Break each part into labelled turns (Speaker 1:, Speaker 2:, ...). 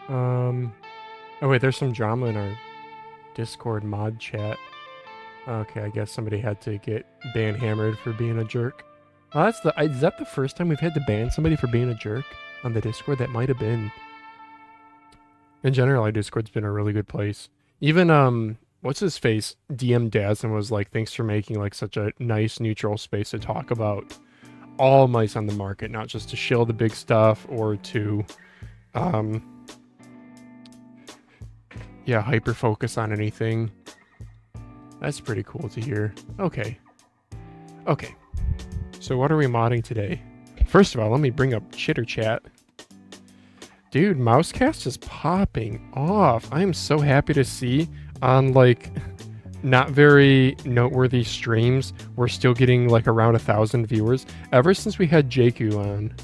Speaker 1: Oh wait, there's some drama in our Discord mod chat. Okay, I guess somebody had to get ban-hammered for being a jerk. Oh, is that the first time we've had to ban somebody for being a jerk on the Discord? That might have been. In general, our Discord's been a really good place. Even, what's his face? DM Dazzin was like, thanks for making like such a nice neutral space to talk about all mice on the market, not just to shill the big stuff or to, yeah, hyper focus on anything. That's pretty cool to hear. Okay. Okay. So what are we modding today? First of all, let me bring up Chitter Chat. Dude, Mousecast is popping off. I am so happy to see on like not very noteworthy streams, we're still getting like around 1,000 viewers. Ever since we had Jakku on,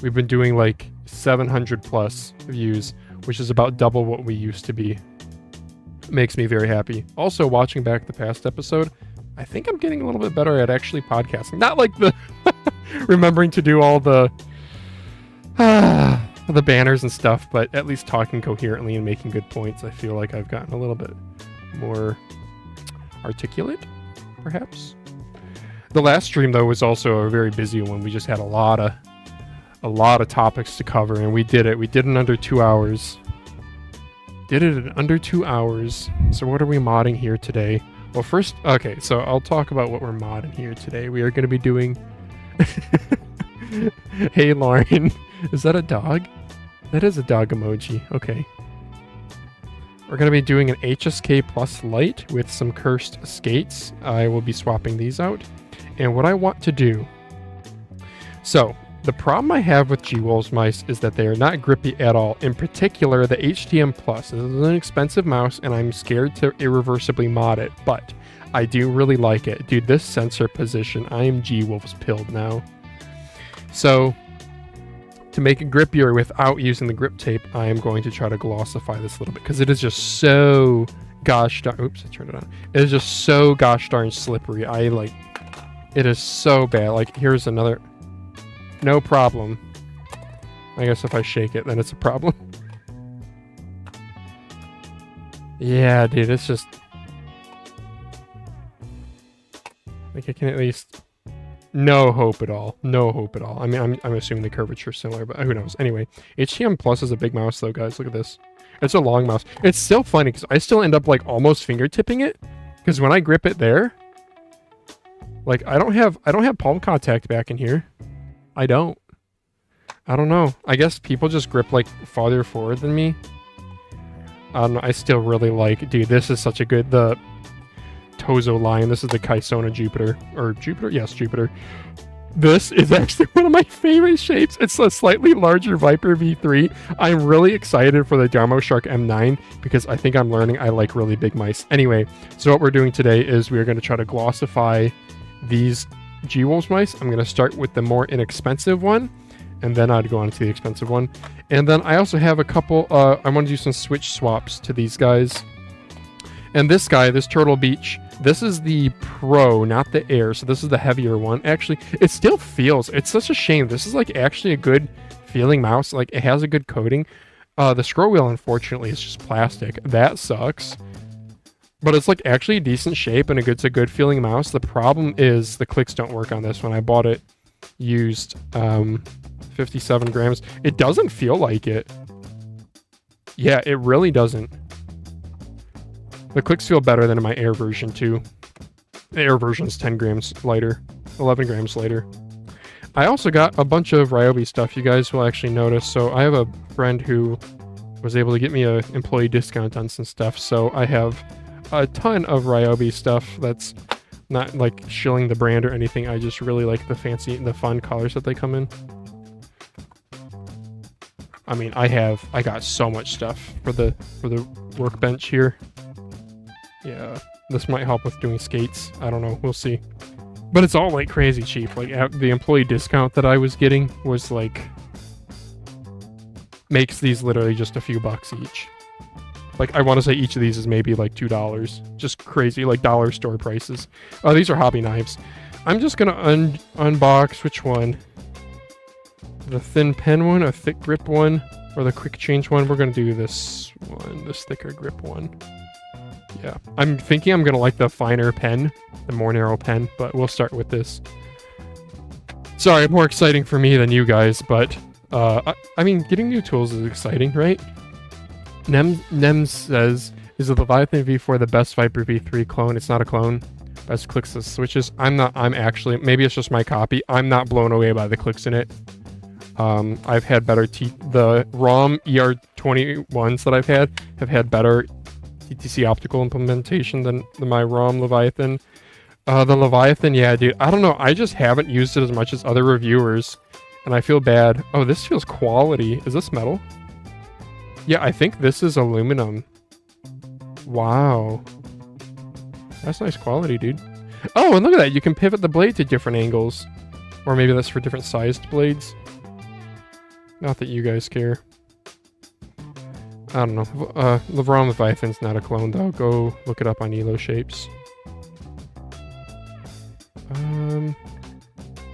Speaker 1: we've been doing like 700 plus views, which is about double what we used to be. Makes me very happy. Also, watching back the past episode, I think I'm getting a little bit better at actually podcasting. Not like the remembering to do all the banners and stuff, but at least talking coherently and making good points. I feel like I've gotten a little bit more articulate, perhaps. The last stream though was also a very busy one. We just had a lot of topics to cover, and we did it. We did it in under 2 hours. Did it in under 2 hours. So what are we modding here today? Well, first, okay, so I'll talk about what we're modding here today. We are going to be doing... Hey, Lauren. Is that a dog? That is a dog emoji. Okay. We're going to be doing an HSK plus Lite with some cursed skates. I will be swapping these out. And what I want to do... So, the problem I have with G-Wolves mice is that they are not grippy at all. In particular, the HTM Plus. This is an expensive mouse, and I'm scared to irreversibly mod it, but I do really like it. Dude, this sensor position, I am G-Wolves pilled now. So, to make it grippier without using the grip tape, I am going to try to glossify this a little bit, because it is just so gosh darn... Oops, I turned it on. It is just so gosh darn slippery. It is so bad. Like, here's another... No problem. I guess if I shake it, then it's a problem. Yeah, dude, it's just... Like, I can at least... No hope at all. No hope at all. I mean, I'm assuming the curvature is similar, but who knows. Anyway, HTM Plus is a big mouse, though, guys. Look at this. It's a long mouse. It's still funny, because I still end up, like, almost fingertipping it. Because when I grip it there... Like, I don't have palm contact back in here. I don't know. I guess people just grip like farther forward than me. I don't know. I still really like, dude, this is such a good, the Tozo line. This is the Kaisona Jupiter, or Jupiter? Yes, Jupiter. This is actually one of my favorite shapes. It's a slightly larger Viper V3. I'm really excited for the Dharmo Shark M9 because I think I'm learning I like really big mice. Anyway, so what we're doing today is we're going to try to glossify these G-Wolves mice. I'm going to start with the more inexpensive one, and then I'd go on to the expensive one. And then I also have a couple, I want to do some switch swaps to these guys. And this guy, this Turtle Beach, this is the Pro, not the Air, so this is the heavier one. Actually, it still feels, it's such a shame. This is like actually a good feeling mouse. Like, it has a good coating. The scroll wheel, unfortunately, is just plastic. That sucks. But it's like actually a decent shape and it's a good feeling mouse. The problem is the clicks don't work on this one. I bought it used, 57 grams. It doesn't feel like it. Yeah, it really doesn't. The clicks feel better than in my Air version too. The Air version's 10 grams lighter, 11 grams lighter. I also got a bunch of Ryobi stuff you guys will actually notice. So I have a friend who was able to get me an employee discount on some stuff. So I have a ton of Ryobi stuff that's not like shilling the brand or anything. I just really like the fancy, the fun colors that they come in. I mean, I got so much stuff for the workbench here. Yeah, this might help with doing skates. I don't know, we'll see. But it's all like crazy cheap. Like the employee discount that I was getting was like, makes these literally just a few bucks each. Like, I want to say each of these is maybe like $2. Just crazy, like dollar store prices. Oh, these are hobby knives. I'm just gonna unbox, which one? the thin pen one, a thick grip one, or the quick change one. We're gonna do this one, this thicker grip one. Yeah, I'm thinking I'm gonna like the finer pen, the more narrow pen, but we'll start with this. Sorry, more exciting for me than you guys, but I mean, getting new tools is exciting, right? Nem says, is the Leviathan V4 the best Viper V3 clone? It's not a clone. Best clicks and switches. I'm actually, maybe it's just my copy. I'm not blown away by the clicks in it. I've had better, the ROM ER21s that I've have had better TTC optical implementation than my ROM Leviathan. The Leviathan, yeah, dude, I don't know. I just haven't used it as much as other reviewers, and I feel bad. Oh, this feels quality. Is this metal? Yeah, I think this is aluminum. Wow. That's nice quality, dude. Oh, and look at that. You can pivot the blade to different angles. Or maybe that's for different sized blades. Not that you guys care. I don't know. LeBron Leviathan's not a clone, though. Go look it up on Elo Shapes.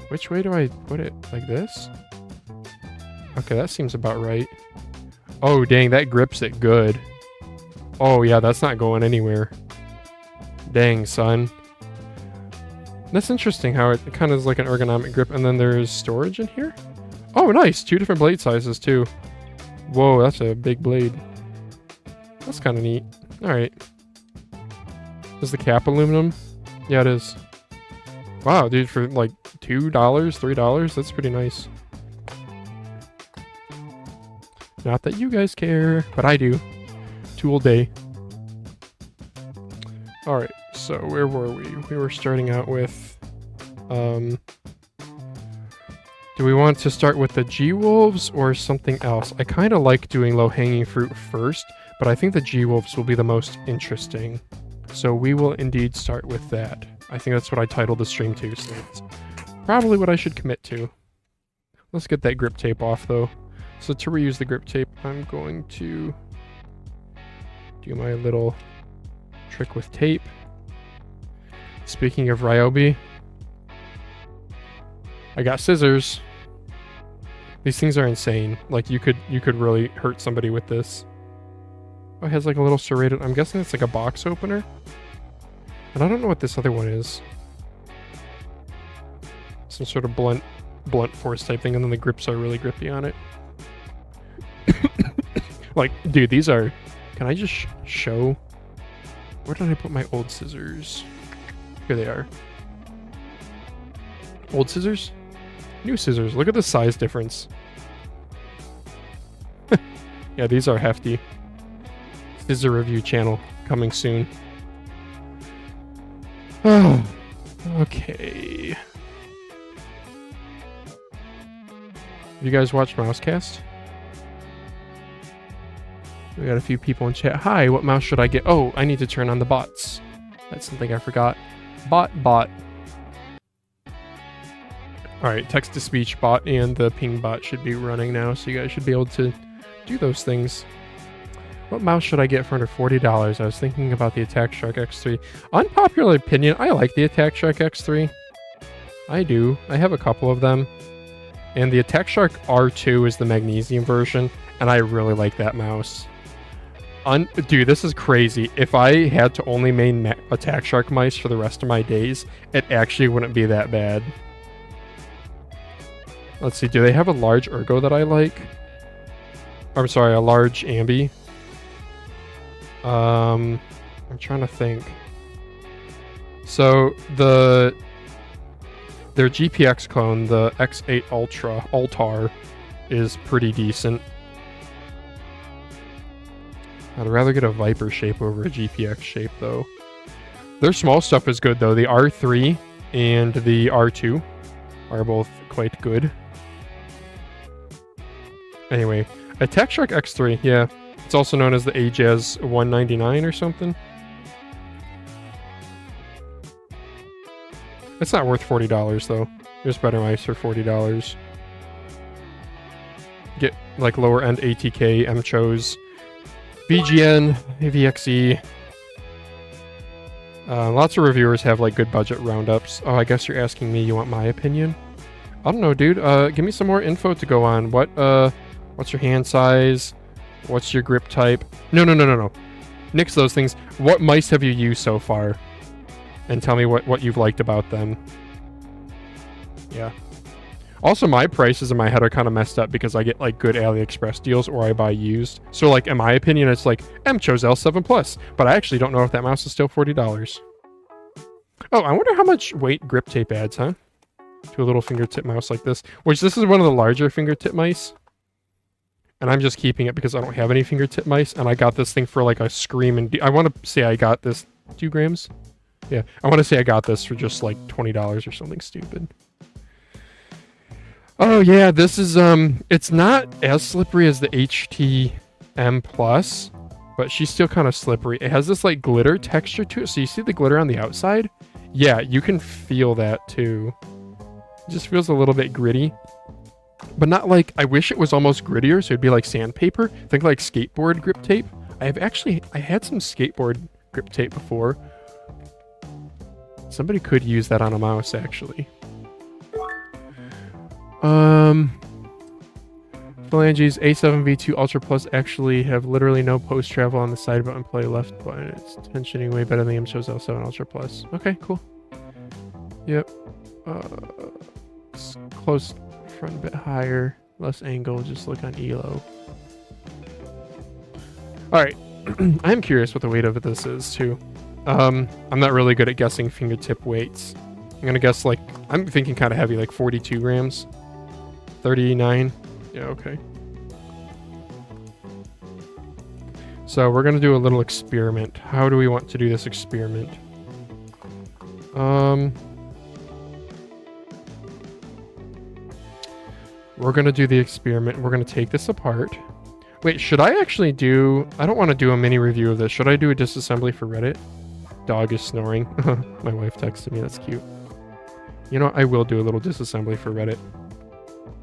Speaker 1: Which way do I put it? Like this? Okay, that seems about right. Oh, dang, that grips it good. Oh, yeah, that's not going anywhere. Dang, son. That's interesting how it kind of is like an ergonomic grip, and then there's storage in here? Oh, nice! 2 different blade sizes, too. Whoa, that's a big blade. That's kind of neat. Alright. Is the cap aluminum? Yeah, it is. Wow, dude, for like $2, $3, that's pretty nice. Not that you guys care, but I do. Tool day. Alright, so where were we? We were starting out with... do we want to start with the G-Wolves or something else? I kind of like doing low-hanging fruit first, but I think the G-Wolves will be the most interesting. So we will indeed start with that. I think that's what I titled the stream to, so it's probably what I should commit to. Let's get that grip tape off, though. So to reuse the grip tape, I'm going to do my little trick with tape. Speaking of Ryobi, I got scissors. These things are insane. Like, you could really hurt somebody with this. Oh, it has like a little serrated... I'm guessing it's like a box opener. And I don't know what this other one is. Some sort of blunt force type thing, and then the grips are really grippy on it. Like, dude, these are... Can I just show... Where did I put my old scissors? Here they are. Old scissors? New scissors. Look at the size difference. Yeah, these are hefty. Scissor review channel coming soon. Oh, okay. You guys watch Mousecast? We got a few people in chat. Hi, what mouse should I get? Oh, I need to turn on the bots. That's something I forgot. Bot. Alright, text-to-speech bot and the ping bot should be running now, so you guys should be able to do those things. What mouse should I get for under $40? I was thinking about the Attack Shark X3. Unpopular opinion, I like the Attack Shark X3. I do. I have a couple of them. And the Attack Shark R2 is the magnesium version, and I really like that mouse. Dude, this is crazy. If I had to only main Attack Shark mice for the rest of my days, it actually wouldn't be that bad. Let's see, do they have a large ergo that I like? I'm sorry, a large ambi. I'm trying to think. So their GPX clone, the X8 Altar, is pretty decent. I'd rather get a Viper shape over a GPX shape, though. Their small stuff is good, though. The R3 and the R2 are both quite good. Anyway, Attack Shark X3, yeah. It's also known as the AJAZ 199 or something. It's not worth $40, though. There's better mice for $40. Get, like, lower-end ATK, MCHOs, BGN, AVXE. Lots of reviewers have, like, good budget roundups. Oh, I guess you're asking me, you want my opinion? I don't know, dude. Give me some more info to go on. What's your hand size? What's your grip type? No. Nix those things. What mice have you used so far? And tell me what you've liked about them. Yeah. Also, my prices in my head are kind of messed up because I get like good AliExpress deals or I buy used. So like, in my opinion, it's like chose L7 Plus, but I actually don't know if that mouse is still $40. Oh, I wonder how much weight grip tape adds, huh? To a little fingertip mouse like this, which this is one of the larger fingertip mice. And I'm just keeping it because I don't have any fingertip mice, and I got this thing for like a scream. I want to say I got this 2 grams. Yeah, I want to say I got this for just like $20 or something stupid. Oh yeah, this is it's not as slippery as the HTM Plus, but she's still kind of slippery. It has this like glitter texture to it, so you see the glitter on the outside? Yeah, you can feel that too. It just feels a little bit gritty. But not like, I wish it was almost grittier, so it'd be like sandpaper. Think like skateboard grip tape. I had some skateboard grip tape before. Somebody could use that on a mouse, actually. Phalanges A7 V2 Ultra Plus actually have literally no post travel on the side button play left button. It's tensioning way better than the chose L7 Ultra Plus. Okay, cool. Yep. Close front a bit higher, less angle, just look on ELO. Alright. I'm curious what the weight of this is too. I'm not really good at guessing fingertip weights. I'm gonna guess like, I'm thinking kind of heavy, like 42 grams. 39. Yeah, okay. So we're gonna do a little experiment. How do we want to do this experiment? We're gonna do the experiment. We're gonna take this apart. Wait, should I actually do... I don't want to do a mini review of this. Should I do a disassembly for Reddit? Dog is snoring. My wife texted me. That's cute. You know, I will do a little disassembly for Reddit.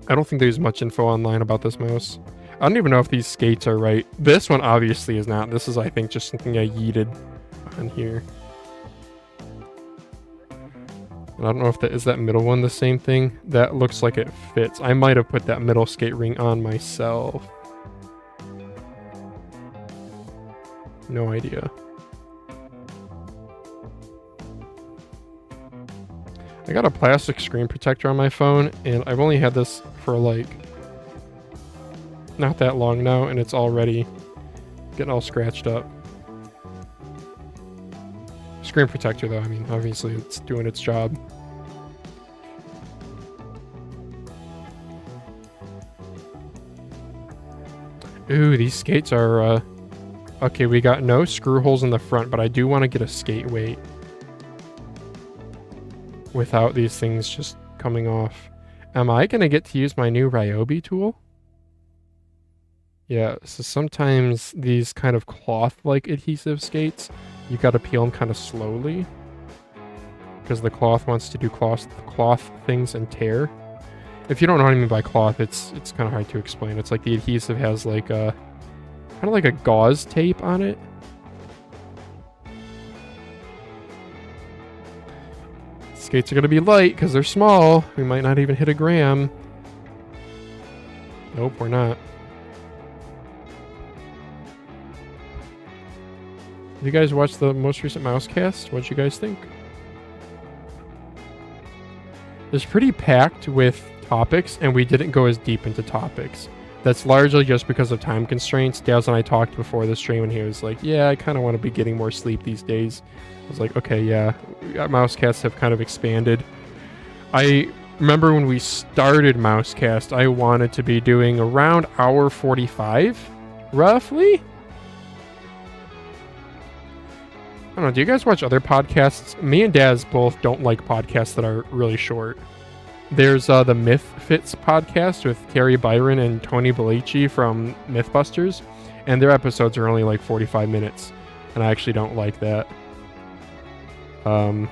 Speaker 1: I don't think there's much info online about this mouse. I don't even know if these skates are right. This one obviously is not. This is, I think, just something I yeeted on here. And I don't know if that is that middle one the same thing. That looks like it fits. I might have put that middle skate ring on myself. No idea. I got a plastic screen protector on my phone, and I've only had this for like not that long now, and it's already getting all scratched up. Screen protector though, I mean, obviously it's doing its job. Ooh, these skates are, okay, we got no screw holes in the front, but I do want to get a skate weight without these things just coming off. Am I going to get to use my new Ryobi tool? Yeah, so sometimes these kind of cloth-like adhesive skates, you got to peel them kind of slowly because the cloth wants to do cloth things and tear. If you don't know what I mean by cloth, it's kind of hard to explain. It's like the adhesive has like a kind of like a gauze tape on it. Skates are going to be light because they're small. We might not even hit a gram. Nope, we're not. Have you guys watched the most recent Mousecast? What'd you guys think? It's pretty packed with topics, and we didn't go as deep into topics. That's largely just because of time constraints. Daz and I talked before the stream, and he was like, yeah, I kind of want to be getting more sleep these days. I was like, okay, yeah, Mousecasts have kind of expanded. I remember when we started Mousecast, I wanted to be doing around hour 45, roughly? I don't know, do you guys watch other podcasts? Me and Daz both don't like podcasts that are really short. There's the Mythfits podcast with Terry Byron and Tony Bellici from Mythbusters, and their episodes are only like 45 minutes, and I actually don't like that. An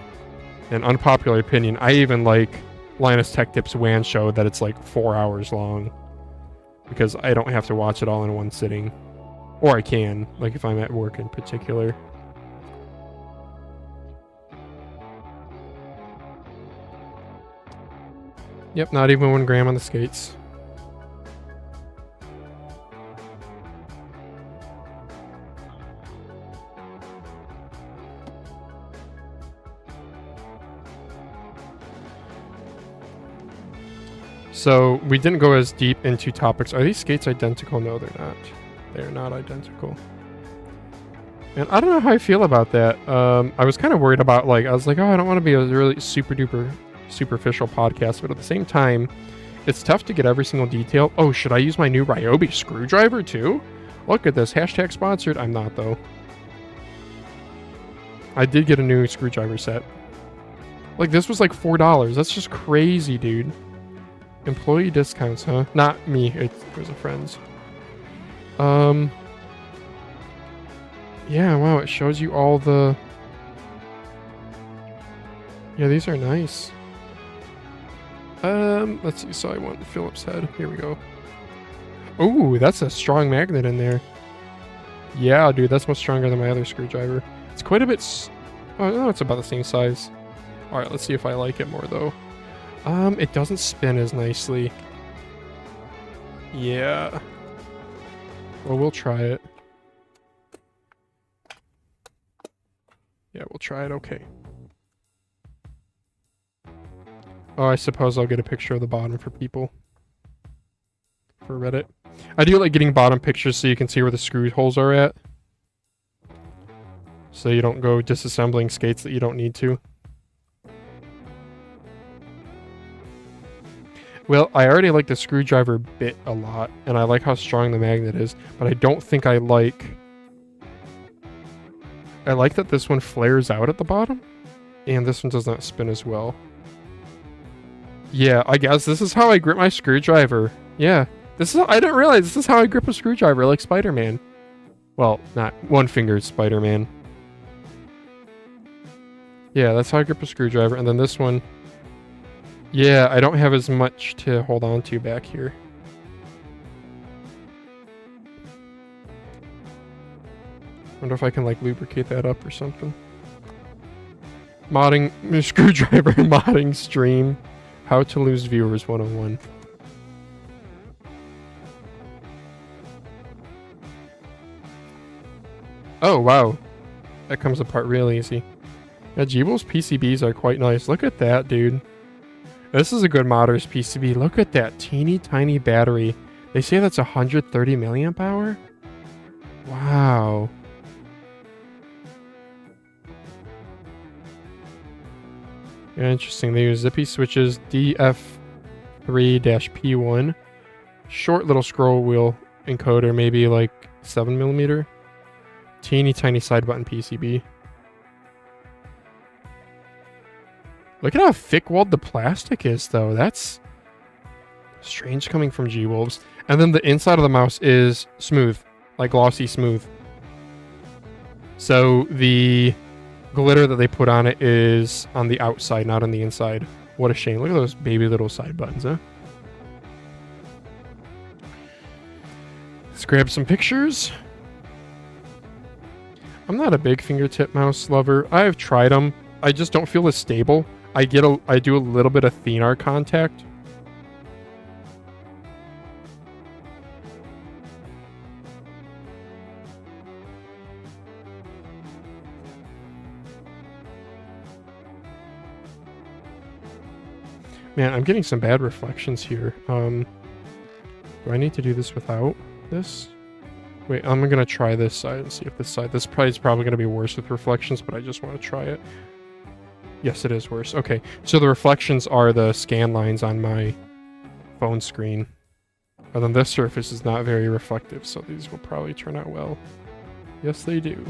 Speaker 1: unpopular opinion, I even like Linus Tech Tips WAN show that it's like 4 hours long, because I don't have to watch it all in one sitting. Or I can, like if I'm at work in particular. Yep, not even 1 gram on the skates. So we didn't go as deep into topics. Are these skates identical? No, they're not. They're not identical. And I don't know how I feel about that. I was kind of worried about, like, I was like, oh, I don't want to be a really super duper superficial podcast, but at the same time, it's tough to get every single detail. Oh, should I use my new Ryobi screwdriver too? Look at this. Hashtag sponsored. I'm not, though. I did get a new screwdriver set. Like, this was like $4. That's just crazy, dude. Employee discounts, huh? Not me. It was a friend's. Yeah, wow. It shows you all the... Yeah, these are nice. Let's see. So I want Phillips head. Here we go. Oh, that's a strong magnet in there. Yeah, dude, that's much stronger than my other screwdriver. It's quite a bit... Oh, no, it's about the same size. Alright, let's see if I like it more, though. It doesn't spin as nicely. Yeah. Well, we'll try it. Yeah, we'll try it. Okay. Oh, I suppose I'll get a picture of the bottom for people. For Reddit. I do like getting bottom pictures so you can see where the screw holes are at. So you don't go disassembling skates that you don't need to. Well, I already like the screwdriver bit a lot, and I like how strong the magnet is, but I don't think I like... I like that this one flares out at the bottom, and this one does not spin as well. Yeah, I guess this is how I grip my screwdriver. Yeah, this is... I didn't realize this is how I grip a screwdriver, like Spider-Man. Well, not one-fingered Spider-Man. Yeah, that's how I grip a screwdriver, and then this one... Yeah, I don't have as much to hold on to back here. Wonder if I can, like, lubricate that up or something. Modding screwdriver modding stream. How to lose viewers 101. Oh, wow. That comes apart real easy. Yeah, Jeeble's PCBs are quite nice. Look at that, dude. This is a good modder's PCB. Look at that teeny tiny battery. They say that's 130 milliamp hour? Wow. Yeah, interesting. They use Zippy switches DF3-P1. Short little scroll wheel encoder, maybe like 7mm. Teeny tiny side button PCB. Look at how thick-walled the plastic is, though. That's strange coming from G-Wolves. And then the inside of the mouse is smooth, like glossy smooth. So the glitter that they put on it is on the outside, not on the inside. What a shame. Look at those baby little side buttons, huh? Let's grab some pictures. I'm not a big fingertip mouse lover. I have tried them. I just don't feel as stable. I do a little bit of thenar contact. Man, I'm getting some bad reflections here. Do I need to do this without this? Wait, I'm gonna try this side and see if this side... This is probably gonna be worse with reflections, but I just want to try it. Yes, it is worse. Okay, so the reflections are the scan lines on my phone screen. And then this surface is not very reflective, so these will probably turn out well. Yes, they do.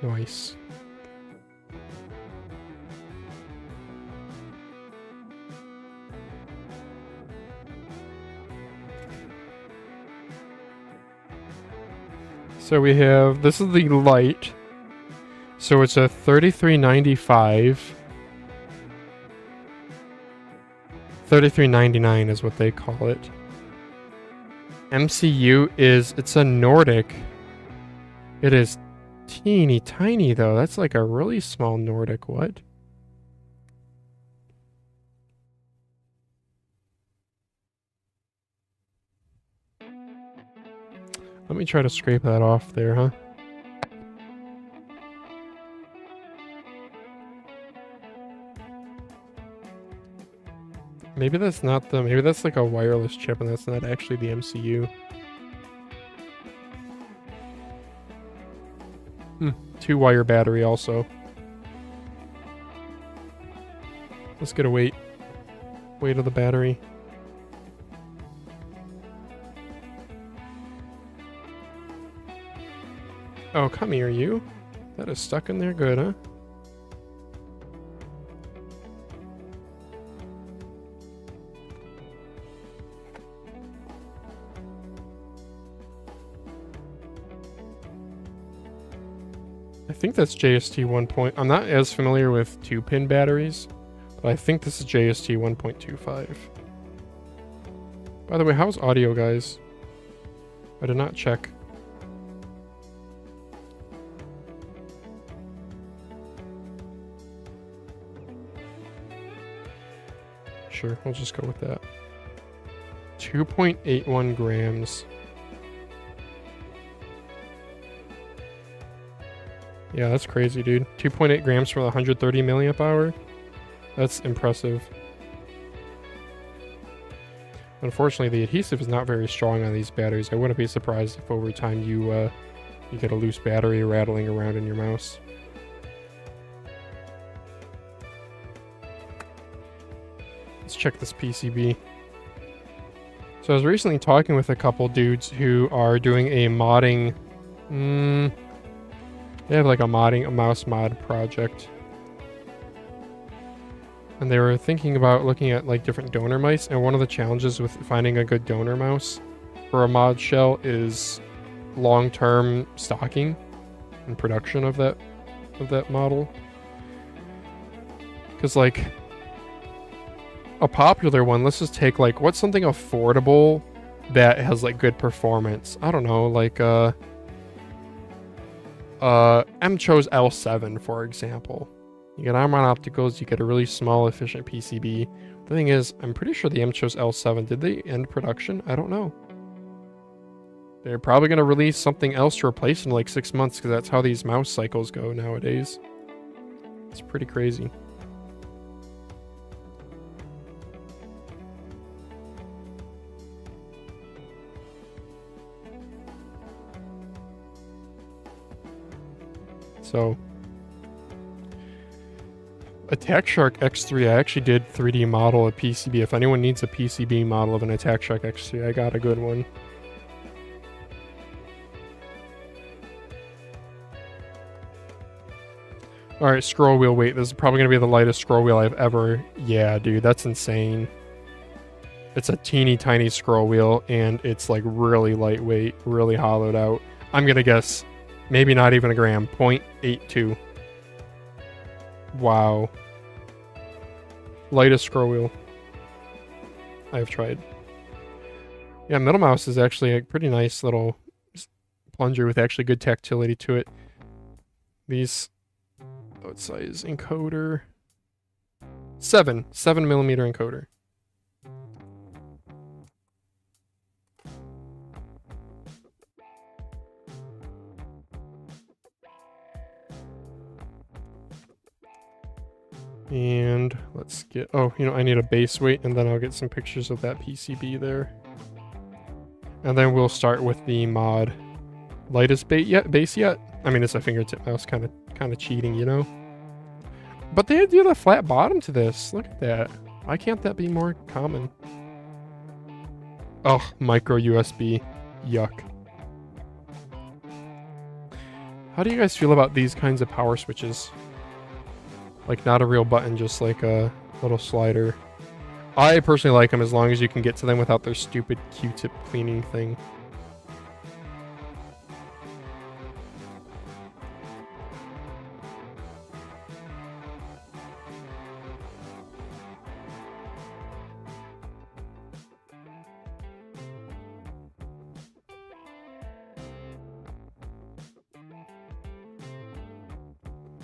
Speaker 1: Nice. So we have, this is the Lite. So it's a 3395. 3399 is what they call it. MCU is, it's a Nordic. It is teeny tiny, though. That's like a really small Nordic. What? Let me try to scrape that off there, huh? Maybe that's not the... Maybe that's like a wireless chip and that's not actually the MCU. Hmm. 2-wire battery also. Let's get a weight. Weight of the battery. Oh, come here, you. That is stuck in there good, huh? I think that's JST 1. I'm not as familiar with 2-pin batteries, but I think this is JST 1.25. By the way, how's audio, guys? I did not check. Sure, we'll just go with that. 2.81 grams. Yeah, that's crazy, dude. 2.8 grams for the 130 milliamp hour. That's impressive. Unfortunately, the adhesive is not very strong on these batteries. I wouldn't be surprised if over time you get a loose battery rattling around in your mouse. Let's check this PCB. So I was recently talking with a couple dudes who are doing a modding... They have like a mouse mod project. And they were thinking about looking at like different donor mice, and one of the challenges with finding a good donor mouse for a mod shell is long-term stocking and production of that model. Because like a popular one, let's just take like, what's something affordable that has like good performance? I don't know, like MCHO's L7, for example. You get Armon opticals, you get a really small, efficient PCB. The thing is, I'm pretty sure the MCHO's L7, did they end production? I don't know. They're probably going to release something else to replace in like 6 months, because that's how these mouse cycles go nowadays. It's pretty crazy. So, Attack Shark X3, I actually did 3D model a PCB. If anyone needs a PCB model of an Attack Shark X3, I got a good one. Alright, scroll wheel weight. This is probably going to be the lightest scroll wheel I've ever... Yeah, dude, that's insane. It's a teeny tiny scroll wheel, and it's like really lightweight, really hollowed out. I'm going to guess maybe not even a gram, 0.82. Wow. Lightest scroll wheel I've tried. Yeah, Middle Mouse is actually a pretty nice little plunger with actually good tactility to it. These... What size encoder? 7 millimeter encoder. And let's get, oh, you know, I need a base weight, and then I'll get some pictures of that PCB there. And then we'll start with the mod. Lightest base yet? I mean, it's a fingertip mouse, kind of cheating, you know? But they do the flat bottom to this. Look at that. Why can't that be more common? Oh, micro USB. Yuck. How do you guys feel about these kinds of power switches? Like, not a real button, just like a little slider. I personally like them as long as you can get to them without their stupid Q-tip cleaning thing.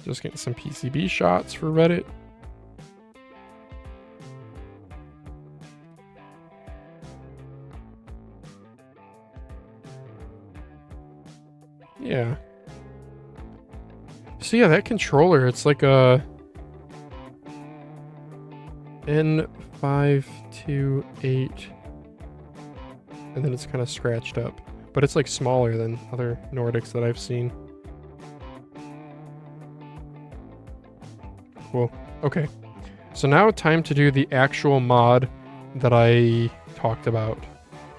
Speaker 1: Just getting some PCB shots for Reddit. Yeah. So yeah, that controller, it's like a N528, and then it's kind of scratched up, but it's like smaller than other Nordics that I've seen. Cool. Okay. So now time to do the actual mod that I talked about,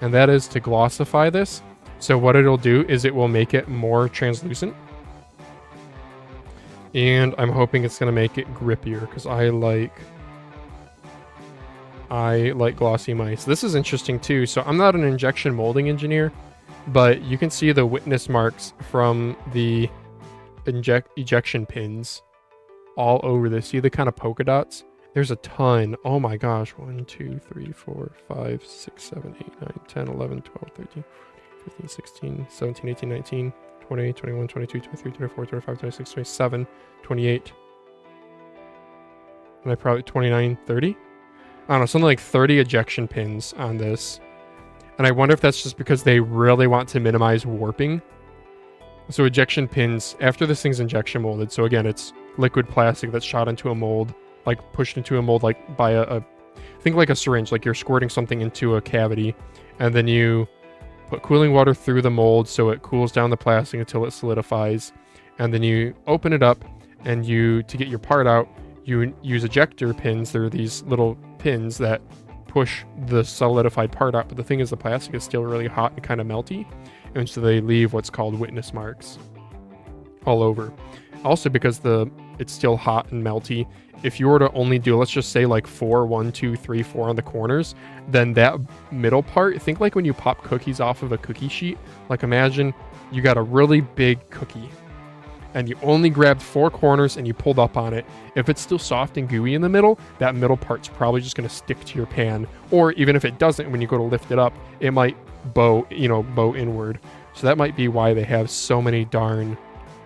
Speaker 1: and that is to glossify this. So what it'll do is it will make it more translucent. And I'm hoping it's going to make it grippier because I like glossy mice. This is interesting too. So I'm not an injection molding engineer, but you can see the witness marks from the ejection pins all over this. See the kind of polka dots? There's a ton. Oh my gosh. 1, 2, 3, 4, 5, 6, 7, 8, 9, 10, 11, 12, 13, 15, 16, 17, 18, 19, 20, 21, 22, 23, 24, 25, 26, 27, 28. And I probably 29, 30? I don't know, something like 30 ejection pins on this. And I wonder if that's just because they really want to minimize warping. So ejection pins, after this thing's injection molded, so again, it's liquid plastic that's shot into a mold, like pushed into a mold like by a think like a syringe, like you're squirting something into a cavity, and then you put cooling water through the mold so it cools down the plastic until it solidifies, and then you open it up, and to get your part out, you use ejector pins. There are these little pins that push the solidified part out, but the thing is the plastic is still really hot and kind of melty, and so they leave what's called witness marks all over. Also, because it's still hot and melty, if you were to only do, let's just say like 4, 1, 2, 3, 4 on the corners, then that middle part, think like when you pop cookies off of a cookie sheet, like imagine you got a really big cookie and you only grabbed 4 corners and you pulled up on it. If it's still soft and gooey in the middle, that middle part's probably just going to stick to your pan. Or even if it doesn't, when you go to lift it up, it might bow inward. So that might be why they have so many darn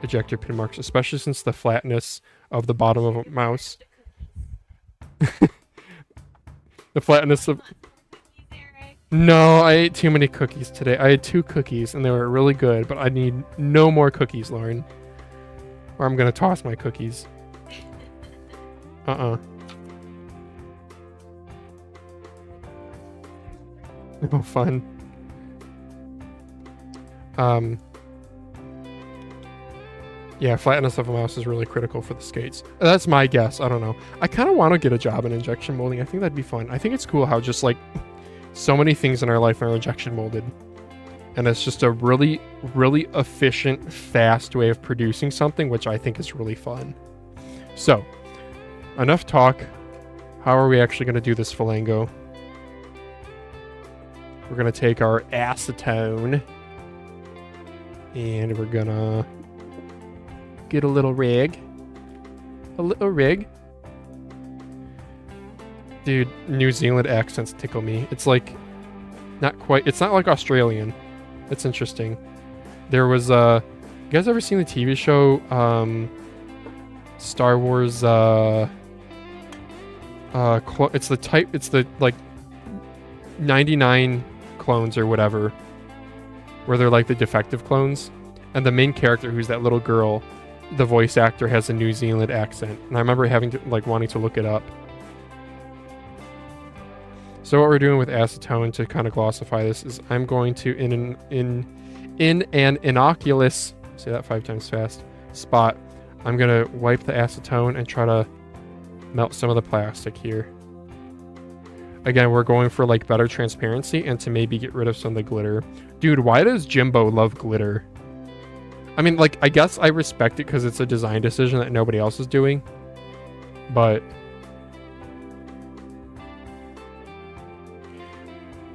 Speaker 1: ejector pin marks, especially since the flatness of the bottom of a mouse. The flatness of... No, I ate too many cookies today. I had 2 cookies and they were really good, but I need no more cookies, Lauren. Or I'm gonna toss my cookies. Oh, fun. Yeah, flatness of a mouse is really critical for the skates. That's my guess. I don't know. I kind of want to get a job in injection molding. I think that'd be fun. I think it's cool how just like so many things in our life are injection molded. And it's just a really, really efficient, fast way of producing something, which I think is really fun. So, enough talk. How are we actually going to do this Falango? We're going to take our acetone and we're going to get a little rig. A little rig. Dude, New Zealand accents tickle me. It's like not quite, it's not like Australian. It's interesting. There was you guys ever seen the TV show Star Wars it's the like 99 clones or whatever, where they're like the defective clones, and the main character, who's that little girl, the voice actor has a New Zealand accent, and I remember wanting to look it up. So what we're doing with acetone to kind of glossify this is I'm going to in an innocuous, say that 5 times fast, spot, I'm gonna wipe the acetone and try to melt some of the plastic here. Again, we're going for like better transparency and to maybe get rid of some of the glitter. Dude, why does Jimbo love glitter? I mean, like, I guess I respect it because it's a design decision that nobody else is doing. But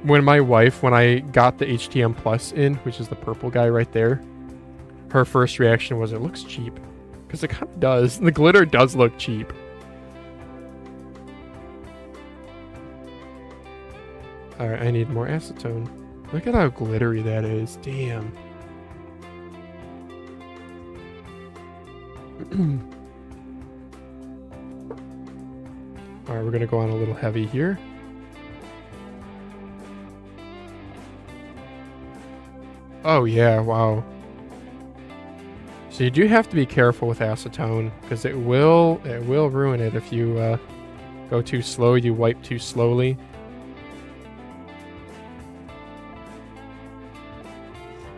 Speaker 1: when I got the HTM Plus in, which is the purple guy right there, her first reaction was, it looks cheap. Because it kind of does. The glitter does look cheap. Alright, I need more acetone. Look at how glittery that is. Damn. All right, we're gonna go on a little heavy here. Oh yeah, wow. So you do have to be careful with acetone because it will ruin it if you go too slow. You wipe too slowly.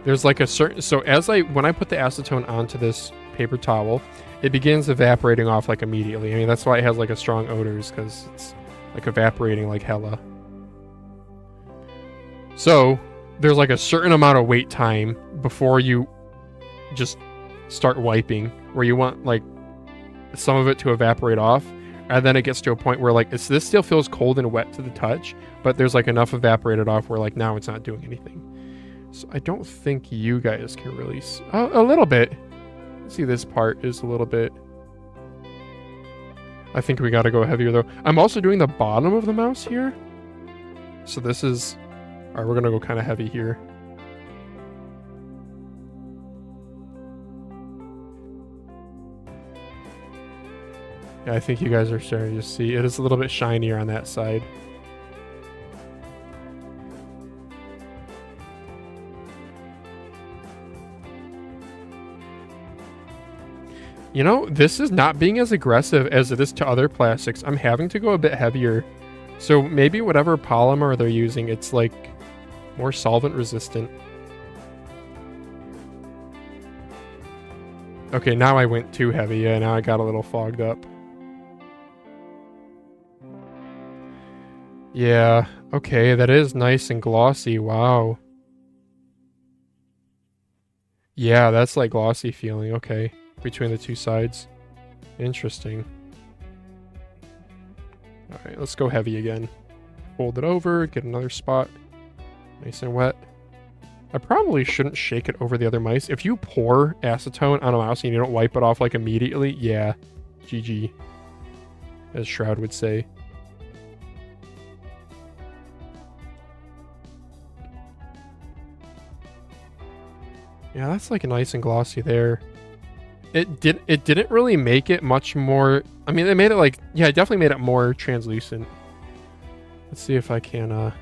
Speaker 1: There's like a certain, so when I put the acetone onto this paper towel, it begins evaporating off like immediately. I mean, that's why it has like a strong odors, because it's like evaporating like hella. So there's like a certain amount of wait time before you just start wiping, where you want like some of it to evaporate off, and then it gets to a point where like this still feels cold and wet to the touch, but there's like enough evaporated off where like now it's not doing anything. So I don't think you guys can really a little bit. See, this part is a little bit. I think we got to go heavier though. I'm also doing the bottom of the mouse here. So this is, all right, we're going to go kind of heavy here. Yeah, I think you guys are starting to see it is a little bit shinier on that side. You know, this is not being as aggressive as it is to other plastics. I'm having to go a bit heavier. So maybe whatever polymer they're using, it's like more solvent resistant. Okay, now I went too heavy. Yeah, now I got a little fogged up. Yeah, okay, that is nice and glossy. Wow. Yeah, that's like glossy feeling. Okay. Between the two sides. Interesting. Alright, let's go heavy again. Fold it over, get another spot. Nice and wet. I probably shouldn't shake it over the other mice. If you pour acetone on a mouse and you don't wipe it off like immediately, yeah, GG. As Shroud would say. Yeah, that's like nice and glossy there. It didn't really make it much more. I mean, it made it like, yeah, it definitely made it more translucent. Let's see if I can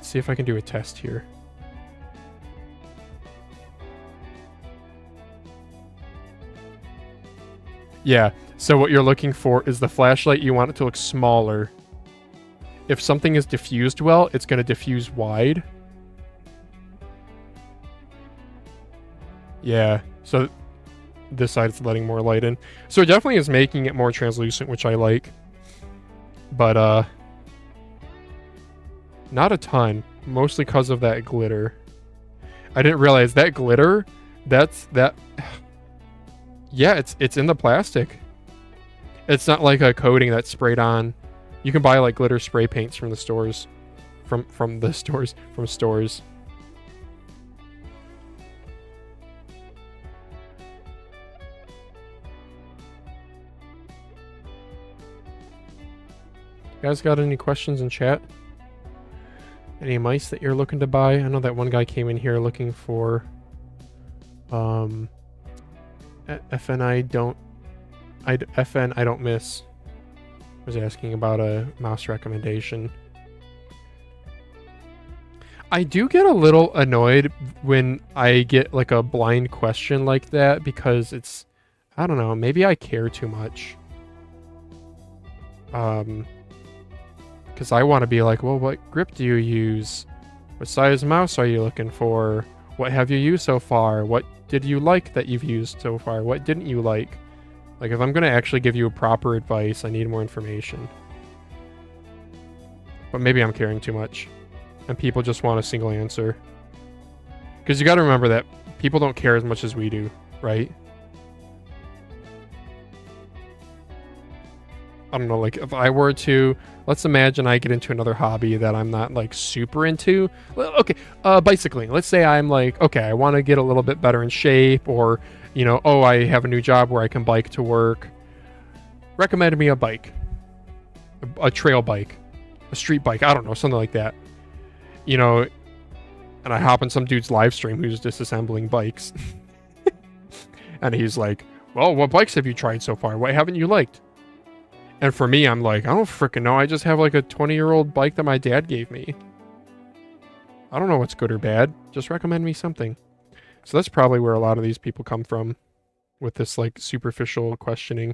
Speaker 1: see if I can do a test here. Yeah, so what you're looking for is the flashlight. You want it to look smaller. If something is diffused well, it's going to diffuse wide. Yeah, so this side is letting more light in. So it definitely is making it more translucent, which I like. But, not a ton. Mostly because of that glitter. I didn't realize that glitter, that... Yeah, it's in the plastic. It's not like a coating that's sprayed on. You can buy, like, glitter spray paints from the stores. From stores. You guys got any questions in chat? Any mice that you're looking to buy? I know that one guy came in here looking for FN I don't miss. Was asking about a mouse recommendation. I do get a little annoyed when I get like a blind question like that because it's, I don't know, maybe I care too much. Because I want to be like, well, what grip do you use? What size mouse are you looking for? What have you used so far? What did you like that you've used so far? What didn't you like? Like, if I'm going to actually give you proper advice, I need more information. But maybe I'm caring too much. And people just want a single answer. Because you got to remember that people don't care as much as we do, right? I don't know, like, if I were to... Let's imagine I get into another hobby that I'm not, like, super into. Well, okay, bicycling. Let's say I'm like, okay, I want to get a little bit better in shape, or, you know, oh, I have a new job where I can bike to work. Recommend me a bike. A trail bike. A street bike. I don't know, something like that. You know, and I hop on some dude's live stream who's disassembling bikes. And he's like, well, what bikes have you tried so far? What haven't you liked? And for me, I'm like, I don't freaking know. I just have like a 20-year-old bike that my dad gave me. I don't know what's good or bad. Just recommend me something. So that's probably where a lot of these people come from with this like superficial questioning.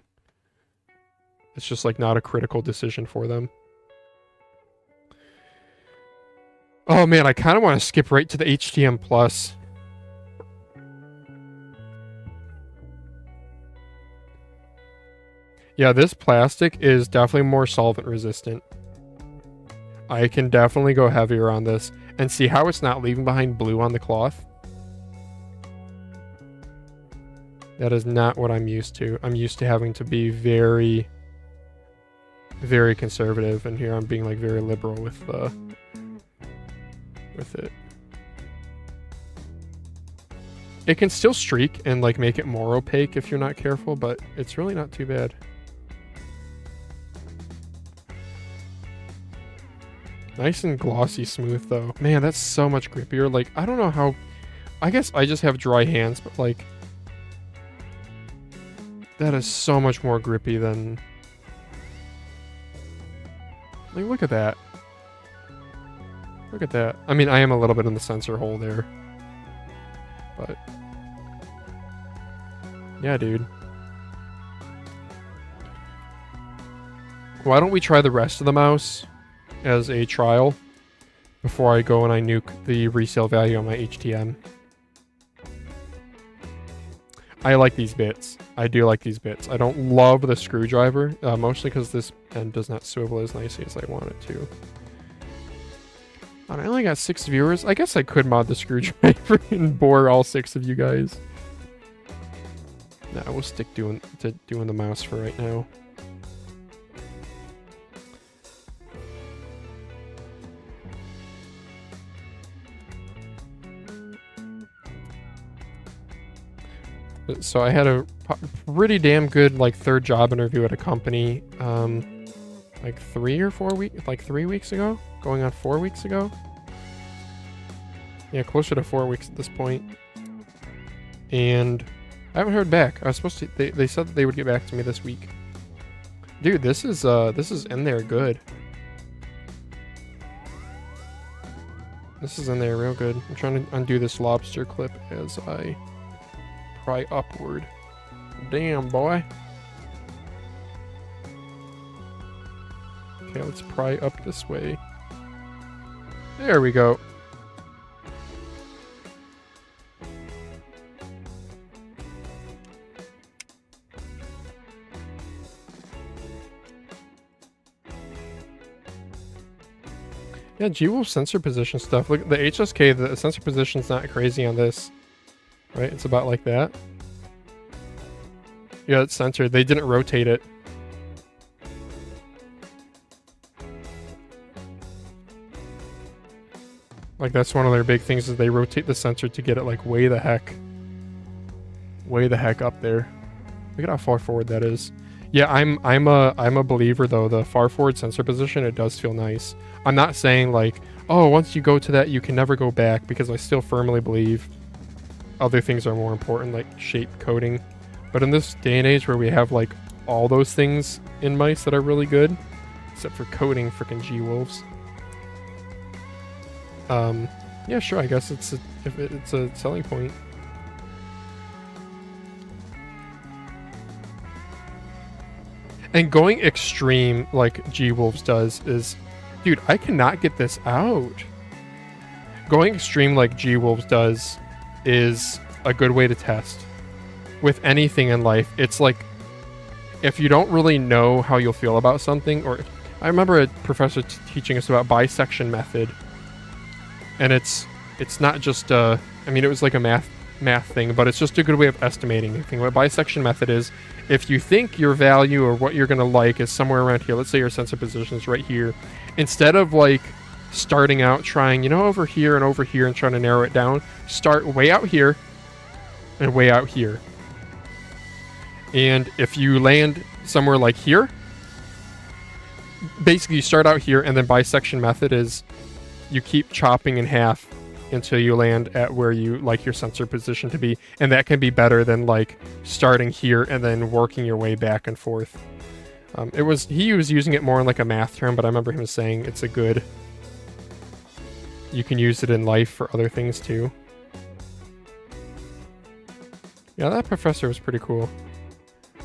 Speaker 1: It's just like not a critical decision for them. Oh man, I kind of want to skip right to the HTM Plus. Yeah, this plastic is definitely more solvent resistant. I can definitely go heavier on this. And see how it's not leaving behind blue on the cloth? That is not what I'm used to. I'm used to having to be very, very conservative. And here I'm being like very liberal with it. It can still streak and like make it more opaque if you're not careful, but it's really not too bad. Nice and glossy smooth though. Man, that's so much grippier. Like, I don't know how... I guess I just have dry hands, but like... That is so much more grippy than... Like, look at that. Look at that. I mean, I am a little bit in the sensor hole there. But... Yeah, dude. Why don't we try the rest of the mouse as a trial before I go and I nuke the resale value on my HTM. I like these bits. I do like these bits. I don't love the screwdriver, mostly because this end does not swivel as nicely as I want it to. And I only got 6 viewers. I guess I could mod the screwdriver and bore all 6 of you guys. Nah, we'll stick to doing the mouse for right now. So I had a pretty damn good like 3rd job interview at a company like 3 weeks ago, going on 4 weeks ago. Yeah, closer to 4 weeks at this point. And I haven't heard back. I was supposed to they said that they would get back to me this week. Dude, this is in there good. This is in there real good. I'm trying to undo this lobster clip as I pry upward. Damn, boy. Okay, let's pry up this way. There we go. Yeah, G-Wolf sensor position stuff. Look, the HSK, the sensor position's not crazy on this. Right? It's about like that. Yeah, it's centered. They didn't rotate it. Like, that's one of their big things is they rotate the sensor to get it, like, way the heck up there. Look at how far forward that is. Yeah, I'm a believer, though. The far forward sensor position, it does feel nice. I'm not saying, like, oh, once you go to that, you can never go back, because I still firmly believe other things are more important, like shape coding. But in this day and age where we have like all those things in mice that are really good, except for coding freaking G-Wolves. Yeah, sure, I guess it's a selling point. And going extreme like G-Wolves does is, dude, I cannot get this out. Going extreme like G-Wolves does is a good way to test with anything in life. It's like, if you don't really know how you'll feel about something, or I remember a professor teaching us about bisection method, and it's not just I mean, it was like a math thing, but it's just a good way of estimating anything. What bisection method is, if you think your value or what you're gonna like is somewhere around here, let's say your sensor position is right here, instead of like starting out trying, you know, over here and trying to narrow it down, start way out here and way out here. And if you land somewhere like here, basically you start out here, and then bisection method is you keep chopping in half until you land at where you like your sensor position to be. And that can be better than like starting here and then working your way back and forth. He was using it more in like a math term, but I remember him saying it's a good. You can use it in life for other things too. Yeah, that professor was pretty cool.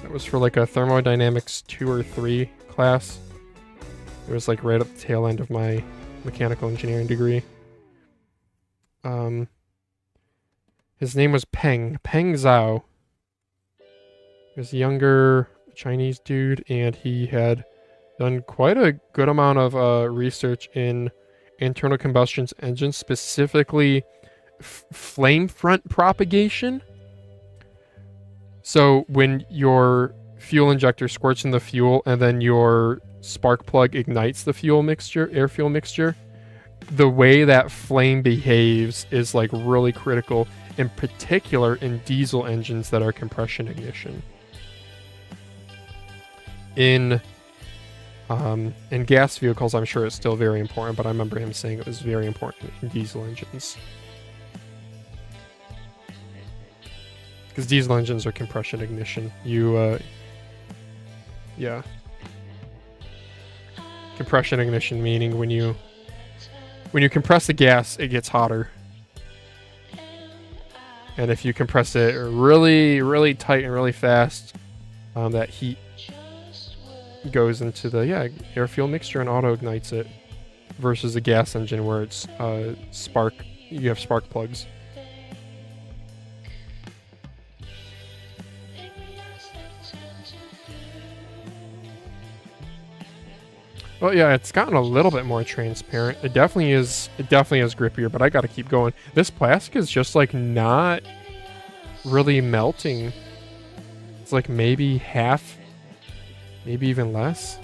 Speaker 1: That was for like a thermodynamics 2 or 3 class. It was like right at the tail end of my mechanical engineering degree. His name was Peng Zhao. He was a younger Chinese dude, and he had done quite a good amount of research in internal combustion engines, specifically flame front propagation. So when your fuel injector squirts in the fuel and then your spark plug ignites the fuel mixture, air fuel mixture, the way that flame behaves is like really critical, in particular in diesel engines that are compression ignition. In gas vehicles, I'm sure it's still very important, but I remember him saying it was very important in diesel engines. Because diesel engines are compression ignition. Yeah. Compression ignition meaning when you compress the gas, it gets hotter. And if you compress it really, really tight and really fast, that heat goes into the air fuel mixture and auto ignites it, versus a gas engine where it's you have spark plugs. Well, yeah, it's gotten a little bit more transparent. It definitely is grippier, but I gotta keep going. This plastic is just like not really melting. It's like maybe half, maybe even less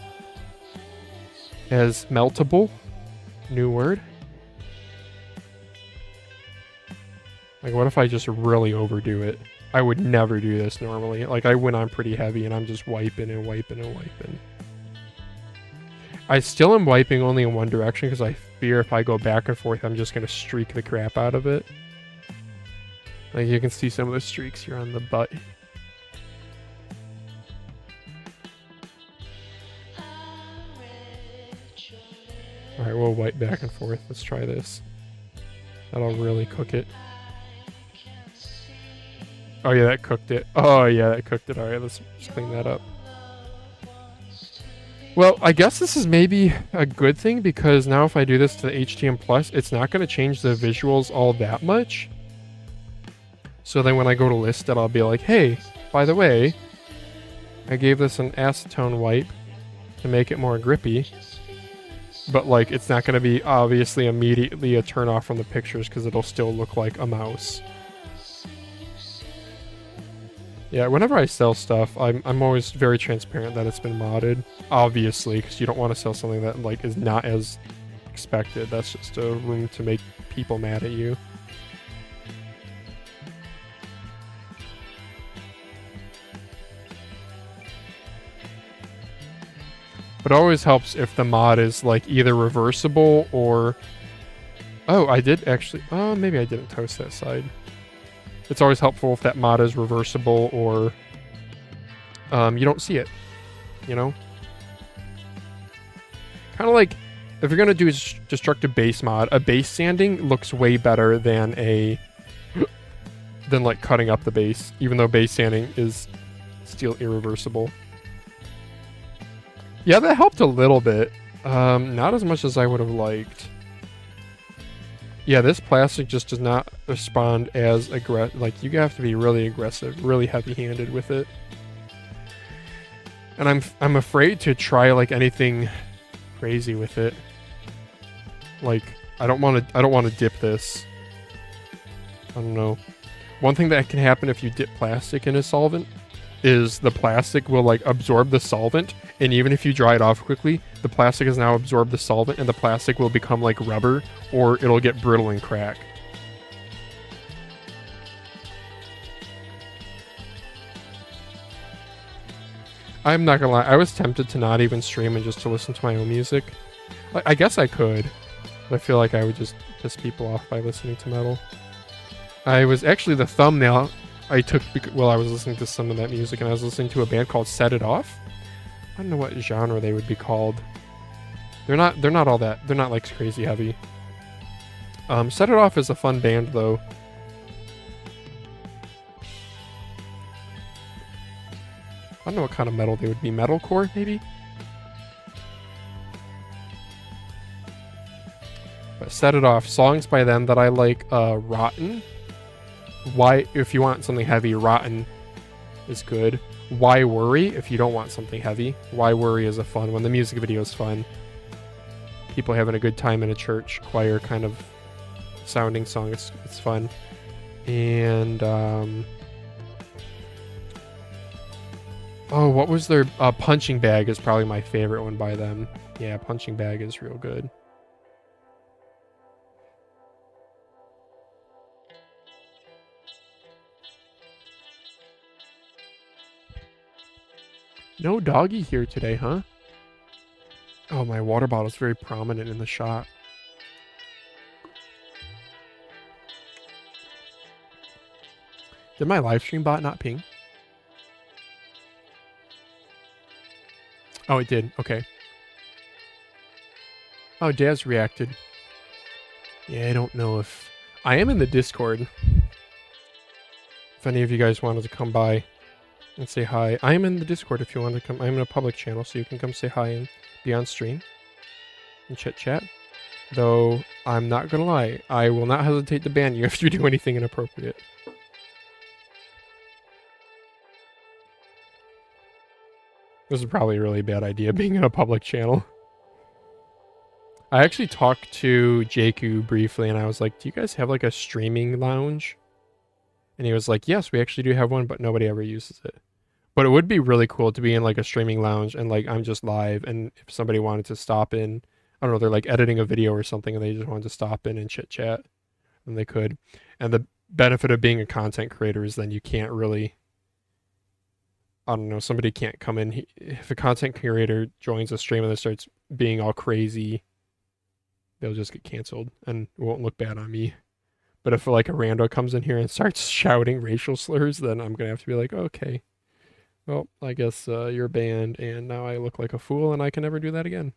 Speaker 1: as meltable. New word. Like, what if I just really overdo it? I would never do this normally. Like, I went on pretty heavy and I'm just wiping and wiping and wiping. I still am wiping only in one direction because I fear if I go back and forth, I'm just going to streak the crap out of it. Like, you can see some of the streaks here on the butt. Alright, we'll wipe back and forth. Let's try this. That'll really cook it. Oh yeah, that cooked it. Oh yeah, that cooked it. Alright, let's just clean that up. Well, I guess this is maybe a good thing, because now if I do this to the HTM Plus, it's not going to change the visuals all that much. So then when I go to list it, I'll be like, hey, by the way, I gave this an acetone wipe to make it more grippy. But like, it's not going to be obviously immediately a turn off from the pictures because it'll still look like a mouse. Yeah, whenever I sell stuff, I'm always very transparent that it's been modded. Obviously, because you don't want to sell something that like is not as expected. That's just a room to make people mad at you. But it always helps if the mod is like either reversible or... Oh, I did actually... Oh, maybe I didn't toast that side. It's always helpful if that mod is reversible or you don't see it, you know? Kind of like, if you're going to do a destructive base mod, a base sanding looks way better than like cutting up the base, even though base sanding is still irreversible. Yeah, that helped a little bit. Not as much as I would have liked. Yeah, this plastic just does not respond as aggressive. Like, you have to be really aggressive, really heavy-handed with it. And I'm afraid to try like anything crazy with it. Like, I don't want to dip this. I don't know. One thing that can happen if you dip plastic in a solvent is the plastic will like absorb the solvent, and even if you dry it off quickly, the plastic has now absorbed the solvent and the plastic will become like rubber, or it'll get brittle and crack. I'm not gonna lie, I was tempted to not even stream and just to listen to my own music. Like, I guess I could, but I feel like I would just piss people off by listening to metal. I was actually the thumbnail I took while I was listening to some of that music, and I was listening to a band called Set It Off. I don't know what genre they would be called. They're not all that. They're not like crazy heavy. Set It Off is a fun band though. I don't know what kind of metal they would be. Metalcore, maybe? But Set It Off. Songs by them that I like, Rotten. Why, if you want something heavy, Rotten is good. Why Worry, if you don't want something heavy. Why Worry is a fun one. The music video is fun. People having a good time in a church choir kind of sounding song. It's fun. And, oh, what was their... Punching Bag is probably my favorite one by them. Yeah, Punching Bag is real good. No doggy here today, huh? Oh, my water bottle is very prominent in the shot. Did my live stream bot not ping? Oh, it did. Okay. Oh, Daz reacted. Yeah, I don't know if... I am in the Discord. If any of you guys wanted to come by and say hi. I am in the Discord if you want to come. I'm in a public channel, so you can come say hi and be on stream and chit chat. Though, I'm not gonna lie, I will not hesitate to ban you if you do anything inappropriate. This is probably a really bad idea, being in a public channel. I actually talked to Jakku briefly, and I was like, do you guys have like a streaming lounge? And he was like, yes, we actually do have one, but nobody ever uses it. But it would be really cool to be in like a streaming lounge, and like I'm just live, and if somebody wanted to stop in, I don't know, they're like editing a video or something, and they just wanted to stop in and chit chat, then they could. And the benefit of being a content creator is then you can't really... I don't know, somebody can't come in. If a content creator joins a stream and then starts being all crazy, they'll just get canceled and it won't look bad on me. But if like a rando comes in here and starts shouting racial slurs, then I'm going to have to be like, okay, well, I guess you're banned and now I look like a fool and I can never do that again.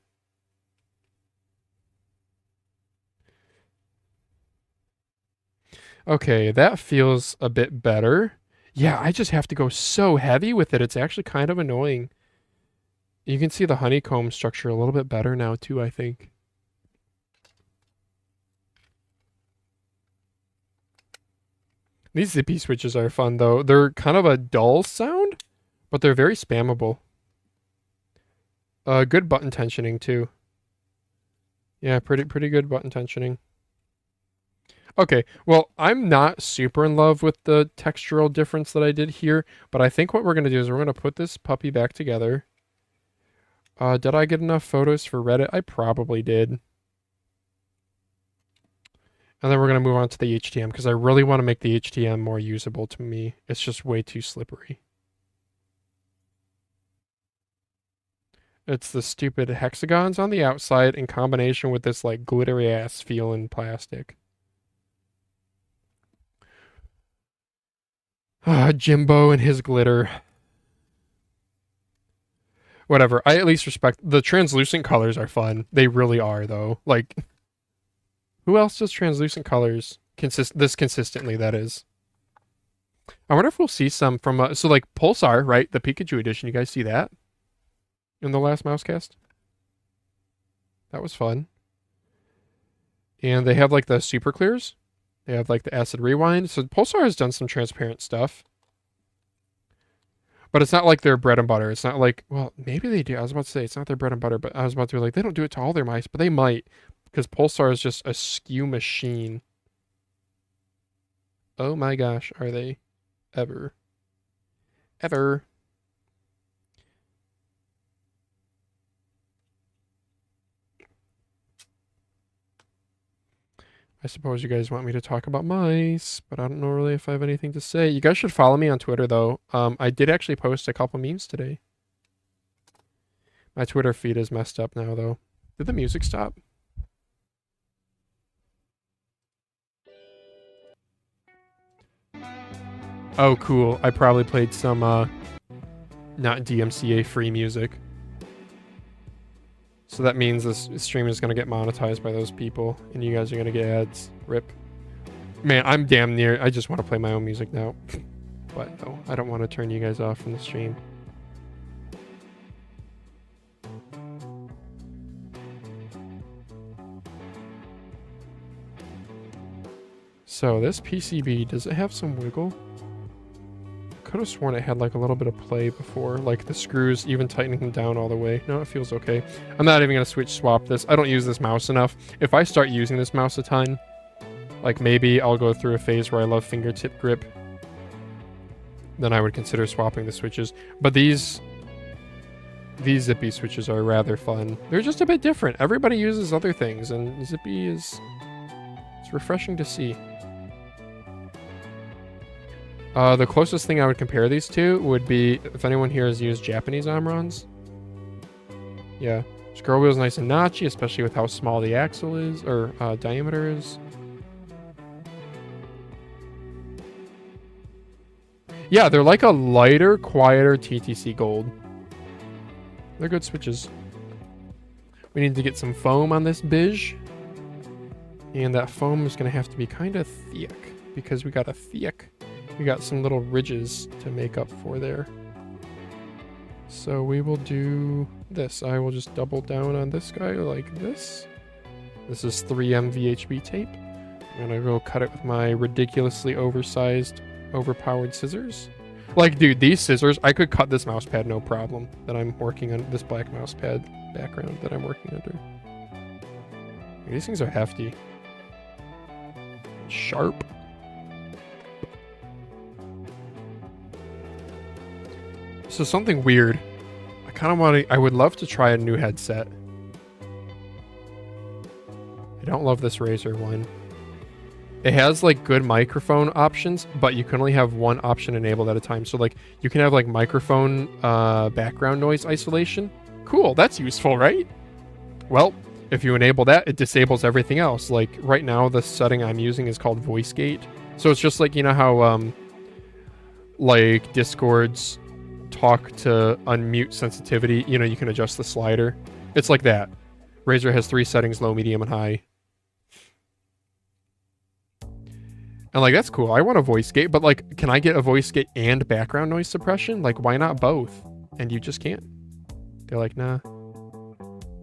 Speaker 1: Okay, that feels a bit better. Yeah, I just have to go so heavy with it. It's actually kind of annoying. You can see the honeycomb structure a little bit better now too, I think. These zippy switches are fun though. They're kind of a dull sound, but they're very spammable. Good button tensioning too. Yeah, pretty good button tensioning. Okay, well, I'm not super in love with the textural difference that I did here, but I think what we're going to do is we're going to put this puppy back together. Did I get enough photos for Reddit? I probably did. And then we're going to move on to the HTM, because I really want to make the HTM more usable to me. It's just way too slippery. It's the stupid hexagons on the outside in combination with this, like, glittery-ass feeling plastic. Jimbo and his glitter. Whatever. I at least respect... The translucent colors are fun. They really are, though. Like, who else does translucent colors this consistently, that is? I wonder if we'll see some from... so, like, Pulsar, right? The Pikachu edition. You guys see that? In the last Mousecast? That was fun. And they have, like, the super clears. They have like the acid rewind. So Pulsar has done some transparent stuff. But it's not like their bread and butter. It's not like, well, maybe they do. I was about to say it's not their bread and butter, but I was about to be like, they don't do it to all their mice, but they might. Because Pulsar is just a skew machine. Oh my gosh, are they ever? Ever. I suppose you guys want me to talk about mice, but I don't know really if I have anything to say. You guys should follow me on Twitter, though. I did actually post a couple memes today. My Twitter feed is messed up now, though. Did the music stop? Oh, cool. I probably played some, not DMCA free music. So that means this stream is going to get monetized by those people, and you guys are going to get ads. Rip. Man, I'm damn near... I just want to play my own music now. But no, I don't want to turn you guys off from the stream. So this PCB, does it have some wiggle? Could have sworn it had like a little bit of play before, like the screws even tightening them down all the way. No, it feels okay. I'm not even gonna swap this. I don't use this mouse enough. If I start using this mouse a ton, like maybe I'll go through a phase where I love fingertip grip, then I would consider swapping the switches. But these Zippy switches are rather fun. They're just a bit different. Everybody uses other things, and Zippy is... it's refreshing to see. The closest thing I would compare these to would be if anyone here has used Japanese Omrons. Yeah. Scroll wheel is nice and notchy, especially with how small the axle is, or diameter is. Yeah, they're like a lighter, quieter TTC Gold. They're good switches. We need to get some foam on this bish. And that foam is going to have to be kind of thick, because we got a thick... we got some little ridges to make up for there. So we will do this. I will just double down on this guy like this. This is 3M VHB tape. I'm gonna go cut it with my ridiculously oversized, overpowered scissors. Like, dude, these scissors, I could cut this mouse pad no problem that I'm working on, this black mouse pad background that I'm working under. These things are hefty. Sharp. So something weird. I kind of want to... I would love to try a new headset. I don't love this Razer one. It has like good microphone options, but you can only have one option enabled at a time. So like you can have like microphone background noise isolation. Cool, that's useful, right? Well, if you enable that, it disables everything else. Like right now, the setting I'm using is called voice gate. So it's just like, you know how like Discord's talk to unmute sensitivity, you know, you can adjust the slider. It's like that. Razer has 3 settings, low, medium, and high. And like, that's cool. I want a voice gate, but like, can I get a voice gate and background noise suppression? Like, why not both? And you just can't. They're like, nah,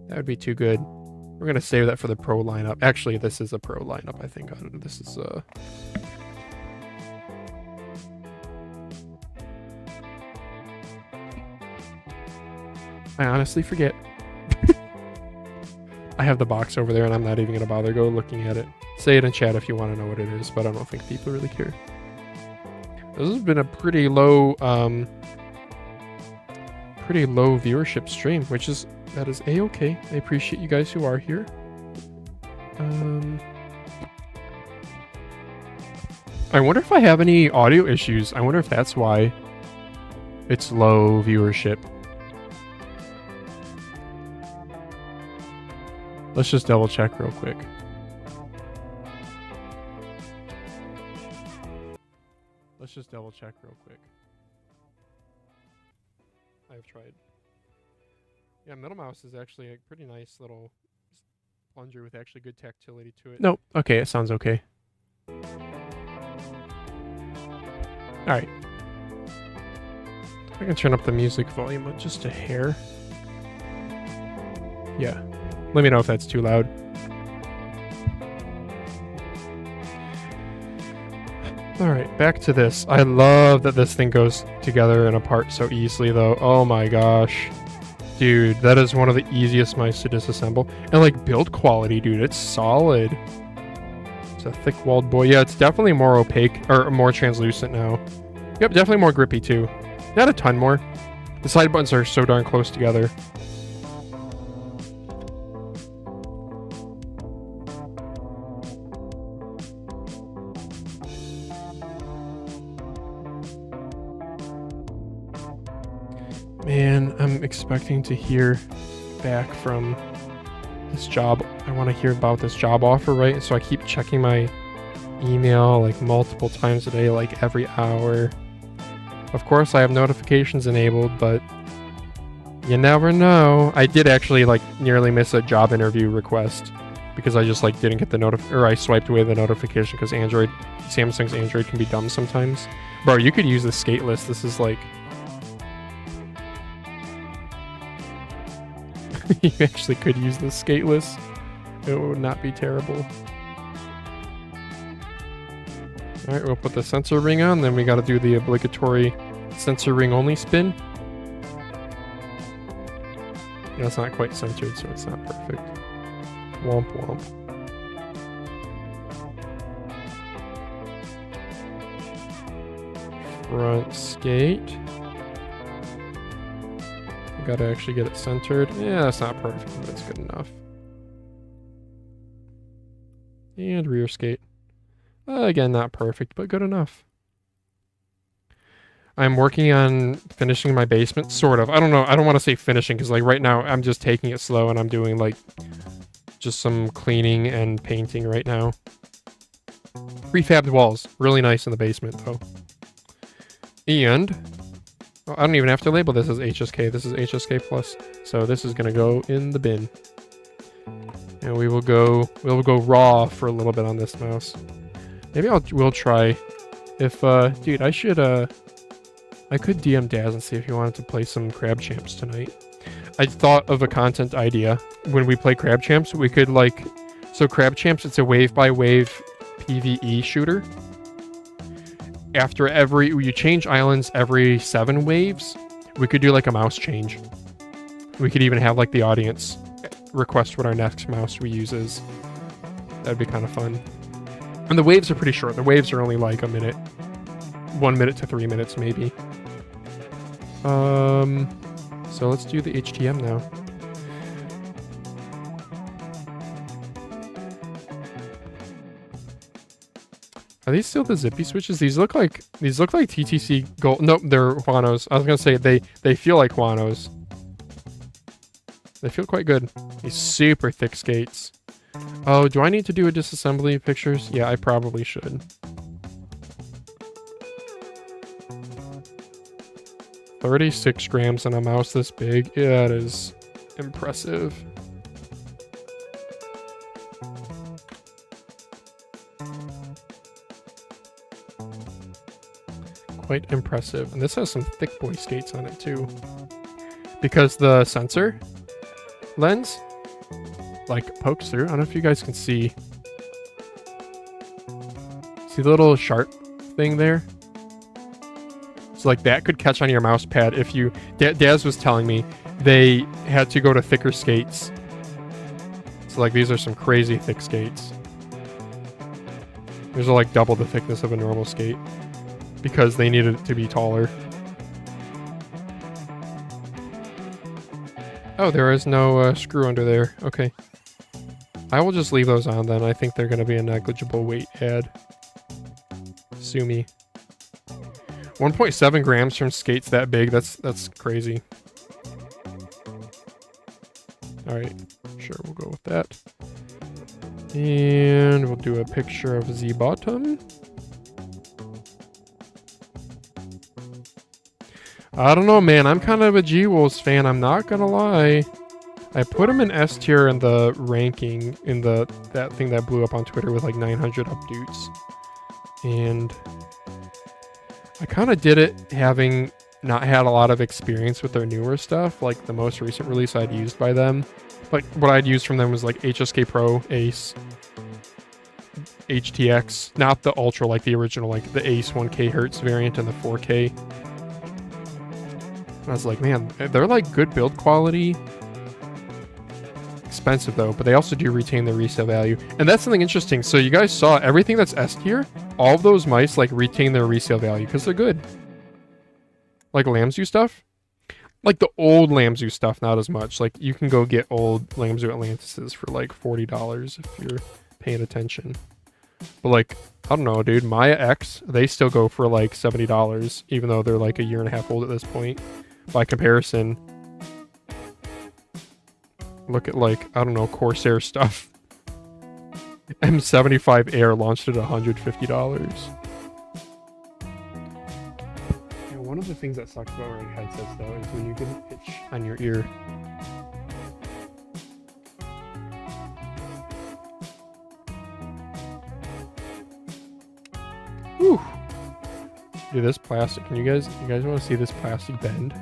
Speaker 1: that would be too good. We're going to save that for the pro lineup. Actually, this is a pro lineup, I think. This is, I honestly forget. I have the box over there and I'm not even going to bother go looking at it. Say it in chat if you want to know what it is, but I don't think people really care. This has been a pretty low viewership stream, which is, that is a-okay. I appreciate you guys who are here. I wonder if I have any audio issues. I wonder if that's why it's low viewership. Let's just double check real quick. Let's just double check real quick. I've tried. Yeah, middle mouse is actually a pretty nice little plunger with actually good tactility to it. Nope. Okay, it sounds okay. Alright. I can turn up the music volume just a hair. Yeah. Let me know if that's too loud. Alright, back to this. I love that this thing goes together and apart so easily, though. Oh my gosh. Dude, that is one of the easiest mice to disassemble. And, like, build quality, dude, it's solid. It's a thick-walled boy. Yeah, it's definitely more opaque, or more translucent now. Yep, definitely more grippy, too. Not a ton more. The side buttons are so darn close together. Man, I'm expecting to hear back from this job. I want to hear about this job offer, right? So I keep checking my email like multiple times a day, like every hour. Of course, I have notifications enabled, but You never know. I did actually like nearly miss a job interview request because I just like didn't get the or I swiped away the notification because Samsung's Android can be dumb sometimes. Bro, you could use the skate list. This is like you actually could use the skate list. It would not be terrible. Alright, we'll put the sensor ring on, then we gotta do the obligatory sensor ring only spin. Yeah, it's not quite centered, so it's not perfect. Womp womp. Front skate. Gotta actually get it centered. Yeah, that's not perfect, but that's good enough. And rear skate. Again, not perfect, but good enough. I'm working on finishing my basement, sort of. I don't know, I don't want to say finishing, because like right now I'm just taking it slow and I'm doing like just some cleaning and painting right now. Prefabbed walls, really nice in the basement though. And I don't even have to label this as HSK, this is HSK Plus. So this is gonna go in the bin. And we'll go raw for a little bit on this mouse. Maybe we'll try if dude, I could DM Daz and see if he wanted to play some Crab Champs tonight. I thought of a content idea. When we play Crab Champs, we could like... So Crab Champs, it's a wave-by-wave PvE shooter. After you change islands every 7 waves, we could do like a mouse change. We could even have like the audience request what our next mouse we use is. That'd be kind of fun. And the waves are pretty short. The waves are only like a minute. 1 minute to 3 minutes maybe. So let's do the HTM now. Are these still the zippy switches? These look like TTC Gold. Nope, they're Huano's. I was gonna say they feel like Huano's. They feel quite good. These super thick skates. Oh, do I need to do a disassembly pictures? Yeah, I probably should. 36 grams on a mouse this big. Yeah, it is impressive. Quite impressive. And this has some thick boy skates on it too. Because the sensor lens like pokes through. I don't know if you guys can see. See the little sharp thing there? So like that could catch on your mouse pad if you... Daz was telling me they had to go to thicker skates. So like these are some crazy thick skates. These are like double the thickness of a normal skate. Because they needed it to be taller. Oh, there is no screw under there. Okay. I will just leave those on then. I think they're going to be a negligible weight add. Sue me. 1.7 grams from skates that big. That's crazy. Alright. Sure, we'll go with that. And we'll do a picture of the bottom. I don't know, man. I'm kind of a G-Wolves fan. I'm not gonna lie. I put him in S tier in the ranking in that thing that blew up on Twitter with like 900 updates. And I kind of did it having not had a lot of experience with their newer stuff. Like the most recent release I'd used by them. Like what I'd used from them was like HSK Pro, Ace, HTX. Not the Ultra, like the original, like the Ace 1K Hertz variant and the 4K. I was like, man, they're like good build quality. Expensive though, but they also do retain their resale value. And that's something interesting. So you guys saw everything that's S tier, all of those mice like retain their resale value because they're good. Like Lamzu stuff. Like the old Lamzu stuff, not as much. Like you can go get old Lamzu Atlantises for like $40 if you're paying attention. But like, I don't know, dude, Maya X, they still go for like $70, even though they're like a year and a half old at this point. By comparison, look at like, I don't know, Corsair stuff. M75 Air launched at $150. And one of of the things that sucks about wearing headsets though is when you get an itch on your ear. Whew. Dude, this plastic. You guys want to see this plastic bend?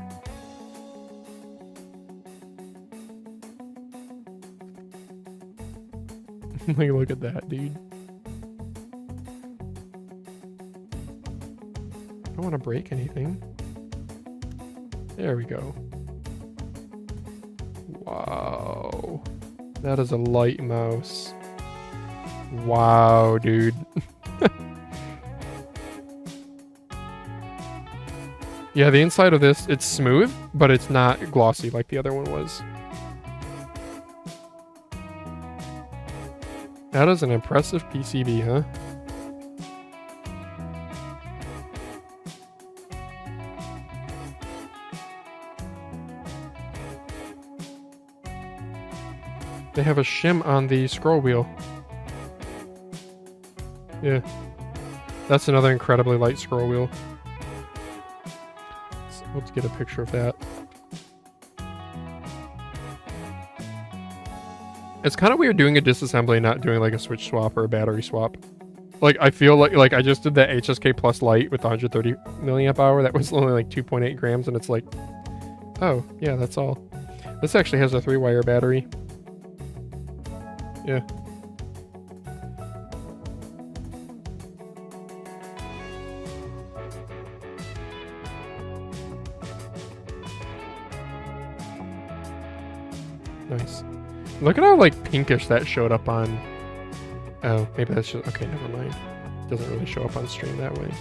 Speaker 1: Like, look at that, dude. I don't want to break anything. There we go. Wow. That is a Lite mouse. Wow, dude. Yeah, the inside of this, it's smooth, but it's not glossy like the other one was. That is an impressive PCB, huh? They have a shim on the scroll wheel. Yeah. That's another incredibly light scroll wheel. So let's get a picture of that. It's kind of weird doing a disassembly, not doing like a switch swap or a battery swap. Like, I feel like I just did that HSK Plus Lite with 130 milliamp hour. That was only like 2.8 grams, and it's like, oh, yeah, that's all. This actually has a 3-wire battery. Yeah. Nice. Look at how like pinkish that showed up on. Oh, maybe that's just okay. Never mind. Doesn't really show up on stream that way.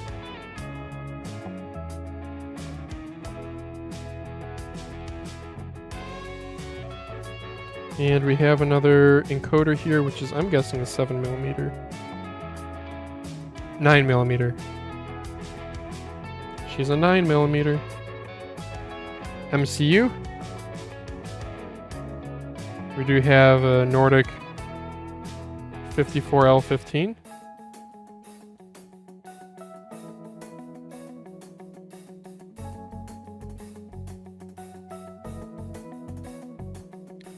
Speaker 1: And we have another encoder here, which is, I'm guessing, a 7mm. 9mm. She's a 9mm. MCU. We do have a Nordic 54L15.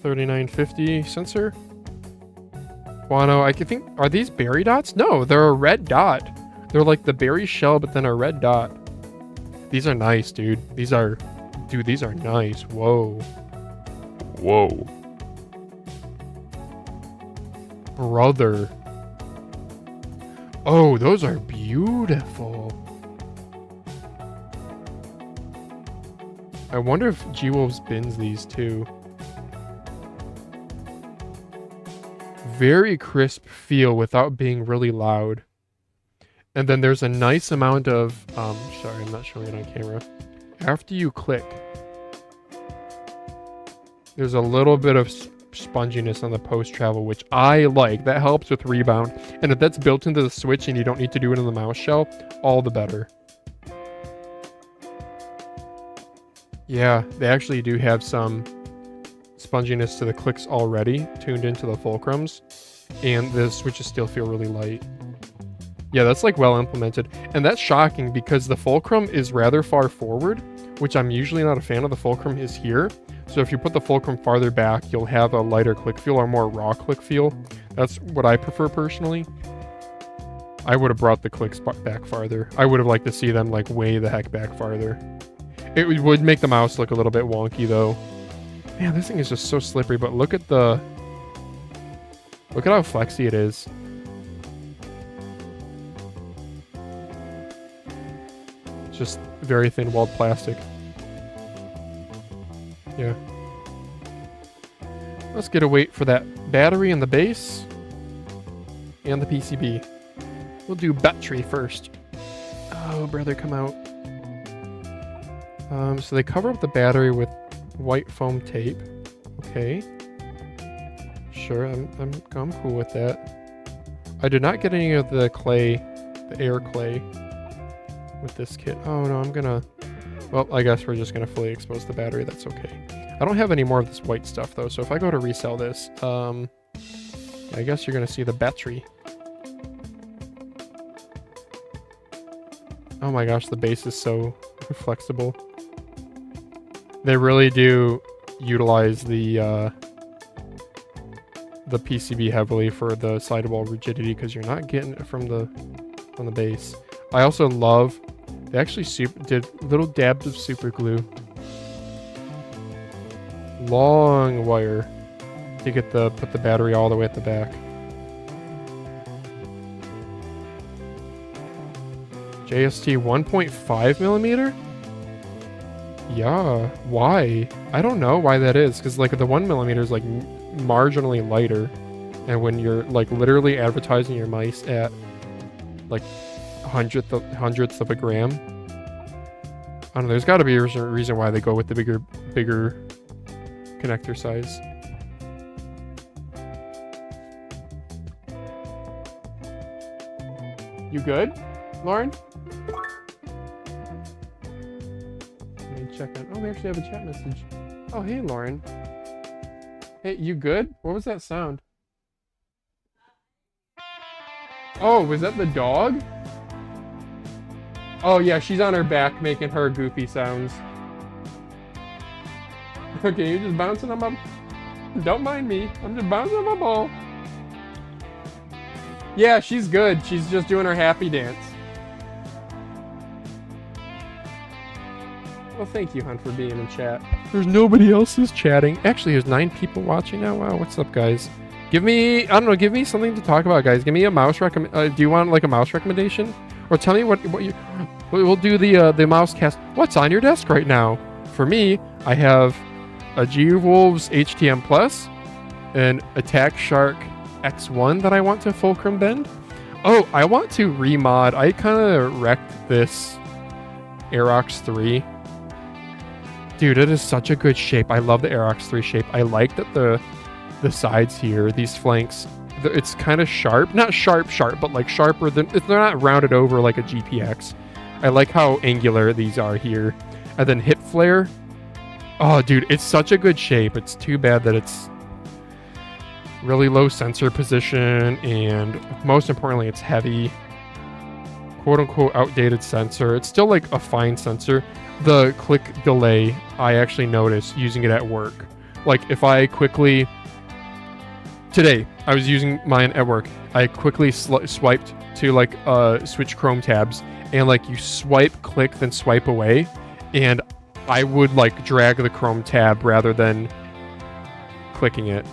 Speaker 1: $39.50 sensor. Guano, I think, are these berry dots? No, they're a red dot. They're like the berry shell, but then a red dot. These are nice, dude. These are nice. Whoa. Whoa. Brother. Oh, those are beautiful. I wonder if G-Wolves bins these too. Very crisp feel without being really loud. And then there's a nice amount of, sorry, I'm not showing it on camera. After you click, there's a little bit of sponginess on the post travel, which I like. That helps with rebound. And if that's built into the Switch and you don't need to do it in the mouse shell, all the better. Yeah, they actually do have some sponginess to the clicks already tuned into the fulcrums, and the switches still feel really light. Yeah, that's like well implemented, and that's shocking because the fulcrum is rather far forward, which I'm usually not a fan of. The fulcrum is here, so if you put the fulcrum farther back, you'll have a lighter click feel or more raw click feel. That's what I prefer personally. I would have brought the clicks back farther. I would have liked to see them like way the heck back farther. It would make the mouse look a little bit wonky though. Man, this thing is just so slippery, but look at how flexy it is. It's just very thin walled plastic. Yeah. Let's get a weight for that battery and the base and the PCB. We'll do battery first. Oh, brother, come out. So they cover up the battery with white foam tape. Okay. Sure, I'm cool with that. I did not get any of the clay, the air clay with this kit. Oh no, well, I guess we're just gonna fully expose the battery. That's okay. I don't have any more of this white stuff though, so if I go to resell this, I guess you're gonna see the battery. Oh my gosh, the base is so flexible. They really do utilize the PCB heavily for the sidewall rigidity because you're not getting it from the base. I also love they actually did little dabs of super glue, long wire to get put the battery all the way at the back. JST 1.5 millimeter. Yeah, why? I don't know why that is, because like the 1 millimeter is like marginally lighter, and when you're like literally advertising your mice at like hundredths of a gram, I don't know. There's got to be a reason why they go with the bigger connector size. You good, Lauren? Check on. Oh, we actually have a chat message. Oh, hey, Lauren. Hey, you good? What was that sound? Oh, was that the dog? Oh, yeah, she's on her back making her goofy sounds. Okay, you're just bouncing on my... Don't mind me. I'm just bouncing on my ball. Yeah, she's good. She's just doing her happy dance. Well, thank you, Hunt, for being in chat. There's nobody else who's chatting. Actually, there's 9 people watching now. Wow, what's up, guys? Give me, I don't know, give me something to talk about, guys. Give me a mouse do you want, like, a mouse recommendation? Or tell me what you... We'll do the mouse cast. What's on your desk right now? For me, I have a G-Wolves HTM Plus, an Attack Shark X1 that I want to fulcrum bend. Oh, I want to remod. I kind of wrecked this Aerox 3. Dude, it is such a good shape. I love the Aerox 3 shape. I like that the sides here, these flanks, it's kind of sharp. Not sharp, but like sharper than... They're not rounded over like a GPX. I like how angular these are here. And then hip flare. Oh, dude, it's such a good shape. It's too bad that it's really low sensor position, and most importantly, it's heavy. Quote-unquote outdated sensor. It's still like a fine sensor. The click delay, I actually noticed using it at work. Like if I quickly... Today, I was using mine at work. I quickly swiped to like switch Chrome tabs, and like you swipe, click, then swipe away, and I would like drag the Chrome tab rather than clicking it.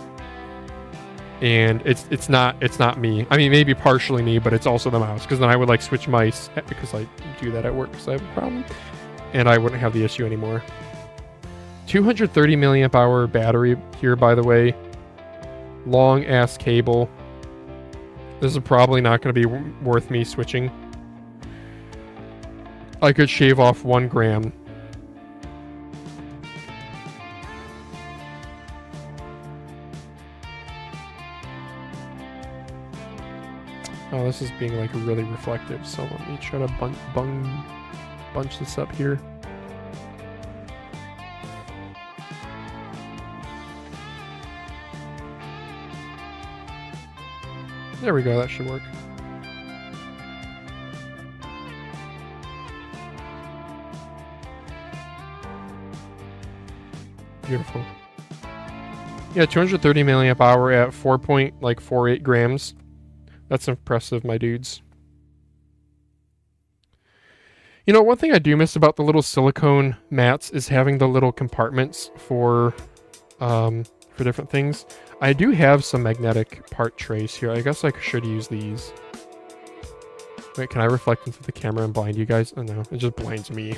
Speaker 1: And it's not me. I mean, maybe partially me, but it's also the mouse, because then I would like switch mice, because I do that at work because I have a problem, and I wouldn't have the issue anymore. 230 milliamp hour battery here, by the way. Long ass cable. This is probably not going to be worth me switching. I could shave off 1 gram. Oh, this is being like really reflective, so let me try to bunch this up here. There we go, that should work. Beautiful. Yeah, 230 milliamp hour at 4.48 grams. That's impressive, my dudes. You know, one thing I do miss about the little silicone mats is having the little compartments for different things. I do have some magnetic part trays here. I guess I should use these. Wait, can I reflect into the camera and blind you guys? Oh no, it just blinds me.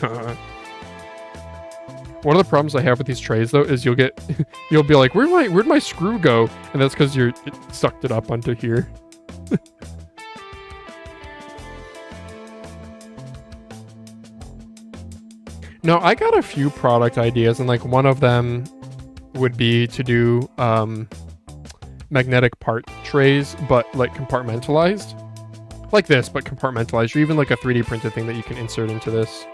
Speaker 1: One of the problems I have with these trays though is you'll be like, where'd my screw go? And that's because it sucked it up onto here. No, I got a few product ideas, and like one of them would be to do magnetic part trays, but like compartmentalized. Like this, but compartmentalized, or even like a 3D printed thing that you can insert into this.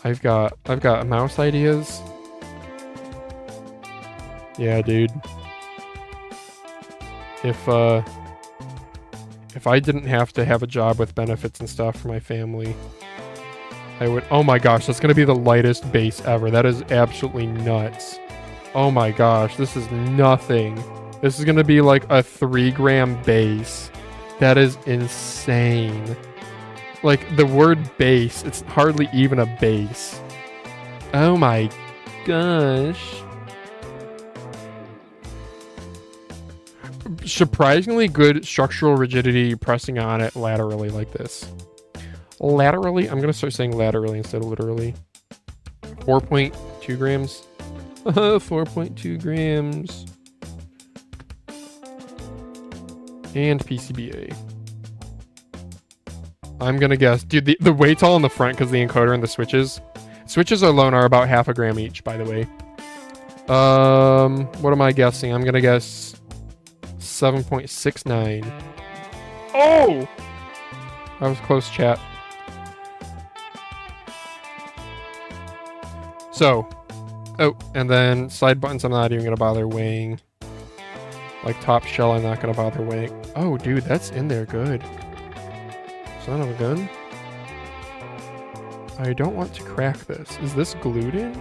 Speaker 1: I've got mouse ideas. Yeah, dude. If If I didn't have to have a job with benefits and stuff for my family, I would... Oh my gosh, that's going to be the lightest base ever. That is absolutely nuts. Oh my gosh, this is nothing. This is going to be like a 3-gram base. That is insane. Like, the word base, it's hardly even a base. Oh my gosh. Surprisingly good structural rigidity pressing on it laterally like this. Laterally? I'm going to start saying laterally instead of literally. 4.2 grams. 4.2 grams. And PCBA. I'm going to guess. Dude, the weight's all in the front because the encoder and the switches. Switches alone are about half a gram each, by the way. What am I guessing? I'm going to guess 7.69. Oh! That was close, chat. So, oh, and then side buttons I'm not even going to bother weighing. Like top shell I'm not going to bother weighing. Oh, dude, that's in there good. Son of a gun. I don't want to crack this. Is this glued in?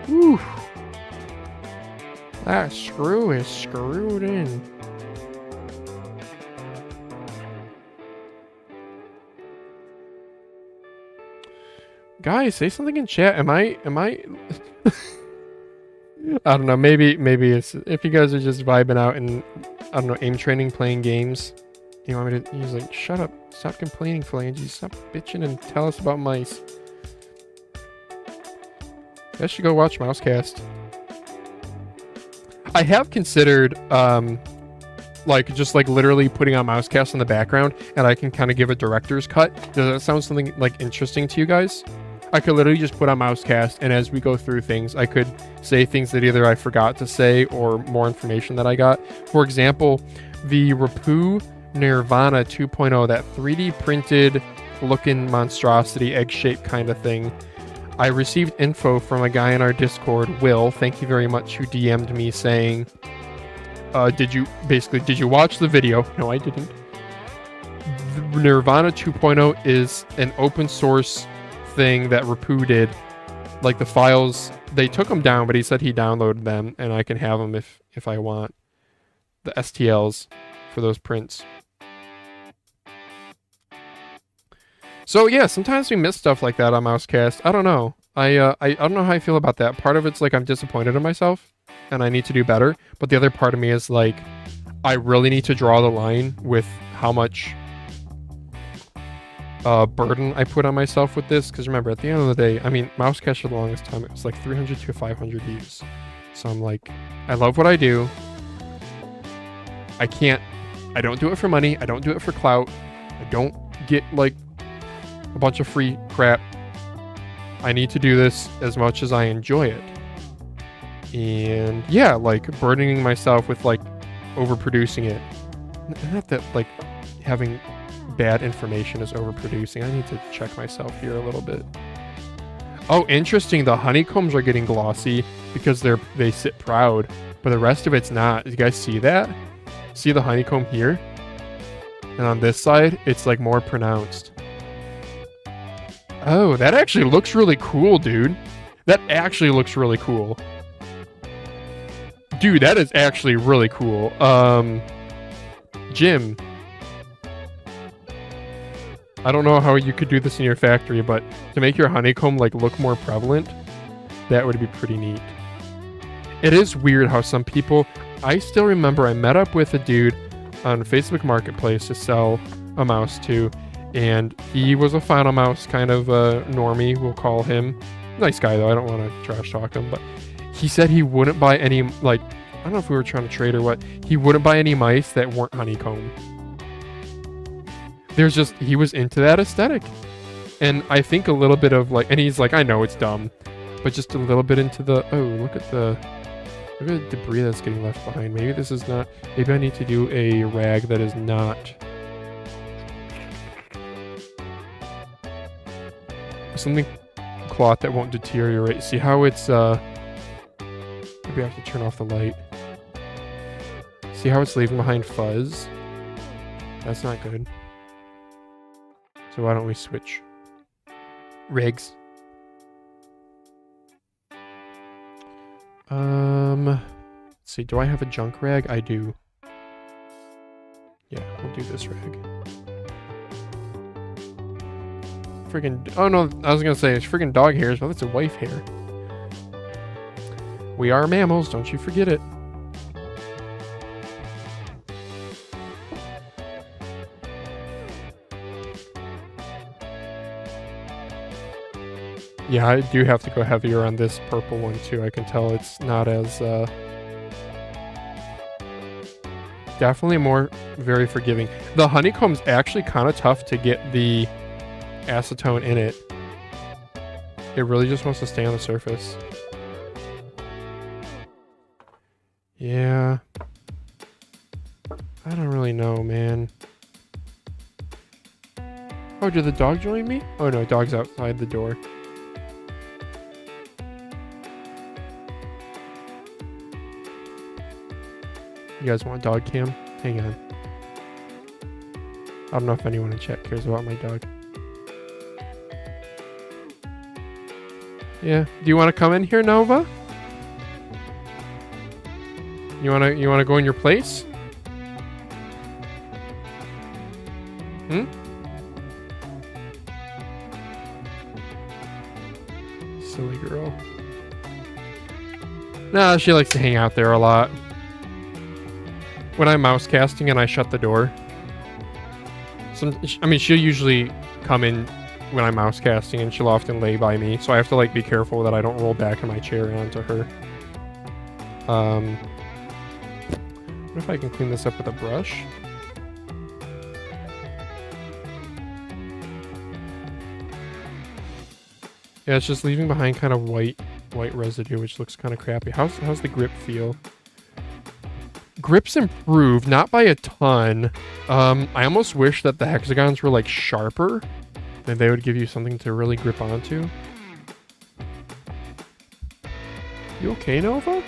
Speaker 1: Whew. That screw is screwed in. Guys, say something in chat. Am I I don't know, maybe it's if you guys are just vibing out and I don't know, aim training, playing games. You want me to he's like, shut up, stop complaining, Phalange, stop bitching and tell us about mice. You guys should go watch Mousecast. I have considered like just like literally putting on Mousecast in the background and I can kind of give a director's cut. Does that sound something like interesting to you guys? I could literally just put on Mousecast and as we go through things, I could say things that either I forgot to say or more information that I got. For example, the Rapu Nirvana 2.0, that 3D printed looking monstrosity, egg-shaped kind of thing. I received info from a guy in our Discord, Will, thank you very much, who DM'd me saying, did you watch the video? No, I didn't. The Nirvana 2.0 is an open source thing that Rapu did. Like the files, they took them down, but he said he downloaded them and I can have them if I want. The STLs for those prints. So yeah, sometimes we miss stuff like that on Mousecast. I don't know. I don't know how I feel about that. Part of it's like I'm disappointed in myself and I need to do better. But the other part of me is like, I really need to draw the line with how much burden I put on myself with this. Because remember, at the end of the day, I mean, Mousecast for the longest time, it was like 300 to 500 views. So I'm like, I love what I do. I don't do it for money. I don't do it for clout. I don't get like a bunch of free crap. I need to do this as much as I enjoy it. And yeah, like burdening myself with like overproducing it. Not that like having bad information is overproducing. I need to check myself here a little bit. Oh, interesting. The honeycombs are getting glossy because they sit proud, but the rest of it's not. You guys see that? See the honeycomb here? And on this side, it's like more pronounced. Oh, that actually looks really cool, dude. That actually looks really cool. Dude, that is actually really cool. Jim. I don't know how you could do this in your factory, but to make your honeycomb like look more prevalent, that would be pretty neat. It is weird how some people... I still remember I met up with a dude on Facebook Marketplace to sell a mouse to, and he was a Final Mouse kind of normie, we'll call him. Nice guy though, I don't want to trash talk him, but he said he wouldn't buy any, like, I don't know if we were trying to trade or what, he wouldn't buy any mice that weren't honeycomb. There's just, he was into that aesthetic. And I think a little bit of like, and he's like, I know it's dumb, but just a little bit into the, oh, look at the debris that's getting left behind. Maybe this is not, maybe I need to do a rag that is not something cloth that won't deteriorate. See how it's, maybe I have to turn off the light. See how it's leaving behind fuzz? That's not good. So why don't we switch rigs? Let's see, do I have a junk rag? I do. Yeah, we'll do this rag. Friggin', oh no, I was gonna say it's friggin' dog hairs, well that's a wife hair. We are mammals, don't you forget it. Yeah, I do have to go heavier on this purple one too. I can tell it's not as, definitely more very forgiving. The honeycomb's actually kind of tough to get the acetone in it. It really just wants to stay on the surface. Yeah. I don't really know, man. Oh, did the dog join me? Oh no, dog's outside the door. You guys want dog cam? Hang on. I don't know if anyone in chat cares about my dog. Yeah. Do you want to come in here, Nova? You wanna go in your place? Hmm? Silly girl. Nah, she likes to hang out there a lot. When I'm mouse casting and I shut the door. I mean, she'll usually come in when I'm mouse casting and she'll often lay by me. So I have to like be careful that I don't roll back in my chair onto her. What if I can clean this up with a brush? Yeah, it's just leaving behind kind of white residue, which looks kind of crappy. How's the grip feel? Grip's improved, not by a ton. I almost wish that the hexagons were like sharper, then they would give you something to really grip onto. You okay, Nova?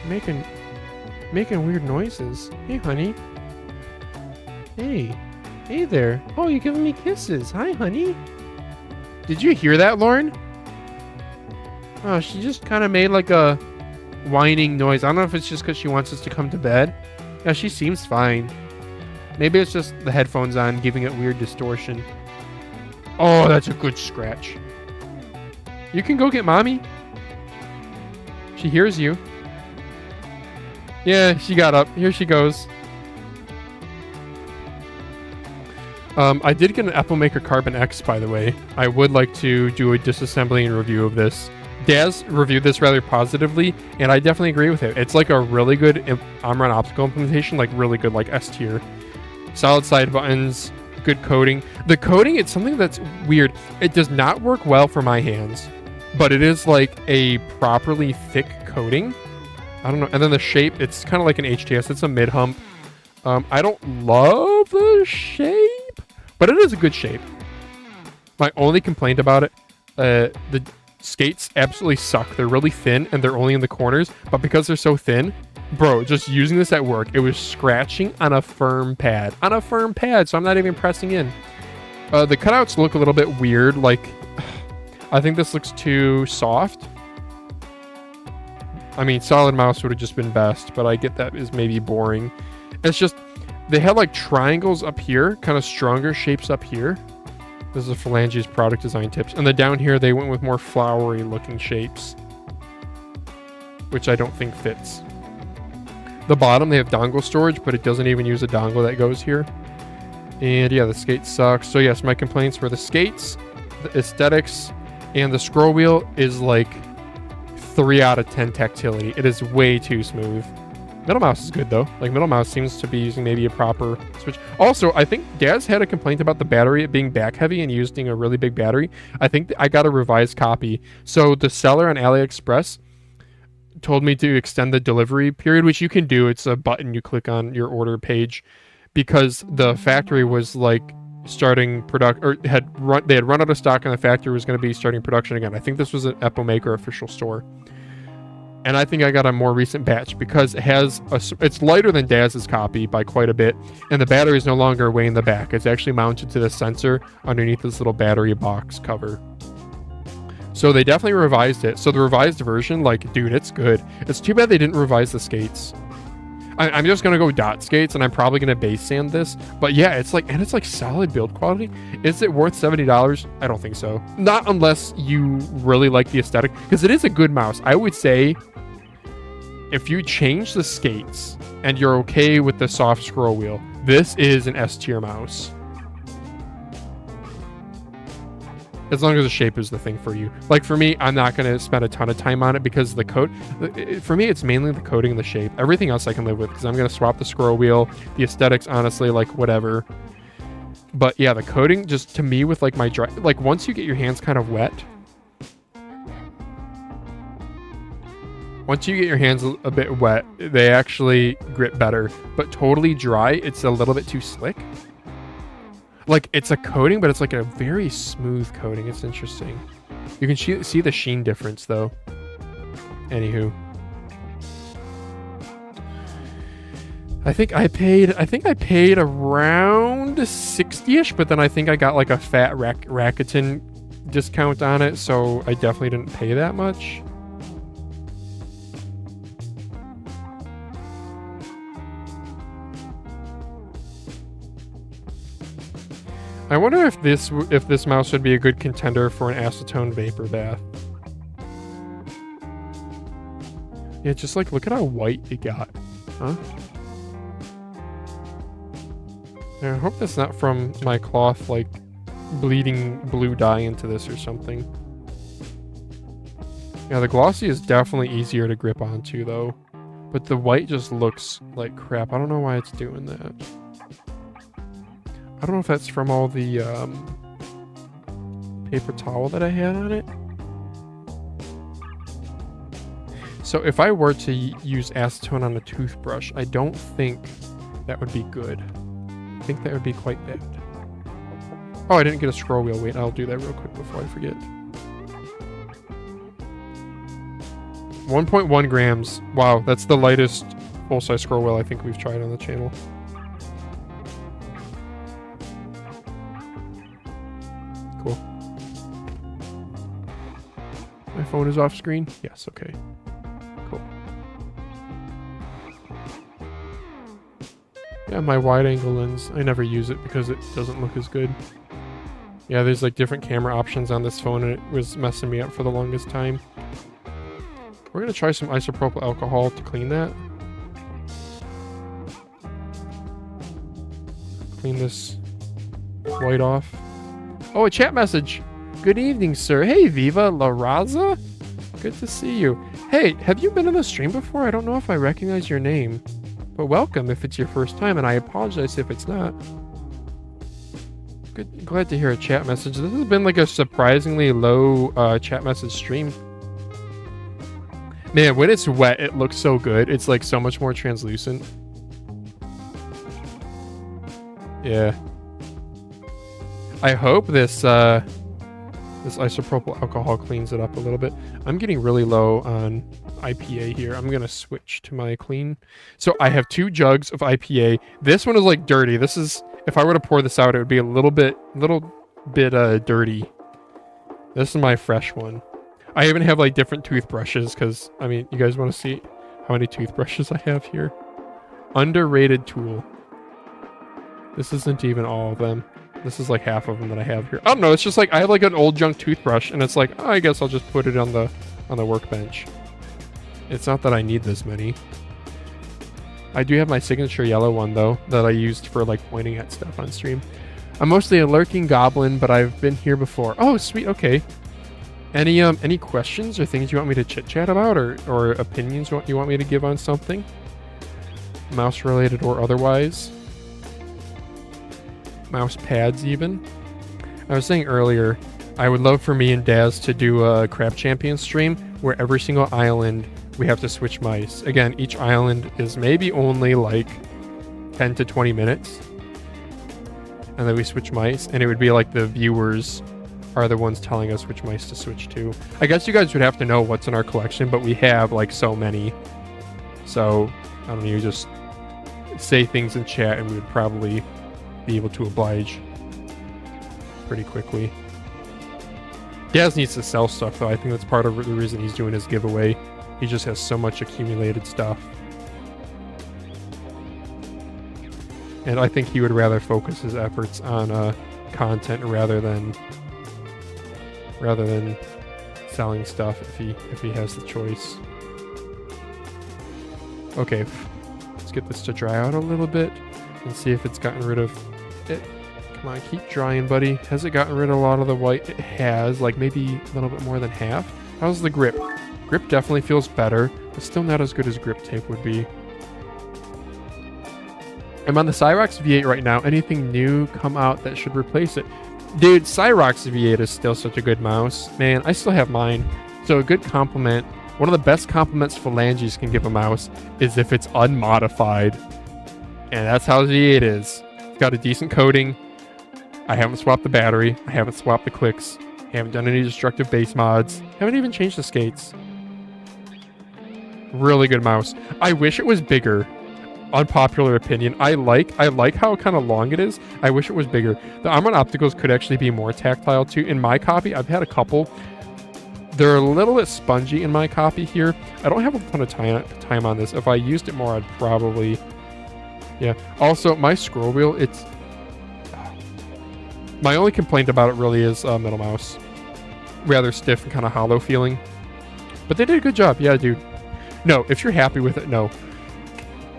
Speaker 1: Making weird noises. Hey, honey. Hey there. Oh, you're giving me kisses. Hi, honey. Did you hear that, Lauren? Oh, she just kind of made like a whining noise. I don't know if it's just because she wants us to come to bed. Yeah, she seems fine. Maybe it's just the headphones on giving it weird distortion. Oh, that's a good scratch. You can go get mommy. She hears you. Yeah, she got up. Here she goes. I did get an Apple Maker Carbon X, by the way. I would like to do a disassembly and review of this. Daz reviewed this rather positively, and I definitely agree with it. It's like a really good Omron optical implementation, like really good, like S tier. Solid side buttons, good coding. The coding, it's something that's weird. It does not work well for my hands, but it is like a properly thick coating. I don't know. And then the shape, it's kind of like an HTS. It's a mid-hump. I don't love the shape, but it is a good shape. My only complaint about it, the skates absolutely suck. They're really thin and they're only in the corners, but because they're so thin, bro, just using this at work, it was scratching on a firm pad. So I'm not even pressing in. The cutouts look a little bit weird. Like, I think this looks too soft. I mean, solid mouse would have just been best, but I get that is maybe boring. It's just, they had like triangles up here, kind of stronger shapes up here. This is a Phalanges product design tips. And then down here, they went with more flowery looking shapes, which I don't think fits. The bottom, they have dongle storage, but it doesn't even use a dongle that goes here. And yeah, the skate sucks. So yes, my complaints were the skates, the aesthetics, and the scroll wheel is like 3 out of 10 tactility. It is way too smooth. Middle mouse is good though. Like middle mouse seems to be using maybe a proper switch. Also, I think Daz had a complaint about the battery it being back heavy and using a really big battery. I think I got a revised copy. So the seller on AliExpress told me to extend the delivery period, which you can do. It's a button you click on your order page, because the factory was like starting product, or they had run out of stock and the factory was going to be starting production again. I think this was an Apple Maker official store. And I think I got a more recent batch because it's lighter than Daz's copy by quite a bit, and the battery is no longer way in the back. It's actually mounted to the sensor underneath this little battery box cover. So they definitely revised it. So the revised version, like, dude, it's good. It's too bad they didn't revise the skates. I'm just gonna go dot skates, and I'm probably gonna base sand this. But yeah, it's like solid build quality. Is it worth $70? I don't think so. Not unless you really like the aesthetic, because it is a good mouse. I would say if you change the skates and you're okay with the soft scroll wheel, this is an S tier mouse. As long as the shape is the thing for you. Like for me, I'm not going to spend a ton of time on it because the coat, for me, it's mainly the coating and the shape. Everything else I can live with because I'm going to swap the scroll wheel, the aesthetics, honestly, like whatever. But yeah, the coating just to me with like my dry, like once you get your hands kind of wet, once you get your hands a bit wet, they actually grip better. But totally dry, it's a little bit too slick. Like, it's a coating, but it's like a very smooth coating. It's interesting. You can see the sheen difference, though. Anywho. I think I paid around 60-ish, but then I think I got like a fat Rakuten discount on it, so I definitely didn't pay that much. I wonder if this mouse would be a good contender for an acetone vapor bath. Yeah, just like look at how white it got, huh? Yeah, I hope that's not from my cloth like bleeding blue dye into this or something. Yeah, the glossy is definitely easier to grip onto though, but the white just looks like crap. I don't know why it's doing that. I don't know if that's from all the paper towel that I had on it. So if I were to use acetone on a toothbrush, I don't think that would be good. I think that would be quite bad. Oh, I didn't get a scroll wheel. Wait, I'll do that real quick before I forget. 1.1 grams. Wow, that's the lightest full-size scroll wheel I think we've tried on the channel. Cool. My phone is off screen? Yes, okay. Cool. Yeah, my wide angle lens. I never use it because it doesn't look as good. Yeah, there's like different camera options on this phone and it was messing me up for the longest time. We're gonna try some isopropyl alcohol to clean that. Clean this white off. Oh, a chat message. Good evening, sir. Hey, Viva La Raza. Good to see you. Hey, have you been on the stream before? I don't know if I recognize your name. But welcome if it's your first time, and I apologize if it's not. Good, glad to hear a chat message. This has been like a surprisingly low chat message stream. Man, when it's wet, it looks so good. It's like so much more translucent. Yeah. I hope this this isopropyl alcohol cleans it up a little bit. I'm getting really low on IPA here. I'm gonna switch to my clean. So I have 2 jugs of IPA. This one is like dirty. This is, if I were to pour this out, it would be a little bit dirty. This is my fresh one. I even have like different toothbrushes because, I mean, you guys want to see how many toothbrushes I have here? Underrated tool. This isn't even all of them. This is like half of them that I have here. I don't know. It's just like I have like an old junk toothbrush, and it's like, oh, I guess I'll just put it on the workbench. It's not that I need this many. I do have my signature yellow one though that I used for like pointing at stuff on stream. I'm mostly a lurking goblin, but I've been here before. Oh, sweet. Okay. Any questions or things you want me to chit chat about, or opinions you want me to give on something, mouse related or otherwise? Mouse pads even. I was saying earlier, I would love for me and Daz to do a Crab Champion stream where every single island we have to switch mice. Again, each island is maybe only like 10 to 20 minutes. And then we switch mice, and it would be like the viewers are the ones telling us which mice to switch to. I guess you guys would have to know what's in our collection, but we have like so many. So, I don't know, you just say things in chat and we would probably be able to oblige pretty quickly. Gaz needs to sell stuff though. I think that's part of the reason he's doing his giveaway. He just has so much accumulated stuff. And I think he would rather focus his efforts on content rather than selling stuff if he has the choice. Okay, let's get this to dry out a little bit and see if it's gotten rid of it. Come on, keep drying, buddy. Has it gotten rid of a lot of the white? It has, like maybe a little bit more than half. How's the grip? Grip definitely feels better, but still not as good as grip tape would be. I'm on the Cyrox V8 right now. Anything new come out that should replace it? Dude, Cyrox V8 is still such a good mouse. Man, I still have mine. So a good compliment, one of the best compliments phalanges can give a mouse is if it's unmodified. And that's how the V8 is. It's got a decent coating. I haven't swapped the battery. I haven't swapped the clicks. Haven't done any destructive base mods. Haven't even changed the skates. Really good mouse. I wish it was bigger. Unpopular opinion. I like how kind of long it is. I wish it was bigger. The Armon Opticals could actually be more tactile too. In my copy, I've had a couple. They're a little bit spongy in my copy here. I don't have a ton of time on this. If I used it more, I'd probably... Yeah. Also, my scroll wheel, it's... My only complaint about it really is middle mouse. Rather stiff and kind of hollow feeling. But they did a good job. Yeah, dude. No, if you're happy with it, no.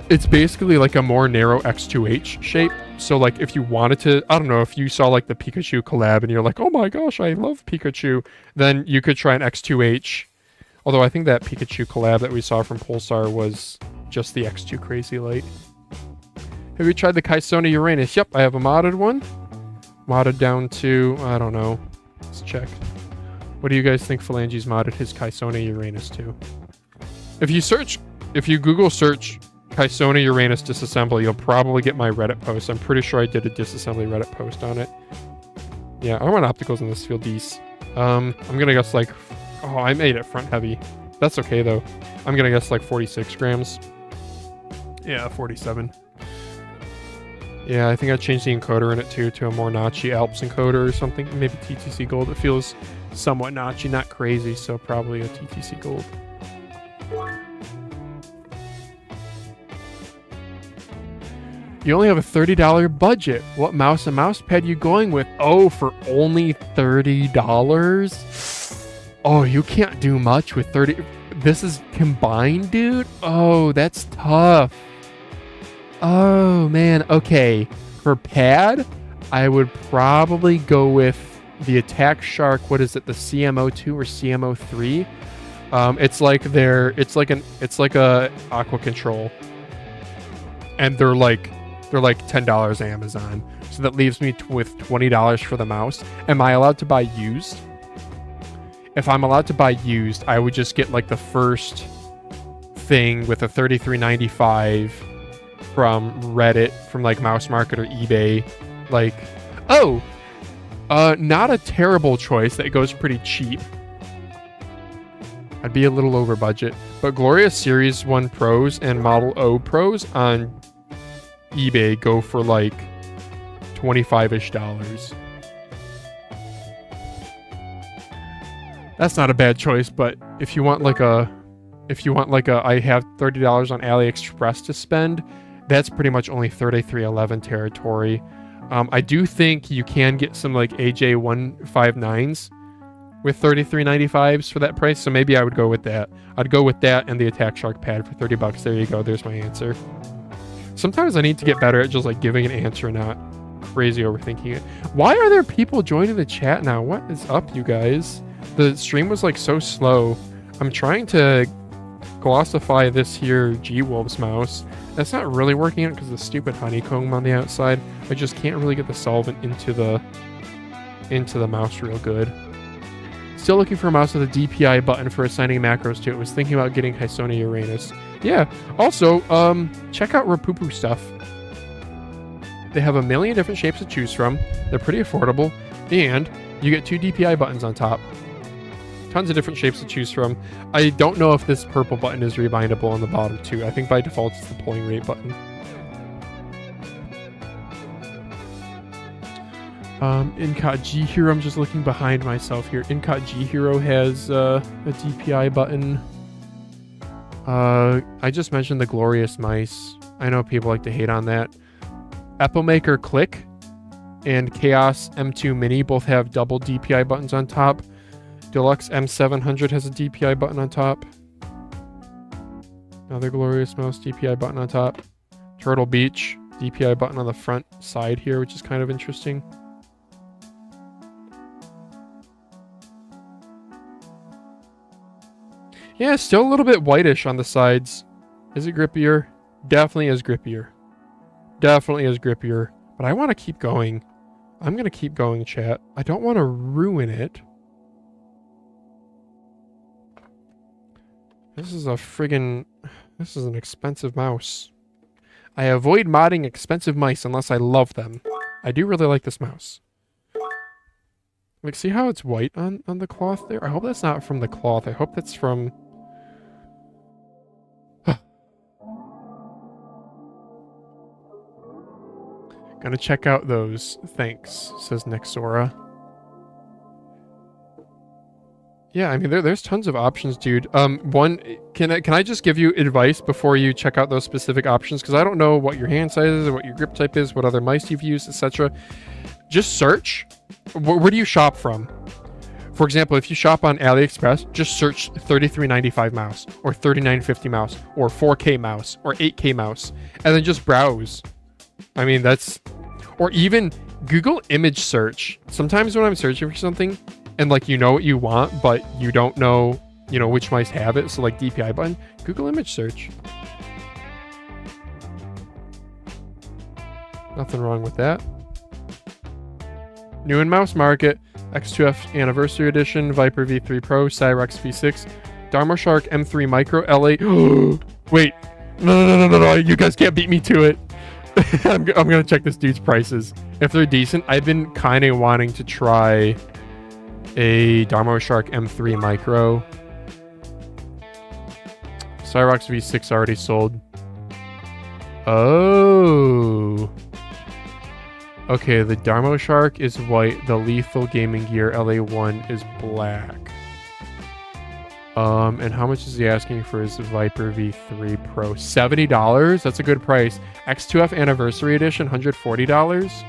Speaker 1: It's basically like a more narrow X2H shape. So like if you wanted to, I don't know, if you saw like the Pikachu collab and you're like, oh my gosh, I love Pikachu, then you could try an X2H. Although I think that Pikachu collab that we saw from Pulsar was just the X2 Crazy Light. Have you tried the Kaisona Uranus? Yep, I have a modded one. Modded down to, I don't know. Let's check. What do you guys think Phalanges modded his Kaisona Uranus to? If you Google search Kaisona Uranus disassembly, you'll probably get my Reddit post. I'm pretty sure I did a disassembly Reddit post on it. Yeah, I want opticals in this field D's. I'm gonna guess like, oh, I made it front heavy. That's okay though. I'm gonna guess like 46 grams. Yeah, 47. Yeah, I think I changed the encoder in it too to a more notchy Alps encoder or something. Maybe TTC Gold. It feels somewhat notchy, not crazy, so probably a TTC Gold. You only have a $30 budget. What mouse and mouse pad you going with? Oh, for only $30? Oh, you can't do much with 30. This is combined, dude? Oh, that's tough. Oh, man. Okay. For pad, I would probably go with the Attack Shark. What is it? The CMO2 or CMO3? It's like a Aqua Control. And they're like $10 Amazon. So that leaves me with $20 for the mouse. Am I allowed to buy used? If I'm allowed to buy used, I would just get like the first thing with a $33.95 from Reddit, from like Mouse Market or eBay. Like, oh, not a terrible choice. That goes pretty cheap. I'd be a little over budget. But Gloria Series 1 Pros and Model O Pros on eBay go for like $25-ish. That's not a bad choice, but if you want like a I have $30 on AliExpress to spend, that's pretty much only 3311 territory. I do think you can get some like AJ159s with $33.95s for that price, so maybe I would go with that. I'd go with that and the Attack Shark pad for $30. There you go. There's my answer. Sometimes I need to get better at just like giving an answer, not crazy overthinking it. Why are there people joining the chat now? What is up, you guys? The stream was like so slow. I'm trying to glossify this here G-Wolves mouse. That's not really working out because of the stupid honeycomb on the outside. I just can't really get the solvent into the mouse real good. Still looking for a mouse with a DPI button for assigning macros to it. Was thinking about getting Kaisona Uranus. Yeah. Also, check out Rapupu stuff. They have a million different shapes to choose from. They're pretty affordable, and You get 2 DPI buttons on top. Tons of different shapes to choose from. I don't know if this purple button is rebindable on the bottom too. I think by default it's the pulling rate button. Incot G Hero, I'm just looking behind myself here. Incot G Hero has a DPI button. I just mentioned the Glorious Mice. I know people like to hate on that. Epilmaker Click and Chaos M2 Mini both have double DPI buttons on top. Deluxe M700 has a DPI button on top. Another Glorious Mouse DPI button on top. Turtle Beach DPI button on the front side here, which is kind of interesting. Yeah, still a little bit whitish on the sides. Is it grippier? Definitely is grippier. Definitely is grippier. But I want to keep going. I'm going to keep going, chat. I don't want to ruin it. This is a friggin... This is an expensive mouse. I avoid modding expensive mice unless I love them. I do really like this mouse. Like, see how it's white on the cloth there? I hope that's not from the cloth. I hope that's from... Gonna check out those. Thanks, says Nexora. Yeah, I mean, there's tons of options, dude. One, can I just give you advice before you check out those specific options? Because I don't know what your hand size is, or what your grip type is, what other mice you've used, etc. Just search. Where do you shop from? For example, if you shop on AliExpress, just search 3395 mouse, or 3950 mouse, or 4K mouse, or 8K mouse, and then just browse. I mean, that's... Or even Google image search. Sometimes when I'm searching for something, and like you know what you want, but you don't know, you know, which mice have it, so like DPI button, Google image search. Nothing wrong with that. New in mouse market, X2F Anniversary Edition, Viper V3 Pro, Cyrex V6, Dharma Shark M3 Micro LA... Wait, no, you guys can't beat me to it. I'm gonna check this dude's prices. If they're decent, I've been kind of wanting to try a Dharma Shark M3 Micro. Cyrox V6 already sold. Oh. Okay, the Dharma Shark is white. The Lethal Gaming Gear LA1 is black. And how much is he asking for his Viper V3 Pro? $70? That's a good price. X2F Anniversary Edition, $140?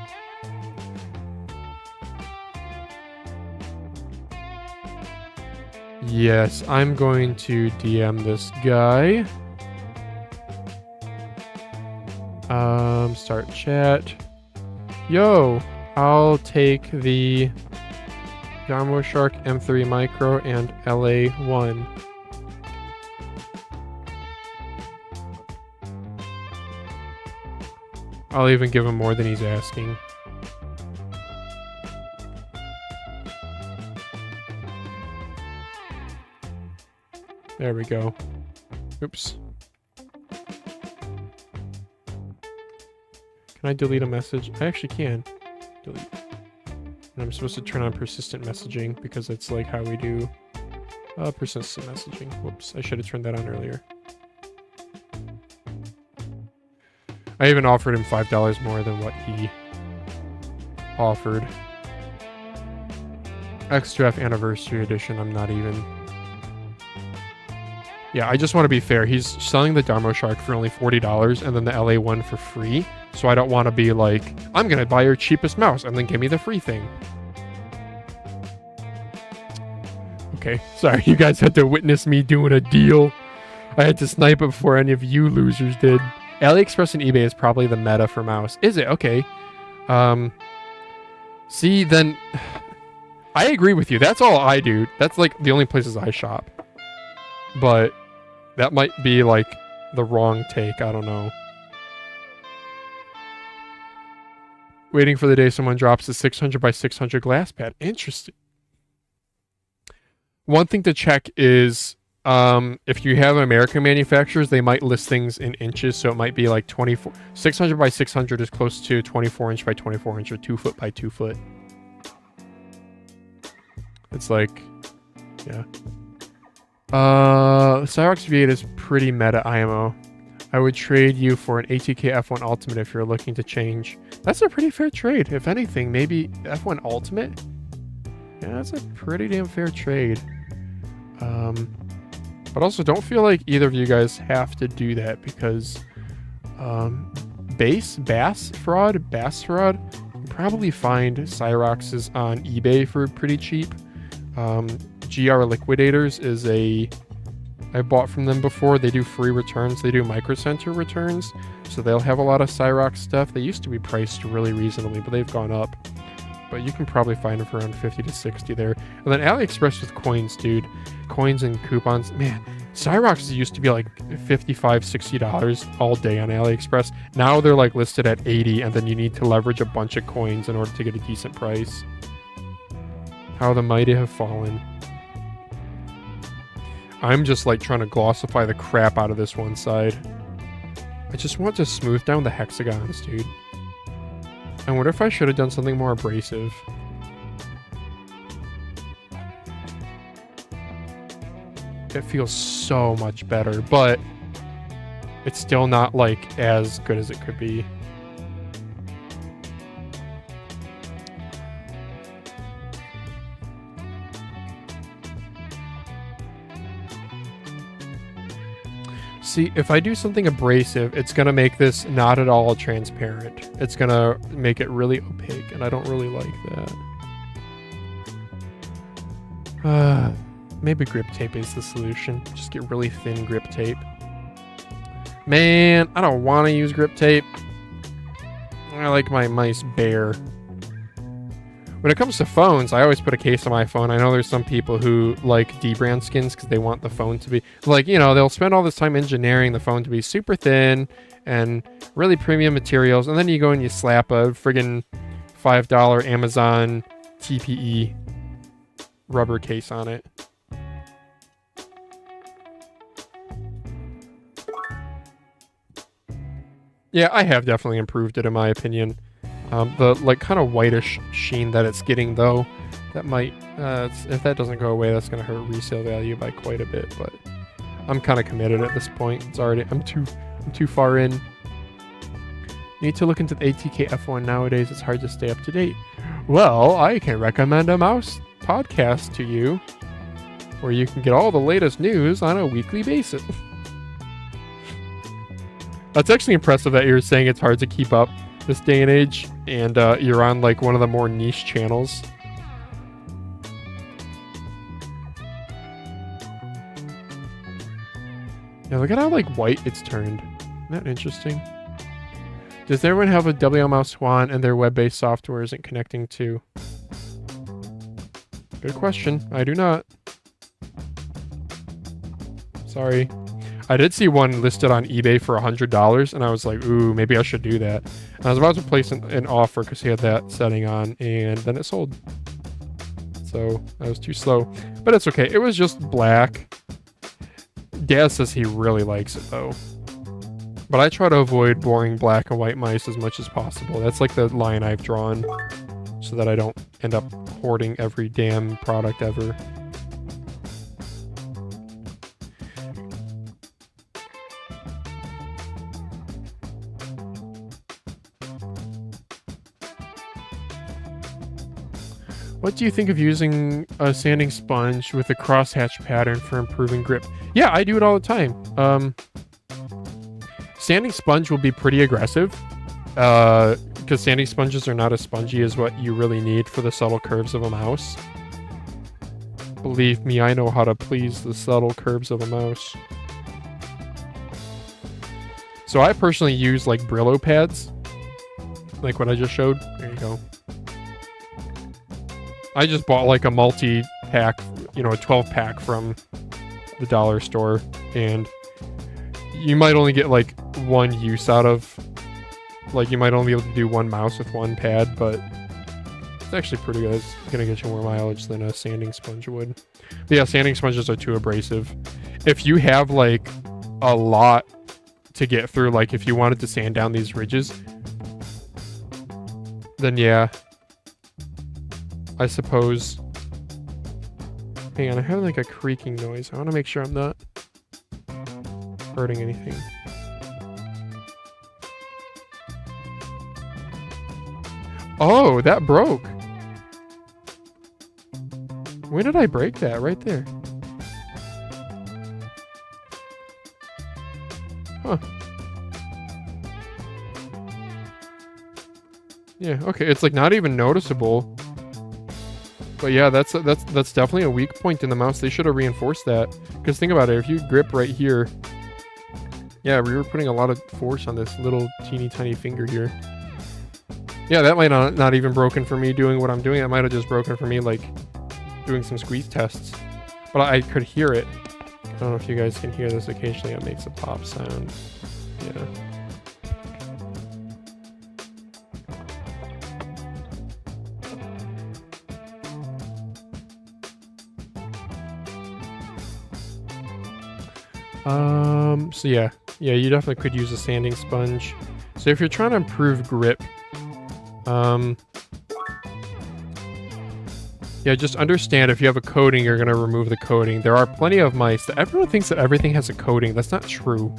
Speaker 1: Yes, I'm going to DM this guy. Start chat. Yo, I'll take the Dharma Shark M3 Micro and LA1. I'll even give him more than he's asking. There we go. Oops. Can I delete a message? I actually can. Delete. And I'm supposed to turn on persistent messaging because it's like how we do persistent messaging. Whoops, I should have turned that on earlier. I even offered him $5 more than what he offered. X2F Anniversary Edition, I'm not even... Yeah, I just want to be fair. He's selling the Dharma Shark for only $40 and then the LA1 for free. So I don't want to be like, I'm going to buy your cheapest mouse and then give me the free thing. Okay, sorry, you guys had to witness me doing a deal. I had to snipe it before any of you losers did. AliExpress and eBay is probably the meta for mouse. Is it? Okay. See, then... I agree with you. That's all I do. That's like the only places I shop. But that might be like the wrong take. I don't know. Waiting for the day someone drops a 600 by 600 glass pad. Interesting. One thing to check is if you have American manufacturers, they might list things in inches. So it might be like 600 by 600 is close to 24 inch by 24 inch or 2 foot by 2 foot. It's like, yeah. Cyrox V8 is pretty meta IMO. I would trade you for an HTK F1 Ultimate if you're looking to change. That's a pretty fair trade. If anything, maybe F1 Ultimate? Yeah, that's a pretty damn fair trade. But also don't feel like either of you guys have to do that because bass fraud, you can probably find Cyroxes on eBay for pretty cheap. GR Liquidators is I bought from them before. They do free returns. They do Micro Center returns. So they'll have a lot of Cyrox stuff. They used to be priced really reasonably, but they've gone up. But you can probably find them for around 50 to 60 there. And then AliExpress with coins, dude. Coins and coupons. Man, Cyrox used to be like $55, $60 all day on AliExpress. Now they're like listed at 80, and then you need to leverage a bunch of coins in order to get a decent price. How the mighty have fallen. I'm just like trying to glossify the crap out of this one side. I just want to smooth down the hexagons, dude. I wonder if I should have done something more abrasive. It feels so much better, but it's still not like as good as it could be. See, if I do something abrasive, it's going to make this not at all transparent. It's going to make it really opaque, and I don't really like that. Maybe grip tape is the solution. Just get really thin grip tape. Man, I don't want to use grip tape. I like my mice bare. When it comes to phones, I always put a case on my phone. I know there's some people who like dbrand skins because they want the phone to be like, you know, they'll spend all this time engineering the phone to be super thin and really premium materials. And then you go and you slap a friggin' $5 Amazon TPE rubber case on it. Yeah, I have definitely improved it in my opinion. The like kind of whitish sheen that it's getting though, that might if that doesn't go away, that's gonna hurt resale value by quite a bit. But I'm kind of committed at this point. It's already I'm too far in. Need to look into the ATK F1 nowadays. It's hard to stay up to date. Well, I can recommend a mouse podcast to you, where you can get all the latest news on a weekly basis. That's actually impressive that you're saying it's hard to keep up this day and age, and you're on like one of the more niche channels. Yeah, look at how like white it's turned. Isn't that interesting? Does everyone have a WML Swan and their web-based software isn't connecting to? Good question. I do not. Sorry. I did see one listed on eBay for $100, and I was like, ooh, maybe I should do that. And I was about to place an offer because he had that setting on, and then it sold. So I was too slow. But it's okay. It was just black. Dad says he really likes it, though. But I try to avoid boring black and white mice as much as possible. That's like the line I've drawn so that I don't end up hoarding every damn product ever. What do you think of using a sanding sponge with a crosshatch pattern for improving grip? Yeah, I do it all the time. Sanding sponge will be pretty aggressive because sanding sponges are not as spongy as what you really need for the subtle curves of a mouse. Believe me, I know how to please the subtle curves of a mouse. So I personally use like Brillo pads, like what I just showed. There you go. I just bought like a multi-pack, you know, a 12-pack from the dollar store, and you might only get like one use out of, like you might only be able to do one mouse with one pad, but it's actually pretty good. It's gonna get you more mileage than a sanding sponge would. But yeah, sanding sponges are too abrasive. If you have like a lot to get through, like if you wanted to sand down these ridges, then yeah, I suppose Hang on, I heard like a creaking noise. I want to make sure I'm not hurting anything. Oh, that broke. When did I break that? Right there. Huh. Yeah, okay, it's like not even noticeable. But yeah, that's definitely a weak point in the mouse. They should have reinforced that. Because think about it, if you grip right here, yeah, we were putting a lot of force on this little teeny tiny finger here. Yeah, that might not even broken for me doing what I'm doing. That might have just broken for me like doing some squeeze tests. But I could hear it. I don't know if you guys can hear this. Occasionally it makes a pop sound. Yeah. So yeah, you definitely could use a sanding sponge. So if you're trying to improve grip, yeah, just understand if you have a coating, you're gonna remove the coating. There are plenty of mice that everyone thinks that everything has a coating. That's not true.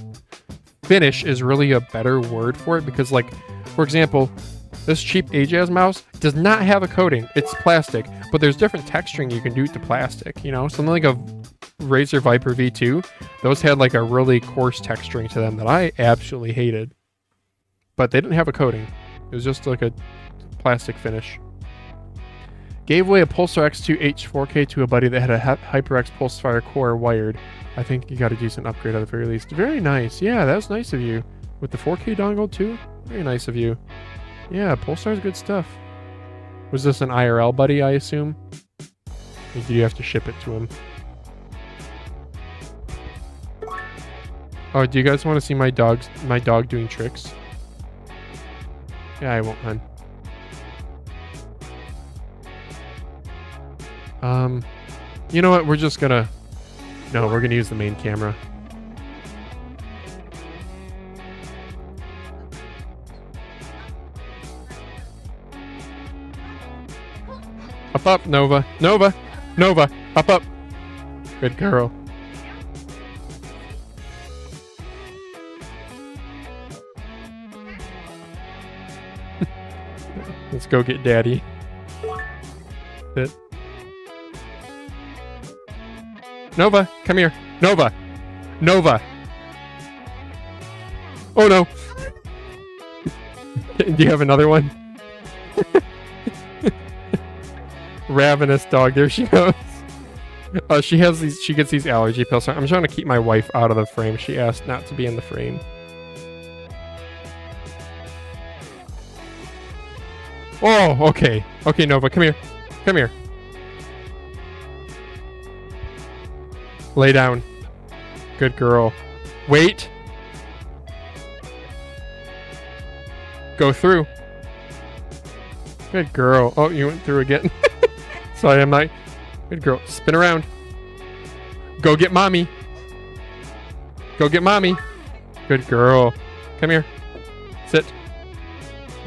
Speaker 1: Finish is really a better word for it because, like, for example, this cheap Ajaz mouse does not have a coating. It's plastic, but there's different texturing you can do to plastic, you know? Something like a Razer Viper V2, those had like a really coarse texturing to them that I absolutely hated. But they didn't have a coating. It was just like a plastic finish. Gave away a Pulsar X2 H4K to a buddy that had a HyperX Pulsefire core wired. I think you got a decent upgrade at the very least. Very nice. Yeah, that was nice of you. With the 4K dongle too? Very nice of you. Yeah, Pulsar's good stuff. Was this an IRL buddy, I assume? Or did you have to ship it to him? Oh, do you guys want to see my dog doing tricks? Yeah, I won't, hun. You know what? We're just gonna... No, we're gonna use the main camera. Up, Nova. Nova! Nova! Up! Good girl. Let's go get daddy. Sit. Nova, come here. Nova! Nova! Oh no! Do you have another one? Ravenous dog, there she goes. Oh, she gets these allergy pills. I'm trying to keep my wife out of the frame. She asked not to be in the frame. Oh, okay. Okay, Nova, come here. Come here. Lay down. Good girl. Wait. Go through. Good girl. Oh, you went through again. Sorry, I'm not... Good girl. Spin around. Go get mommy. Go get mommy. Good girl. Come here. Sit.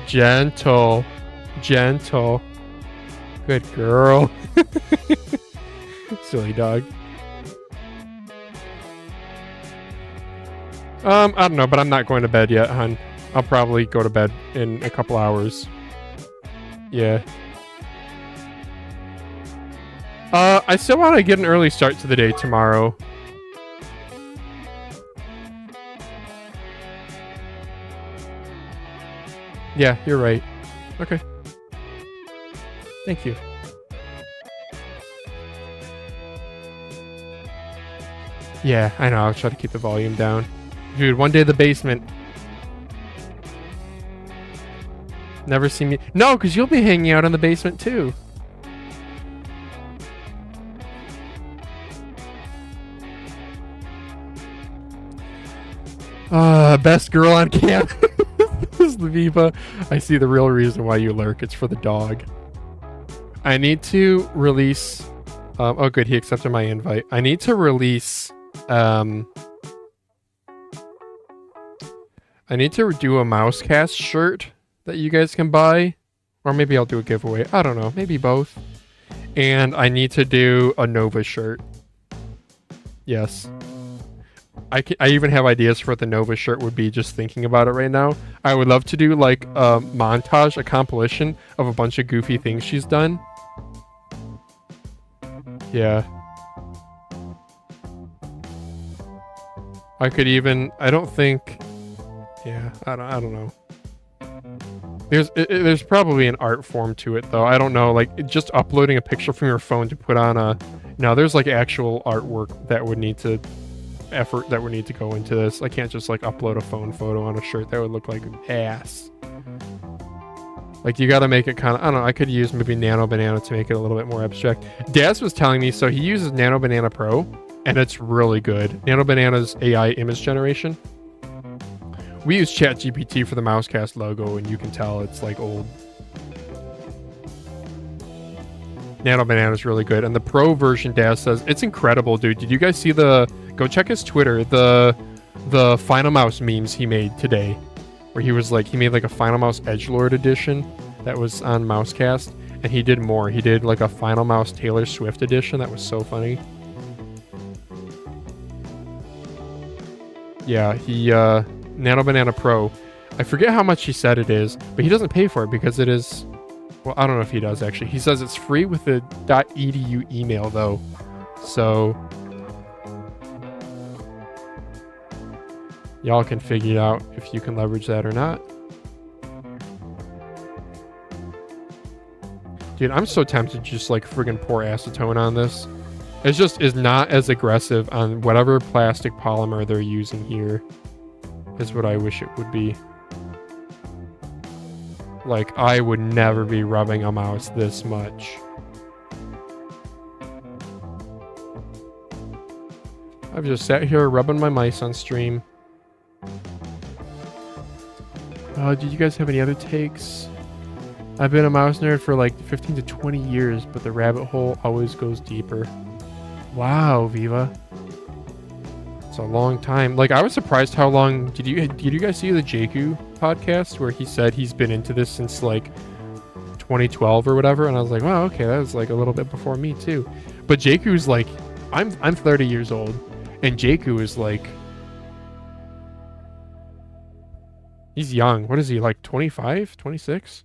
Speaker 1: Gentle. Gentle. Good girl. Silly dog. I don't know, but I'm not going to bed yet, hon. I'll probably go to bed in a couple hours. Yeah. I still want to get an early start to the day tomorrow. Yeah, you're right. Okay. Thank you. Yeah, I know. I'll try to keep the volume down. Dude, one day the basement. Never see me. No, because you'll be hanging out in the basement too. Best girl on camp. This is Laviva. I see the real reason why you lurk. It's for the dog. I need to release... oh, good. He accepted my invite. I need to release... I need to do a Mousecast shirt that you guys can buy. Or maybe I'll do a giveaway. I don't know. Maybe both. And I need to do a Nova shirt. Yes. I even have ideas for what the Nova shirt would be just thinking about it right now. I would love to do like a montage, a compilation of a bunch of goofy things she's done. Yeah. I could even, I don't think, yeah, I don't know. There's probably an art form to it though. I don't know, like just uploading a picture from your phone to put on a, no, there's like actual artwork that would need to, effort that would need to go into this. I can't just like upload a phone photo on a shirt. That would look like ass. Like you gotta make it kind of, I don't know, I could use maybe Nano Banana to make it a little bit more abstract. Daz was telling me, so he uses Nano Banana Pro and it's really good. Nano Banana's AI image generation. We use ChatGPT for the Mousecast logo, and you can tell it's like old. Nano Banana is really good, and the Pro version, Daz says it's incredible, dude. Did you guys see the? Go check his Twitter. The Final Mouse memes he made today, where he was like, he made like a Final Mouse Edgelord edition that was on Mousecast, and he did more. He did like a Final Mouse Taylor Swift edition that was so funny. Yeah, he Nano Banana Pro. I forget how much he said it is, but he doesn't pay for it because it is, well, I don't know if he does actually. He says it's free with the .edu email though. So y'all can figure out if you can leverage that or not. Dude, I'm so tempted to just like friggin' pour acetone on this. It just is not as aggressive on whatever plastic polymer they're using here is what I wish it would be. Like, I would never be rubbing a mouse this much. I've just sat here rubbing my mice on stream. Did you guys have any other takes? I've been a mouse nerd for like 15 to 20 years, but the rabbit hole always goes deeper. Wow, Viva. It's a long time. Like, I was surprised how long... Did you guys see the Jakku podcast where he said he's been into this since like 2012 or whatever? And I was like, wow, okay, that was like a little bit before me too. But Jakku's like, I'm 30 years old, and Jakku is like, he's young. What is he, like 25, 26?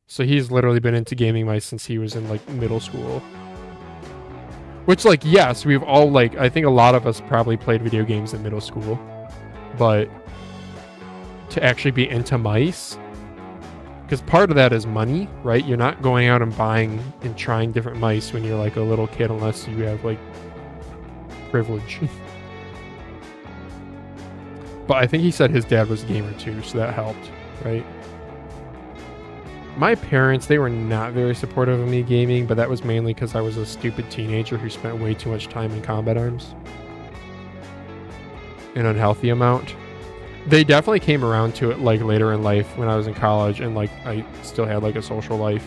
Speaker 1: So he's literally been into gaming mice since he was in like middle school. Which, like, yes, we've all, like, I think a lot of us probably played video games in middle school. But to actually be into mice, because part of that is money, right? You're not going out and buying and trying different mice when you're, like, a little kid unless you have, like, privilege. But I think he said his dad was a gamer, too, so that helped, right? My parents, they were not very supportive of me gaming, but that was mainly because I was a stupid teenager who spent way too much time in combat arms. An unhealthy amount. They definitely came around to it like later in life when I was in college and like I still had like a social life.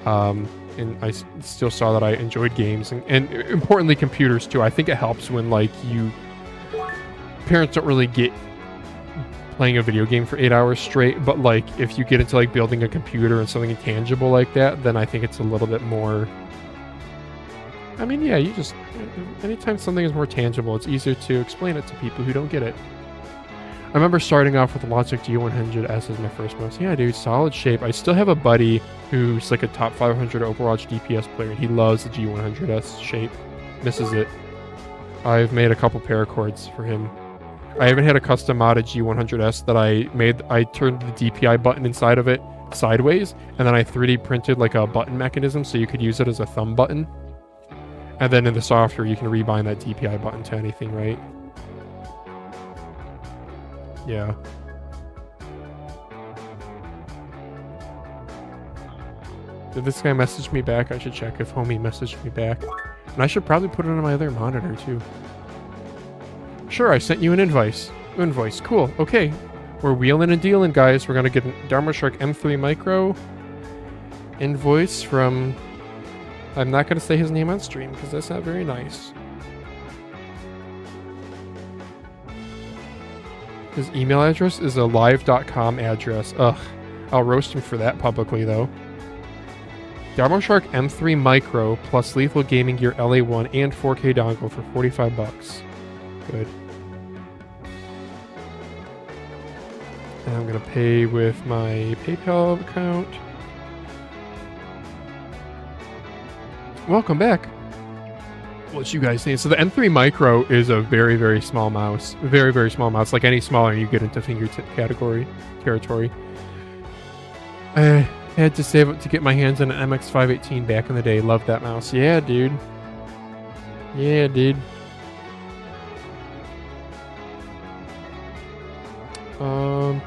Speaker 1: And I still saw that I enjoyed games and importantly computers too. I think it helps when like parents don't really get playing a video game for 8 hours straight, but like if you get into like building a computer and something intangible like that, then I think it's a little bit more, I mean, yeah, you just, anytime something is more tangible, it's easier to explain it to people who don't get it. I remember starting off with the Logitech G100S as my first mouse. Yeah, dude, solid shape. I still have a buddy who's like a top 500 Overwatch DPS player, and he loves the G100S shape. Misses it. I've made a couple paracords for him. I even had a custom modded G100S that I made. I turned the DPI button inside of it sideways, and then I 3D printed like a button mechanism so you could use it as a thumb button. And then in the software, you can rebind that DPI button to anything, right? Yeah. Did this guy message me back? I should check if homie messaged me back. And I should probably put it on my other monitor too. Sure, I sent you an invoice. Invoice, cool. Okay, we're wheeling and dealing, guys. We're gonna get a Dharma Shark M3 Micro invoice from... I'm not gonna say his name on stream because that's not very nice. His email address is a live.com address. Ugh, I'll roast him for that publicly though. DarmoShark M3 Micro plus Lethal Gaming Gear LA1 and 4K dongle for 45 bucks. Good. And I'm going to pay with my PayPal account. Welcome back. What you guys think? So the M3 Micro is a very, very small mouse. Very, very small mouse. Like any smaller, you get into fingertip territory. I had to save it to get my hands on an MX518 back in the day. Loved that mouse. Yeah, dude. Yeah, dude.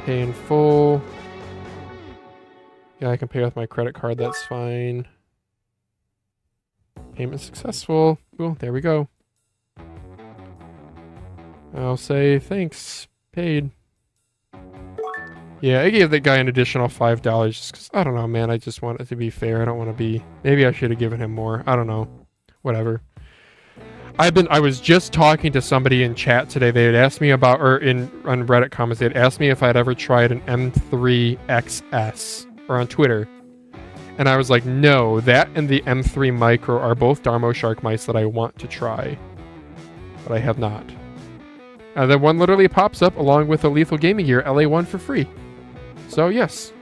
Speaker 1: Pay in full. Yeah, I can pay with my credit card. That's fine. Payment successful. Cool. There we go. I'll say thanks. Paid. Yeah, I gave that guy an additional $5 just because, I don't know, man. I just want it to be fair. I don't want to be... Maybe I should have given him more. I don't know. Whatever. I was just talking to somebody in chat today. They had asked me about, or on Reddit comments, they had asked me if I'd ever tried an M3 XS, or on Twitter. And I was like, no, that and the M3 Micro are both DarmoShark mice that I want to try. But I have not. And then one literally pops up along with a Lethal Gaming Gear LA1 for free. So yes.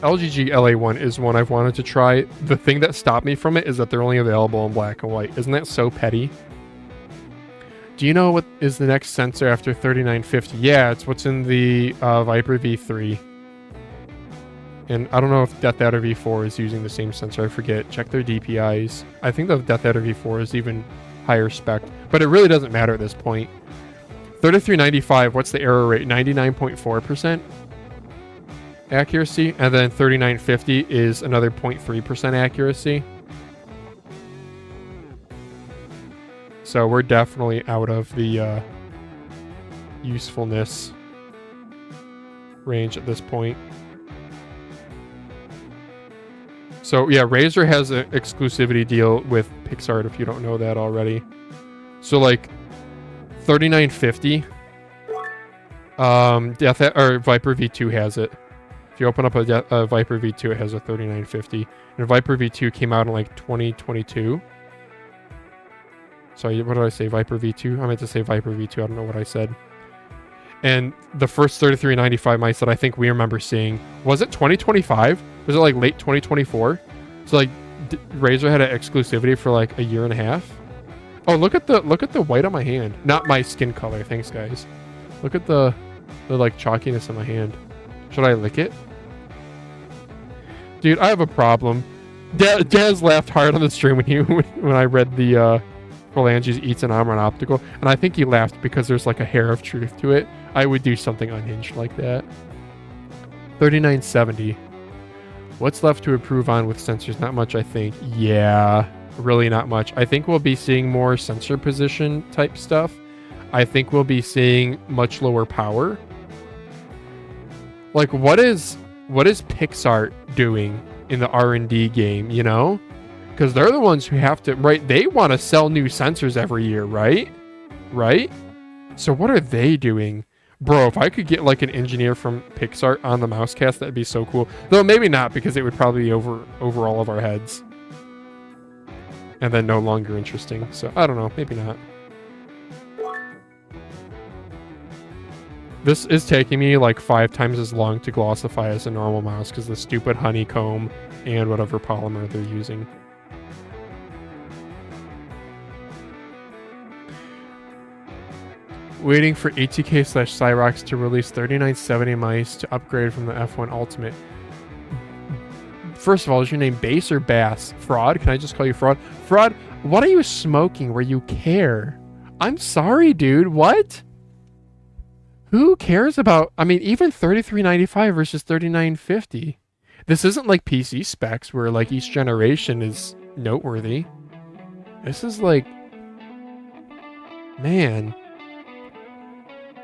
Speaker 1: LGG LA1 is one I've wanted to try. The thing that stopped me from it is that they're only available in black and white. Isn't that so petty? Do you know what is the next sensor after 3950? Yeah, it's what's in the Viper V3. And I don't know if Death Adder V4 is using the same sensor. I forget. Check their DPIs. I think the Death Adder V4 is even higher spec. But it really doesn't matter at this point. 3395, what's the error rate? 99.4% accuracy. And then 3950 is another 0.3% accuracy. So we're definitely out of the usefulness range at this point. So yeah, Razer has an exclusivity deal with PixArt if you don't know that already. So like 3950 Viper V2 has it. If you open up a Viper V2, it has a 3950. And Viper V2 came out in like 2022. Sorry, what did I say? Viper V2? I meant to say Viper V2. I don't know what I said. And the first 3395 mice that I think we remember seeing, was it 2025? Was it like late 2024? So like Razer had an exclusivity for like a year and a half. Oh, look at the white on my hand. Not my skin color. Thanks, guys. Look at the like chalkiness on my hand. Should I lick it? Dude, I have a problem. Daz laughed hard on the stream when I read the Phalanges eats an armor on optical, and I think he laughed because there's like a hair of truth to it. I would do something unhinged like that. 3970. What's left to improve on with sensors? Not much, I think. Yeah, really not much. I think we'll be seeing more sensor position type stuff. I think we'll be seeing much lower power. Like, what is PixArt doing in the R&D game, you know? Because they're the ones who have to, right? They want to sell new sensors every year, right? Right? So what are they doing? Bro, if I could get like an engineer from PixArt on the Mousecast, that'd be so cool. Though maybe not, because it would probably be over all of our heads. And then no longer interesting. So I don't know, maybe not. This is taking me like 5 times as long to glossify as a normal mouse because the stupid honeycomb and whatever polymer they're using. Waiting for ATK/Cyrox to release 3970 mice to upgrade from the F1 Ultimate. First of all, is your name Bass or Bass? Fraud? Can I just call you Fraud? Fraud, what are you smoking where you care? I'm sorry, dude. What? Who cares about... I mean, even 3395 versus 3950. This isn't like PC specs where like each generation is noteworthy. This is like... Man...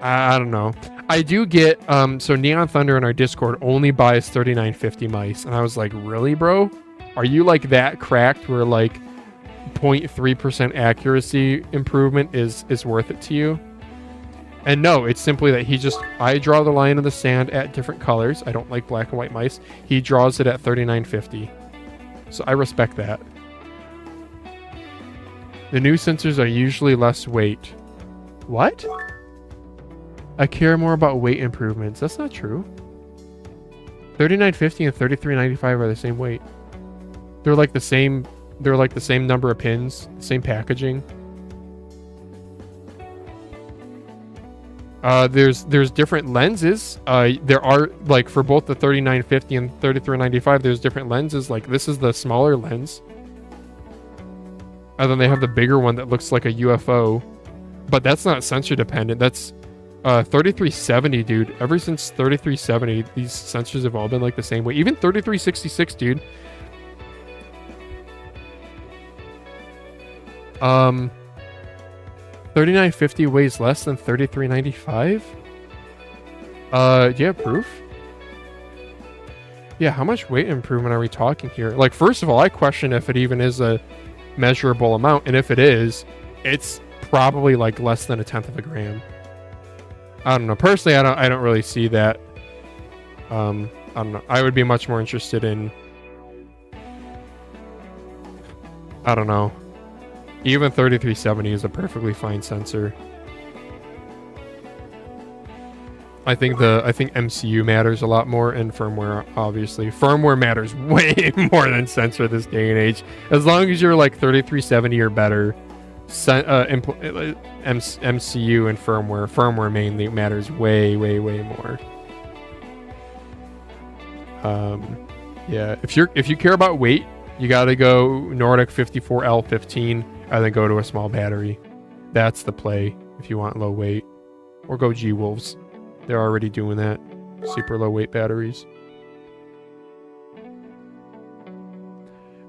Speaker 1: I don't know. I do get, so Neon Thunder in our Discord only buys 3950 mice. And I was like, really, bro? Are you like that cracked where like 0.3% accuracy improvement is worth it to you? And no, it's simply that I draw the line in the sand at different colors. I don't like black and white mice. He draws it at 3950. So I respect that. The new sensors are usually less weight. What? I care more about weight improvements. That's not true. 3950 and 3395 are the same weight. They're like the same number of pins, same packaging. There's different lenses. There are, like, for both the 3950 and 3395, there's different lenses. Like, this is the smaller lens. And then they have the bigger one that looks like a UFO. But that's not sensor dependent. That's 3370, dude. Ever since 3370, these sensors have all been like the same way. Even 3366, dude. 3950 weighs less than 3395? Do you have proof? Yeah, how much weight improvement are we talking here? Like, first of all, I question if it even is a measurable amount, and if it is, it's probably like less than 1/10 of a gram. I don't know. Personally, I don't really see that. I don't know. I would be much more interested in, I don't know. Even 3370 is a perfectly fine sensor. I think MCU matters a lot more, and firmware, obviously. Firmware matters way more than sensor this day and age. As long as you're like 3370 or better, MCU and firmware mainly matters way more. Yeah, if you care about weight, you gotta go Nordic 54L15 and then go to a small battery. That's the play if you want low weight. Or go G-Wolves. They're already doing that. Super low weight batteries.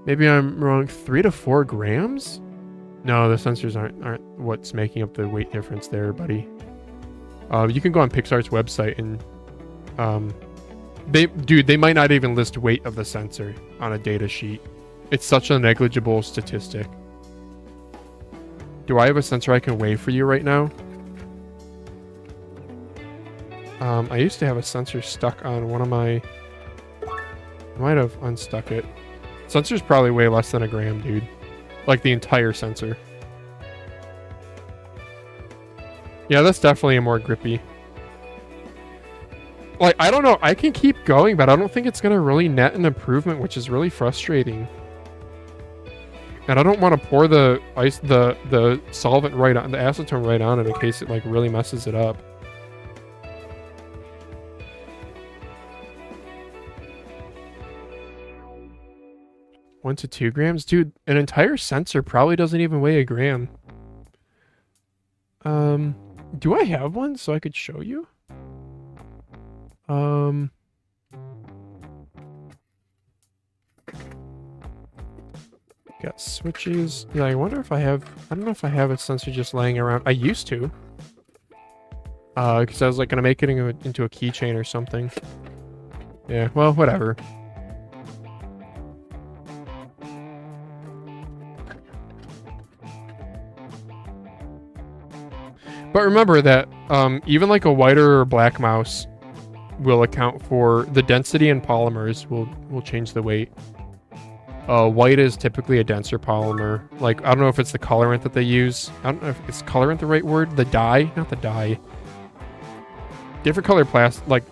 Speaker 1: Maybe I'm wrong. 3 to 4 grams? No, the sensors aren't what's making up the weight difference there, buddy. You can go on Pixar's website and they might not even list weight of the sensor on a data sheet. It's such a negligible statistic. Do I have a sensor I can weigh for you right now? I used to have a sensor stuck on one of my... I might have unstuck it. Sensors probably weigh less than a gram, dude. Like the entire sensor. Yeah, that's definitely a more grippy. Like, I don't know. I can keep going, but I don't think it's going to really net an improvement, which is really frustrating. And I don't want to pour the solvent right on, the acetone right on it in case it like really messes it up. One to 2 grams? Dude, an entire sensor probably doesn't even weigh a gram. Do I have one so I could show you? Got switches. Yeah, I wonder if I have... I don't know if I have a sensor just laying around. I used to. Because I was like going to make it into a keychain or something. Yeah, well, whatever. But remember that even like a whiter or black mouse will account for the density in polymers will change the weight. White is typically a denser polymer. Like, I don't know if it's the colorant that they use. I don't know if it's colorant the right word. The dye, not the dye. Different color plastic. Like,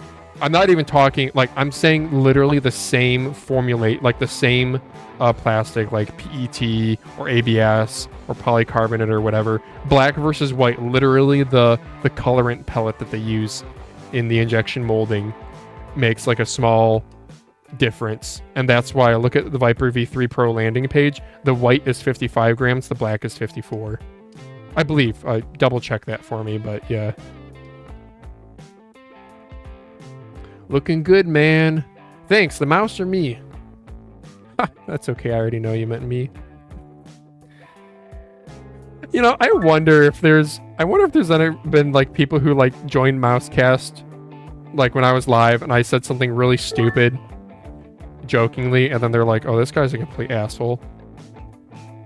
Speaker 1: I'm not even talking, like, I'm saying literally the same formulate, like the same plastic, like PET or ABS or polycarbonate or whatever. Black versus white, literally the colorant pellet that they use in the injection molding makes like a small difference. And that's why I look at the Viper V3 Pro landing page. The white is 55 grams, the black is 54. I believe. Double check that for me, but yeah. Looking good, man. Thanks, the mouse or me? Ha, that's okay, I already know you meant me. You know, I wonder if there's ever been like people who like joined Mousecast like when I was live and I said something really stupid jokingly, and then they're like, oh, this guy's a complete asshole,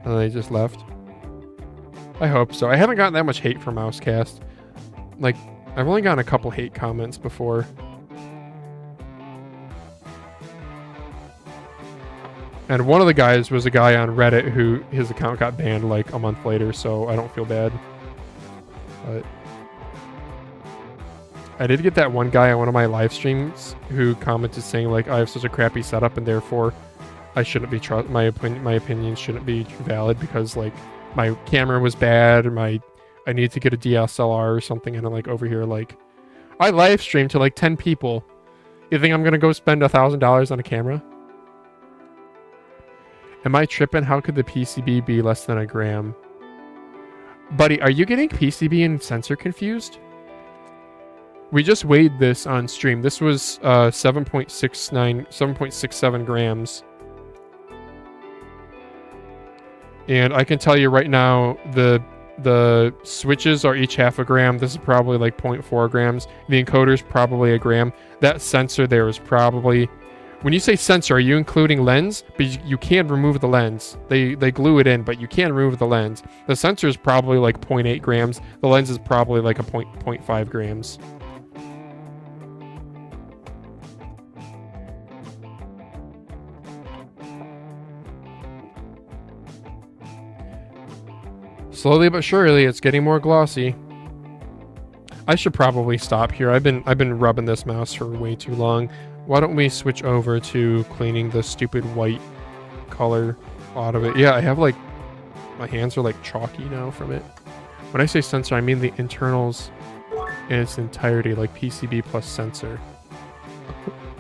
Speaker 1: and they just left. I hope so. I haven't gotten that much hate from Mousecast. Like, I've only gotten a couple hate comments before. And one of the guys was a guy on Reddit who his account got banned like a month later, so I don't feel bad. But I did get that one guy on one of my live streams who commented saying like I have such a crappy setup and therefore I shouldn't be my opinion shouldn't be valid because like my camera was bad or I need to get a DSLR or something, and I'm like over here like I live stream to like 10 people. You think I'm gonna go spend $1,000 on a camera? Am I tripping? How could the PCB be less than a gram? Buddy, are you getting PCB and sensor confused? We just weighed this on stream. This was 7.67 grams. And I can tell you right now, the switches are each half a gram. This is probably like 0.4 grams. The encoder's probably a gram. That sensor there is probably... When you say sensor, are you including lens? But you can remove the lens. They glue it in, but you can remove the lens. The sensor is probably like 0.8 grams. The lens is probably like a 0.5 grams. Slowly but surely, it's getting more glossy. I should probably stop here. I've been rubbing this mouse for way too long. Why don't we switch over to cleaning the stupid white color out of it? Yeah, I have like... My hands are like chalky now from it. When I say sensor, I mean the internals in its entirety, like PCB plus sensor.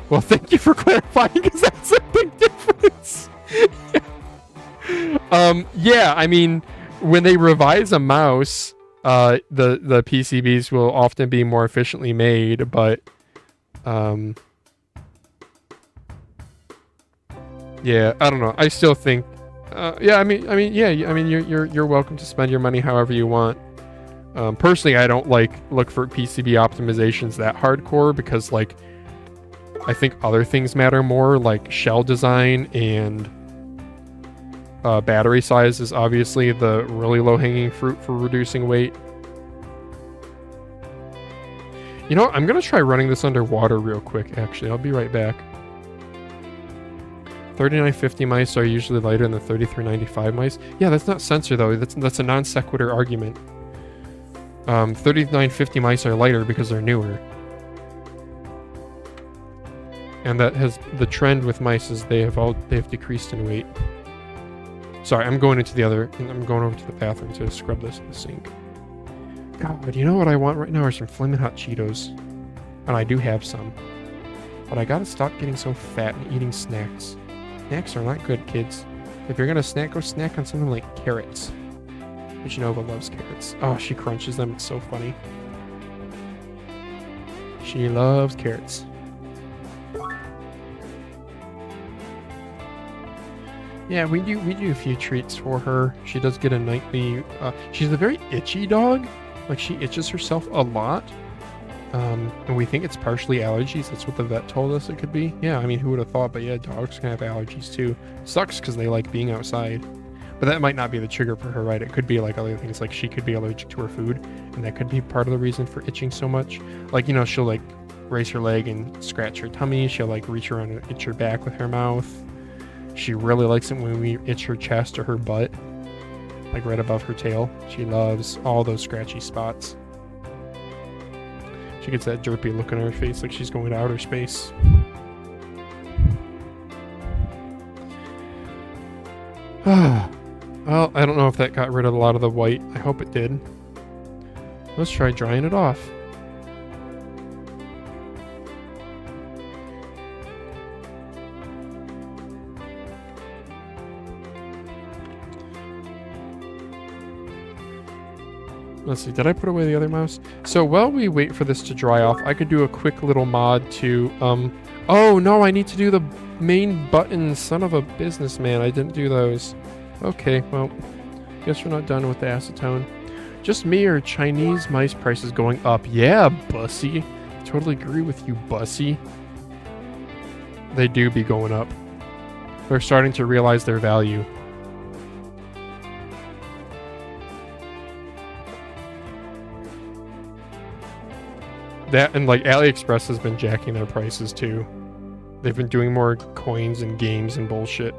Speaker 1: Well, thank you for clarifying, because that's a big difference. Yeah, I mean, when they revise a mouse, the PCBs will often be more efficiently made, but... Yeah, I don't know. I still think, yeah. I mean, you're welcome to spend your money however you want. Personally, I don't look for PCB optimizations that hardcore because like, I think other things matter more, like shell design and battery size is obviously the really low-hanging fruit for reducing weight. You know, I'm gonna try running this underwater real quick. Actually, I'll be right back. 3950 mice are usually lighter than the 3395 mice. Yeah, that's not sensor though. That's a non sequitur argument. 3950 mice are lighter because they're newer. And that has the trend with mice is they have decreased in weight. Sorry, I'm going over to the bathroom to scrub this in the sink. God, you know what I want right now are some Flamin' Hot Cheetos. And I do have some. But I gotta stop getting so fat and eating snacks. Snacks are not good, kids. If you're gonna snack, go snack on something like carrots. Which Nova loves carrots. Oh, she crunches them. It's so funny. She loves carrots. Yeah, we do a few treats for her. She does get a nightly... she's a very itchy dog. Like, she itches herself a lot. And we think it's partially allergies. That's what the vet told us it could be. Yeah, I mean, who would have thought? But yeah, dogs can have allergies too. Sucks because they like being outside. But that might not be the trigger for her, right? It could be like other things, like she could be allergic to her food. And that could be part of the reason for itching so much. Like, you know, she'll like raise her leg and scratch her tummy. She'll like reach around and itch her back with her mouth. She really likes it when we itch her chest or her butt. Like right above her tail. She loves all those scratchy spots. She gets that derpy look on her face like she's going to outer space. Well, I don't know if that got rid of a lot of the white. I hope it did. Let's try drying it off. Let's see, did I put away the other mouse? So while we wait for this to dry off, I could do a quick little mod to, oh no, I need to do the main buttons. Son of a businessman, I didn't do those. Okay, well, guess we're not done with the acetone. Just me or Chinese mice prices going up? Yeah, Bussy. Totally agree with you, Bussy. They do be going up. They're starting to realize their value. That and like AliExpress has been jacking their prices too. They've been doing more coins and games and bullshit.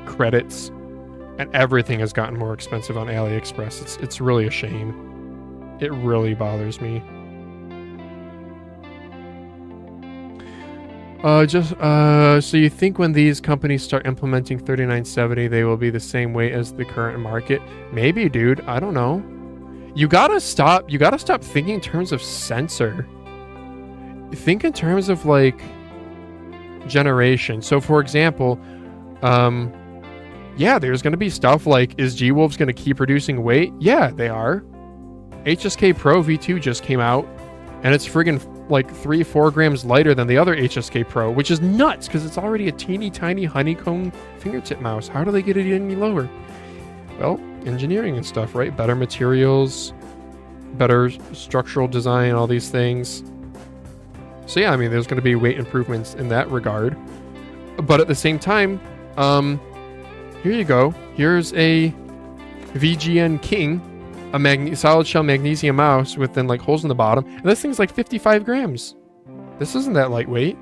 Speaker 1: credits, and everything has gotten more expensive on AliExpress. It's really a shame. It really bothers me. So you think when these companies start implementing 3970, they will be the same weight as the current market? Maybe, dude. I don't know. You gotta stop thinking in terms of sensor. Think in terms of like generation. So for example, yeah, there's gonna be stuff like, is G-Wolves gonna keep reducing weight? Yeah, they are. HSK Pro V2 just came out, and it's friggin' like 3-4 grams lighter than the other HSK Pro, which is nuts because it's already a teeny tiny honeycomb fingertip mouse. How do they get it any lower? Well, engineering and stuff, right? Better materials, better structural design, all these things. So yeah, I mean, there's going to be weight improvements in that regard. But at the same time, here you go. Here's a VGN King, a solid shell magnesium mouse with then like holes in the bottom, and this thing's like 55 grams. This isn't that lightweight.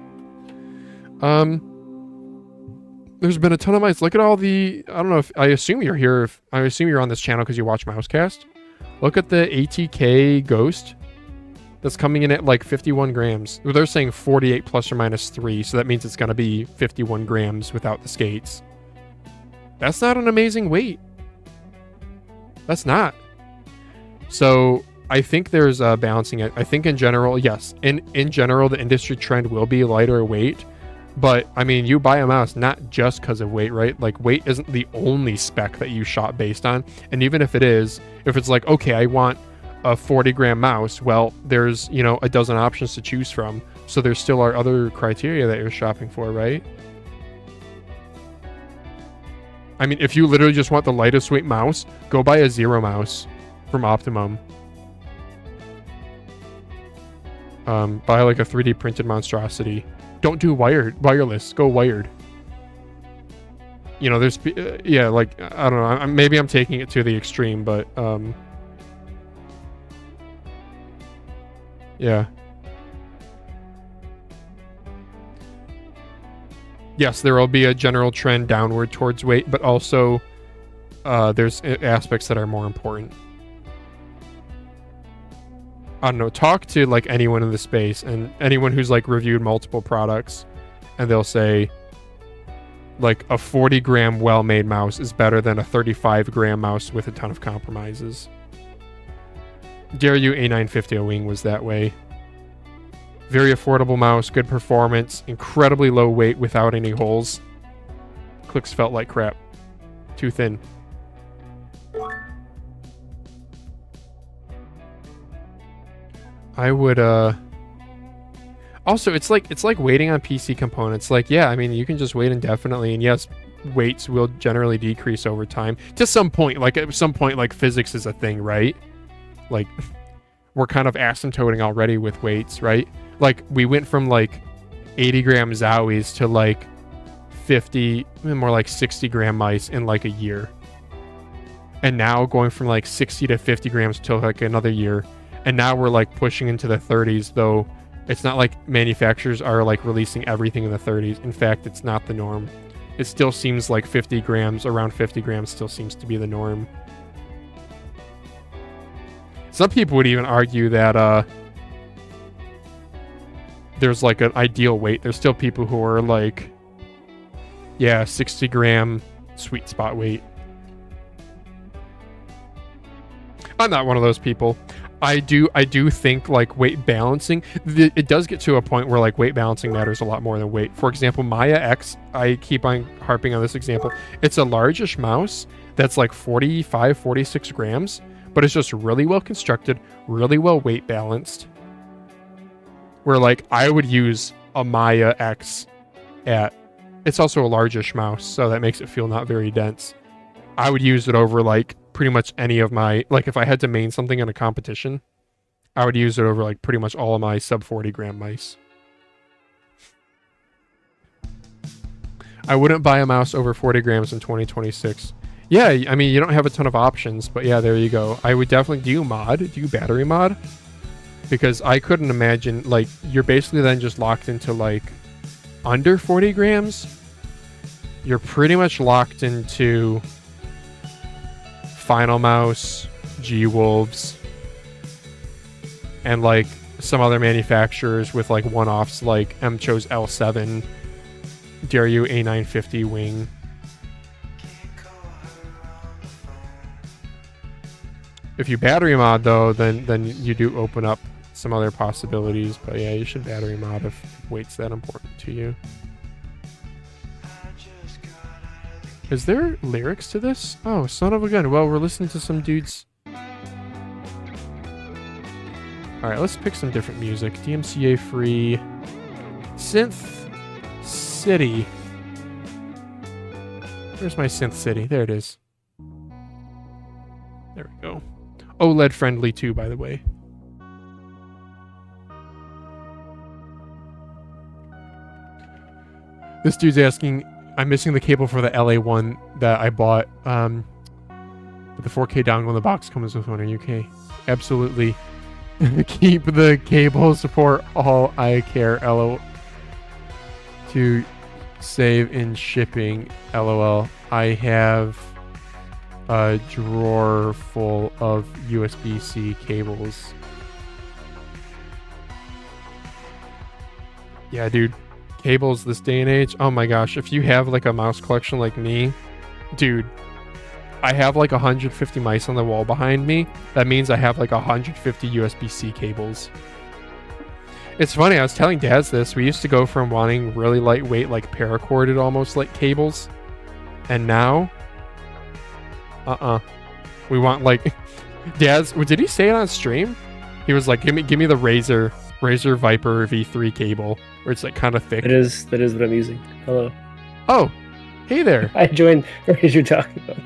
Speaker 1: There's been a ton of mice. Look at all the, I don't know if, I assume you're here, I assume you're on this channel because you watch Mousecast. Look at the ATK Ghost that's coming in at like 51 grams. Well, they're saying 48 plus or minus 3, so that means it's going to be 51 grams without the skates. That's not an amazing weight. That's not. So I think there's a balancing it. I think in general, yes, in general, the industry trend will be lighter weight. But I mean, you buy a mouse not just because of weight, right? Like weight isn't the only spec that you shop based on. And even if it is, if it's like, okay, I want a 40-gram mouse, well, there's, you know, a dozen options to choose from. So there still are other criteria that you're shopping for, right? I mean, if you literally just want the lightest weight mouse, go buy a Zero mouse from Optimum. Buy like a 3D printed monstrosity. Don't do wireless. Go wired. You know, there's yeah, like I don't know. Maybe I'm taking it to the extreme, but yeah. Yes, there will be a general trend downward towards weight, but also there's aspects that are more important. I don't know, talk to like anyone in the space and anyone who's like reviewed multiple products, and they'll say like a 40-gram well-made mouse is better than a 35-gram mouse with a ton of compromises. Dare You A950 Wing was that way. Very affordable mouse, good performance, incredibly low weight without any holes. Clicks felt like crap. Too thin. I would also it's like waiting on PC components. Like, yeah, I mean, you can just wait indefinitely, and yes, weights will generally decrease over time to some point. Like at some point, like physics is a thing, right? Like we're kind of asymptoting already with weights, right? Like we went from like 80-gram Zowies to like 50, more like 60-gram mice in like a year, and now going from like 60 to 50 grams to like another year. And now we're like pushing into the 30s, though it's not like manufacturers are like releasing everything in the 30s. In fact, it's not the norm. It still seems like 50 grams, around 50 grams still seems to be the norm. Some people would even argue that there's like an ideal weight. There's still people who are like, yeah, 60-gram sweet spot weight. I'm not one of those people. I do think like weight balancing, it does get to a point where like weight balancing matters a lot more than weight. For example, Maya X, I keep on harping on this example. It's a largish mouse that's like 45, 46 grams, but it's just really well constructed, really well weight balanced. Where like I would use a Maya X at, it's also a largish mouse, so that makes it feel not very dense. I would use it over like pretty much any of my, like if I had to main something in a competition, I would use it over like pretty much all of my sub 40-gram mice. I wouldn't buy a mouse over 40 grams in 2026. Yeah, I mean, you don't have a ton of options, but yeah, there you go. I would definitely, do you battery mod? Because I couldn't imagine, like, you're basically then just locked into like under 40 grams. you're pretty much locked into Final Mouse, G-Wolves, and like some other manufacturers with like one-offs like Mcho's L7, Dairyu A950 Wing. If you battery mod though, then you do open up some other possibilities. But yeah, you should battery mod if weight's that important to you. Is there lyrics to this? Oh, son of a gun. Well, we're listening to some dudes. Alright, let's pick some different music. DMCA free. Synth City. Where's my Synth City? There it is. There we go. OLED friendly too, by the way. This dude's asking, I'm missing the cable for the LA one that I bought. But the 4K dongle in the box comes with one in UK. Absolutely. Keep the cable support all I care. LOL. To save in shipping. LOL. I have a drawer full of USB-C cables. Yeah, dude. Cables this day and age. Oh my gosh. If you have like a mouse collection like me, dude, I have like 150 mice on the wall behind me. That means I have like 150 USB-C cables. It's funny, I was telling Daz this. We used to go from wanting really lightweight, like paracorded almost like cables. And now, we want like, Daz, did he say it on stream? He was like, give me the Razer Viper V3 cable, where it's like kind of thick.
Speaker 2: That is what I'm using. Hello.
Speaker 1: Oh, hey there.
Speaker 2: I joined right as you're talking about.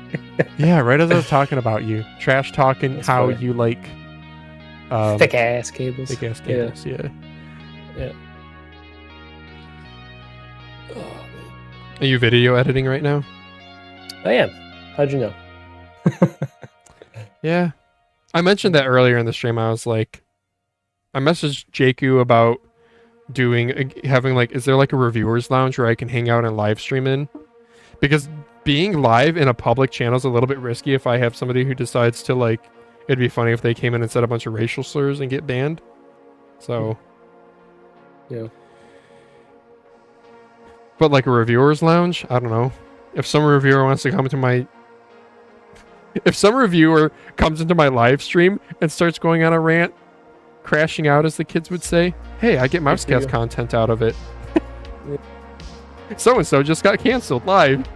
Speaker 1: Yeah, right as I was talking about you. Trash talking.
Speaker 2: That's
Speaker 1: how
Speaker 2: funny.
Speaker 1: you like
Speaker 2: thick ass cables.
Speaker 1: Thick ass cables, yeah.
Speaker 2: Yeah.
Speaker 1: Are you video editing right now?
Speaker 2: I am. How'd you know?
Speaker 1: Yeah. I mentioned that earlier in the stream. I was like, I messaged Jakku about having like, is there like a reviewers lounge where I can hang out and live stream in? Because being live in a public channel is a little bit risky if I have somebody who decides to like, it'd be funny if they came in and said a bunch of racial slurs and get banned. So.
Speaker 2: Yeah.
Speaker 1: But like a reviewers lounge, I don't know. If some reviewer wants to come into my... If some reviewer comes into my live stream and starts going on a rant, crashing out as the kids would say, hey, I get Mousecast content out of it. So-and-so just got canceled live.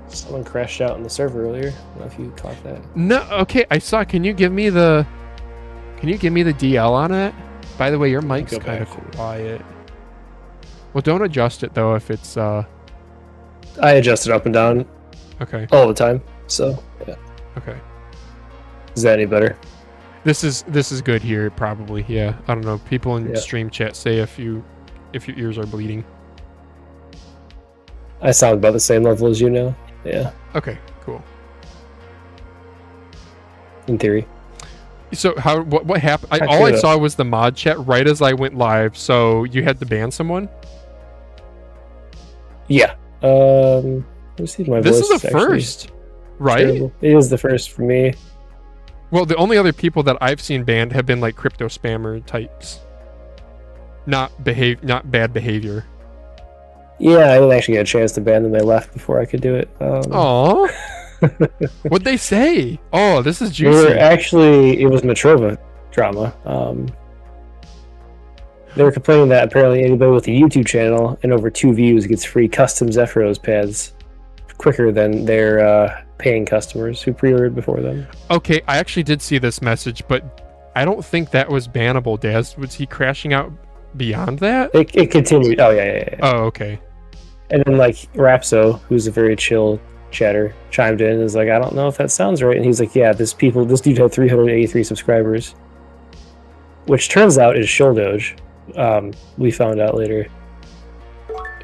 Speaker 2: Someone crashed out on the server earlier. I don't know if you caught that.
Speaker 1: No, okay, I saw. Can you give me the DL on it? By the way, your mic's kind of quiet. Well, don't adjust it though if it's
Speaker 2: I adjust it up and down.
Speaker 1: Okay.
Speaker 2: All the time. So yeah.
Speaker 1: Okay.
Speaker 2: Is that any better?
Speaker 1: This is good here, probably. Yeah. I don't know. People in stream chat say if your ears are bleeding.
Speaker 2: I sound about the same level as you now. Yeah.
Speaker 1: Okay, cool.
Speaker 2: In theory.
Speaker 1: So what happened? All I saw was the mod chat right as I went live. So you had to ban someone?
Speaker 2: Yeah. Let's see my
Speaker 1: this
Speaker 2: voice
Speaker 1: is the first, right?
Speaker 2: Terrible. It is the first for me.
Speaker 1: Well, the only other people that I've seen banned have been like crypto spammer types. Not bad behavior.
Speaker 2: Yeah, I didn't actually get a chance to ban them. They left before I could do it.
Speaker 1: Aww. What'd they say? Oh, this is juicy.
Speaker 2: It was Metrova drama. They were complaining that apparently anybody with a YouTube channel and over 2 views gets free custom Zephyros pads quicker than their paying customers who pre-ordered before them.
Speaker 1: Okay, I actually did see this message, but I don't think that was bannable, Daz. Was he crashing out beyond that?
Speaker 2: It continued. Oh, yeah.
Speaker 1: Oh, okay.
Speaker 2: And then, like, Rapso, who's a very chill chatter, chimed in and was like, I don't know if that sounds right. And he's like, yeah, this dude had 383 subscribers. Which turns out is Shouldoge. We found out later.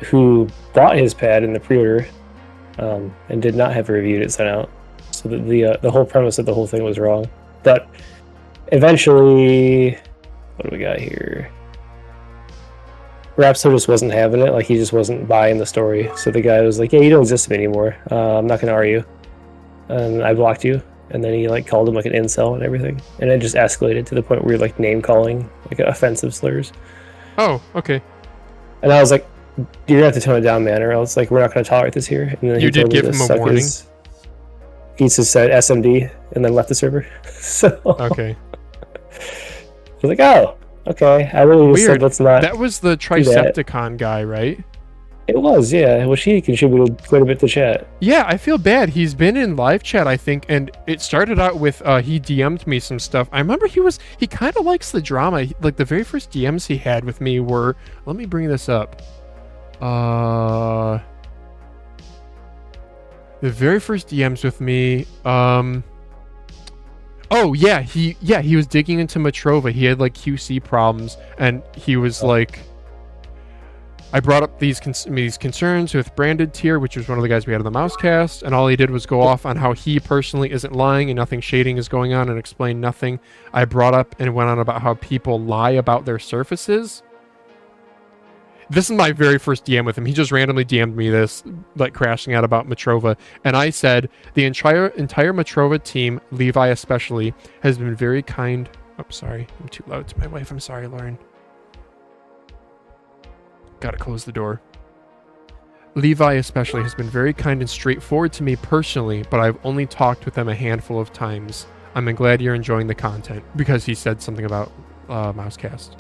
Speaker 2: Who bought his pad in the pre-order and did not have reviewed it sent out. So the whole premise of the whole thing was wrong. But eventually, what do we got here? Rapso just wasn't having it. Like, he just wasn't buying the story. So the guy was like, "Yeah, you don't exist to me anymore. I'm not gonna argue." And I blocked you. And then he like called him like an incel and everything. And it just escalated to the point where you're like name calling, like offensive slurs.
Speaker 1: Oh, okay.
Speaker 2: And I was like, "You're gonna have to tone it down, man, or else like we're not gonna tolerate this here." And then
Speaker 1: You did give him a warning?
Speaker 2: He just said SMD and then left the server. So
Speaker 1: Okay.
Speaker 2: I was like, "Oh, okay." I really just said
Speaker 1: Weird.
Speaker 2: let's not.
Speaker 1: That was the Tricepticon guy, right?
Speaker 2: It was, yeah. Well, she contributed quite a bit to chat.
Speaker 1: Yeah, I feel bad. He's been in live chat, I think, and it started out with he DM'd me some stuff. I remember he kind of likes the drama. Like the very first DMs he had with me were, let me bring this up. The very first DMs with me, oh yeah, he was digging into Matrova. He had like QC problems, and he was like, I brought up these concerns with Branded Tier, which was one of the guys we had on the Mousecast, and all he did was go off on how he personally isn't lying and nothing shading is going on and explain nothing. I brought up and went on about how people lie about their surfaces. This is my very first DM with him. He just randomly DM'd me this, like crashing out about Matrova. And I said, the entire Matrova team, Levi especially, has been very kind. Oh, sorry. I'm too loud to my wife. I'm sorry, Lauren. Gotta close the door. Levi especially has been very kind and straightforward to me personally, but I've only talked with them a handful of times. I'm glad you're enjoying the content, because he said something about Mousecast.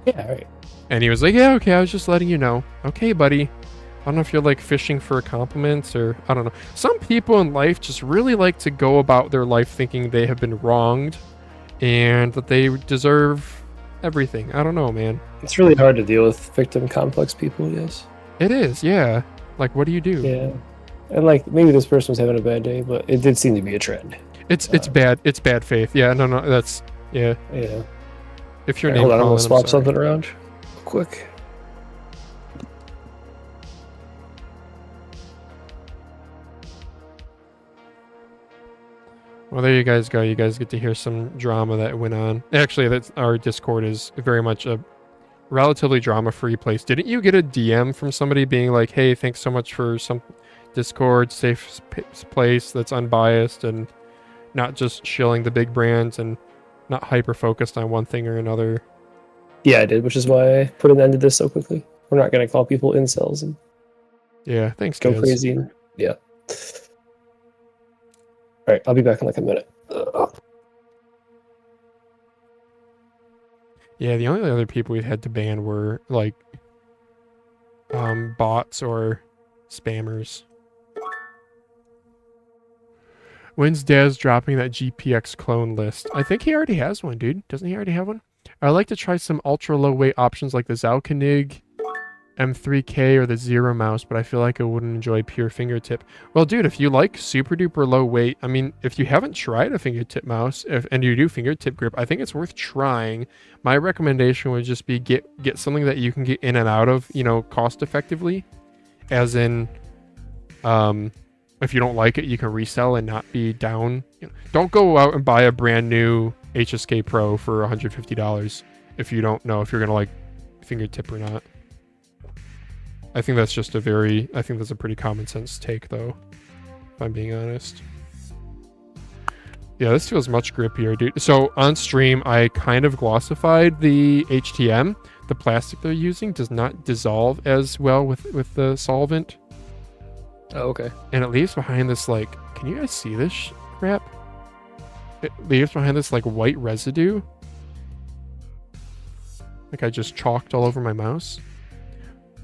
Speaker 2: Yeah, right.
Speaker 1: And he was like, yeah, okay, I was just letting you know. Okay, buddy. I don't know if you're like fishing for compliments or I don't know. Some people in life just really like to go about their life thinking they have been wronged and that they deserve everything. I don't know, man.
Speaker 2: It's really hard to deal with victim complex people, yes.
Speaker 1: It is, yeah. Like, what do you do?
Speaker 2: Yeah. And like maybe this person was having a bad day, but it did seem to be a trend.
Speaker 1: It's bad. It's bad faith. Yeah, no, that's yeah.
Speaker 2: Yeah.
Speaker 1: If you're
Speaker 2: Right, hold on, I'm gonna swap something around quick.
Speaker 1: Well, there you guys go. You guys get to hear some drama that went on. Actually, that's our Discord is very much a relatively drama-free place. Didn't you get a DM from somebody being like, "Hey, thanks so much for some Discord safe place that's unbiased and not just shilling the big brands and not hyper-focused on one thing or another"?
Speaker 2: Yeah, I did, which is why I put an end to this so quickly. We're not gonna call people incels and
Speaker 1: Yeah, thanks,
Speaker 2: go
Speaker 1: guys.
Speaker 2: crazy. And, yeah. All right, I'll be back in like a minute.
Speaker 1: Yeah, the only other people we've had to ban were like bots or spammers. When's Daz dropping that GPX clone list? I think he already has one, dude. Doesn't he already have one? I'd like to try some ultra low weight options like the Zalkanig M3K or the Zero mouse, but I feel like I wouldn't enjoy pure fingertip. Well, dude, if you like super duper low weight, I mean, if you haven't tried a fingertip mouse and you do fingertip grip, I think it's worth trying. My recommendation would just be get something that you can get in and out of, you know, cost effectively. As in, if you don't like it, you can resell and not be down. You know, don't go out and buy a brand new HSK Pro for $150 if you don't know if you're gonna like fingertip or not. I think that's just I think that's a pretty common sense take, though, if I'm being honest. Yeah, this feels much grippier, dude. So on stream, I kind of glossified the HTM. The plastic they're using does not dissolve as well with the solvent.
Speaker 2: Oh, okay.
Speaker 1: And it leaves behind this, like, can you guys see this crap? It leaves behind this, like, white residue. Like I just chalked all over my mouse.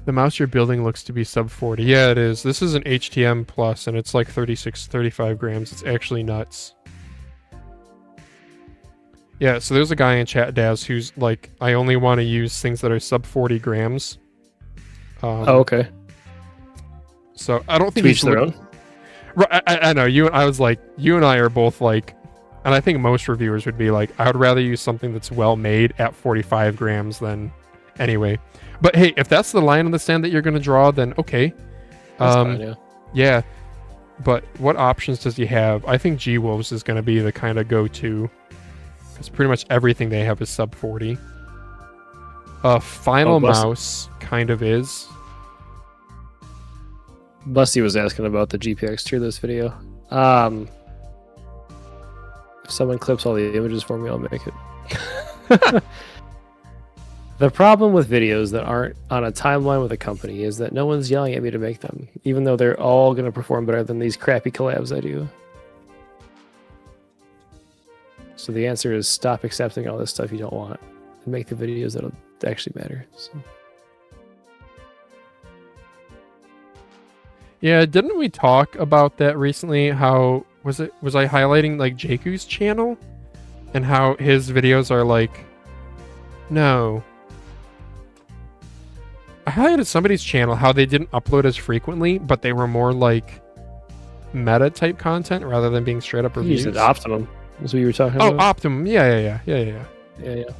Speaker 1: The mouse you're building looks to be sub 40. Yeah, it is. This is an HTM Plus, and it's like 35 grams. It's actually nuts. Yeah, so there's a guy in chat, Daz, who's like, I only want to use things that are sub 40 grams.
Speaker 2: Oh, okay.
Speaker 1: So I don't think
Speaker 2: To each their own.
Speaker 1: Right, I know. I was like, you and I are both like, and I think most reviewers would be like, I would rather use something that's well made at 45 grams than anyway. But hey, if that's the line on the sand that you're going to draw, then okay.
Speaker 2: That's fine, yeah.
Speaker 1: Yeah. But what options does he have? I think G-Wolves is going to be the kind of go-to. Because pretty much everything they have is sub 40. Final
Speaker 2: Bus-
Speaker 1: Mouse kind of is.
Speaker 2: Busty was asking about the GPX tier list video. If someone clips all the images for me, I'll make it. The problem with videos that aren't on a timeline with a company is that no one's yelling at me to make them, even though they're all going to perform better than these crappy collabs I do. So the answer is stop accepting all this stuff you don't want and make the videos that'll actually matter. So.
Speaker 1: Yeah, didn't we talk about that recently? How was I highlighting like Jakku's channel and how his videos are like, no. I highlighted somebody's channel how they didn't upload as frequently, but they were more like meta type content rather than being straight up reviews.
Speaker 2: You said Optimum. That's what you were talking
Speaker 1: Oh,
Speaker 2: about.
Speaker 1: Optimum. Yeah.
Speaker 2: Yeah.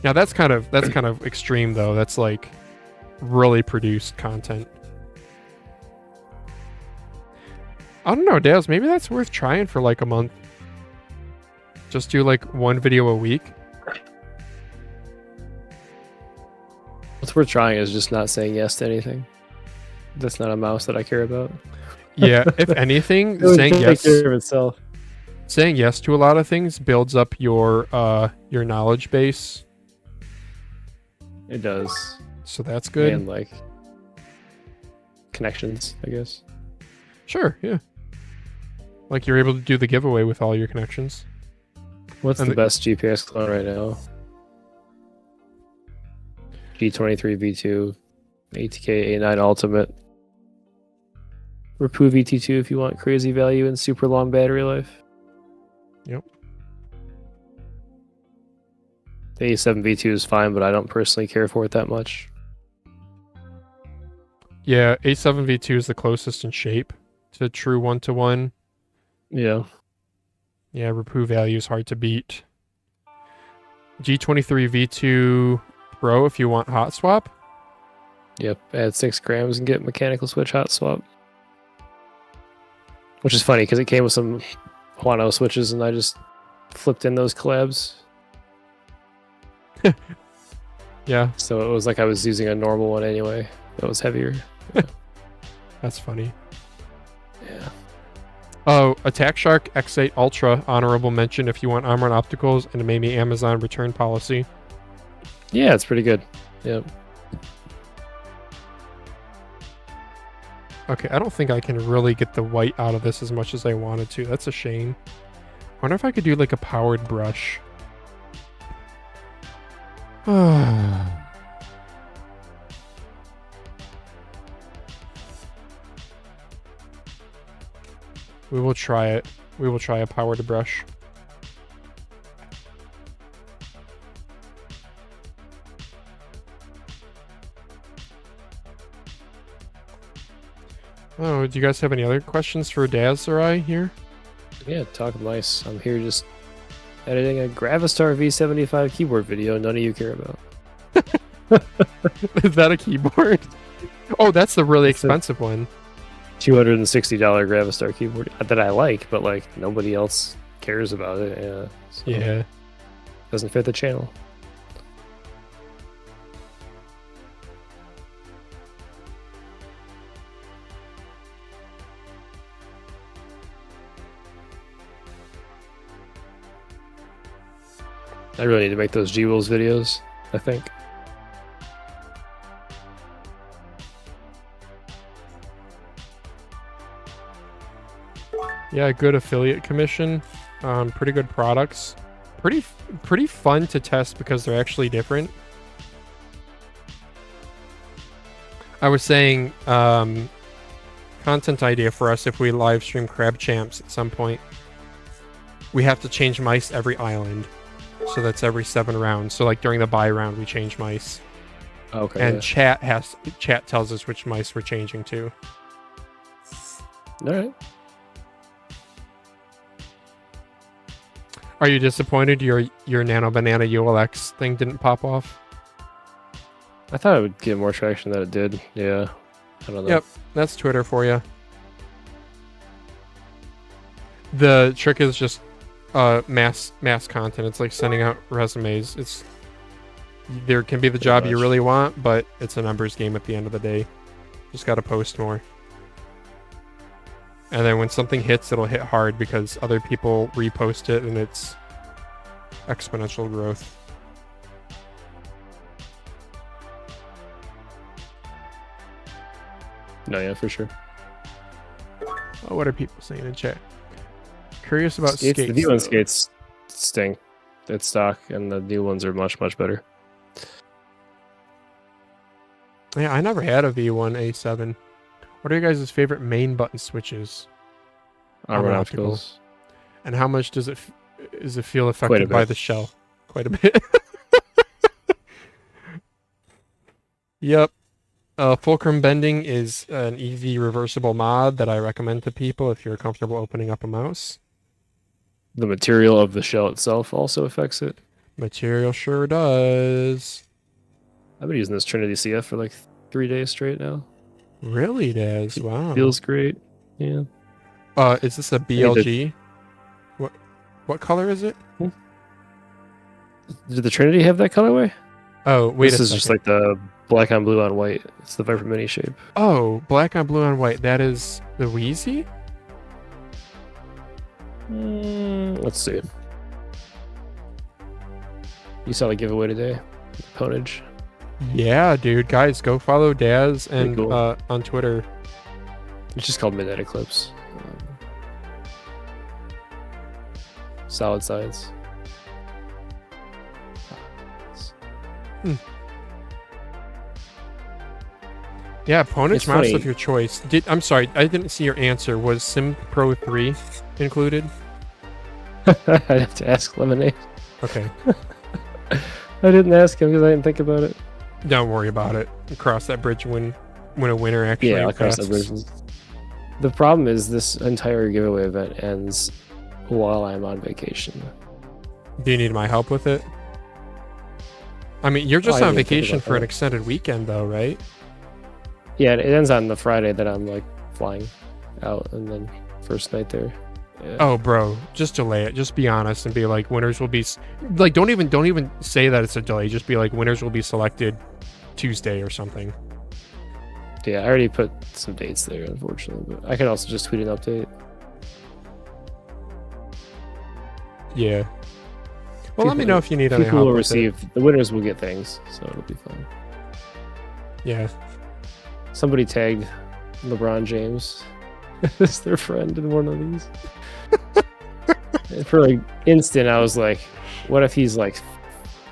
Speaker 1: Yeah, that's kind of extreme though. That's like really produced content. I don't know, Daz. Maybe that's worth trying for like a month. Just do like one video a week.
Speaker 2: What's worth trying is just not saying yes to anything. That's not a mouse that I care about.
Speaker 1: Yeah, if anything,
Speaker 2: It would
Speaker 1: saying
Speaker 2: take
Speaker 1: yes,
Speaker 2: care of itself.
Speaker 1: saying yes to a lot of things builds up your knowledge base.
Speaker 2: It does.
Speaker 1: So that's good.
Speaker 2: And like connections, I guess.
Speaker 1: Sure, yeah. Like you're able to do the giveaway with all your connections.
Speaker 2: What's
Speaker 1: And
Speaker 2: the best GPS clone right now? G23 V2, ATK A9 Ultimate. Rapu VT2 if you want crazy value and super long battery life.
Speaker 1: Yep.
Speaker 2: The A7 V2 is fine, but I don't personally care for it that much.
Speaker 1: Yeah, A7 V2 is the closest in shape to true 1-to-1.
Speaker 2: Yeah.
Speaker 1: Yeah, Rapu value is hard to beat. G23 V2 Pro if you want hot swap.
Speaker 2: Yep. Add 6 grams and get mechanical switch hot swap. Which is funny because it came with some Huano switches and I just flipped in those collabs.
Speaker 1: Yeah,
Speaker 2: So it was like I was using a normal one anyway. That was heavier.
Speaker 1: that's funny.
Speaker 2: Yeah.
Speaker 1: Oh, Attack Shark X8 Ultra, honorable mention if you want armor and opticals, and maybe Amazon return policy.
Speaker 2: Yeah, it's pretty good. Yep.
Speaker 1: Okay, I don't think I can really get the white out of this as much as I wanted to. That's a shame. I wonder if I could do like a powered brush. We will try it. We will try a powered brush. Oh, do you guys have any other questions for Daz or I here?
Speaker 2: Yeah, talk mice. I'm here just editing a Gravistar V75 keyboard video none of you care about.
Speaker 1: Is that a keyboard? Oh, that's the really
Speaker 2: It's a-
Speaker 1: expensive one.
Speaker 2: $260 Gravistar keyboard that I like, but like nobody else cares about it. Yeah. So
Speaker 1: Yeah.
Speaker 2: Doesn't fit the channel. I really need to make those G-Wheels videos, I think.
Speaker 1: Yeah, good affiliate commission. Pretty good products. Pretty fun to test because they're actually different. I was saying, content idea for us if we live stream Crab Champs at some point. We have to change mice every island. So that's every 7 rounds. So like during the buy round, we change mice.
Speaker 2: Okay.
Speaker 1: And chat tells us which mice we're changing to.
Speaker 2: All right.
Speaker 1: Are you disappointed your Nano Banana ULX thing didn't pop off?
Speaker 2: I thought it would get more traction than it did. Yeah. I don't know.
Speaker 1: Yep, that's Twitter for you. The trick is just mass content. It's like sending out resumes. It's there can be the job you really want, but it's a numbers game at the end of the day. Just got to post more. And then when something hits, it'll hit hard because other people repost it and it's exponential growth.
Speaker 2: No, yeah, for sure.
Speaker 1: Oh, what are people saying in chat? Curious about skates.
Speaker 2: The V1 skates stink. It's stock, and the new ones are much, much better.
Speaker 1: Yeah, I never had a V1 A7. What are your guys' favorite main button switches?
Speaker 2: Armor opticals.
Speaker 1: And how much does it feel affected by the shell? Quite a bit. Yep. Fulcrum bending is an easy reversible mod that I recommend to people if you're comfortable opening up a mouse.
Speaker 2: The material of the shell itself also affects it.
Speaker 1: Material sure does.
Speaker 2: I've been using this Trinity CF for like 3 days straight now.
Speaker 1: Really, it is. Wow.
Speaker 2: Feels great. Yeah.
Speaker 1: Is this a BLG? What color is it?
Speaker 2: Did the Trinity have that colorway?
Speaker 1: Oh, wait a second.
Speaker 2: This is just like the black on blue on white. It's the Viper Mini shape.
Speaker 1: Oh, black on blue on white. That is the Wheezy?
Speaker 2: Let's see. You saw the giveaway today. Ponage.
Speaker 1: Yeah, dude. Guys, go follow Daz and
Speaker 2: cool.
Speaker 1: on Twitter.
Speaker 2: It's just called Midnight Eclipse. Solid sides.
Speaker 1: Yeah, Ponage
Speaker 2: It's
Speaker 1: mouse
Speaker 2: funny.
Speaker 1: of your choice. I'm sorry, I didn't see your answer. Was Sim Pro 3 included?
Speaker 2: I'd have to ask Lemonade.
Speaker 1: Okay.
Speaker 2: I didn't ask him because I didn't think about it.
Speaker 1: Don't worry about it. Cross that bridge when a winner actually
Speaker 2: Yeah, I'll cross
Speaker 1: asks.
Speaker 2: that bridge. The problem is this entire giveaway event ends while I'm on vacation.
Speaker 1: Do you need my help with it? I mean, you're just
Speaker 2: I
Speaker 1: on
Speaker 2: didn't think
Speaker 1: vacation
Speaker 2: about
Speaker 1: for an
Speaker 2: that.
Speaker 1: extended weekend, though, right?
Speaker 2: Yeah, it ends on the Friday that I'm like flying out, and then first night there. Yeah.
Speaker 1: Oh, bro, just delay it. Just be honest and be like, winners will be like, don't even say that it's a delay. Just be like, winners will be selected Tuesday or something.
Speaker 2: Yeah, I already put some dates there, unfortunately, but I can also just tweet an update.
Speaker 1: Yeah. Well, let me know if you need any
Speaker 2: People
Speaker 1: help
Speaker 2: will
Speaker 1: with
Speaker 2: receive. The winners will get things, so it'll be fun.
Speaker 1: it. Yeah.
Speaker 2: Somebody tagged LeBron James as their friend in one of these. And for like instant, I was like, "What if he's like,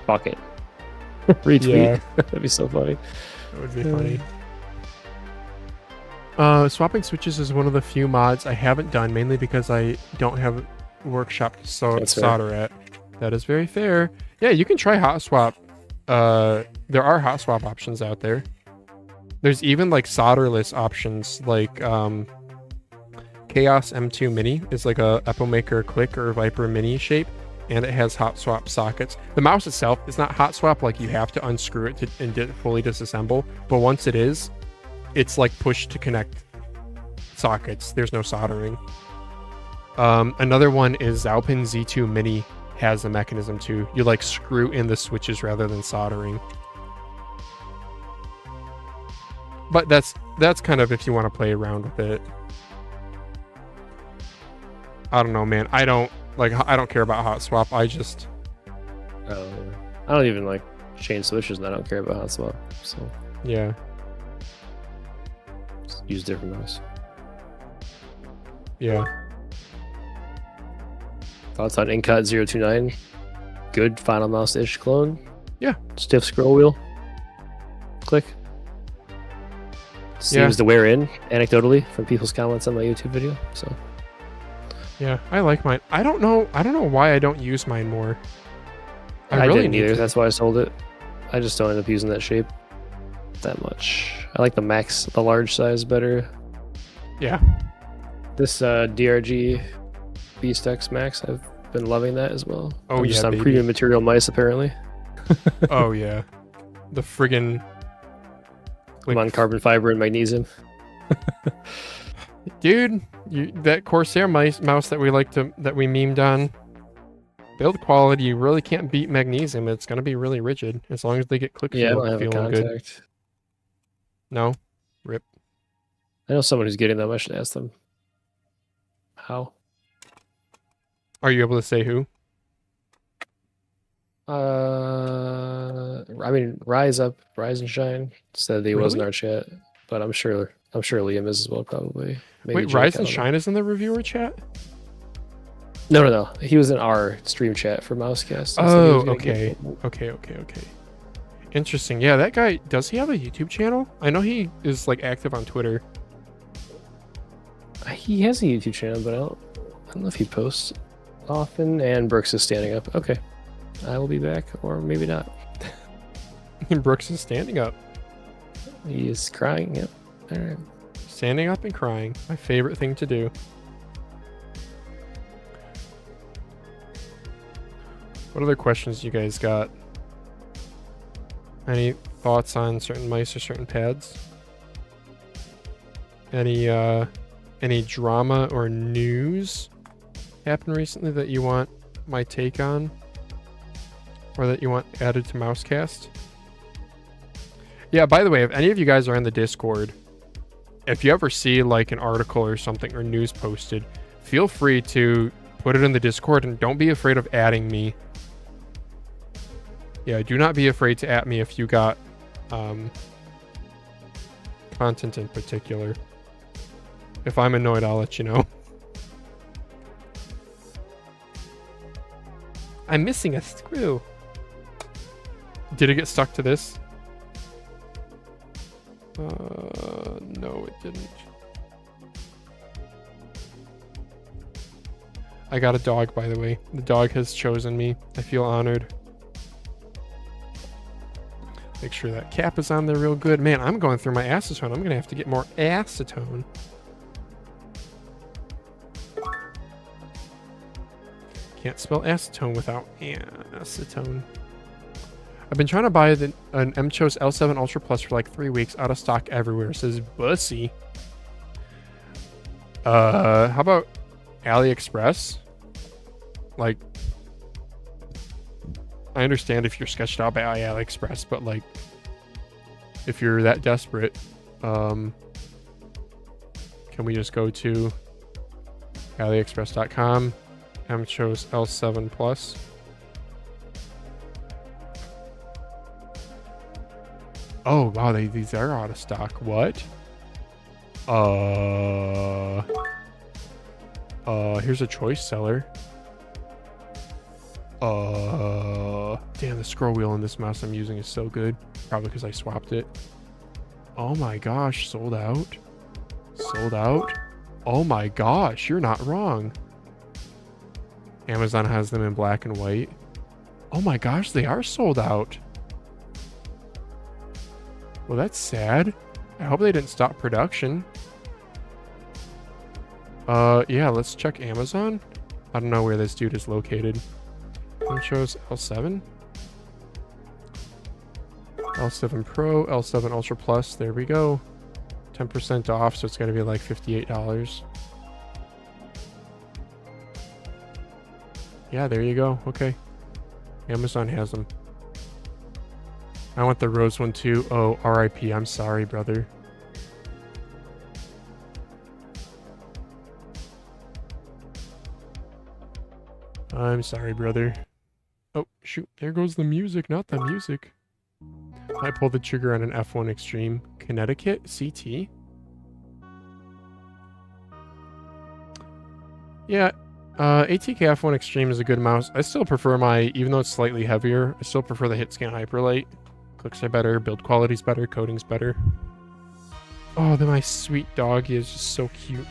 Speaker 2: fuck it, retweet?"
Speaker 1: Yeah.
Speaker 2: That'd be so funny.
Speaker 1: That would be funny. Swapping switches is one of the few mods I haven't done, mainly because I don't have a workshop to
Speaker 2: That's fair.
Speaker 1: solder at. That is very fair. Yeah, you can try hot swap. There are hot swap options out there. There's even like solderless options, like Chaos M2 Mini is like a Epomaker Click or Viper Mini shape, and it has hot swap sockets. The mouse itself is not hot swap, like you have to unscrew it and fully disassemble, but once it is, it's like push to connect sockets. There's no soldering. Another one is Zalpin Z2 Mini has a mechanism too. You like screw in the switches rather than soldering. But that's kind of if you want to play around with it. I don't know, man. I don't care about hot swap. I just
Speaker 2: Oh, yeah. I don't even like change switches, and I don't care about hot swap. So
Speaker 1: yeah.
Speaker 2: just use different mouse.
Speaker 1: Yeah.
Speaker 2: Thoughts on Incut 029? Good final mouse-ish clone.
Speaker 1: Yeah.
Speaker 2: Stiff scroll wheel. Click. Seems to wear in, anecdotally, from people's comments on my YouTube video. So
Speaker 1: Yeah, I like mine. I don't know why I don't use mine more.
Speaker 2: I
Speaker 1: really
Speaker 2: didn't
Speaker 1: need
Speaker 2: either.
Speaker 1: to.
Speaker 2: That's why I sold it. I just don't end up using that shape that much. I like the large size better.
Speaker 1: Yeah.
Speaker 2: This DRG Beast X Max, I've been loving that as well.
Speaker 1: Oh,
Speaker 2: I'm
Speaker 1: yeah,
Speaker 2: just on
Speaker 1: baby.
Speaker 2: premium material mice apparently.
Speaker 1: Oh yeah. The friggin'
Speaker 2: I'm on carbon fiber and magnesium.
Speaker 1: dude, that Corsair mouse that we memed on. build quality, you really can't beat magnesium. It's gonna be really rigid as long as they get click
Speaker 2: Yeah, I
Speaker 1: feel
Speaker 2: don't have a
Speaker 1: feeling good.
Speaker 2: contact.
Speaker 1: No, rip.
Speaker 2: I know someone who's getting them. I should ask them. How?
Speaker 1: Are you able to say who?
Speaker 2: I mean, Rise and Shine said that he was in
Speaker 1: Really?
Speaker 2: our chat, but I'm sure Liam is as well, probably. Maybe
Speaker 1: Wait,
Speaker 2: Jake,
Speaker 1: Rise
Speaker 2: I
Speaker 1: and
Speaker 2: don't know.
Speaker 1: Shine is in the reviewer chat?
Speaker 2: No. He was in our stream chat for Mousecast.
Speaker 1: Oh, okay. Okay. Interesting. Yeah, that guy, does he have a YouTube channel? I know he is like active on Twitter.
Speaker 2: He has a YouTube channel, but I don't know if he posts often. And Brooks is standing up. Okay. I will be back, or maybe not.
Speaker 1: Brooks is standing up.
Speaker 2: He is crying. Yep. All right.
Speaker 1: Standing up and crying. My favorite thing to do. What other questions you guys got? Any thoughts on certain mice or certain pads? Any drama or news happened recently that you want my take on? Or that you want added to Mousecast? Yeah, by the way, if any of you guys are in the Discord, if you ever see like an article or something or news posted, feel free to put it in the Discord and don't be afraid of adding me. Yeah, do not be afraid to at me if you got content in particular. If I'm annoyed, I'll let you know. I'm missing a screw. Did it get stuck to this? No, it didn't. I got a dog, by the way. The dog has chosen me. I feel honored. Make sure that cap is on there real good. Man, I'm going through my acetone. I'm going to have to get more acetone. Can't spell acetone without acetone. I've been trying to buy an Mchos L7 Ultra Plus for like 3 weeks. Out of stock everywhere. Says Bussy. How about AliExpress? Like, I understand if you're sketched out by AliExpress, but like, if you're that desperate, can we just go to AliExpress.com? Mchos L7 Plus. Oh wow, these are out of stock. What? Here's a choice seller. Damn, the scroll wheel on this mouse I'm using is so good. Probably because I swapped it. Oh my gosh, sold out. Sold out. Oh my gosh, you're not wrong. Amazon has them in black and white. Oh my gosh, they are sold out. Well, that's sad. I hope they didn't stop production. Yeah, let's check Amazon. I don't know where this dude is located. Mchos L7. L7 Pro, L7 Ultra Plus. There we go. 10% off, so it's going to be like $58. Yeah, there you go. Okay. Amazon has them. I want the rose one too. Oh, RIP. I'm sorry, brother. I'm sorry, brother. Oh, shoot. There goes the music, not the music. I pulled the trigger on an F1 Extreme. Connecticut? CT? Yeah. ATK F1 Extreme is a good mouse. I still prefer even though it's slightly heavier, I still prefer the HitScan Hyperlite. Clicks are better, build quality's better, coding's better. Oh, then my sweet doggy is just so cute.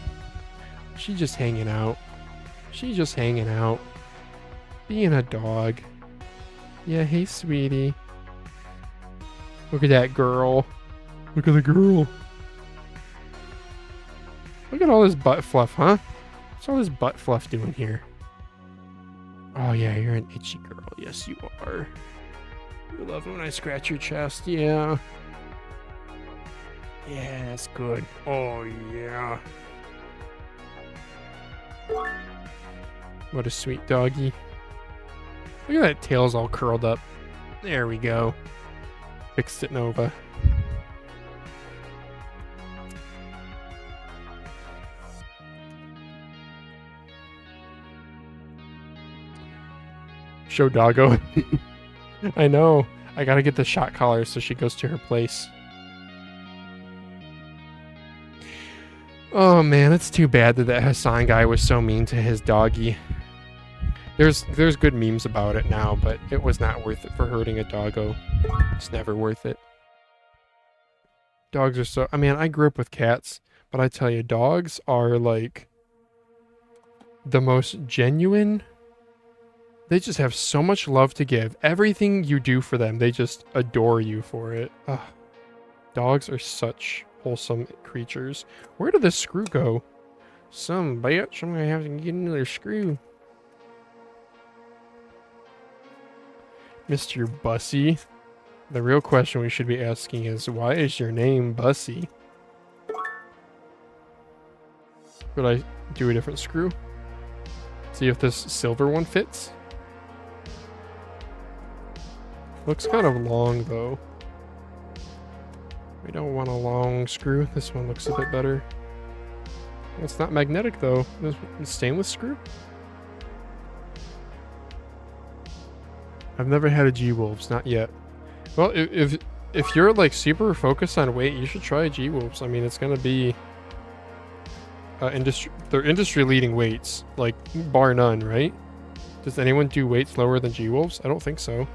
Speaker 1: She's just hanging out. She's just hanging out. Being a dog. Yeah, hey, sweetie. Look at that girl. Look at the girl. Look at all this butt fluff, huh? What's all this butt fluff doing here? Oh yeah, you're an itchy girl. Yes, you are. You love it when I scratch your chest. Yeah. Yeah, that's good. Oh yeah. What a sweet doggy. Look at that tail's all curled up. There we go. Fixed it, Nova. Show doggo. I know. I gotta get the shot collar so she goes to her place. Oh man, it's too bad that that Hassan guy was so mean to his doggy. There's good memes about it now, but it was not worth it for hurting a doggo. It's never worth it. Dogs are so... I mean, I grew up with cats, but I tell you, dogs are like the most genuine. They just have so much love to give. Everything you do for them, they just adore you for it. Ugh. Dogs are such wholesome creatures. Where did this screw go? Some bitch, I'm gonna have to get another screw. Mr. Bussy. The real question we should be asking is, why is your name Bussy? Could I do a different screw? See if this silver one fits? Looks kind of long though. We don't want a long screw. This one looks a bit better. It's not magnetic though. It's stainless screw? I've never had a G-Wolves, not yet. Well, if you're like super focused on weight, you should try G-Wolves. I mean, it's gonna be they're industry leading weights, like bar none, right? Does anyone do weights lower than G-Wolves? I don't think so.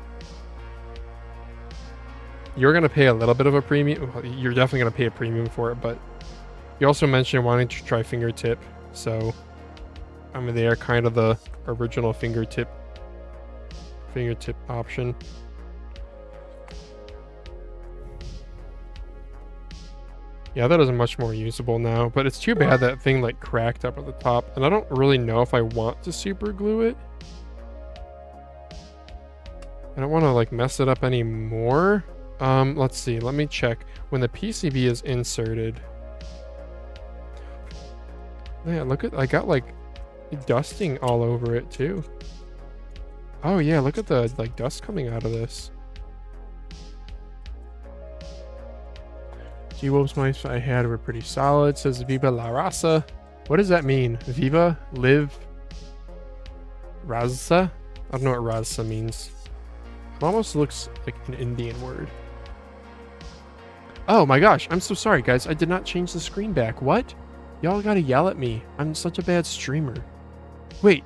Speaker 1: You're gonna pay a little bit of a premium. You're definitely gonna pay a premium for it, but you also mentioned wanting to try fingertip, so I mean they are kind of the original fingertip option. Yeah, that is much more usable now, but it's too bad that thing like cracked up at the top, and I don't really know if I want to super glue it. I don't want to like mess it up anymore. Let's see, let me check. When the PCB is inserted. Yeah, look at, I got like dusting all over it too. Oh yeah, look at the like dust coming out of this. G-Wolves mice I had were pretty solid, says Viva la Raza. What does that mean? Viva? Live? Raza? I don't know what Raza means. It almost looks like an Indian word. Oh my gosh, I'm so sorry guys. I did not change the screen back. What? Y'all gotta yell at me. I'm such a bad streamer. Wait.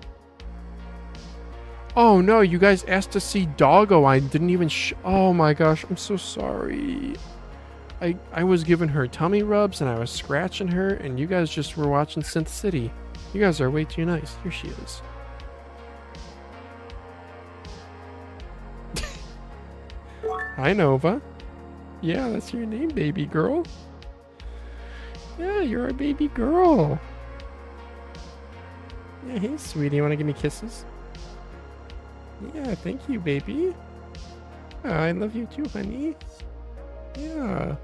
Speaker 1: Oh no, you guys asked to see Doggo. I didn't even oh my gosh, I'm so sorry. I was giving her tummy rubs and I was scratching her and you guys just were watching Synth City. You guys are way too nice. Here she is. Hi Nova. Yeah, that's your name, baby girl. Yeah, you're a baby girl. Yeah, hey sweetie, you wanna give me kisses? Yeah, thank you, baby. Oh, I love you too, honey. Yeah.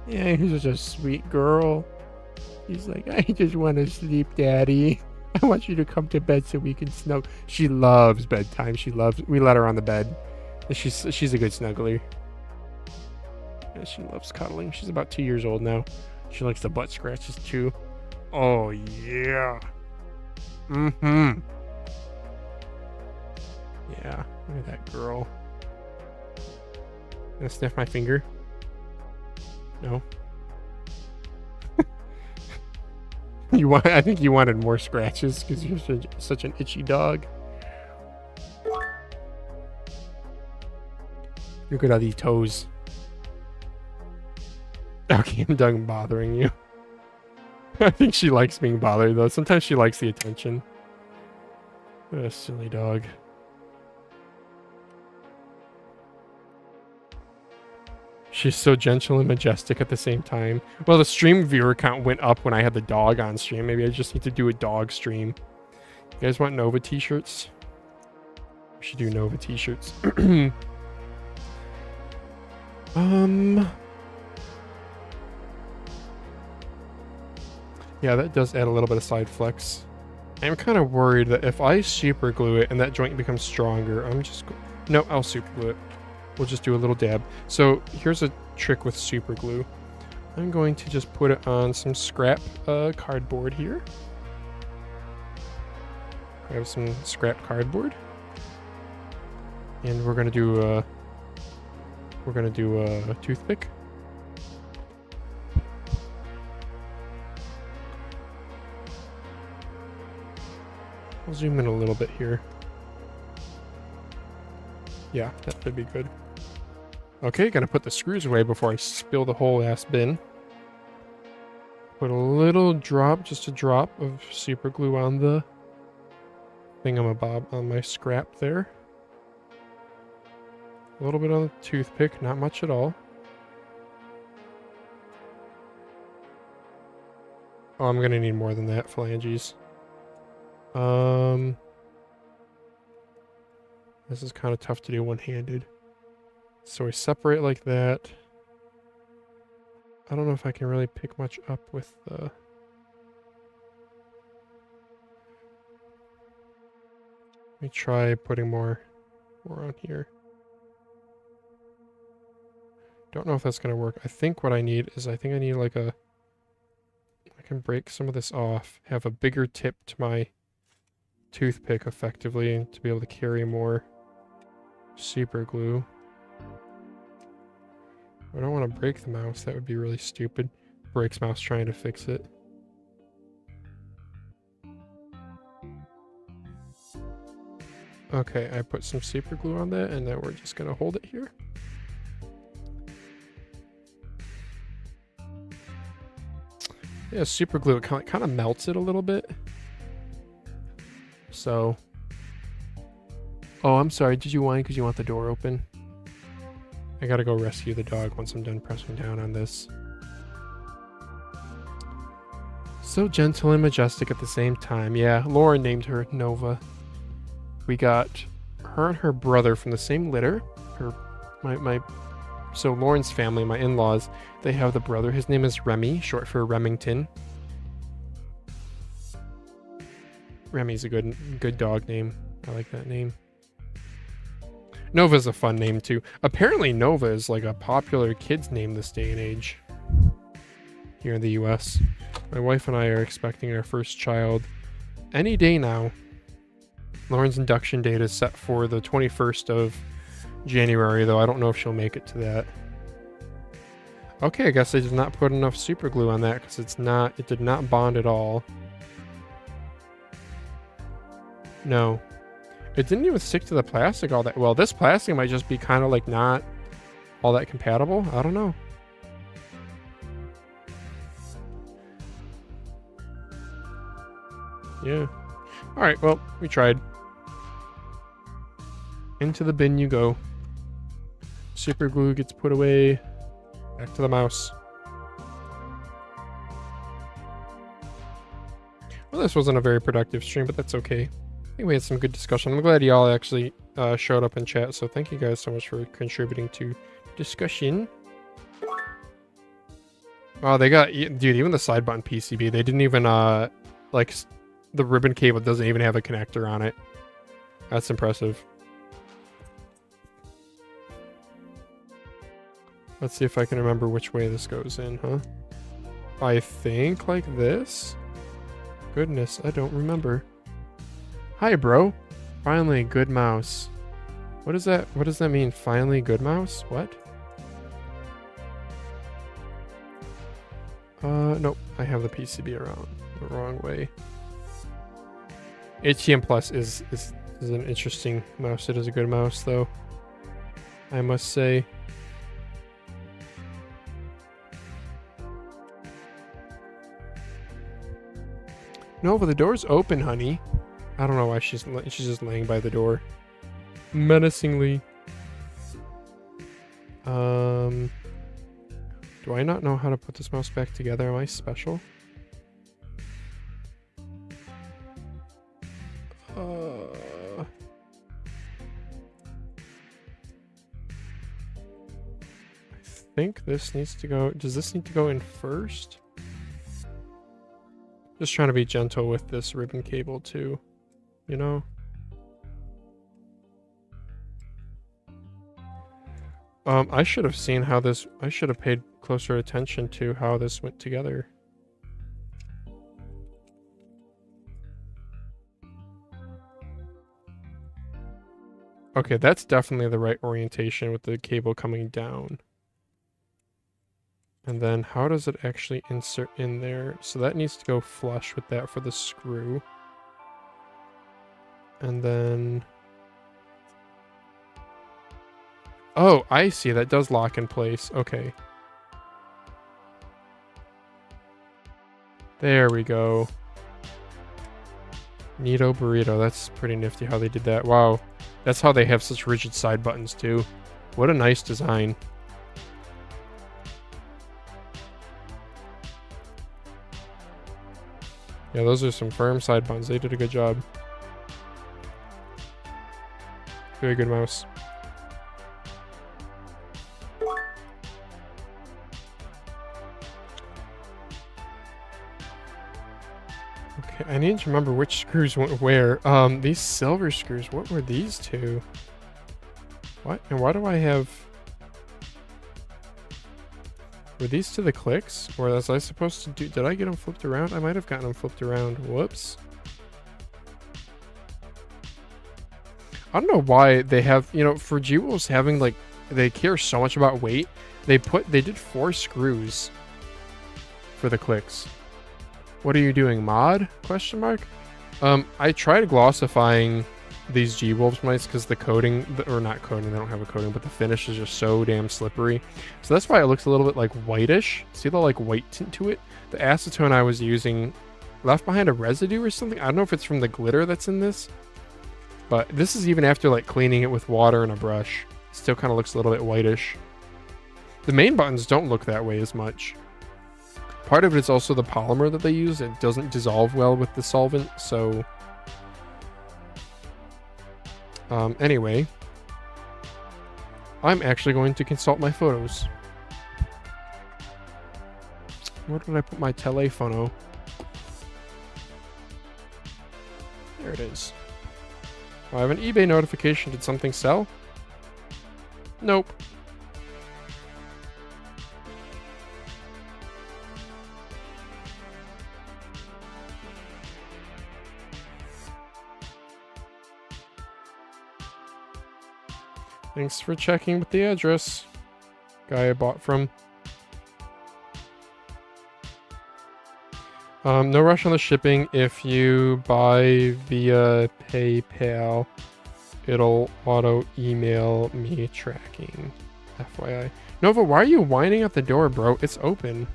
Speaker 1: Yeah, you're such a sweet girl. She's like, I just want to sleep, daddy. I want you to come to bed so we can snuggle. She loves bedtime. We let her on the bed. She's a good snuggler. Yeah, she loves cuddling. She's about 2 years old now. She likes the butt scratches too. Oh yeah. Mm-hmm. Yeah, look at that girl. Gonna sniff my finger? No. I think you wanted more scratches because you're such an itchy dog. Look at all these toes. Okay, I'm done bothering you. I think she likes being bothered though. Sometimes she likes the attention. What a silly dog. She's so gentle and majestic at the same time. Well, the stream viewer count went up when I had the dog on stream. Maybe I just need to do a dog stream. You guys want Nova t-shirts? We should do Nova t-shirts. Yeah, that does add a little bit of side flex. I'm kind of worried that if I super glue it and that joint becomes stronger, no, I'll super glue it. We'll just do a little dab. So here's a trick with super glue. I'm going to just put it on some scrap cardboard here. I have some scrap cardboard, and we're gonna do a toothpick. I'll zoom in a little bit here. Yeah, that should be good. Okay, gonna put the screws away before I spill the whole ass bin. Put a little drop, just a drop of super glue on the thingamabob on my scrap there. A little bit on the toothpick, not much at all. Oh, I'm gonna need more than that, phalanges. This is kind of tough to do one-handed. So we separate like that. I don't know if I can really pick much up with the... Let me try putting more on here. Don't know if that's going to work. I think what I need is, I need like a... I can break some of this off, have a bigger tip to my toothpick effectively to be able to carry more super glue. I don't want to break the mouse. That would be really stupid. Breaks mouse trying to fix it. Okay, I put some super glue on that, and now we're just going to hold it here. Yeah, super glue, it kind of melts it a little bit. So... Oh, I'm sorry. Did you whine because you want the door open? I gotta go rescue the dog once I'm done pressing down on this. So gentle and majestic at the same time. Yeah, Lauren named her Nova. We got her and her brother from the same litter. So Lauren's family, my in-laws, they have the brother. His name is Remy, short for Remington. Remy's a good dog name. I like that name. Nova's a fun name too. Apparently Nova is like a popular kid's name this day and age here in the US. My wife and I are expecting our first child any day now. Lauren's induction date is set for the 21st of January, though I don't know if she'll make it to that. Okay, I guess I did not put enough super glue on that because it did not bond at all. No. It didn't even stick to the plastic all that well. This plastic might just be kind of like not all that compatible. I don't know. Yeah. Alright, well, we tried. Into the bin you go. Super glue gets put away. Back to the mouse. Well, this wasn't a very productive stream, but that's okay. I think we had some good discussion. I'm glad y'all actually showed up in chat, so thank you guys so much for contributing to discussion. Oh, they got... Dude, even the side button PCB, they didn't even, like, the ribbon cable doesn't even have a connector on it. That's impressive. Let's see if I can remember which way this goes in, huh? I think like this? Goodness, I don't remember. Hi, bro. Finally, good mouse. What is that? What does that mean? Finally, good mouse? What? Nope. I have the PCB around the wrong way. HTM Plus is an interesting mouse. It is a good mouse, though. I must say. No, but the door's open, honey. I don't know why she's just laying by the door. Menacingly. Do I not know how to put this mouse back together? Am I special? I think this needs to go... Does this need to go in first? Just trying to be gentle with this ribbon cable too, you know? I should have seen how this, I should have paid closer attention to how this went together. Okay, that's definitely the right orientation with the cable coming down. And then how does it actually insert in there? So that needs to go flush with that for the screw. And then... Oh, I see. That does lock in place. Okay. There we go. Neato burrito. That's pretty nifty how they did that. Wow. That's how they have such rigid side buttons too. What a nice design. Yeah, those are some firm side buttons. They did a good job. Very good mouse. Okay, I need to remember which screws went where. These silver screws, what were these two? What? And why do I have... Were these to the clicks? Or was I supposed to do... Did I get them flipped around? I might have gotten them flipped around. Whoops. I don't know why they have... You know, for G-Wolves having, like... They care so much about weight. They did 4 screws for the clicks. What are you doing, mod? Question mark? I tried glossifying these G-Wolves mice because the coating, or not coating, they don't have a coating, but the finish is just so damn slippery. So that's why it looks a little bit like whitish. See the like white tint to it? The acetone I was using left behind a residue or something. I don't know if it's from the glitter that's in this, but this is even after like cleaning it with water and a brush. It still kind of looks a little bit whitish. The main buttons don't look that way as much. Part of it is also the polymer that they use. It doesn't dissolve well with the solvent, so... anyway. I'm actually going to consult my photos. Where did I put my telephono? There it is. Oh, I have an eBay notification. Did something sell? Nope. Thanks for checking with the address. Guy I bought from. No rush on the shipping. If you buy via PayPal, it'll auto email me tracking. FYI. Nova, why are you whining at the door, bro? It's open.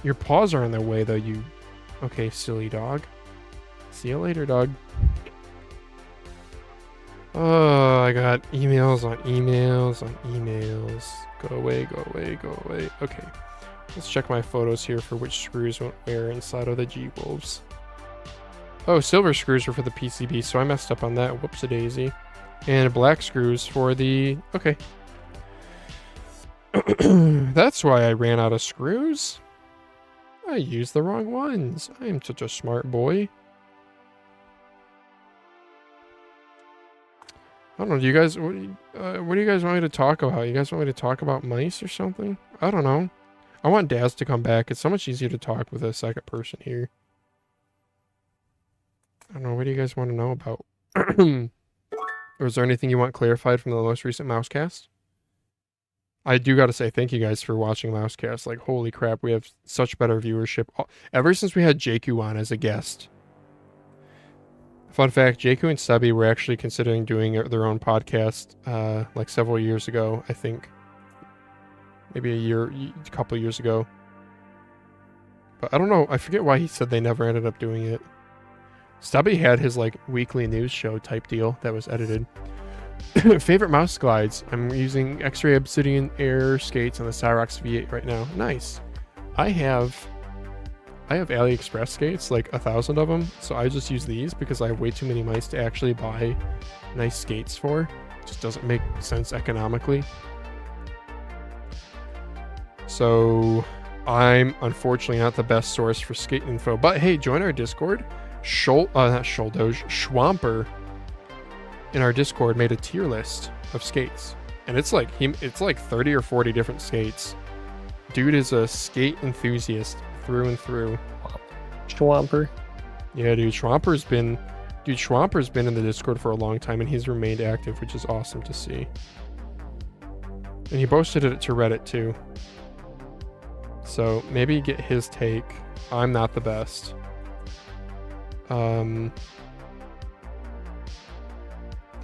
Speaker 1: Your paws are in the way, though, you... Okay, silly dog. See you later, dog. Oh, I got emails on emails on emails. Go away, go away, go away. Okay. Let's check my photos here for which screws went where inside of the G-Wolves. Oh, silver screws were for the PCB, so I messed up on that. Whoops-a-daisy. And black screws for the... Okay. That's why I ran out of screws. I used the wrong ones. I am such a smart boy. I don't know, do you guys, what do you guys want me to talk about? You guys want me to talk about mice or something? I don't know. I want Daz to come back. It's so much easier to talk with a second person here. I don't know, what do you guys want to know about? Or is there anything you want clarified from the most recent Mousecast? I do got to say thank you guys for watching Mousecast. Like, holy crap, we have such better viewership. Ever since we had Jakku on as a guest. Fun fact, Jakku and Stubby were actually considering doing their own podcast like several years ago, I think. Maybe a couple years ago. But I don't know, I forget why he said they never ended up doing it. Stubby had his like weekly news show type deal that was edited. Favorite mouse glides. I'm using X-Ray Obsidian Air skates on the Cyrox V8 right now. Nice. I have AliExpress skates, like 1,000 of them, so I just use these because I have way too many mice to actually buy nice skates for. It just doesn't make sense economically. So I'm unfortunately not the best source for skate info, but hey, join our Discord. Not Shouldoge, Schwamper in our Discord made a tier list of skates, and it's like 30 or 40 different skates. Dude is a skate enthusiast through and through.
Speaker 2: Schwamper.
Speaker 1: Yeah, dude, Schwamper's been in the Discord for a long time, and he's remained active, which is awesome to see. And he posted it to Reddit too. So maybe get his take. I'm not the best. A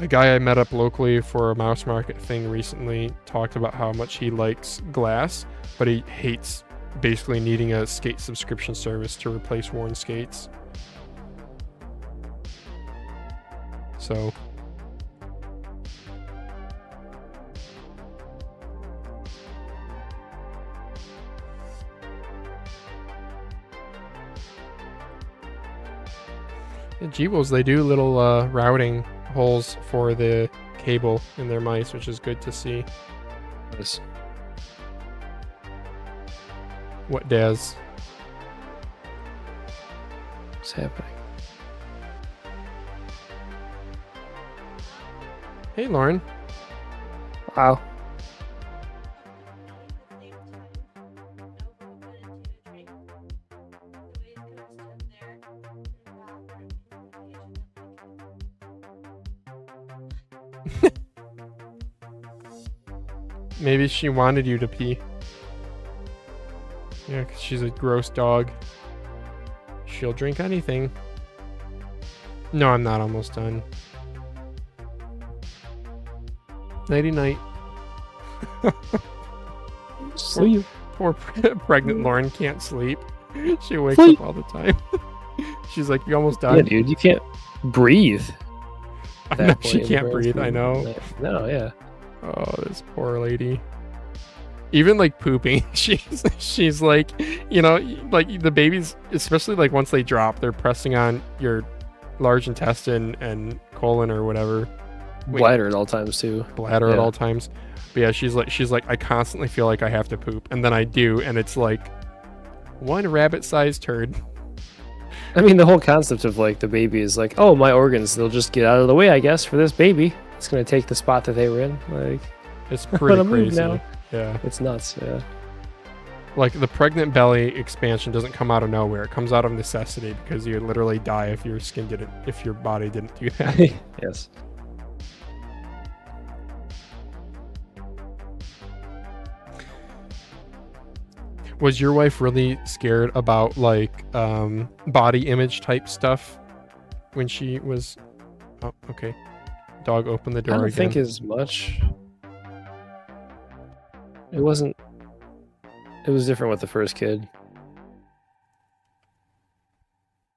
Speaker 1: guy I met up locally for a mouse market thing recently talked about how much he likes glass, but he hates basically needing a skate subscription service to replace worn skates. So the G-Wolves, they do little routing holes for the cable in their mice, which is good to see.
Speaker 2: Nice.
Speaker 1: What does?
Speaker 2: What's happening?
Speaker 1: Hey, Lauren.
Speaker 2: Wow.
Speaker 1: Maybe she wanted you to pee. Yeah, 'cause she's a gross dog. She'll drink anything. No, I'm not almost done. Nighty night.
Speaker 2: Sleep.
Speaker 1: Poor pregnant Lauren can't sleep. She wakes up all the time. She's like, "You almost died."
Speaker 2: Yeah, dude, you can't breathe.
Speaker 1: I know she can't breathe. I know.
Speaker 2: No, yeah.
Speaker 1: Oh, this poor lady. Even like pooping, she's like, you know, like the babies, especially like once they drop, they're pressing on your large intestine and colon or whatever.
Speaker 2: Bladder at all times too.
Speaker 1: Bladder at all times. But yeah, she's like, I constantly feel like I have to poop, and then I do, and it's like one rabbit-sized turd.
Speaker 2: I mean, the whole concept of like the baby is like, oh, my organs, they'll just get out of the way, I guess, for this baby. It's gonna take the spot that they were in. Like,
Speaker 1: it's pretty crazy.
Speaker 2: Now.
Speaker 1: Yeah,
Speaker 2: it's nuts. Yeah,
Speaker 1: like the pregnant belly expansion doesn't come out of nowhere. It comes out of necessity, because you'd literally die if your skin didn't, if your body didn't do that.
Speaker 2: Yes.
Speaker 1: Was your wife really scared about like body image type stuff when she was? Oh, okay. Dog opened the door
Speaker 2: I don't
Speaker 1: again.
Speaker 2: think as much. It wasn't. It was different with the first kid.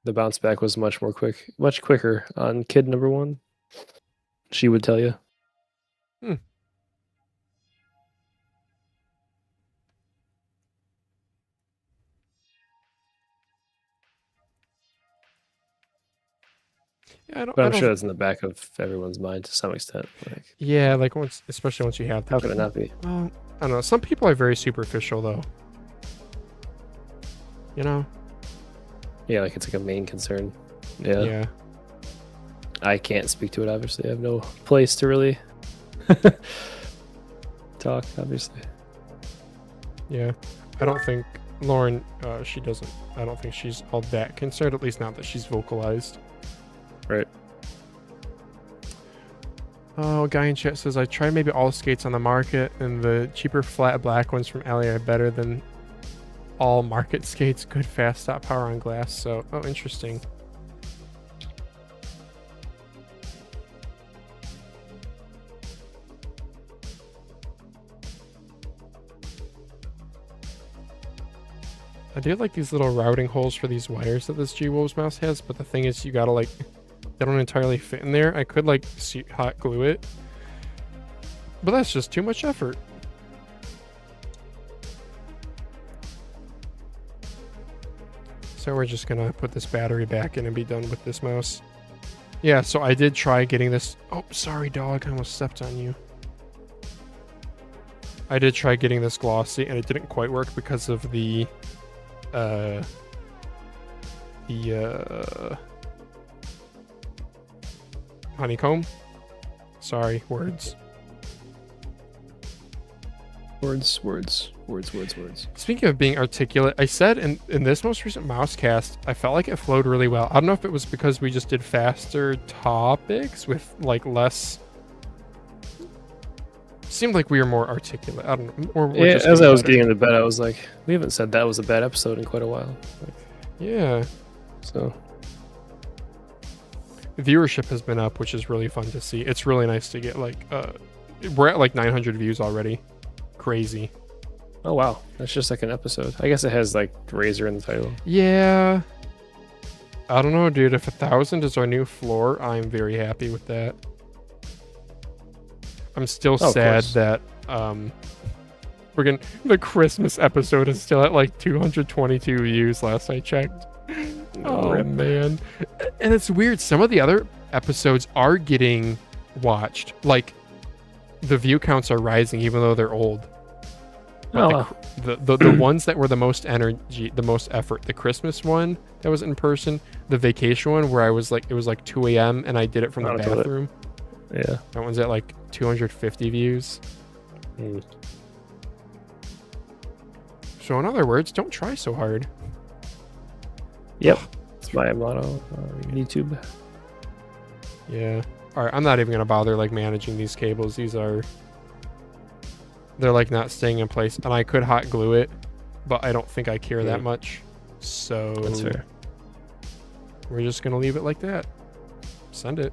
Speaker 2: The bounce back was much quicker on kid number one. She would tell you.
Speaker 1: Yeah,
Speaker 2: but I'm sure that's in the back of everyone's mind to some extent. Like,
Speaker 1: yeah, like especially once you have.
Speaker 2: How could it not be?
Speaker 1: Well, I don't know. Some people are very superficial, though. You know.
Speaker 2: Yeah, like it's like a main concern. Yeah.
Speaker 1: Yeah.
Speaker 2: I can't speak to it. Obviously, I have no place to really talk. Obviously.
Speaker 1: Yeah, I don't think Lauren. She doesn't. I don't think she's all that concerned. At least not that she's vocalized.
Speaker 2: Right.
Speaker 1: Oh, a guy in chat says I tried maybe all skates on the market, and the cheaper flat black ones from Ali are better than all market skates. Good fast stop power on glass. So, oh, interesting. I do like these little routing holes for these wires that this G-Wolves mouse has, but the thing is, you gotta like, they don't entirely fit in there. I could like hot glue it, but that's just too much effort. So we're just gonna put this battery back in and be done with this mouse. Yeah, so I did try getting this. Oh, sorry, dog. I almost stepped on you. I did try getting this glossy, and it didn't quite work because of the honeycomb. Sorry, words.
Speaker 3: Words.
Speaker 1: Speaking of being articulate, I said in this most recent mouse cast, I felt like it flowed really well. I don't know if it was because we just did faster topics with like less. Seemed like we were more articulate. I don't know. Or
Speaker 3: Yeah,
Speaker 1: just
Speaker 3: as I was
Speaker 1: better.
Speaker 3: getting into bed, I was like, we haven't said that was a bad episode in quite a while. Like,
Speaker 1: Yeah.
Speaker 3: so
Speaker 1: Viewership has been up, which is really fun to see. It's really nice to get like we're at like 900 views already. Crazy.
Speaker 3: oh wow, that's just like an episode. I guess it has like Razor in the title.
Speaker 1: Yeah. I don't know, dude. If 1,000 is our new floor, I'm very happy with that. I'm still
Speaker 3: Oh, of
Speaker 1: sad
Speaker 3: course.
Speaker 1: that the Christmas episode is still at like 222 views last I checked. Oh
Speaker 3: Rip.
Speaker 1: man. And it's weird. Some of the other episodes are getting watched. Like the view counts are rising even though they're old. But
Speaker 3: Oh, wow.
Speaker 1: the ones that were the most energy, the most effort, the Christmas one that was in person, the vacation one where I was like, it was like 2 a.m. and I did it from the
Speaker 3: Oh, that's what it-
Speaker 1: bathroom.
Speaker 3: Yeah.
Speaker 1: That one's at like 250 views.
Speaker 3: Mm.
Speaker 1: So in other words, don't try so hard.
Speaker 3: Yep. That's my motto on YouTube.
Speaker 1: Yeah. All right, I'm not even gonna bother like managing these cables. They're like not staying in place, and I could hot glue it, but I don't think I care that
Speaker 3: Yeah.
Speaker 1: much. So
Speaker 3: That's fair.
Speaker 1: we're just gonna leave it like that. Send it.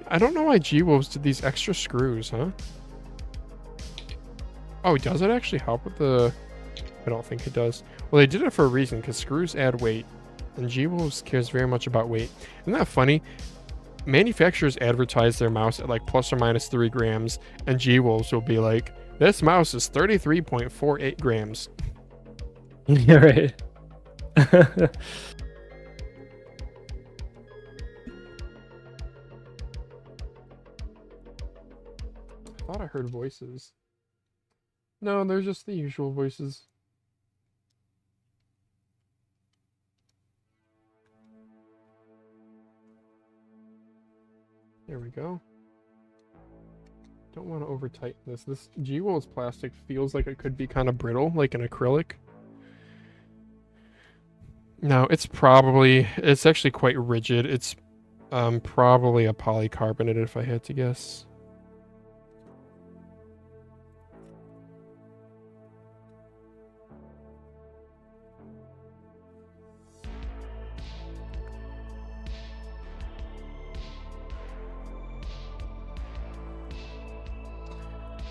Speaker 1: I don't know why G-Wolves did these extra screws, huh? Oh, does it actually help with the... I don't think it does. Well, they did it for a reason, because screws add weight, and G-Wolves cares very much about weight. Isn't that funny? Manufacturers advertise their mouse at like plus or minus 3 grams, and G-Wolves will be like, this mouse is 33.48 grams.
Speaker 3: Yeah, right.
Speaker 1: I thought I heard voices. No, they're just the usual voices. There we go. Don't want to over tighten this. This G-Wol's plastic feels like it could be kind of brittle, like an acrylic. No, it's actually quite rigid. It's probably a polycarbonate if I had to guess.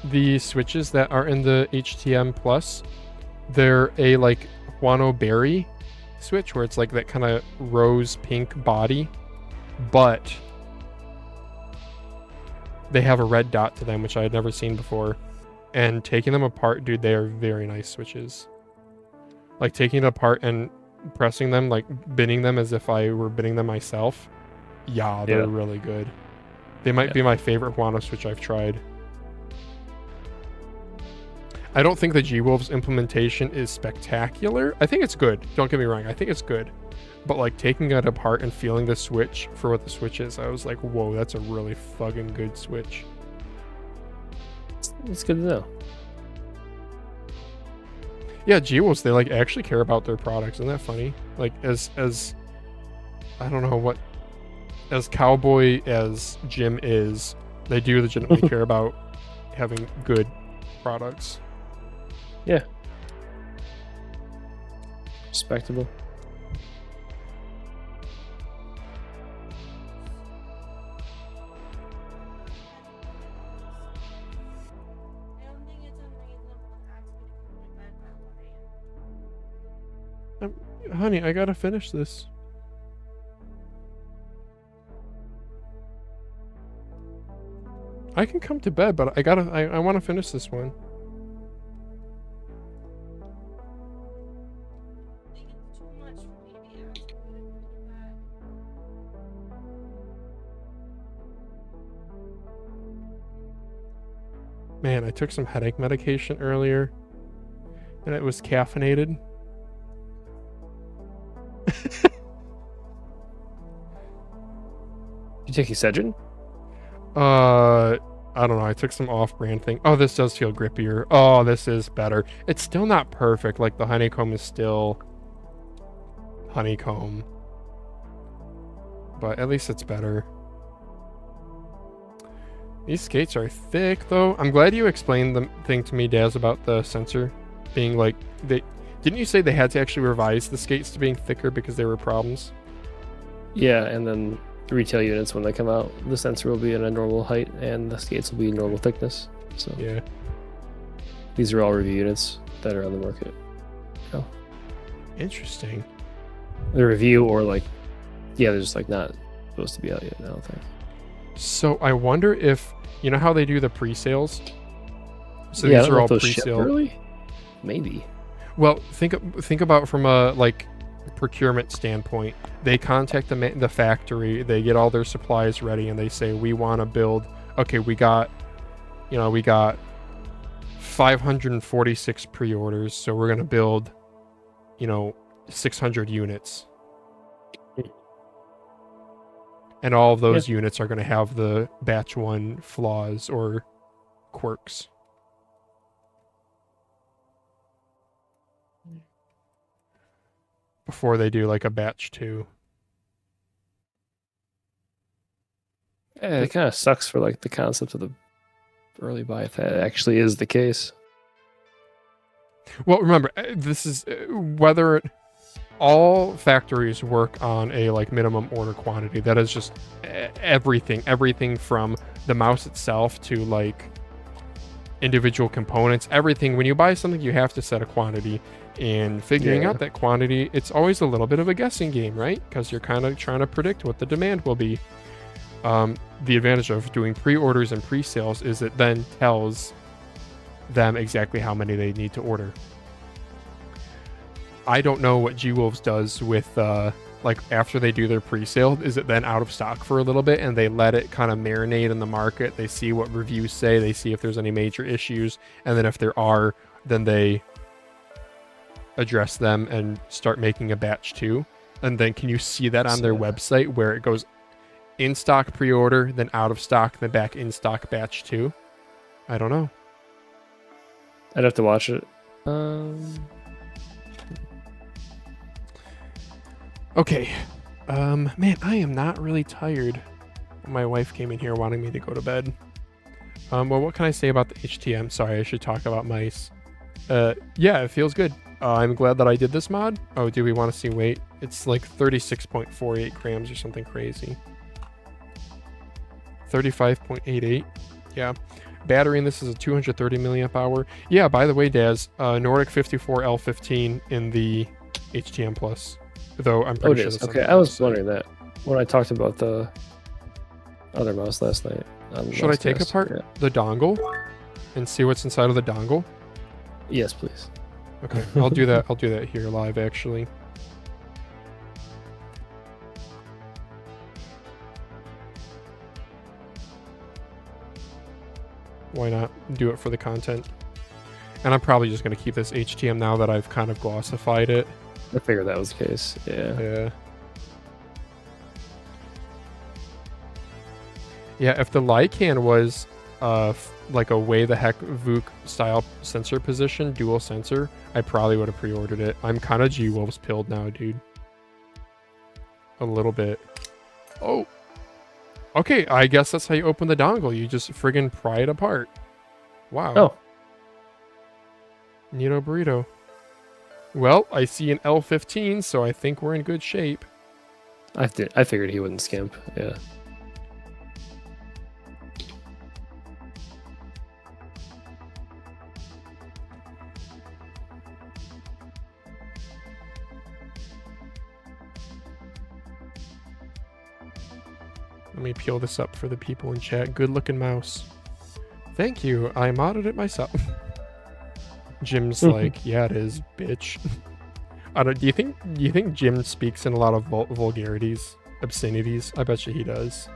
Speaker 1: The switches that are in the HTM Plus, they're a like guano berry switch where it's like that kind of rose pink body, but they have a red dot to them, which I had never seen before. And taking them apart, dude, they are very nice switches. Like taking it apart and pressing them, like binning them as if I were binning them myself. Yeah, they're really good. They might be my favorite guano switch I've tried. I don't think the G-Wolves implementation is spectacular. I think it's good. Don't get me wrong. I think it's good. But like taking it apart and feeling the switch for what the switch is, I was like, whoa, that's a really fucking good switch.
Speaker 3: It's good to know.
Speaker 1: Yeah, G-Wolves, they like actually care about their products. Isn't that funny? Like as I don't know what, as cowboy as Jim is, they do legitimately care about having good products.
Speaker 3: Yeah. Respectable.
Speaker 4: I don't think it's unreasonable to ask me to come to bed by 1 a.m.
Speaker 1: Honey, I gotta finish this. I can come to bed, but I want to finish this one.
Speaker 4: I think it's too much for me to be asking you to come to bed.
Speaker 1: Man, I took some headache medication earlier, and it was caffeinated.
Speaker 3: You take Excedrin?
Speaker 1: I don't know. I took some off-brand thing. Oh, this does feel grippier. Oh, this is better. It's still not perfect. Like, the honeycomb is still honeycomb. But at least it's better. These skates are thick, though. I'm glad you explained the thing to me, Daz, about the sensor being like... Didn't you say they had to actually revise the skates to being thicker because there were problems?
Speaker 3: Yeah, and then the retail units, when they come out, the sensor will be at a normal height and the skates will be normal thickness. So
Speaker 1: Yeah.
Speaker 3: these are all review units that are on the market.
Speaker 1: Interesting.
Speaker 3: The review or like, yeah, they're just like not supposed to be out yet, I don't think.
Speaker 1: So I wonder if... You know how they do the pre-sales? So
Speaker 3: yeah,
Speaker 1: these are all
Speaker 3: those ship
Speaker 1: pre-sale.
Speaker 3: early? Maybe.
Speaker 1: Well, think about from a like procurement standpoint. They contact the factory, they get all their supplies ready, and they say, we want to build. Okay, we got 546 pre-orders, so we're gonna build 600 units, and all of those units are gonna have the batch one flaws or quirks. Before they do like a batch 2.
Speaker 3: Yeah, it kind of sucks for like the concept of the early buy if that actually is the case.
Speaker 1: Well, remember, this is whether all factories work on a like minimum order quantity. That is just everything from the mouse itself to like individual components. Everything. When you buy something, you have to set a quantity. And figuring out that quantity, it's always a little bit of a guessing game, right? Because you're kind of trying to predict what the demand will be. The advantage of doing pre-orders and pre-sales is it then tells them exactly how many they need to order. I don't know what G-Wolves does with, like, after they do their pre-sale. Is it then out of stock for a little bit and they let it kind of marinate in the market? They see what reviews say. They see if there's any major issues. And then if there are, then they address them and start making a batch 2. And then can you see that on their website where it goes in stock pre-order, then out of stock, then back in stock batch 2? I don't know.
Speaker 3: I'd have to watch it.
Speaker 1: Okay. Man, I am not really tired. My wife came in here wanting me to go to bed. Well, what can I say about the HTM? Sorry, I should talk about mice. Yeah, it feels good. I'm glad that I did this mod. Oh, do we want to see weight? It's like 36.48 grams or something crazy. 35.88. Yeah. Battery in this is a 230 milliamp hour. Yeah, by the way, Daz, Nordic 54L15 in the HTM Plus. Though I'm pretty sure that's
Speaker 3: okay. I was wondering that when I talked about the other mouse last night.
Speaker 1: Should I take apart the dongle and see what's inside of the dongle?
Speaker 3: Yes, please.
Speaker 1: Okay, I'll do that. I'll do that here live, actually. Why not do it for the content? And I'm probably just going to keep this HTM now that I've kind of glossified it.
Speaker 3: I figured that was the case. Yeah.
Speaker 1: Yeah, if the Lycan was like a way the heck VOOC style sensor position, dual sensor, I probably would have pre-ordered it. I'm kind of G-Wolves pilled now, dude. A little bit. Oh. Okay, I guess that's how you open the dongle. You just friggin' pry it apart. Wow.
Speaker 3: Oh.
Speaker 1: Neato burrito. Well, I see an L15, so I think we're in good shape.
Speaker 3: I figured he wouldn't skimp. Yeah.
Speaker 1: Let me peel this up for the people in chat. Good looking mouse. Thank you. I modded it myself. Jim's like, yeah, it is, bitch. I don't. Do you think Jim speaks in a lot of vulgarities, obscenities? I bet you he does.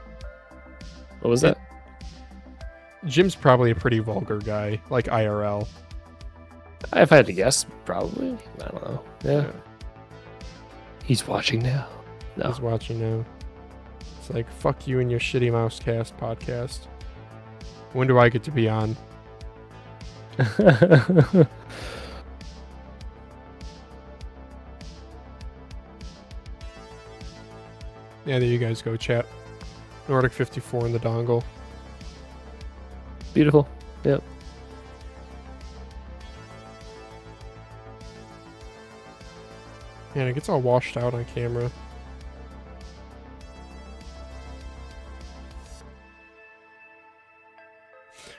Speaker 3: What was that?
Speaker 1: Jim's probably a pretty vulgar guy, like IRL.
Speaker 3: If I had to guess, probably. I don't know. Yeah.
Speaker 1: Yeah.
Speaker 3: He's watching now. No.
Speaker 1: He's watching now. It's like, fuck you and your shitty Mousecast podcast. When do I get to be on? Yeah, there you guys go, chat. Nordic 54 in the dongle.
Speaker 3: Beautiful. Yep.
Speaker 1: Man, it gets all washed out on camera.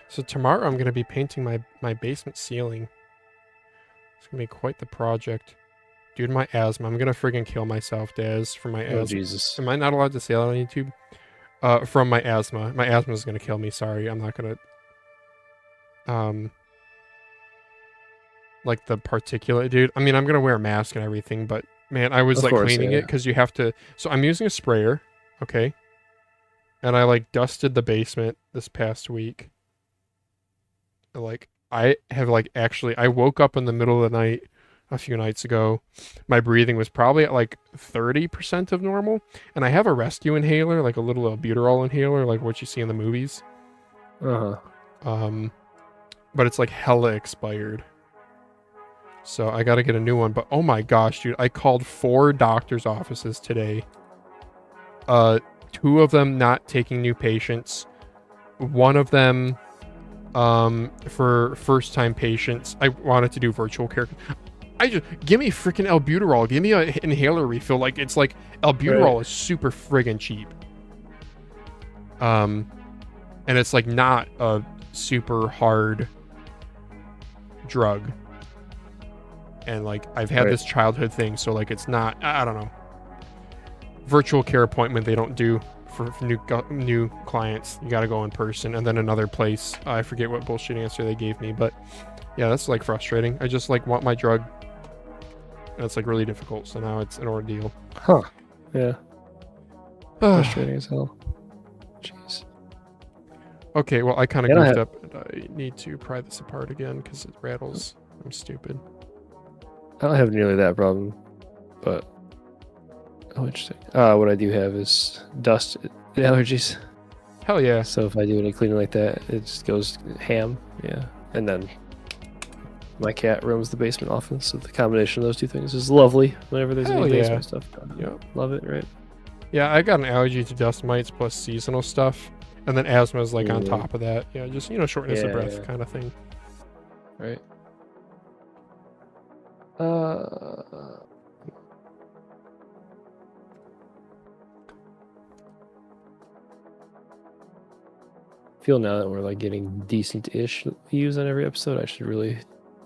Speaker 1: So tomorrow I'm going to be painting my basement ceiling. It's going to be quite the project. Dude, my asthma. I'm going to friggin' kill myself, Daz, for my asthma.
Speaker 3: Oh, Jesus.
Speaker 1: Am I not allowed to say that on YouTube? From my asthma. My asthma is going to kill me. Sorry, I'm not going to... Like the particulate, dude. I mean, I'm going to wear a mask and everything, but man, I was
Speaker 3: Of
Speaker 1: like
Speaker 3: course,
Speaker 1: cleaning
Speaker 3: yeah.
Speaker 1: it because you have to... So I'm using a sprayer, okay? And I like dusted the basement this past week. Like, I have like actually... I woke up in the middle of the night a few nights ago. My breathing was probably at like 30% of normal. And I have a rescue inhaler, like a little albuterol inhaler, like what you see in the movies.
Speaker 3: Uh-huh.
Speaker 1: But it's like hella expired. So I gotta get a new one. But oh my gosh, dude, I called 4 doctor's offices today. 2 of them not taking new patients. One of them for first time patients. I wanted to do virtual care. I just give me freaking albuterol. Give me an inhaler refill. Like it's like albuterol
Speaker 2: Right.
Speaker 1: is super friggin' cheap. And it's like not a super hard drug. And like I've had
Speaker 2: Right.
Speaker 1: this childhood thing, so like it's not. I don't know. Virtual care appointment they don't do for new clients. You got to go in person, and then another place. I forget what bullshit answer they gave me, but yeah, that's like frustrating. I just like want my drug. And it's like really difficult, so now it's an ordeal.
Speaker 3: Huh. Yeah. Frustrating as hell. Jeez.
Speaker 1: Okay, well I kind of
Speaker 3: Yeah, I
Speaker 1: goofed
Speaker 3: have-
Speaker 1: up. And I need to pry this apart again because it rattles. I'm stupid.
Speaker 3: I don't have nearly that problem, but oh, interesting. What I do have is dust allergies.
Speaker 1: Hell yeah.
Speaker 3: So if I do any cleaning like that, it just goes ham. Yeah, and then my cat roams the basement often, so the combination of those two things is lovely. Whenever there's
Speaker 1: Hell
Speaker 3: any
Speaker 1: yeah.
Speaker 3: basement stuff,
Speaker 1: Yeah.
Speaker 3: love it. Right?
Speaker 1: Yeah, I got an allergy to dust mites plus seasonal stuff, and then asthma is like on
Speaker 3: Mhm.
Speaker 1: top of that. Yeah, just shortness of
Speaker 3: Yeah,
Speaker 1: breath
Speaker 3: yeah.
Speaker 1: kind of thing.
Speaker 3: Right. Feel now that we're like getting decent-ish views on every episode, I should really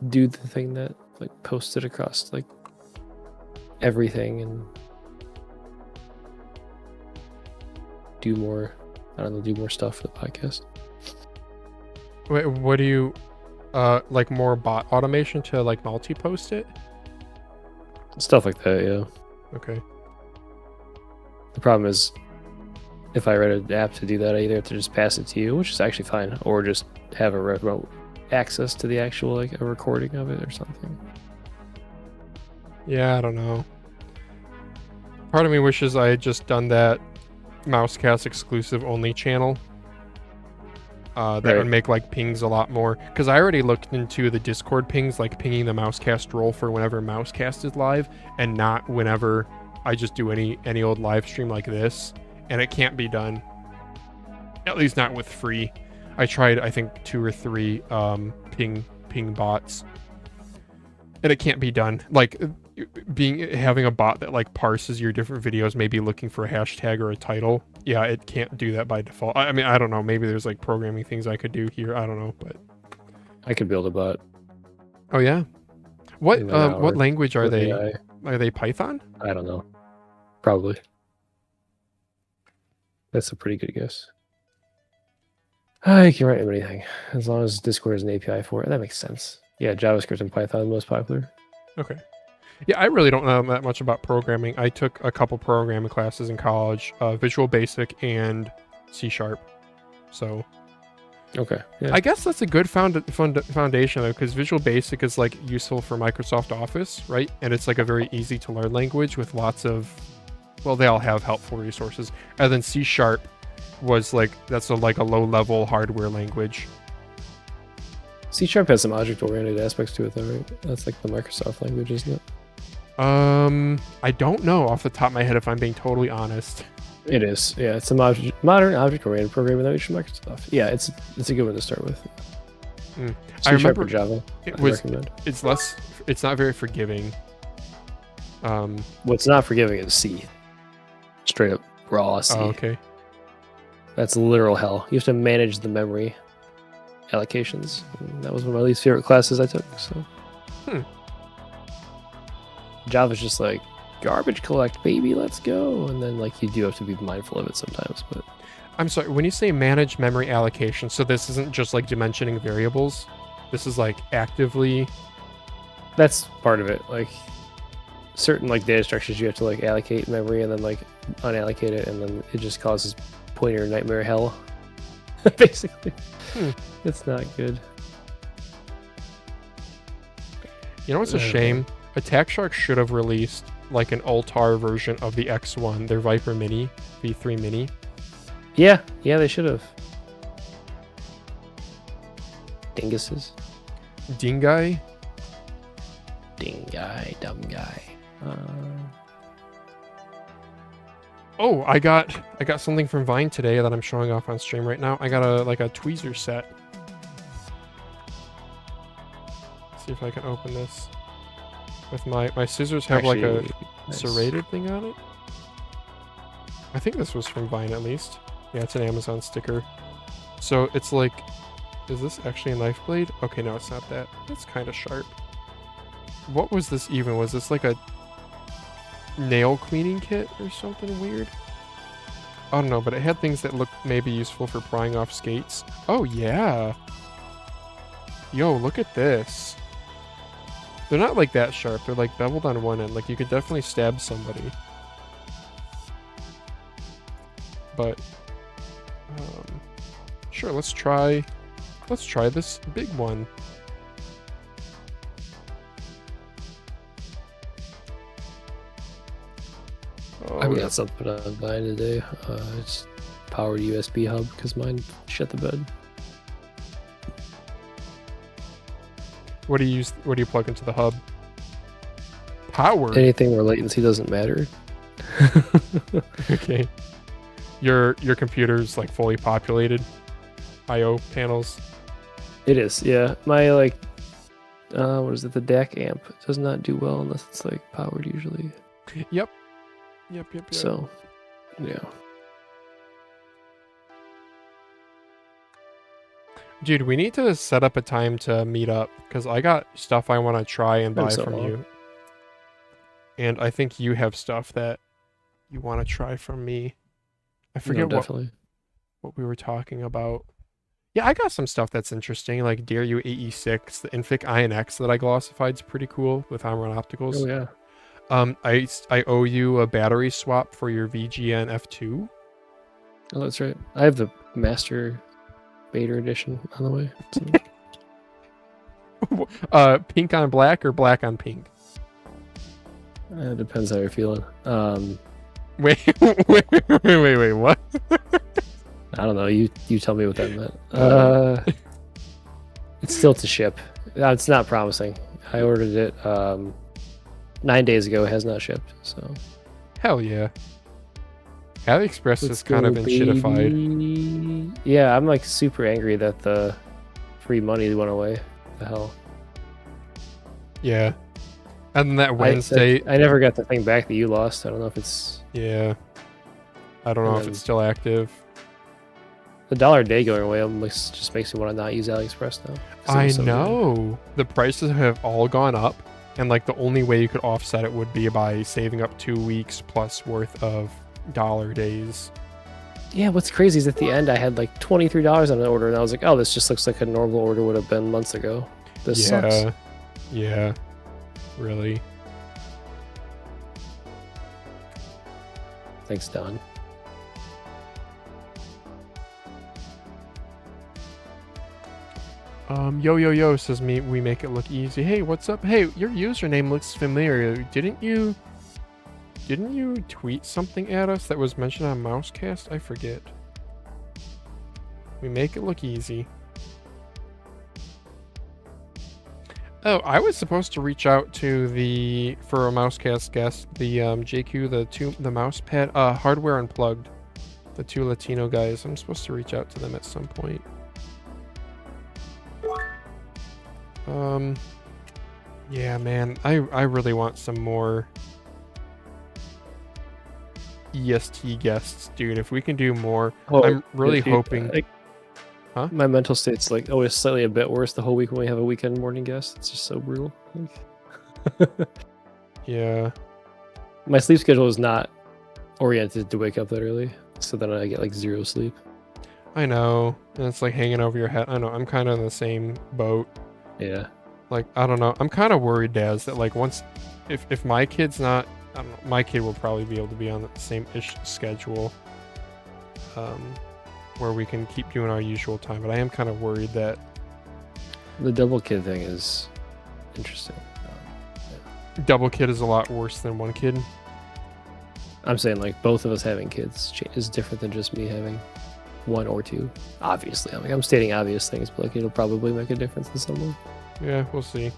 Speaker 3: do the thing that like post it across like everything and do more. I don't know, do more stuff for the podcast.
Speaker 1: Wait, what do you like more bot automation to like multi-post it?
Speaker 3: Stuff like that, yeah.
Speaker 1: Okay.
Speaker 3: The problem is, if I write an app to do that, I either have to just pass it to you, which is actually fine, or just have a remote access to the actual like a recording of it or something.
Speaker 1: Yeah, I don't know. Part of me wishes I had just done that Mousecast exclusive only channel. That
Speaker 3: Right.
Speaker 1: would make like pings a lot more. Because I already looked into the Discord pings, like pinging the Mousecast role for whenever Mousecast is live, and not whenever I just do any old live stream like this. And it can't be done. At least not with free. I tried, I think, 2 or 3 ping bots, and it can't be done. Like having a bot that like parses your different videos, maybe looking for a hashtag or a title. Yeah, it can't do that by default. I mean, I don't know. Maybe there's like programming things I could do here. I don't know, but
Speaker 3: I could build a bot.
Speaker 1: oh yeah. What
Speaker 3: In an
Speaker 1: what
Speaker 3: hour
Speaker 1: language are
Speaker 3: with
Speaker 1: they?
Speaker 3: AI.
Speaker 1: Are they Python?
Speaker 3: I don't know. Probably. That's a pretty good guess. I can write anything as long as Discord has an API for it. That makes sense. Yeah, JavaScript and Python are the most popular.
Speaker 1: Okay. Yeah, I really don't know that much about programming. I took a couple programming classes in college, Visual Basic and C#. So
Speaker 3: Okay. Yeah.
Speaker 1: I guess that's a good foundation though, because Visual Basic is like useful for Microsoft Office, right? And it's like a very easy to learn language with lots of, well, they all have helpful resources. And then C# was like that's like a low level hardware language.
Speaker 3: C# has some object-oriented aspects to it, though, right? That's like the Microsoft language, isn't it?
Speaker 1: I don't know off the top of my head if I'm being totally honest.
Speaker 3: It is. Yeah, it's a modern object-oriented programming language from Microsoft. Yeah, it's a good one to start with.
Speaker 1: I
Speaker 3: C#
Speaker 1: remember
Speaker 3: or Java.
Speaker 1: It
Speaker 3: I'd
Speaker 1: was.
Speaker 3: recommend.
Speaker 1: It's not very forgiving.
Speaker 3: What's not forgiving is C. Straight up raw C.
Speaker 1: Oh, okay.
Speaker 3: That's literal hell. You have to manage the memory allocations. And that was one of my least favorite classes I took. So, Java's just like garbage collect, baby. Let's go. And then like you do have to be mindful of it sometimes. But
Speaker 1: I'm sorry. When you say manage memory allocation, so this isn't just like dimensioning variables. This is like actively.
Speaker 3: that's part of it. Like certain like data structures, you have to like allocate memory and then like unallocate it, and then it just causes pointer nightmare hell. Basically, it's not good.
Speaker 1: You know what's a shame? Attack Shark should have released like an Altar version of the X1, their Viper Mini, V3 Mini.
Speaker 3: Yeah, they should have. Dinguses.
Speaker 1: Dingai?
Speaker 3: Dingai, dumb guy.
Speaker 1: Oh, I got something from Vine today that I'm showing off on stream right now. I got a tweezer set. Let's see if I can open this. With my scissors have like a
Speaker 3: nice.
Speaker 1: serrated thing on it. I think this was from Vine at least. Yeah, it's an Amazon sticker. So it's like, is this actually a knife blade? Okay, no, it's not that. It's kind of sharp. What was this even? Was this like a nail cleaning kit or something weird? I don't know, but it had things that looked maybe useful for prying off skates. Oh yeah. Yo, look at this. They're not like that sharp. They're like beveled on one end. Like you could definitely stab somebody. But sure, let's try this big one.
Speaker 3: I got something on Vine today. It's powered USB hub because mine shut the bed.
Speaker 1: What do you use? What do you plug into the hub? Power.
Speaker 3: Anything where latency doesn't matter.
Speaker 1: Okay. Your computer's like fully populated. I/O panels.
Speaker 3: It is, yeah. My like, what is it? The DAC amp does not do well unless it's like powered usually.
Speaker 1: Yep.
Speaker 3: So, yeah.
Speaker 1: Dude, we need to set up a time to meet up because I got stuff I want to try and buy from you. And I think you have stuff that you want to try from me. I forget what we were talking about. Yeah, I got some stuff that's interesting, like Dare You AE6, the Infic INX that I glossified is pretty cool with Omron Opticals.
Speaker 3: Oh yeah.
Speaker 1: I owe you a battery swap for your VGN F2.
Speaker 3: Oh, that's right. I have the Master Beta edition on the way. So.
Speaker 1: Pink on black or black on pink?
Speaker 3: It depends how you're feeling.
Speaker 1: Wait, what?
Speaker 3: I don't know. You tell me what that meant. It's still to ship. It's not promising. I ordered it 9 days ago. It has not shipped. So
Speaker 1: hell yeah. AliExpress is kind of been shitified.
Speaker 3: Yeah, I'm like super angry that the free money went away. The hell.
Speaker 1: Yeah. And then that Wednesday,
Speaker 3: I never got the thing back that you lost. I don't know if it's.
Speaker 1: Yeah. I don't know if it's still active.
Speaker 3: The $1 a day going away almost just makes me want to not use AliExpress now.
Speaker 1: I know. The prices have all gone up, and like the only way you could offset it would be by saving up 2 weeks plus worth of dollar days.
Speaker 3: Yeah, what's crazy is at the end I had like $23 on an order, and I was like, oh, this just looks like a normal order would have been months ago. This sucks.
Speaker 1: Yeah. Really.
Speaker 3: Thanks, Don.
Speaker 1: Yo yo yo says me we make it look easy. Hey, what's up? Hey, your username looks familiar. Didn't you tweet something at us that was mentioned on Mousecast? I forget. We make it look easy. Oh, I was supposed to reach out to for a Mousecast guest, the JQ, the mousepad, Hardware Unplugged, the two Latino guys. I'm supposed to reach out to them at some point. Yeah, man, I really want some more EST guests, dude. If we can do more, I'm really hoping. Huh?
Speaker 3: My mental state's like always slightly a bit worse the whole week when we have a weekend morning guest. It's just so brutal.
Speaker 1: Yeah.
Speaker 3: My sleep schedule is not oriented to wake up that early, so then I get like zero sleep.
Speaker 1: I know, and it's like hanging over your head. I know, I'm kind of in the same boat.
Speaker 3: Yeah.
Speaker 1: Like, I don't know. I'm kind of worried, Daz, that like once, if my kid's not, I don't know, my kid will probably be able to be on the same-ish schedule, where we can keep doing our usual time. But I am kind of worried that
Speaker 3: The double kid thing is interesting.
Speaker 1: double kid is a lot worse than one kid.
Speaker 3: I'm saying like both of us having kids is different than just me having one or two. Obviously, I'm stating obvious things, but like it'll probably make a difference in some way.
Speaker 1: Yeah, we'll see.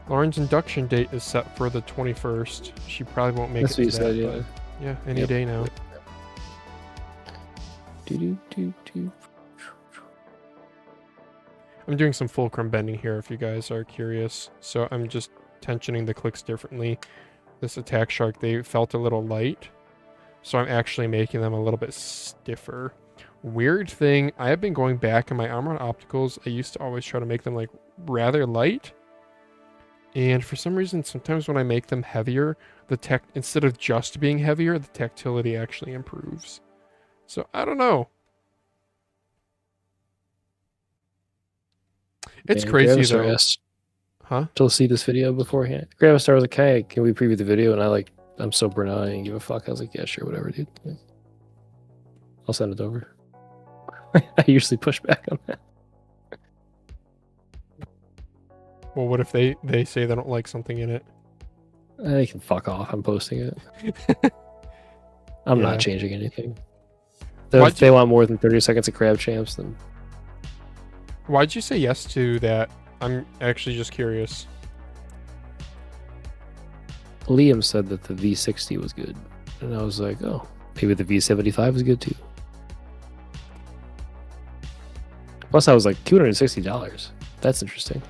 Speaker 1: Lauren's induction date is set for the 21st. She probably won't make
Speaker 3: That's
Speaker 1: it
Speaker 3: what
Speaker 1: to
Speaker 3: you
Speaker 1: that.
Speaker 3: said,
Speaker 1: But yeah, any
Speaker 3: Yep.
Speaker 1: day now.
Speaker 3: Do.
Speaker 1: I'm doing some fulcrum bending here if you guys are curious. So I'm just tensioning the clicks differently. This attack shark, they felt a little light. So I'm actually making them a little bit stiffer. Weird thing, I have been going back in my Armor Opticals. I used to always try to make them like rather light. And for some reason, sometimes when I make them heavier, instead of just being heavier, the tactility actually improves. So I don't know. It's
Speaker 3: Man,
Speaker 1: crazy
Speaker 3: Gravistar
Speaker 1: though.
Speaker 3: asked
Speaker 1: Huh?
Speaker 3: to see this video beforehand. Gravistar was like, "Hey, can we preview the video?" And I'm so burnt out, I didn't give a fuck. I was like, "Yeah, sure, whatever, dude. I'll send it over." I usually push back on that.
Speaker 1: Well, what if they say they don't like something in it?
Speaker 3: They can fuck off. I'm posting it. I'm
Speaker 1: Yeah.
Speaker 3: not changing anything.
Speaker 1: Why'd
Speaker 3: If they want more than 30 seconds of Crab Champs, then
Speaker 1: Why'd you say yes to that? I'm actually just curious.
Speaker 3: Liam said that the V60 was good. And I was like, oh, maybe the V75 is good too. Plus, I was like, $260. That's interesting.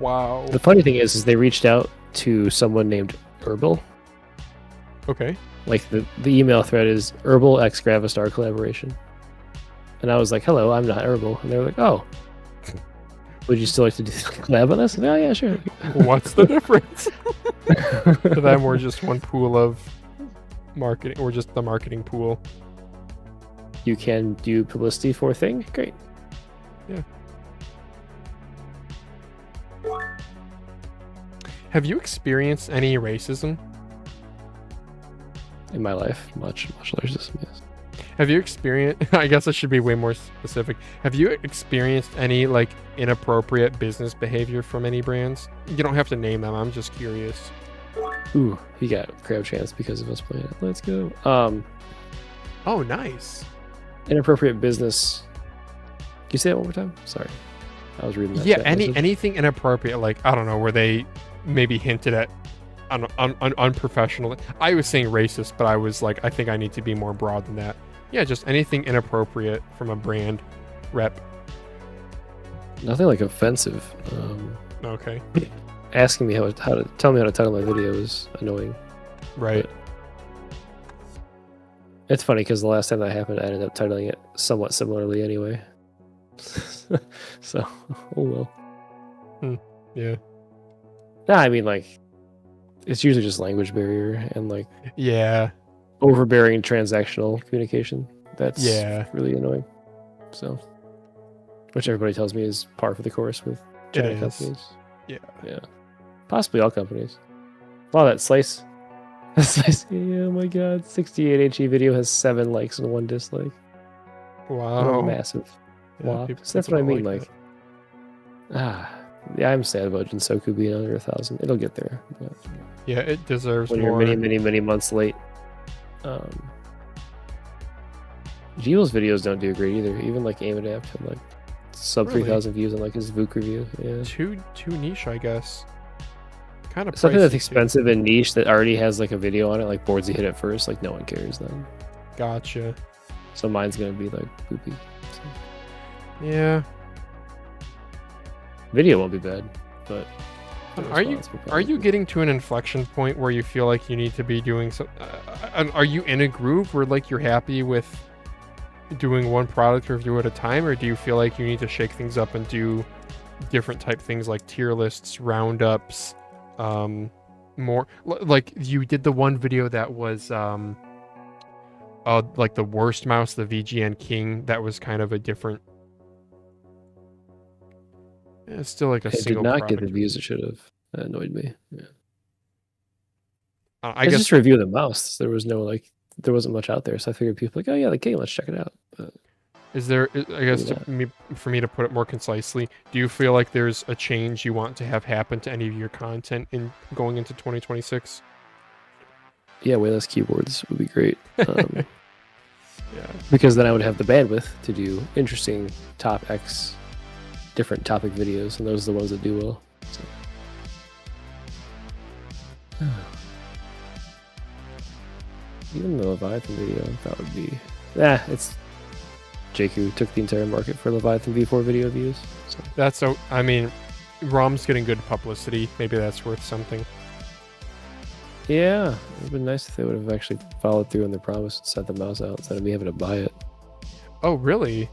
Speaker 1: Wow.
Speaker 3: The funny thing is they reached out to someone named Herbal.
Speaker 1: Okay.
Speaker 3: Like the email thread is Herbal X Gravistar collaboration. And I was like, hello, I'm not Herbal. And they were like, oh, would you still like to do collab on this? And, oh, yeah, sure.
Speaker 1: What's the difference? To them, we're just one pool of marketing. We're just the marketing pool.
Speaker 3: You can do publicity for a thing? Great.
Speaker 1: Yeah. Have you experienced any racism?
Speaker 3: In my life, much larger than this.
Speaker 1: Have you experienced, I guess I should be way more specific. Have you experienced any like inappropriate business behavior from any brands? You don't have to name them. I'm just curious.
Speaker 3: Ooh, he got Crab Chance because of us playing it. Let's go.
Speaker 1: Oh, nice.
Speaker 3: Inappropriate business. Can you say that one more time? Sorry. I was reading that.
Speaker 1: Yeah,
Speaker 3: chat message.
Speaker 1: anything inappropriate, like, I don't know, where they maybe hinted at unprofessional. I was saying racist, but I was like, I think I need to be more broad than that. Yeah, just anything inappropriate from a brand rep.
Speaker 3: Nothing like offensive.
Speaker 1: Okay.
Speaker 3: Asking me how to tell me how to title my video is annoying.
Speaker 1: Right.
Speaker 3: It's funny because the last time that happened, I ended up titling it somewhat similarly anyway. So, oh well.
Speaker 1: Yeah.
Speaker 3: Nah, I mean, like, it's usually just language barrier and like
Speaker 1: Yeah.
Speaker 3: overbearing transactional communication. That's
Speaker 1: Yeah.
Speaker 3: really annoying. So, which everybody tells me is par for the course with giant
Speaker 1: is.
Speaker 3: companies.
Speaker 1: Yeah.
Speaker 3: Yeah. Possibly all companies. Wow, that slice. Slice. Oh my god. 68 HE video has 7 likes and 1 dislike.
Speaker 1: Wow.
Speaker 3: Massive. WAP.
Speaker 1: people-
Speaker 3: So that's
Speaker 1: people
Speaker 3: what I
Speaker 1: don't
Speaker 3: mean.
Speaker 1: like
Speaker 3: Yeah, I'm sad about Jinsoku being under 1,000. It'll get there. But
Speaker 1: that. Yeah, it deserves
Speaker 3: when you're
Speaker 1: more.
Speaker 3: many months late. Geel's videos don't do great either. Even like Aim Adapt had like sub
Speaker 1: Really?
Speaker 3: 3,000 views on like his Vuk review. Yeah.
Speaker 1: Too niche, I guess. Kind of
Speaker 3: Something that's
Speaker 1: pricey, too.
Speaker 3: expensive and niche that already has like a video on it, like boards you hit at first, like no one cares then.
Speaker 1: Gotcha.
Speaker 3: So mine's gonna be like poopy. So,
Speaker 1: Yeah.
Speaker 3: video won't be bad, but
Speaker 1: Are you getting to an inflection point where you feel like you need to be doing some? Are you in a groove where like you're happy with doing one product review at a time, or do you feel like you need to shake things up and do different type things like tier lists, roundups, more like you did the one video that was like the worst mouse, the VGN King, that was kind of a different. It's still like a
Speaker 3: It did
Speaker 1: single.
Speaker 3: not get the
Speaker 1: product
Speaker 3: views it should have. That annoyed me. Yeah.
Speaker 1: I
Speaker 3: It's
Speaker 1: guess
Speaker 3: just a review of the mouse. There was no like, there wasn't much out there, so I figured people like, oh yeah, the King, let's check it out. But
Speaker 1: is there? I guess
Speaker 3: Yeah.
Speaker 1: for me to put it more concisely, do you feel like there's a change you want to have happen to any of your content in going into 2026?
Speaker 3: yeah, way less keyboards would be great.
Speaker 1: Yeah.
Speaker 3: Because then I would have the bandwidth to do interesting top X different topic videos, and those are the ones that do well. So. Even the Leviathan video, I thought would be. It's Jakku took the entire market for Leviathan V4 video views. So.
Speaker 1: That's so. I mean, ROM's getting good publicity. Maybe that's worth something.
Speaker 3: Yeah, it would have been nice if they would have actually followed through on their promise and sent the mouse out instead of me having to buy it.
Speaker 1: Oh, really?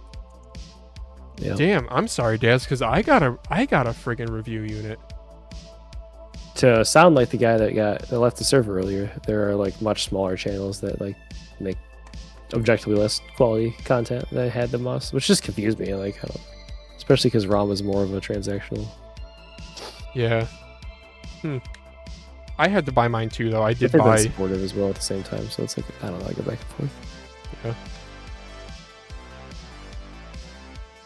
Speaker 3: Yeah.
Speaker 1: Damn. I'm sorry, Daz, because I got a friggin' review unit.
Speaker 3: To sound like the guy that left the server earlier, there are like much smaller channels that like make objectively less quality content that had the mouse, which just confused me. Like, I don't, especially because ROM is more of a transactional.
Speaker 1: Yeah. I had to buy mine too, though. I did
Speaker 3: They've been
Speaker 1: buy.
Speaker 3: supportive as well at the same time, so it's like I don't know, I go back and forth.
Speaker 1: Yeah.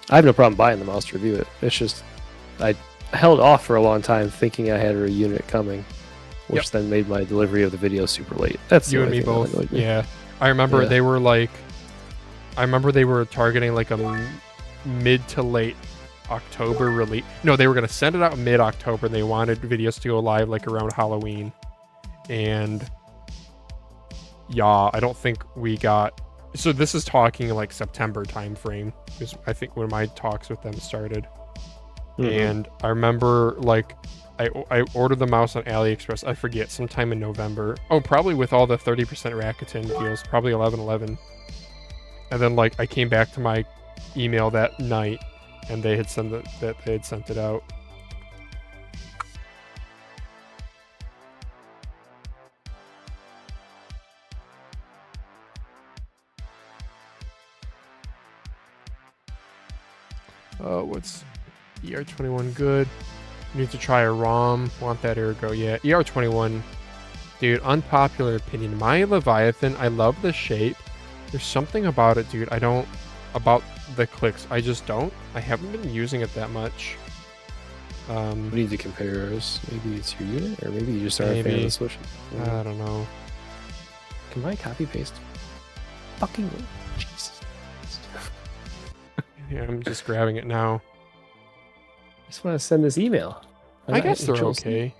Speaker 3: I have no problem buying the mouse to review it. It's just I held off for a long time thinking I had a unit coming, which then made my delivery of the video super late. That's
Speaker 1: You
Speaker 3: the
Speaker 1: and me
Speaker 3: only thing that
Speaker 1: both.
Speaker 3: annoyed me.
Speaker 1: Yeah. I remember
Speaker 3: Yeah.
Speaker 1: they were like. I remember they were targeting like a mid to late October release. No, they were gonna send it out mid-October. And they wanted videos to go live like around Halloween, and yeah, I don't think we got. So this is talking like September timeframe is I think when my talks with them started. And I remember like I ordered the mouse on AliExpress. I forget, sometime in November. Oh, probably with all the 30% Rakuten deals, probably 11/11. And then like I came back to my email that night, and they had sent it out. What's ER21 good? Need to try a ROM. Want that ergo? Yeah, ER21. Dude, unpopular opinion. My Leviathan, I love the shape. There's something about it, dude. I don't about the clicks. I just don't. I haven't been using it that much.
Speaker 3: We need to compare ours. Maybe it's your unit, or maybe you just are a fan of
Speaker 1: Maybe.
Speaker 3: the Switch.
Speaker 1: I don't know.
Speaker 3: Can I copy paste? Fucking Jesus.
Speaker 1: Yeah, I'm just grabbing it now.
Speaker 3: I just want to send this email.
Speaker 1: I guess they're
Speaker 3: Control C.
Speaker 1: okay.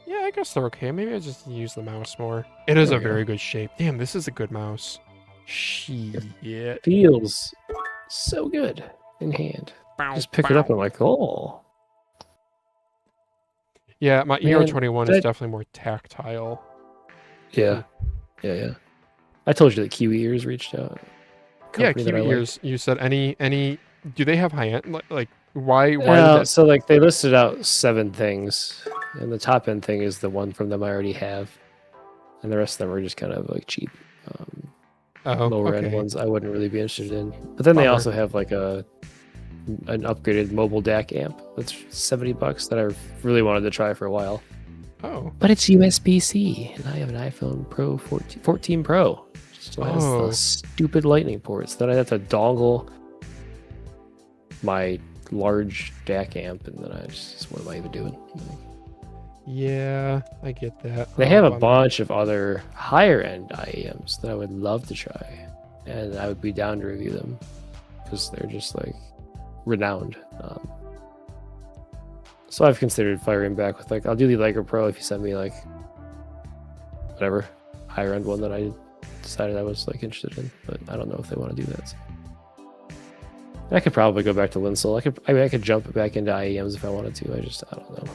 Speaker 1: Yeah, I guess they're okay. Maybe I just use the mouse more. It is
Speaker 3: There
Speaker 1: a
Speaker 3: we go.
Speaker 1: very good shape. Damn, this is a good mouse. Shit.
Speaker 3: Feels so good in hand. Just pick it up and I'm like, oh.
Speaker 1: Yeah, my
Speaker 3: Man,
Speaker 1: ER21 is
Speaker 3: that-
Speaker 1: definitely more tactile.
Speaker 3: Yeah. Yeah. I told you that Kiwi Ears reached out.
Speaker 1: Yeah,
Speaker 3: Company that I
Speaker 1: Kiwi
Speaker 3: like.
Speaker 1: ears. You said any? Do they have high end? Like why? Why?
Speaker 3: Well,
Speaker 1: Did
Speaker 3: so like they listed out 7 things, and the top end thing is the one from them I already have, and the rest of them are just kind of like cheap, lower end
Speaker 1: okay.
Speaker 3: ones I wouldn't really be interested in. But then they
Speaker 1: Bummer.
Speaker 3: also have like an upgraded mobile DAC amp that's $70 that I really wanted to try for a while.
Speaker 1: Oh,
Speaker 3: But it's USB-C, and I have an iPhone Pro 14 Pro. So it has
Speaker 1: Oh.
Speaker 3: the stupid lightning ports that I have to dongle my large DAC amp, and then I just what am I even doing?
Speaker 1: Yeah, I get that.
Speaker 3: They have a
Speaker 1: Um,
Speaker 3: bunch of other higher end IEMs that I would love to try, and I would be down to review them because they're just like renowned. So I've considered firing back with like I'll do the Liger Pro if you send me like whatever higher end one that I decided I was like interested in, but I don't know if they want to do that. So. I could probably go back to Linsol. I could jump back into IEMs if I wanted to. I don't know.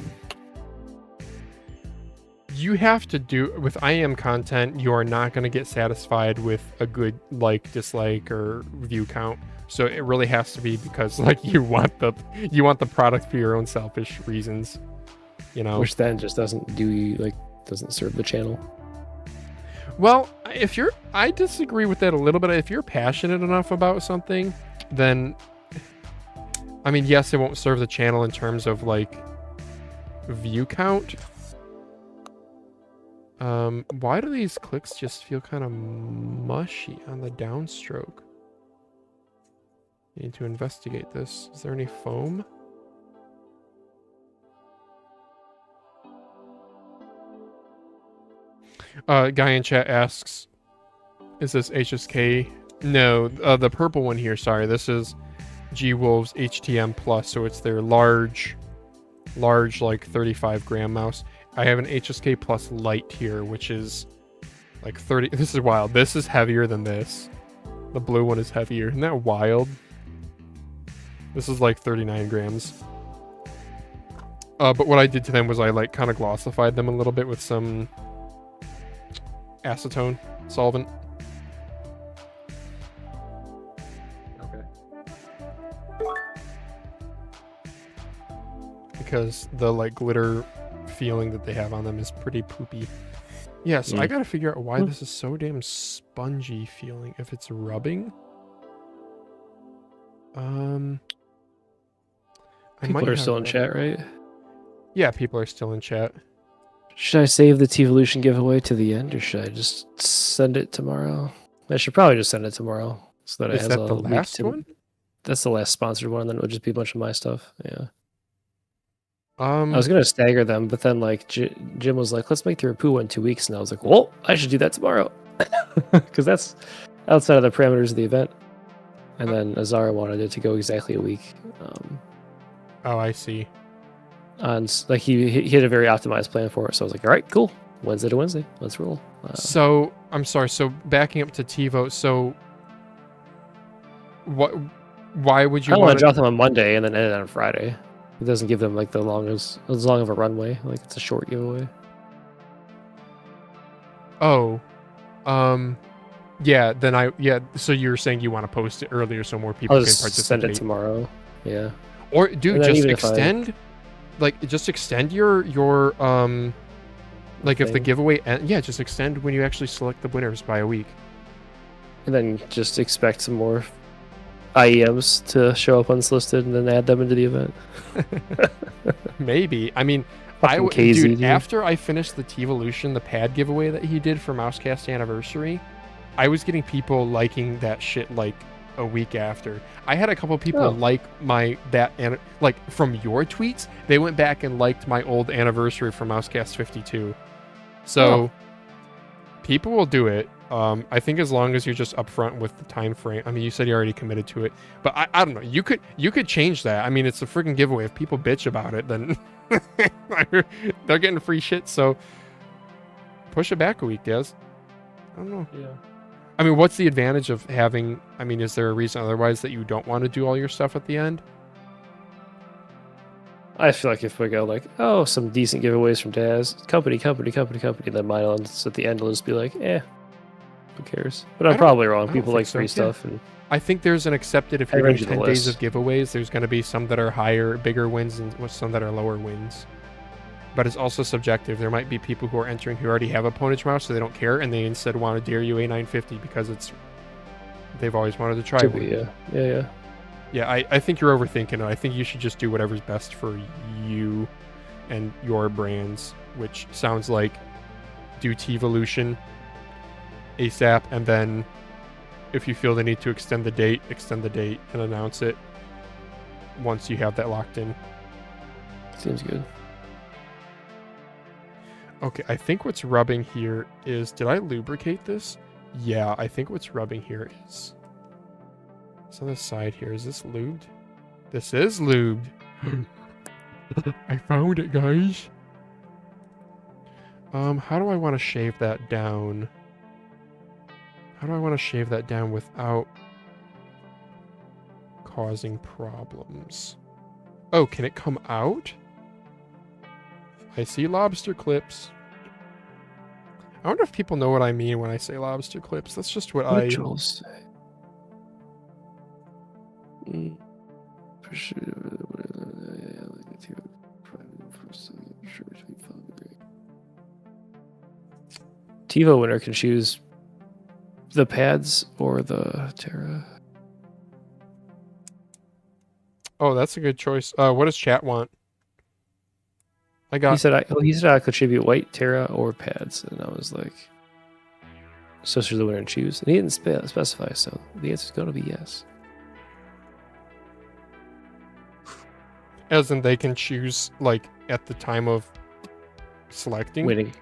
Speaker 1: You have to do with IM content. You are not going to get satisfied with a good like, dislike, or view count. So it really has to be because like you want the product for your own selfish reasons. You know,
Speaker 3: Which then just doesn't serve the channel.
Speaker 1: well, I disagree with that a little bit. If you're passionate enough about something, then I mean, yes, it won't serve the channel in terms of like view count. Why do these clicks just feel kind of mushy on the downstroke? Need to investigate this. Is there any foam? Guy in chat asks, is this HSK? No, the purple one here, sorry. This is G-Wolves HTM Plus, so it's their large like 35 gram mouse. I have an HSK Plus Lite here, which is like 30. This is wild. This is heavier than this. The blue one is heavier. Isn't that wild? This is like 39 grams. But what I did to them was I like kind of glossified them a little bit with some acetone solvent.
Speaker 3: Okay.
Speaker 1: Because the like glitter feeling that they have on them is pretty poopy. Yeah, so I gotta figure out why this is so damn spongy feeling. If it's rubbing,
Speaker 3: People are still in chat, right?
Speaker 1: Yeah, people are still in chat.
Speaker 3: Should I save the T-Evolution giveaway to the end, or should I just send it tomorrow? I should probably just send it tomorrow, so that it
Speaker 1: Is
Speaker 3: has
Speaker 1: that
Speaker 3: a
Speaker 1: the
Speaker 3: week
Speaker 1: last
Speaker 3: to-
Speaker 1: one?
Speaker 3: That's the last sponsored one, and then it'll just be a bunch of my stuff. Yeah.
Speaker 1: I
Speaker 3: I was gonna stagger them, but then like Jim was like, "Let's make the Rapu one 2 weeks," and I was like, "Well, I should do that tomorrow," because that's outside of the parameters of the event. And then Azara wanted it to go exactly a week.
Speaker 1: Oh, I see.
Speaker 3: And like he had a very optimized plan for it, so I was like, "All right, cool. Wednesday to Wednesday, let's roll."
Speaker 1: So I'm sorry. So backing up to TiVo. So what? Why would you
Speaker 3: I want
Speaker 1: want
Speaker 3: to drop them on Monday and then end it on Friday. It doesn't give them like as long of a runway. Like it's a short giveaway.
Speaker 1: Oh, yeah. Then So you're saying you want to post it earlier so more people
Speaker 3: I'll
Speaker 1: can
Speaker 3: just
Speaker 1: participate.
Speaker 3: send it tomorrow. Yeah.
Speaker 1: Or dude,
Speaker 3: And then
Speaker 1: just
Speaker 3: even if I-
Speaker 1: extend, just extend your like if the
Speaker 3: thing.
Speaker 1: giveaway just extend when you actually select the winners by a week.
Speaker 3: And then just expect some more IEMs to show up unsolicited and then add them into the event.
Speaker 1: Maybe. I mean,
Speaker 3: Fucking KZ,
Speaker 1: dude,
Speaker 3: dude.
Speaker 1: after I finished the T-Evolution, the pad giveaway that he did for Mousecast Anniversary, I was getting people liking that shit like a week after. I had a couple people like from your tweets, they went back and liked my old anniversary for Mousecast 52. So people will do it. I think as long as you're just upfront with the time frame. I mean, you said you already committed to it, but I don't know. You could change that. I mean, it's a freaking giveaway. If people bitch about it, then they're getting free shit. So push it back a week, Des. I don't know.
Speaker 3: Yeah.
Speaker 1: I mean, what's the advantage of having? I mean, is there a reason otherwise that you don't want to do all your stuff at the end?
Speaker 3: I feel like if we go like, oh, some decent giveaways from Daz, company, then mine will just at the end will just be like, who cares? But I'm probably wrong.
Speaker 1: don't
Speaker 3: People
Speaker 1: think
Speaker 3: like
Speaker 1: so,
Speaker 3: free
Speaker 1: yeah.
Speaker 3: stuff, and
Speaker 1: I think there's an accepted if
Speaker 3: I
Speaker 1: you're doing
Speaker 3: read you the
Speaker 1: 10 days
Speaker 3: list.
Speaker 1: of giveaways, there's going to be some that are higher, bigger wins and some that are lower wins. But it's also subjective. There might be people who are entering who already have a Ponage mouse, so they don't care, and they instead want to dare you A950 because they've always wanted to try
Speaker 3: could
Speaker 1: one.
Speaker 3: be, yeah.
Speaker 1: Yeah, I think you're overthinking it. I think you should just do whatever's best for you and your brands, which sounds like do T-Evolution ASAP, and then if you feel the need to extend the date and announce it. once you have that locked in.
Speaker 3: Seems good.
Speaker 1: Okay, I think what's rubbing here is, did I lubricate this? Yeah, I think what's rubbing here is, it's on the side here. Is this lubed? This is lubed. I found it, guys. How do I want to shave that down? How do I want to shave that down without causing problems? Oh, can it come out? I see lobster clips. I wonder if people know what I mean when I say lobster clips. That's just what I...
Speaker 3: Joel say? For sure. TiVo winner can choose the pads or the Terra.
Speaker 1: Oh, that's a good choice. What does chat want? I
Speaker 3: He
Speaker 1: got...
Speaker 3: said I could contribute white Terra or pads, and I was like, so should the winner choose? And he didn't specify, so the answer is going to be yes.
Speaker 1: As in they can choose, like, at the time of selecting?
Speaker 3: Winning.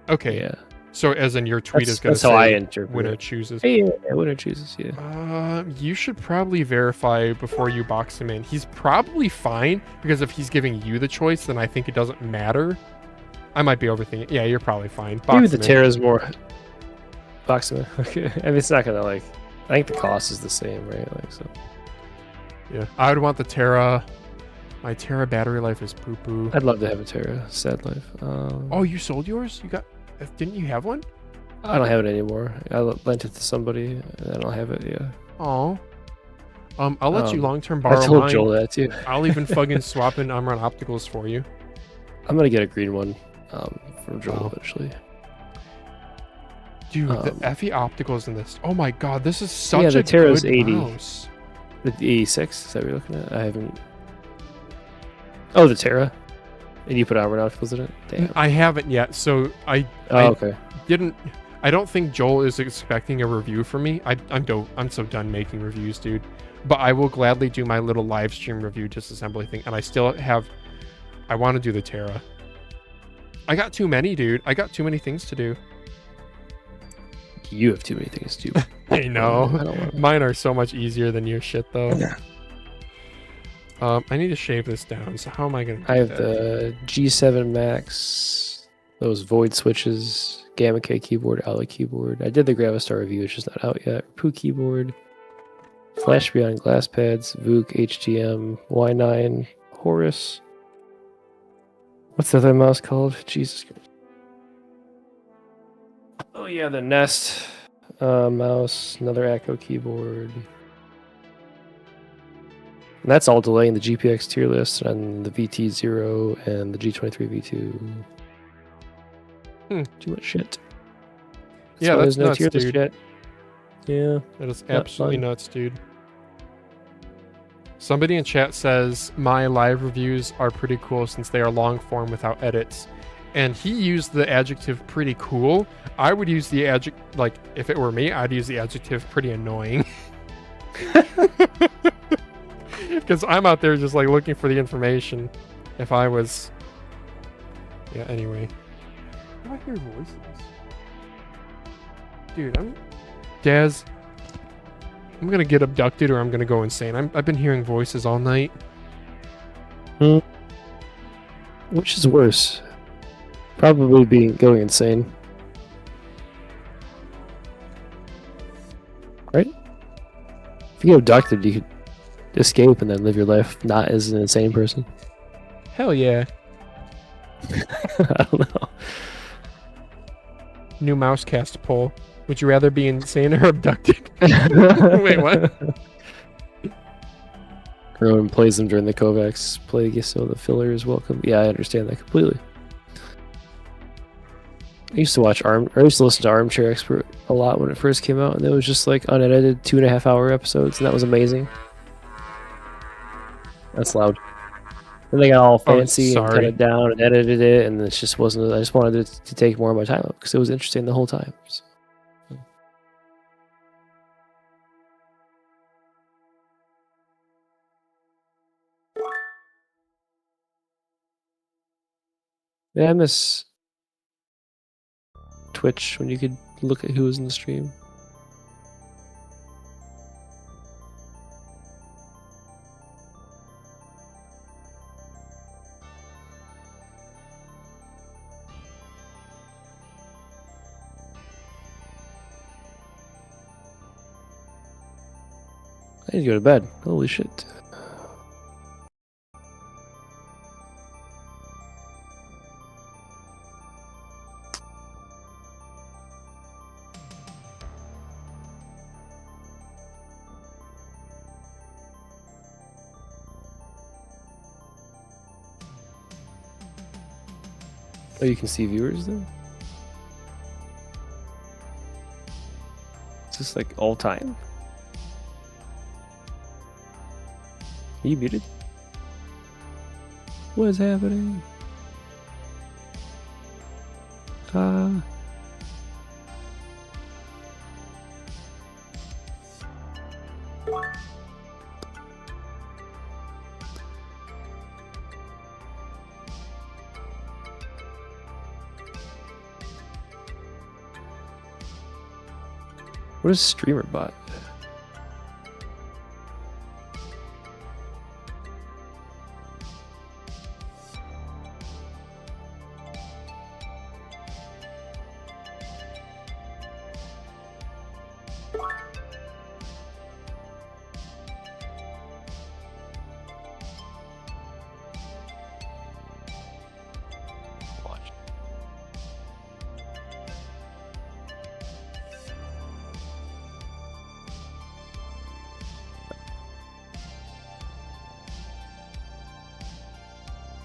Speaker 1: Okay.
Speaker 3: Yeah.
Speaker 1: So as in your tweet is going to
Speaker 3: That's how I
Speaker 1: say
Speaker 3: interpret
Speaker 1: winner
Speaker 3: it.
Speaker 1: chooses.
Speaker 3: Yeah, winner chooses, yeah.
Speaker 1: You should probably verify before you box him in. He's probably fine, because if he's giving you the choice, then I think it doesn't matter. I might be overthinking. Yeah, you're probably fine. Box
Speaker 3: Maybe the
Speaker 1: him in.
Speaker 3: Terra's more... Box him in. Okay. I mean, it's not going to, like... I think the cost is the same, right? Like, so.
Speaker 1: Yeah. I would want the Terra. My Terra battery life is poo-poo.
Speaker 3: I'd love to have a Terra. Sad life.
Speaker 1: Oh, you sold yours? You got... Didn't you have one?
Speaker 3: I don't have it anymore. I lent it to somebody, and I don't have it, yeah.
Speaker 1: Oh. I'll let you long-term borrow
Speaker 3: I told
Speaker 1: mine.
Speaker 3: Joel that, too.
Speaker 1: I'll even fucking swap in Omron Opticals for you.
Speaker 3: I'm going to get a green one from Joel
Speaker 1: Oh.
Speaker 3: eventually.
Speaker 1: Dude, the FE Opticals in this. Oh my god, this is such
Speaker 3: the
Speaker 1: a
Speaker 3: Terra's
Speaker 1: good
Speaker 3: 80.
Speaker 1: mouse.
Speaker 3: The 86, is that what you're looking at? I haven't... Oh, the Terra? And you put armor opticals in it? Damn.
Speaker 1: I haven't yet, so I
Speaker 3: Okay.
Speaker 1: didn't. I don't think Joel is expecting a review from me. I'm so done making reviews, dude. But I will gladly do my little live stream review disassembly thing, and I still have. I want to do the Terra. I got too many, dude. I got too many things to do.
Speaker 3: You have too many things to do.
Speaker 1: I know.
Speaker 3: I don't wanna-
Speaker 1: Mine are so much easier than your shit, though. I need to shave this down. So how am I gonna?
Speaker 3: I have the G7 Max, those Void switches, Gamma K keyboard, Ally keyboard. I did the Gravistar review, it's just not out yet. Poo keyboard, Flash Beyond glass pads, VOOC, HTM, Y9, Horus. What's the other mouse called? Jesus Christ. Oh yeah, the Nest mouse, another Echo keyboard. And that's all delaying the GPX tier list and the VT0 and the G23 V2. Too much shit.
Speaker 1: Yeah,
Speaker 3: why
Speaker 1: that's
Speaker 3: there's no
Speaker 1: nuts,
Speaker 3: tier list
Speaker 1: dude.
Speaker 3: yet. Yeah.
Speaker 1: That is
Speaker 3: Not
Speaker 1: absolutely
Speaker 3: fun.
Speaker 1: nuts, dude. Somebody in chat says my live reviews are pretty cool since they are long form without edits. And he used the adjective pretty cool. I would use the adjective, like, if it were me, I'd use the adjective pretty annoying. Because I'm out there just, like, looking for the information. If I was... Yeah, anyway. Do I hear voices? Dude, Daz, I'm gonna get abducted or I'm gonna go insane. I've been hearing voices all night.
Speaker 3: Which is worse? Probably going insane. Right? If you get abducted, you could escape and then live your life not as an insane person.
Speaker 1: Hell yeah.
Speaker 3: I don't know.
Speaker 1: New Mousecast poll. Would you rather be insane or abducted? Wait, what?
Speaker 3: Rowan plays them during the Kovacs play, so the filler is welcome. Yeah, I understand that completely. I used to listen to Armchair Expert a lot when it first came out, and it was just like unedited 2.5 hour episodes, and that was amazing. That's loud. And they got all fancy and cut
Speaker 1: sorry.
Speaker 3: it down and edited it, and it just wasn't. I just wanted it to take more of my time up because it was interesting the whole time. So. Yeah, I miss Twitch when you could look at who was in the stream. I need to go to bed. Holy shit. Oh, you can see viewers then? Is this like all time? Are you muted? What is happening? What is streamer bot?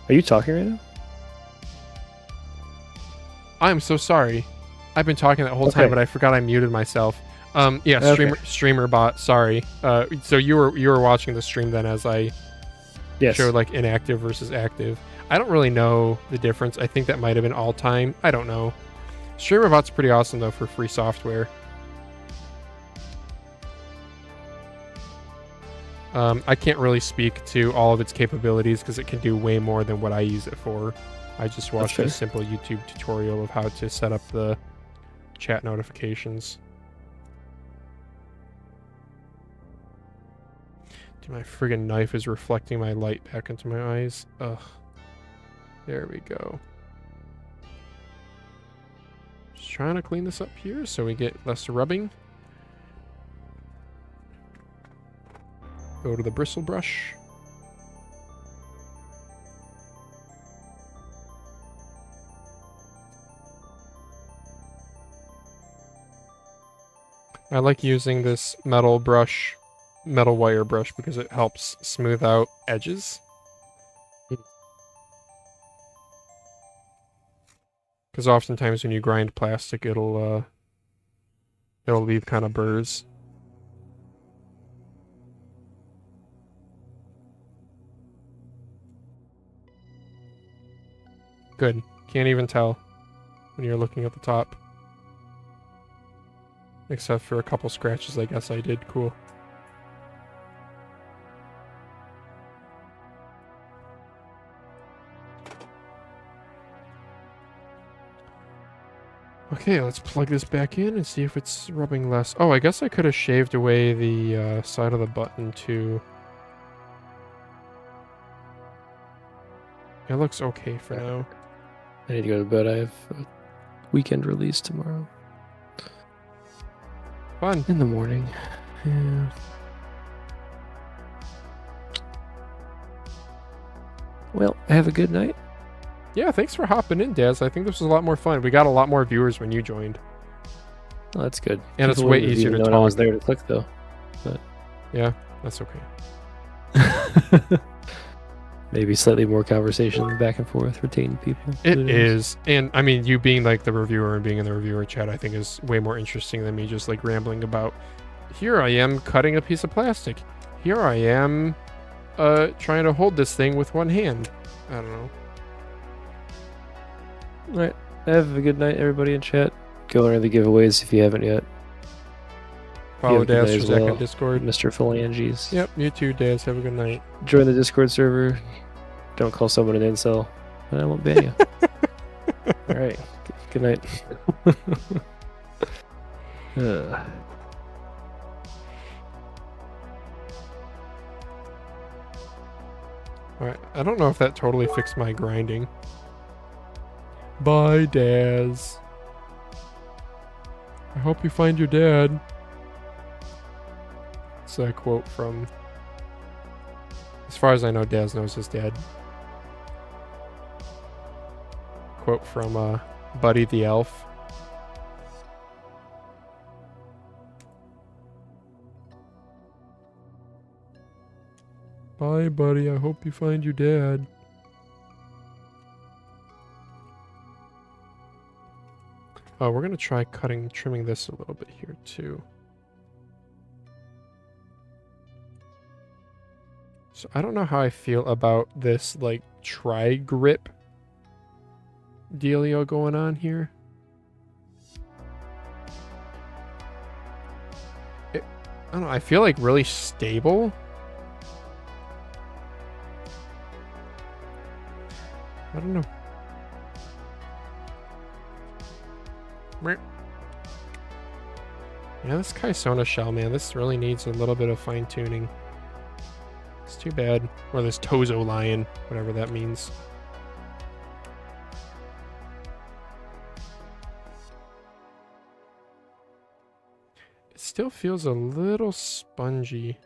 Speaker 3: Are you talking right now?
Speaker 1: I'm so sorry. I've been talking that whole time,
Speaker 3: Okay.
Speaker 1: but I forgot I muted myself. Yeah,
Speaker 3: Okay.
Speaker 1: streamer bot. Sorry. So you were watching the stream then as I
Speaker 3: Yes.
Speaker 1: showed like inactive versus active. I don't really know the difference. I think that might have been all time. I don't know. Streamer bot's pretty awesome though for free software. I can't really speak to all of its capabilities because it can do way more than what I use it for. I just watched a
Speaker 3: fair.
Speaker 1: simple YouTube tutorial of how to set up the chat notifications. Dude, my friggin' knife is reflecting my light back into my eyes. Ugh. There we go. Just trying to clean this up here so we get less rubbing. Go to the bristle brush. I like using this metal wire brush because it helps smooth out edges. Because oftentimes when you grind plastic, it'll leave kind of burrs. Good. Can't even tell when you're looking at the top. Except for a couple scratches, I guess I did. Cool. Okay, let's plug this back in and see if it's rubbing less. Oh, I guess I could have shaved away the side of the button too. It looks okay for now.
Speaker 3: I need to go to bed. I have a weekend release tomorrow.
Speaker 1: Fun.
Speaker 3: In the morning. Yeah. Well, have a good night.
Speaker 1: Yeah, thanks for hopping in, Daz. I think this was a lot more fun. We got a lot more viewers when you joined.
Speaker 3: Oh, that's good.
Speaker 1: And it's
Speaker 3: People
Speaker 1: way
Speaker 3: wouldn't have
Speaker 1: easier to
Speaker 3: even known I was
Speaker 1: talk.
Speaker 3: there to click though.
Speaker 1: Yeah, that's okay.
Speaker 3: Maybe slightly more conversation back and forth, retaining people.
Speaker 1: It
Speaker 3: Who knows?
Speaker 1: is. And I mean, you being like the reviewer and being in the reviewer chat, I think is way more interesting than me just like rambling about, here I am cutting a piece of plastic. Here I am trying to hold this thing with one hand. I don't know.
Speaker 3: All right. Have a good night, everybody in chat. Go enter the giveaways if you haven't yet.
Speaker 1: Follow
Speaker 3: have a good
Speaker 1: Daz
Speaker 3: night as
Speaker 1: Trzak
Speaker 3: well.
Speaker 1: on Discord.
Speaker 3: Mr. Phalanges.
Speaker 1: Yep, you too, Daz. Have a good night.
Speaker 3: Join the Discord server. Don't call someone an incel, and I won't ban you. All right. Good night. Ugh.
Speaker 1: Alright, I don't know if that totally fixed my grinding. Bye, Daz. I hope you find your dad. It's a quote from... As far as I know, Daz knows his dad. Quote from Buddy the Elf. Bye, buddy. I hope you find your dad. Oh, we're gonna try trimming this a little bit here too. So I don't know how I feel about this like tri-grip dealio going on here. I don't know. I feel like really stable. I don't know. Yeah, this Kaisona shell, man, this really needs a little bit of fine-tuning. It's too bad. Or this Tozo lion, whatever that means. It still feels a little spongy.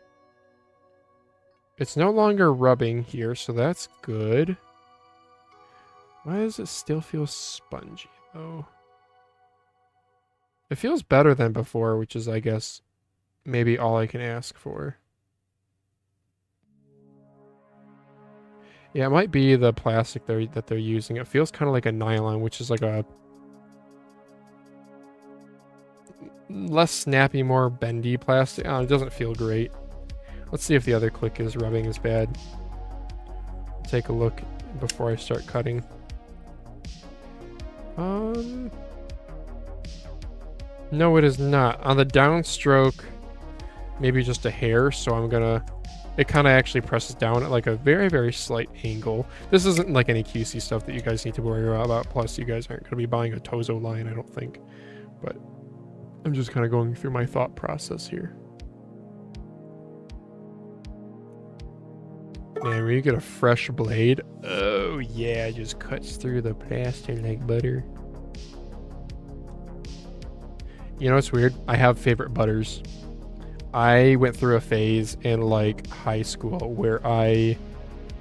Speaker 1: It's no longer rubbing here, so that's good. Why does it still feel spongy, though? It feels better than before, which is, I guess, maybe all I can ask for. Yeah, it might be the plastic that they're using. It feels kind of like a nylon, which is like a less snappy, more bendy plastic. Oh, it doesn't feel great. Let's see if the other click is rubbing as bad. Take a look before I start cutting. No, it is not. On the downstroke, maybe just a hair, so I'm gonna... It kind of actually presses down at like a very, very slight angle. This isn't like any QC stuff that you guys need to worry about. Plus, you guys aren't going to be buying a Tozo line, I don't think. But I'm just kind of going through my thought process here. Man, when you get a fresh blade, oh yeah, it just cuts through the plaster like butter. You know what's weird? I have favorite butters. I went through a phase in like high school where I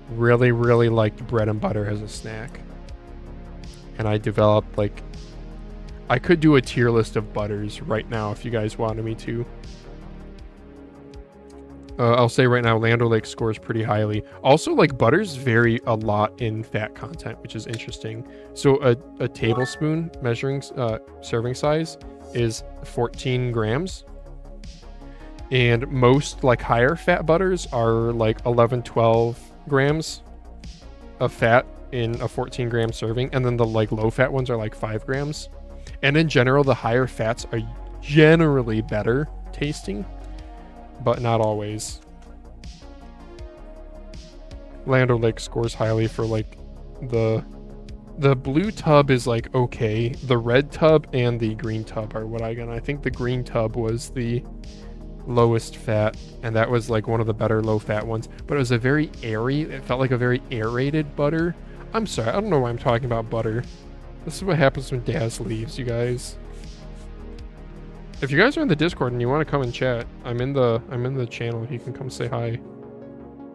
Speaker 1: really, really liked bread and butter as a snack. And I developed like, I could do a tier list of butters right now if you guys wanted me to. I'll say right now, Land O'Lakes scores pretty highly. Also, like, butters vary a lot in fat content, which is interesting. So a tablespoon measuring serving size is 14 grams. And most, like, higher fat butters are, like, 11, 12 grams of fat in a 14 gram serving. And then the, like, low fat ones are, like, 5 grams. And in general, the higher fats are generally better tasting, but not always. Land O'Lakes scores highly for like the blue tub is like okay. The red tub and the green tub are what I think the green tub was the lowest fat, and that was like one of the better low fat ones. But it was a very airy. It felt like a very aerated butter. I'm sorry, I don't know why I'm talking about butter. This is what happens when Daz leaves, you guys. If you guys are in the Discord and you want to come and chat, I'm in the channel. You can come say hi.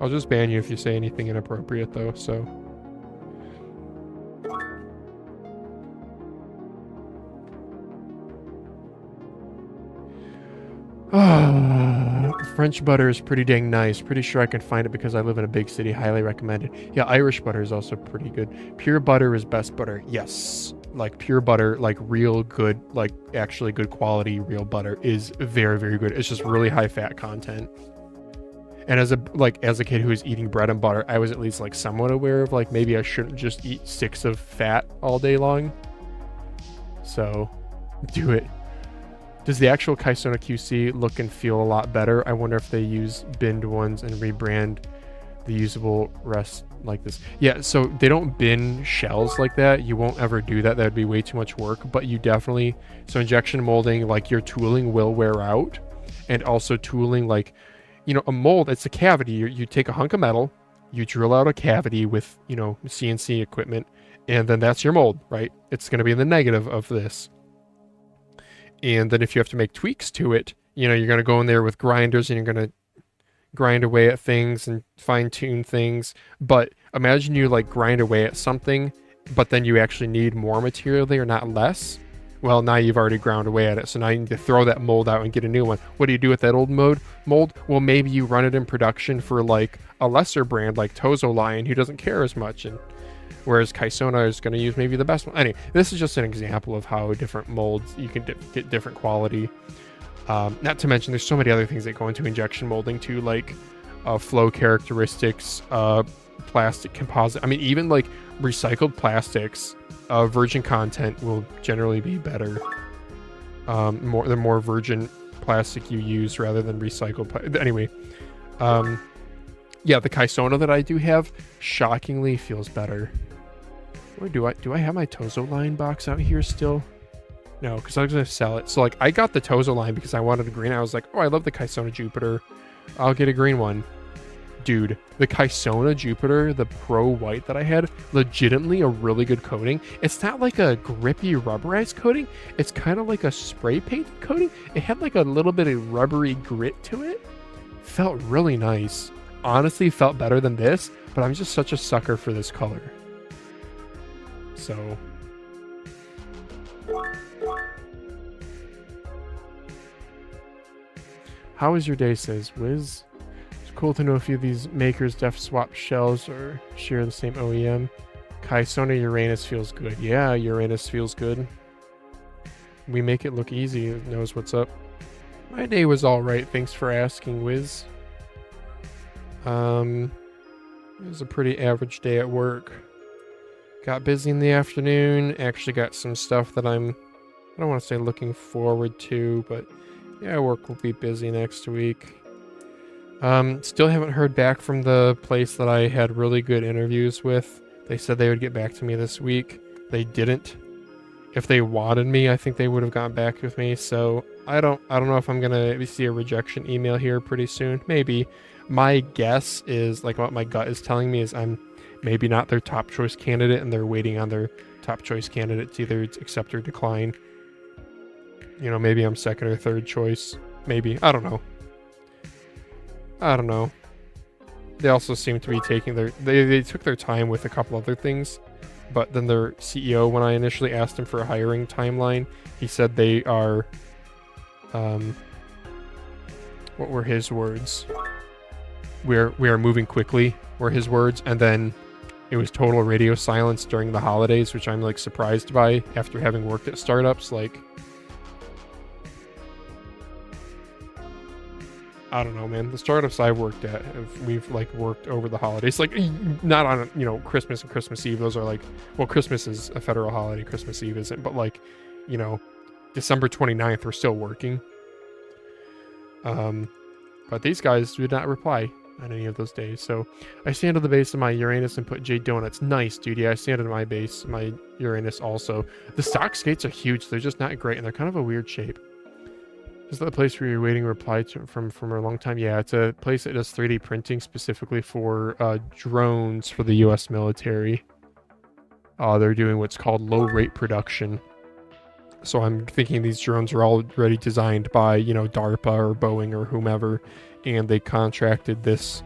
Speaker 1: I'll just ban you if you say anything inappropriate though, so. French butter is pretty dang nice. Pretty sure I can find it because I live in a big city. Highly recommended. Yeah, Irish butter is also pretty good. Pure butter is best butter. Yes. Like pure butter, like real good, like actually good quality real butter is very, very good. It's just really high fat content. And as a kid who was eating bread and butter, I was at least like somewhat aware of like maybe I shouldn't just eat sticks of fat all day long. So do it. Does the actual Kaisona QC look and feel a lot better? I wonder if they use binned ones and rebrand the usable rest like this. Yeah, so they don't bin shells like that. You won't ever do that. That would be way too much work. But you definitely, so injection molding, like your tooling will wear out, and also tooling, like, you know, a mold, it's a cavity. You take a hunk of metal, you drill out a cavity with, you know, CNC equipment, and then that's your mold, right? It's going to be in the negative of this. And then if you have to make tweaks to it, you know, you're going to go in there with grinders and you're going to grind away at things and fine tune things. But imagine you like grind away at something, but then you actually need more material there, not less. Well, now you've already ground away at it, so now you need to throw that mold out and get a new one. What do you do with that old mold? Well, maybe you run it in production for like a lesser brand like Tozo Lion, who doesn't care as much, and whereas Kaisona is going to use maybe the best one. Anyway, this is just an example of how different molds you can get different quality. Not to mention, there's so many other things that go into injection molding too, like flow characteristics, plastic composite. I mean, even like recycled plastics. Virgin content will generally be better. The more virgin plastic you use rather than recycled. Anyway, yeah, the Kaisona that I do have shockingly feels better. Or do I have my Tozo line box out here still? No, because I was gonna sell it. So like, I got the Tozo line because I wanted a green. I was like, oh, I love the Kaisona Jupiter. I'll get a green one. Dude, the Kaisona Jupiter, the Pro White that I had, legitimately a really good coating. It's not like a grippy rubberized coating. It's kind of like a spray paint coating. It had like a little bit of rubbery grit to it. Felt really nice. Honestly, felt better than this, but I'm just such a sucker for this color. So... how was your day, says Wiz? Cool to know a few of these makers def swap shells or share the same OEM. Kaisona Uranus feels good. Yeah, Uranus feels good. We make it look easy. It knows what's up. My day was alright. Thanks for asking, Wiz. It was a pretty average day at work. Got busy in the afternoon. Actually got some stuff that I don't want to say looking forward to, but yeah, work will be busy next week. Still haven't heard back from the place that I had really good interviews with. They said they would get back to me this week. They didn't. If they wanted me, I think they would have gotten back with me. So I don't know if I'm gonna see a rejection email here pretty soon. Maybe. My guess is, like, what my gut is telling me is I'm maybe not their top choice candidate, and they're waiting on their top choice candidate to either accept or decline. You know, maybe I'm second or third choice. Maybe. I don't know. They also seem to be taking they took their time with a couple other things, but then their CEO, when I initially asked him for a hiring timeline, he said they are, what were his words? We are moving quickly, were his words, and then it was total radio silence during the holidays, which I'm like surprised by after having worked at startups. Like, I don't know, man. The startups I've worked at, we've like worked over the holidays, like not on, you know, Christmas and Christmas Eve. Those are like, well, Christmas is a federal holiday. Christmas Eve isn't, but like, you know, December 29th, we're still working. But these guys did not reply on any of those days. So I sanded the base of my Uranus and put J Donuts. Nice, dude. Yeah, I sanded my base, my Uranus also. The stock skates are huge. They're just not great, and they're kind of a weird shape. Is that the place where you're waiting a reply from a long time? Yeah, it's a place that does 3D printing specifically for drones for the U.S. military. They're doing what's called low-rate production. So I'm thinking these drones are already designed by, you know, DARPA or Boeing or whomever, and they contracted this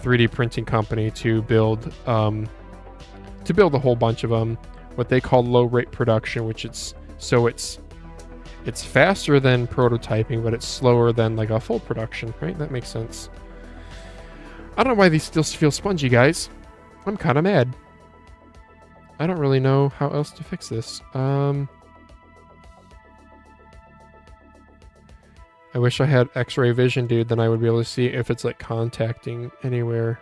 Speaker 1: 3D printing company to build a whole bunch of them. What they call low-rate production, which it's faster than prototyping, but it's slower than like a full production, right? That makes sense. I don't know why these still feel spongy, guys. I'm kind of mad. I don't really know how else to fix this. I wish I had X-ray vision, dude. Then I would be able to see if it's like contacting anywhere.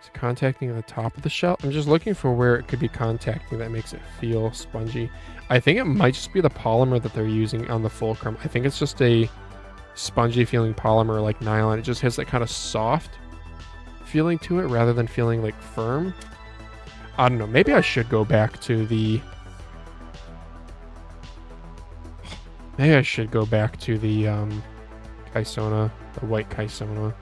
Speaker 1: Is it contacting at the top of the shell? I'm just looking for where it could be contacting that makes it feel spongy. I think it might just be the polymer that they're using on the fulcrum. I think it's just a spongy feeling polymer like nylon. It just has that kind of soft feeling to it rather than feeling like firm. I don't know. Maybe I should go back to the. Maybe I should go back to the Kaisona, the white Kaisona.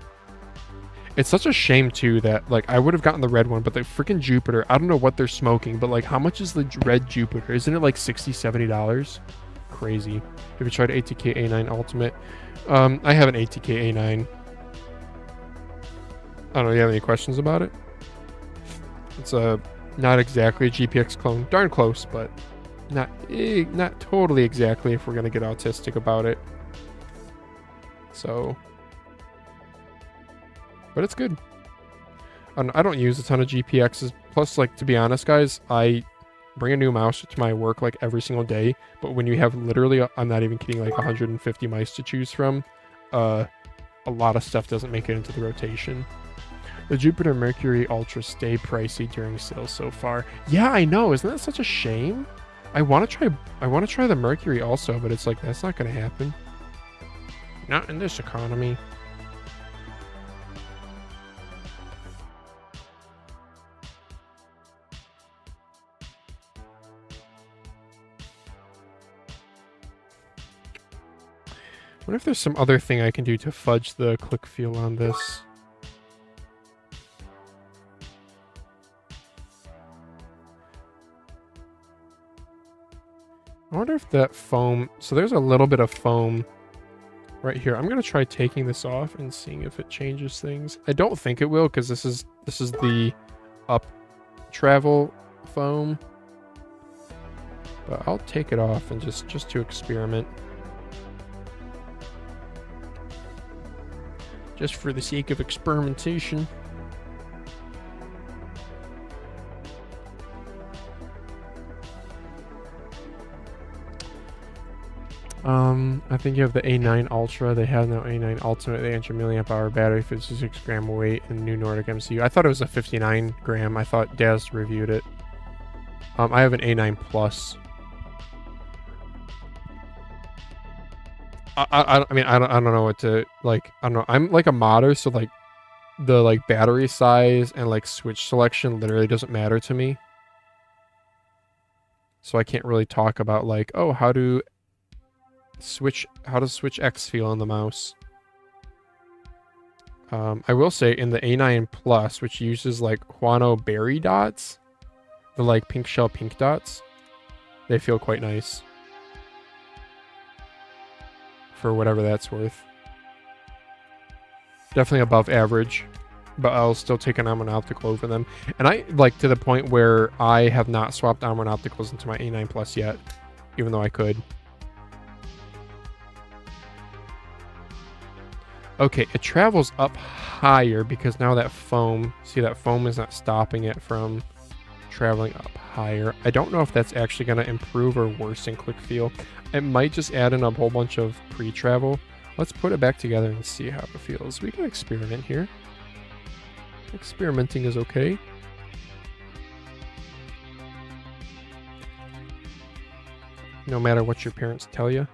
Speaker 1: It's such a shame too that like I would have gotten the red one, but the freaking Jupiter, I don't know what they're smoking, but like how much is the red Jupiter? Isn't it like $60-$70? Crazy. Have you tried ATK A9 Ultimate? I have an ATK A9. I don't know, you have any questions about it? It's a not exactly a GPX clone. Darn close, but not totally exactly if we're gonna get autistic about it. So, but it's good. I don't use a ton of GPXs. Plus, like, to be honest, guys, I bring a new mouse to my work like every single day. But when you have literally, I'm not even kidding, like 150 mice to choose from, a lot of stuff doesn't make it into the rotation. The Jupiter Mercury Ultra stay pricey during sales so far. Yeah, I know. Isn't that such a shame? I want to try the Mercury also, but it's like that's not going to happen. Not in this economy. I wonder if there's some other thing I can do to fudge the click feel on this. I wonder if that foam... So there's a little bit of foam right here. I'm going to try taking this off and seeing if it changes things. I don't think it will because this is the up travel foam. But I'll take it off and just to experiment. Just for the sake of experimentation. I think you have the A9 Ultra. They have no A9 Ultimate. The 800 milliamp hour battery, 56 gram weight, and new Nordic MCU. I thought it was a 59 gram. I thought Daz reviewed it. I have an A9 Plus. I mean, I don't know what to, like, I don't know. I'm like a modder, so like the like battery size and like switch selection literally doesn't matter to me. So I can't really talk about like, oh, how does Switch X feel on the mouse? I will say in the A9 Plus, which uses like Huano berry dots, the like pink shell pink dots, they feel quite nice. For whatever that's worth. Definitely above average, but I'll still take an Amron Optical over them. And I like to the point where I have not swapped Amron Opticals into my A9 Plus yet, even though I could. Okay, it travels up higher because now that foam, see that foam is not stopping it from traveling up higher. I don't know if that's actually going to improve or worsen click feel. It might just add in a whole bunch of pre-travel. Let's put it back together and see how it feels. We can experiment here. Experimenting is okay. No matter what your parents tell you.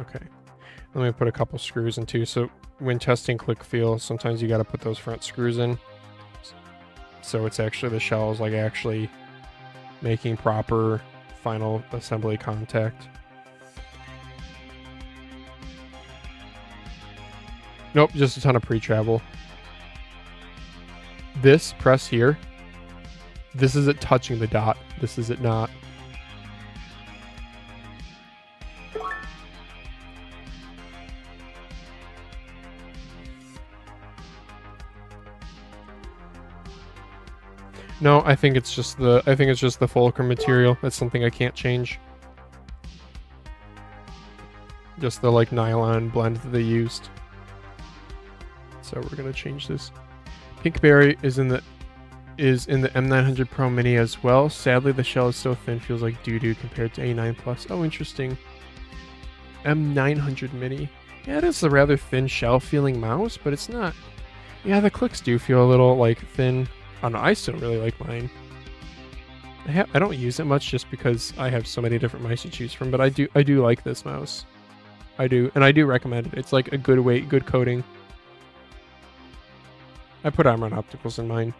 Speaker 1: Okay. Let me put a couple screws in too. So when testing click feel, sometimes you got to put those front screws in. So it's actually, the shell is like actually making proper final assembly contact. Nope, just a ton of pre-travel. This press here, this is it touching the dot. This is it not. No, I think it's just the fulcrum material. That's something I can't change. Just the like nylon blend that they used. So we're gonna change this. Pinkberry is in the M900 Pro Mini as well. Sadly, the shell is so thin, feels like doo-doo compared to A9 Plus. Oh, interesting. M900 Mini. Yeah, it is a rather thin shell feeling mouse, but it's not. Yeah, the clicks do feel a little like thin. I don't know, I still really like mine. I don't use it much just because I have so many different mice to choose from, but I do like this mouse. I do, and I do recommend it. It's like a good weight, good coating. I put Omron Opticals in mine.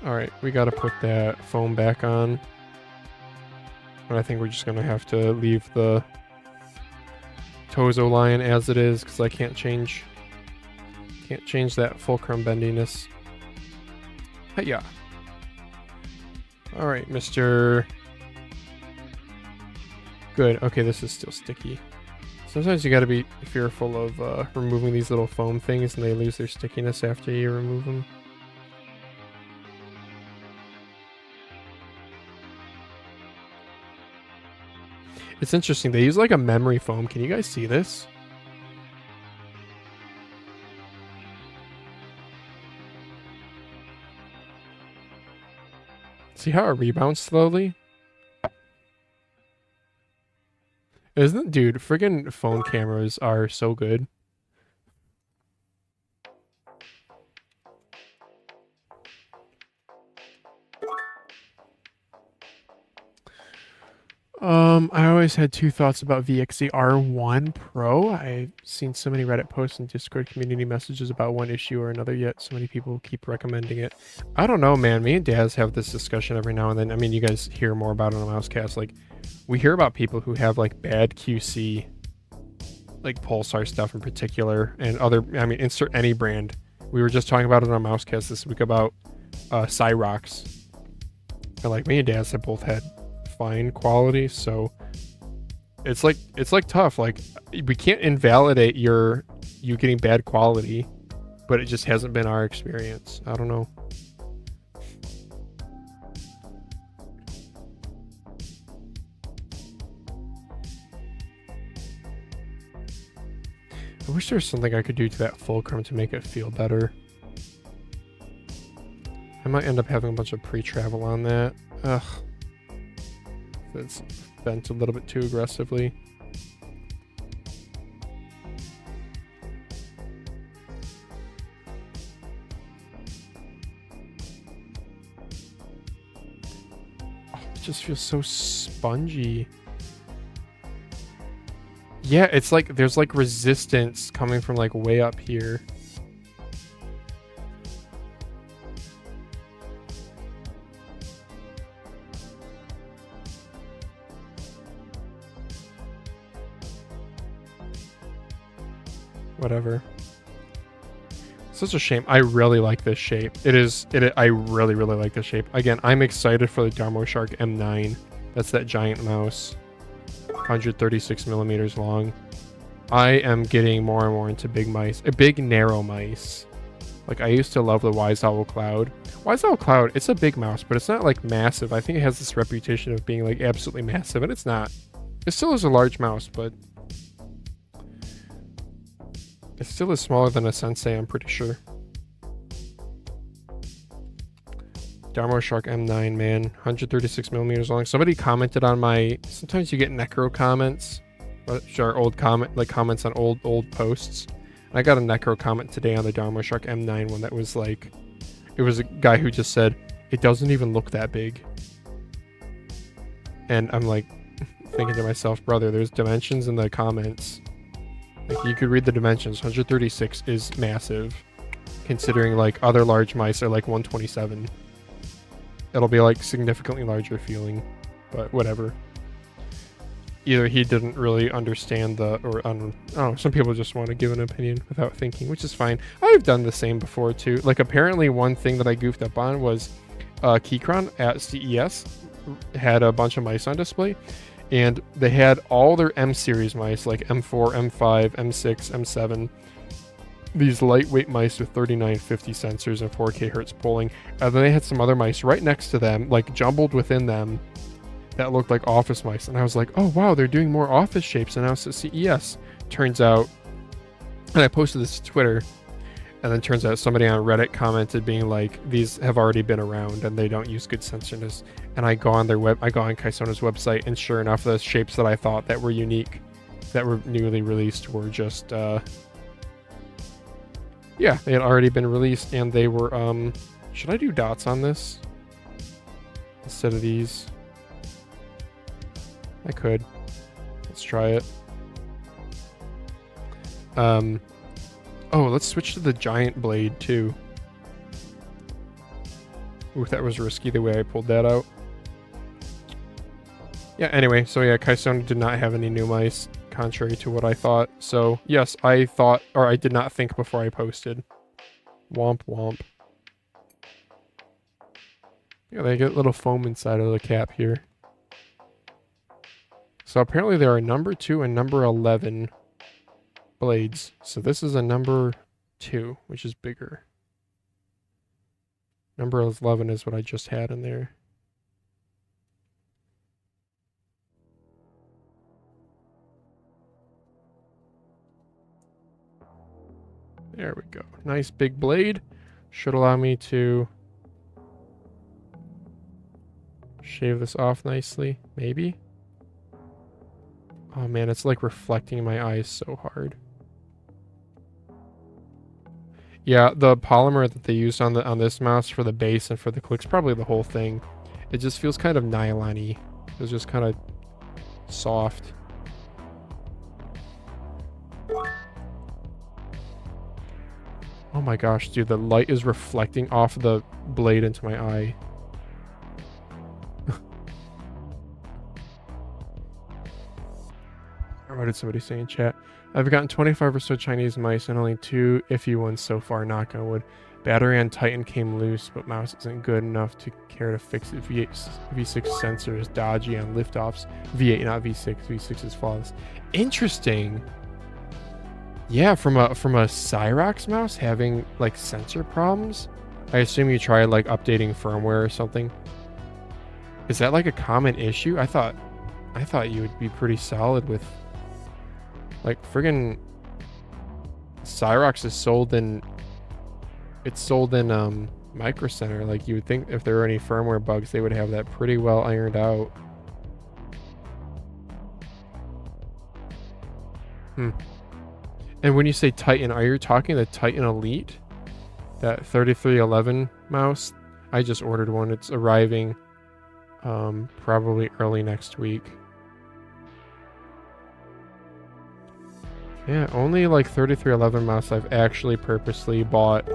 Speaker 1: Alright, we gotta put that foam back on. And I think we're just gonna have to leave the Tozo line as it is, because I can't change that fulcrum bendiness. Hiya. Alright, Mr. Good. Okay, this is still sticky. Sometimes you gotta be fearful of removing these little foam things and they lose their stickiness after you remove them. It's interesting. They use like a memory foam. Can you guys see this? See how it rebounds slowly? Isn't it, dude? Friggin' phone cameras are so good. I always had two thoughts about VXE R1 Pro. I've seen so many Reddit posts and Discord community messages about one issue or another, yet so many people keep recommending it. I don't know, man. Me and Daz have this discussion every now and then. I mean, you guys hear more about it on Mousecast. Like, we hear about people who have, like, bad QC, like Pulsar stuff in particular, and other, I mean, insert any brand. We were just talking about it on Mousecast this week about Cyrox. And, like, me and Daz have both had fine quality, so it's like tough. Like, we can't invalidate you getting bad quality, but it just hasn't been our experience. I don't know. I wish there was something I could do to that fulcrum to make it feel better. I might end up having a bunch of pre-travel on that. Ugh. It's bent a little bit too aggressively. Oh, it just feels so spongy. Yeah, it's like there's like resistance coming from like way up here. Whatever. Such a shame. I really like this shape. I really like this shape. Again, I'm excited for the Darmo Shark M9. That's that giant mouse. 136 millimeters long. I am getting more and more into big mice. Big narrow mice. Like, I used to love the Wise Owl Cloud. Wise Owl Cloud, it's a big mouse, but it's not like massive. I think it has this reputation of being like absolutely massive, and it's not. It still is a large mouse, but it still is smaller than a Sensei, I'm pretty sure. Darmo Shark M9, man. 136 millimeters long. Somebody commented on my... Sometimes you get necro comments, which are old comments on old posts. And I got a necro comment today on the Darmo Shark M9 one that was like... It was a guy who just said, it doesn't even look that big. And I'm like, thinking to myself, brother, there's dimensions in the comments. Like, you could read the dimensions. 136 is massive, considering like other large mice are like 127. It'll be like significantly larger feeling, but whatever. Either he didn't really understand or I don't know, some people just want to give an opinion without thinking, which is fine. I've done the same before too. Like, apparently one thing that I goofed up on was Keychron at CES had a bunch of mice on display. And they had all their M series mice, like M4, M5, M6, M7. These lightweight mice with 3950 sensors and 4K hertz polling. And then they had some other mice right next to them, like jumbled within them, that looked like office mice. And I was like, oh wow, they're doing more office shapes announced at CES. Turns out, and I posted this to Twitter, and then turns out somebody on Reddit commented being like, these have already been around and they don't use good sensorness. And I go on Kaisona's website, and sure enough, the shapes that I thought that were unique, that were newly released, were just yeah, they had already been released, and they were should I do dots on this instead of these? I could. Let's try it. Oh, let's switch to the giant blade too. Ooh, that was risky the way I pulled that out. Yeah, anyway, so yeah, Kaisoni did not have any new mice, contrary to what I thought. So, yes, I thought, or I did not think before I posted. Womp womp. Yeah, they get little foam inside of the cap here. So apparently there are number 2 and number 11 blades. So this is a number 2, which is bigger. Number 11 is what I just had in there. There we go. Nice big blade. Should allow me to shave this off nicely. Maybe. Oh man, it's like reflecting my eyes so hard. Yeah, the polymer that they used on this mouse for the base and for the clicks, probably the whole thing, it just feels kind of nylon-y. It's just kind of soft. Oh my gosh, dude, the light is reflecting off the blade into my eye. What did somebody say in chat? I've gotten 25 or so Chinese mice and only 2 iffy ones so far, knock on wood. Battery on Titan came loose, but mouse isn't good enough to care to fix it. V6 sensor is dodgy on liftoffs. V8, not V6. V6 is flawless. Interesting. Yeah, from a Cyrox mouse having like sensor problems. I assume you tried like updating firmware or something. Is that like a common issue? I thought you would be pretty solid with like friggin' Cyrox is sold in Micro Center. Like you would think if there were any firmware bugs, they would have that pretty well ironed out. And when you say Titan, are you talking the Titan Elite? That 3311 mouse? I just ordered one. It's arriving probably early next week. Yeah, only like 3311 mouse I've actually purposely bought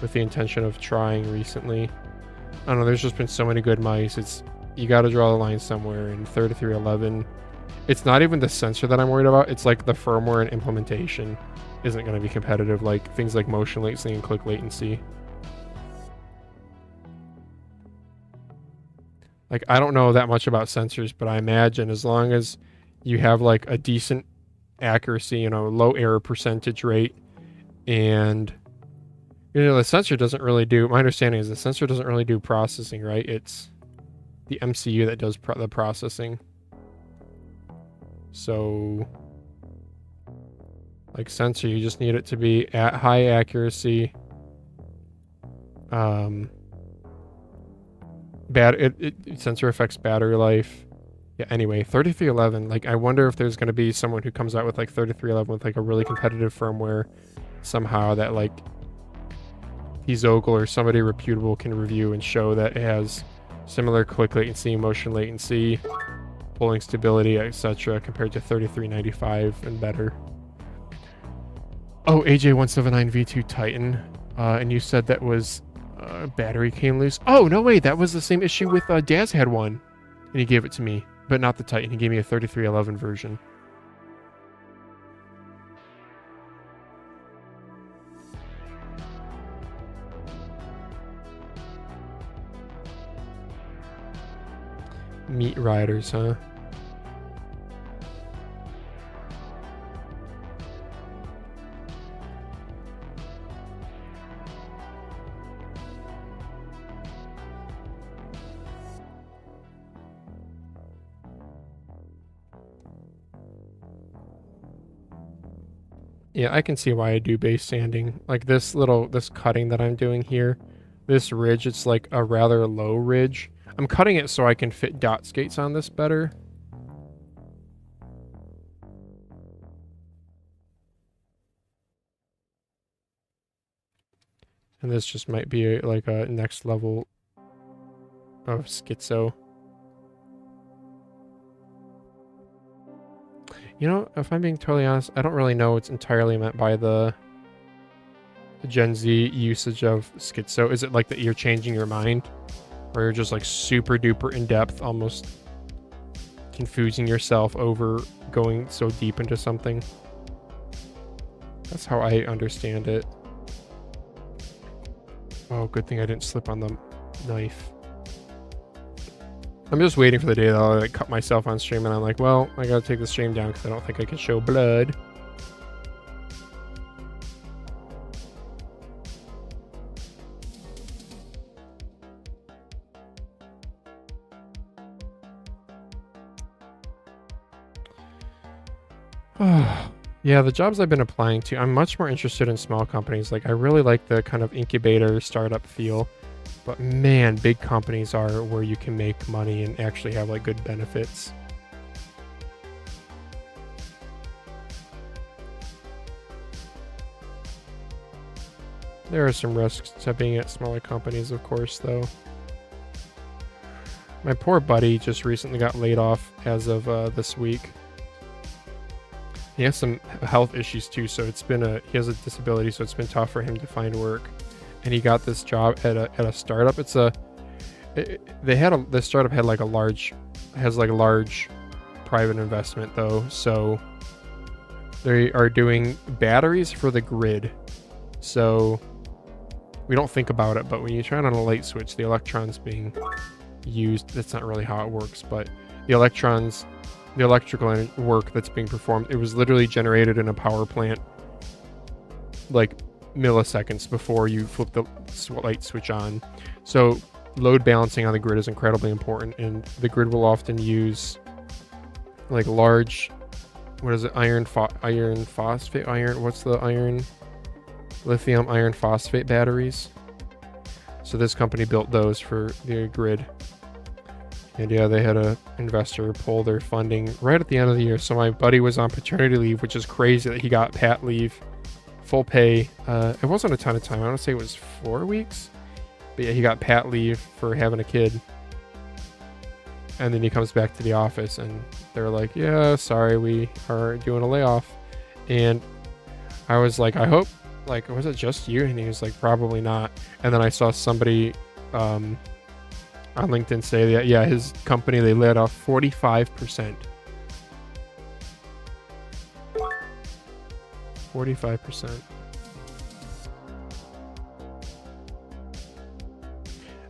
Speaker 1: with the intention of trying recently. I don't know, there's just been so many good mice. You gotta draw the line somewhere, and 3311, it's not even the sensor that I'm worried about, it's like the firmware and implementation isn't gonna be competitive, like things like motion latency and click latency. Like, I don't know that much about sensors, but I imagine as long as you have like a decent accuracy, you know, low error percentage rate, and you know the sensor doesn't really do, my understanding is the sensor doesn't really do processing, right? It's the MCU that does the processing. So like sensor, you just need it to be at high accuracy. Sensor affects battery life. Yeah, anyway, 3311, like I wonder if there's going to be someone who comes out with like 3311 with like a really competitive firmware somehow that like Zogle or somebody reputable can review and show that it has similar click latency, motion latency, polling stability, etc. compared to 3395 and better. Oh, AJ179V2 Titan, and you said that was battery came loose. Oh, no way, that was the same issue with Daz had one, and he gave it to me. But not the Titan. He gave me a 3311 version. Meat riders, huh? Yeah, I can see why I do base sanding. Like this cutting that I'm doing here, this ridge, it's like a rather low ridge. I'm cutting it so I can fit dot skates on this better. And this just might be like a next level of schizo. You know, if I'm being totally honest, I don't really know what's entirely meant by the Gen Z usage of schizo. Is it like that you're changing your mind? Or you're just like super duper in depth, almost confusing yourself over going so deep into something? That's how I understand it. Oh, good thing I didn't slip on the knife. I'm just waiting for the day that I'll like cut myself on stream and I'm like, well, I gotta take the stream down because I don't think I can show blood. Yeah, the jobs I've been applying to, I'm much more interested in small companies. Like, I really like the kind of incubator startup feel. But man, big companies are where you can make money and actually have like good benefits. There are some risks to being at smaller companies, of course, though. My poor buddy just recently got laid off as of this week. He has some health issues too, so he has a disability, so it's been tough for him to find work. And he got this job at a startup. This startup had like a large private investment though, so they are doing batteries for the grid. So we don't think about it, but when you turn on a light switch, the electrons being used, that's not really how it works, but the electrical work that's being performed, it was literally generated in a power plant like milliseconds before you flip the light switch on. So load balancing on the grid is incredibly important, and the grid will often use like large, lithium iron phosphate batteries. So this company built those for the grid. And yeah, they had a investor pull their funding right at the end of the year. So my buddy was on paternity leave, which is crazy that he got pat leave, full pay. It wasn't a ton of time. I want to say it was 4 weeks. But yeah, he got pat leave for having a kid. And then he comes back to the office and they're like, yeah, sorry, we are doing a layoff. And I was like, I hope, like, was it just you? And he was like, probably not. And then I saw somebody on LinkedIn say that, yeah, his company, they laid off 45%. 45%.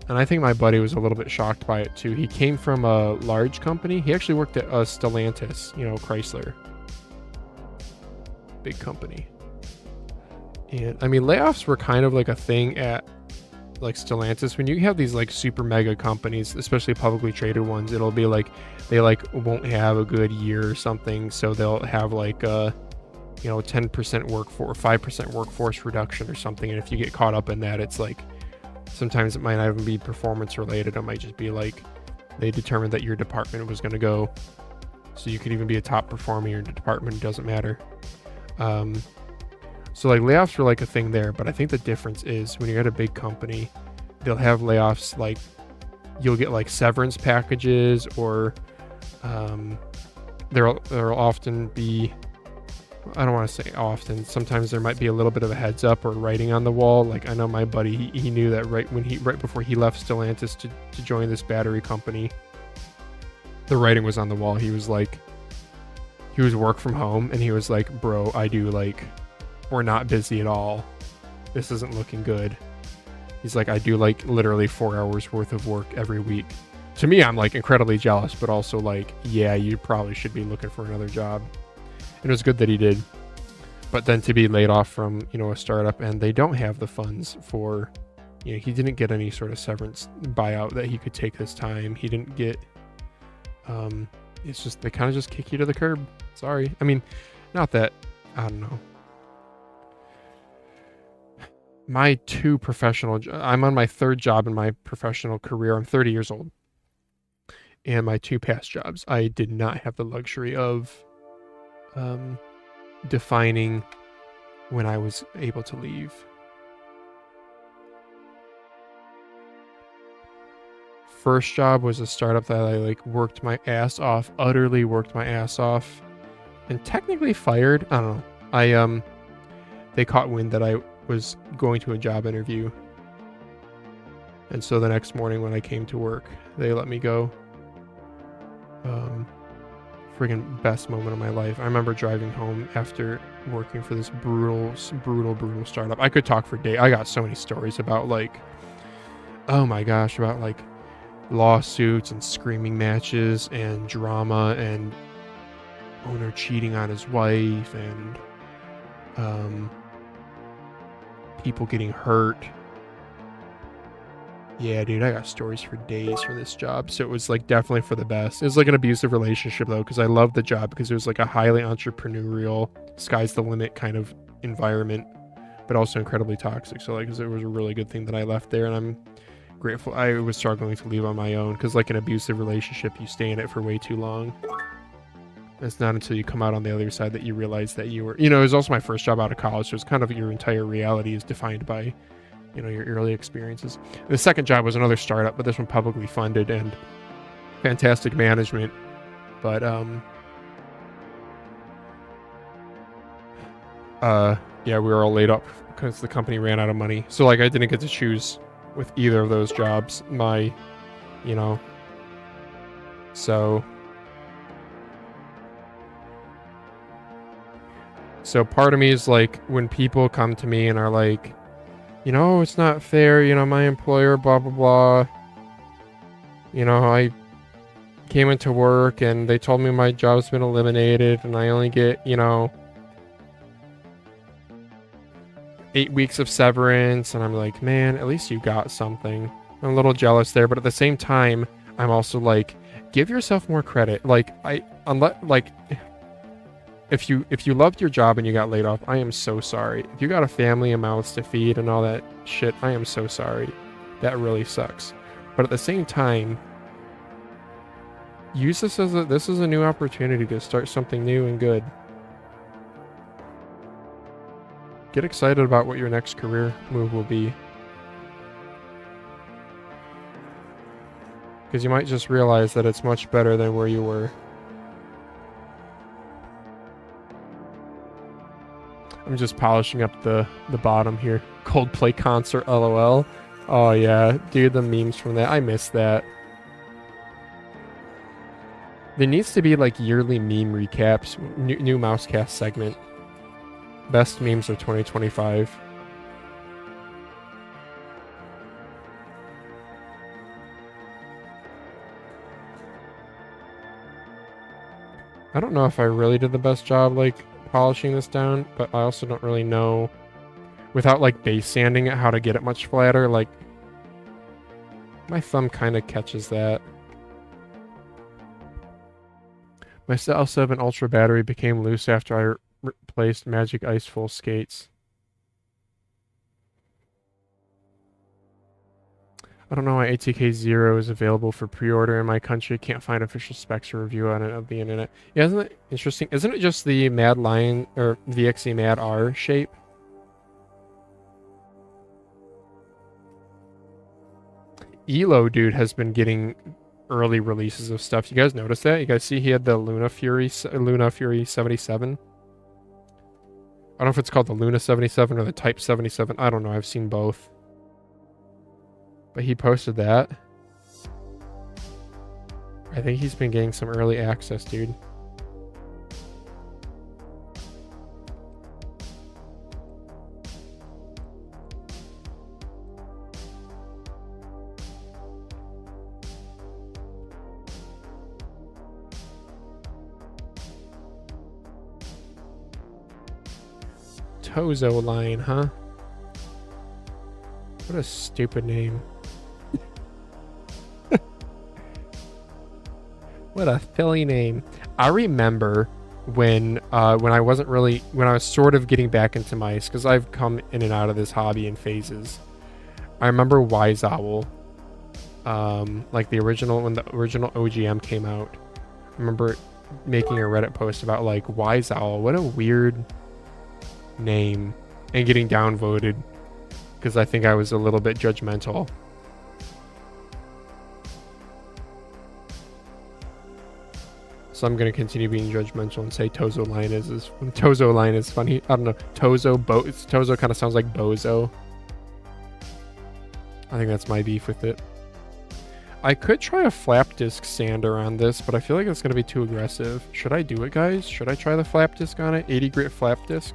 Speaker 1: And I think my buddy was a little bit shocked by it too. He came from a large company. He actually worked at Stellantis, Chrysler. Big company. And I mean, layoffs were kind of like a thing at like Stellantis. When you have these like super mega companies, especially publicly traded ones, it'll be like they like won't have a good year or something, so they'll have like 10% workforce, 5% workforce reduction or something. And if you get caught up in that, it's like sometimes it might not even be performance related. It might just be like they determined that your department was going to go, so you could even be a top performer in your department, it doesn't matter. So like layoffs were like a thing there, but I think the difference is when you're at a big company, they'll have layoffs, like you'll get like severance packages, or there'll often be, I don't want to say often, sometimes there might be a little bit of a heads up or writing on the wall. Like I know my buddy, he knew that right before he left Stellantis to join this battery company, the writing was on the wall. He was work from home and he was like, bro, we're not busy at all. This isn't looking good. He's like, I do like literally 4 hours worth of work every week. To me, I'm like incredibly jealous, but also like, yeah, you probably should be looking for another job. And it was good that he did. But then to be laid off from, a startup, and they don't have the funds for, he didn't get any sort of severance buyout that he could take this time. He didn't get, it's just, they kind of just kick you to the curb. Sorry. I mean, not that, I don't know. My two professional, I'm on my third job in my professional career. I'm 30 years old. And my two past jobs, I did not have the luxury of defining when I was able to leave. First job was a startup that I like worked my ass off, utterly worked my ass off. and technically fired. I don't know. They caught wind that I was going to a job interview. And so the next morning when I came to work, they let me go. Friggin' best moment of my life. I remember driving home after working for this brutal startup. I could talk for days. I got so many stories about like, oh my gosh, about like lawsuits and screaming matches and drama and owner cheating on his wife and people getting hurt. Yeah, dude, I got stories for days for this job. So it was like definitely for the best. It was like an abusive relationship though, because I loved the job because it was like a highly entrepreneurial, sky's the limit kind of environment, but also incredibly toxic. So like, it was a really good thing that I left there, and I'm grateful. I was struggling to leave on my own because like an abusive relationship, you stay in it for way too long. It's not until you come out on the other side that you realize that you were, it was also my first job out of college. So it's kind of your entire reality is defined by your early experiences. The second job was another startup, but this one publicly funded and fantastic management. But yeah, we were all laid up because the company ran out of money. So like I didn't get to choose with either of those jobs. So part of me is like when people come to me and are like, it's not fair, my employer, blah, blah, blah. I came into work and they told me my job's been eliminated and I only get, 8 weeks of severance. And I'm like, man, at least you got something. I'm a little jealous there, but at the same time, I'm also like, give yourself more credit. If you loved your job and you got laid off, I am so sorry. If you got a family and mouths to feed and all that shit, I am so sorry. That really sucks. But at the same time, use this as a new opportunity to start something new and good. Get excited about what your next career move will be. Because you might just realize that it's much better than where you were. I'm just polishing up the bottom here. Coldplay concert, LOL. Oh yeah, dude, the memes from that. I miss that. There needs to be like yearly meme recaps. New Mousecast segment. Best memes of 2025. I don't know if I really did the best job like polishing this down, but I also don't really know without like base sanding it how to get it much flatter. Like my thumb kind of catches that. My Cell 7 Ultra battery became loose after I replaced Magic Ice Full skates. I don't know why ATK 0 is available for pre-order in my country. Can't find official specs or review on it of the internet. Yeah, isn't it interesting? Isn't it just the Mad Lion or VXE Mad R shape? Elo dude has been getting early releases of stuff. You guys notice that? You guys see he had the Luna Fury 77? I don't know if it's called the Luna 77 or the Type 77. I don't know. I've seen both. But he posted that. I think he's been getting some early access, dude. Tozo line, huh? What a stupid name. What a silly name. I remember when I was sort of getting back into mice, because I've come in and out of this hobby in phases. I remember Wise Owl. Like when the original OGM came out. I remember making a Reddit post about like Wise Owl. What a weird name. And getting downvoted because I think I was a little bit judgmental. So I'm gonna continue being judgmental and say Tozo line is funny. I don't know. Tozo kind of sounds like bozo. I think that's my beef with it. I could try a flap disc sander on this, but I feel like it's gonna be too aggressive. Should I do it, guys? Should I try the flap disc on it? 80 grit flap disc.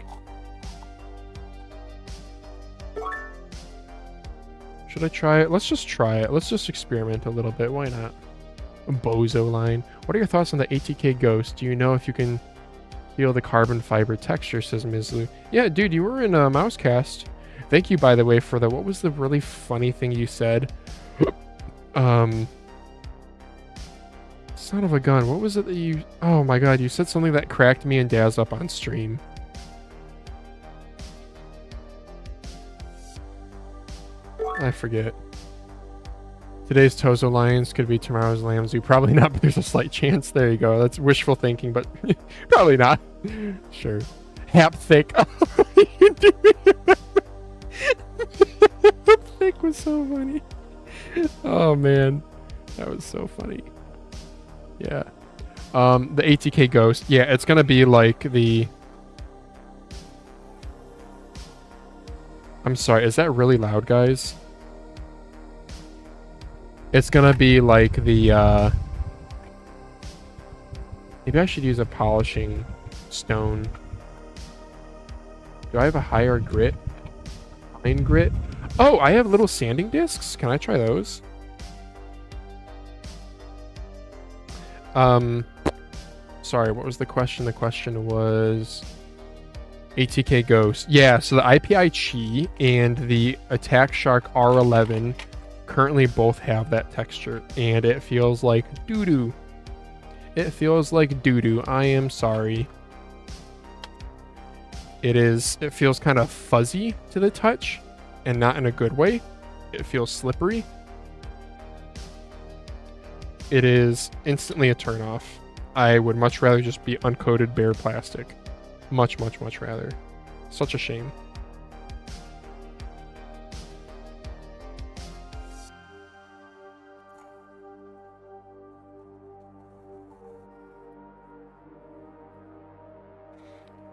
Speaker 1: Should I try it? Let's just try it. Let's just experiment a little bit. Why not? A bozo line. What are your thoughts on the ATK Ghost? Do you know if you can feel the carbon fiber texture, says Mizlu. Yeah, dude, you were in a Mousecast. Thank you, by the way, for the... What was the really funny thing you said? Son of a gun. What was it that you... Oh my god, you said something that cracked me and Daz up on stream. I forget. Today's Tozo Lions could be tomorrow's Lamb Zoo. Probably not, but there's a slight chance. There you go. That's wishful thinking, but probably not. Sure. Hap thick. You do remember. Hap thick was so funny. Oh man, that was so funny. Yeah. The ATK Ghost. Yeah, it's gonna be like the... I'm sorry, is that really loud, guys? It's gonna be like the, maybe I should use a polishing stone. Do I have a higher grit? Fine grit? Oh, I have little sanding discs. Can I try those? Sorry, what was the question? The question was... ATK Ghost. Yeah, so the IPI Chi and the Attack Shark R11 currently both have that texture, and it feels like doo-doo. It feels like doo-doo. I am sorry. It feels kind of fuzzy to the touch, and not in a good way. It feels slippery. It is instantly a turnoff. I would much rather just be uncoated bare plastic. Much, much, much rather. Such a shame.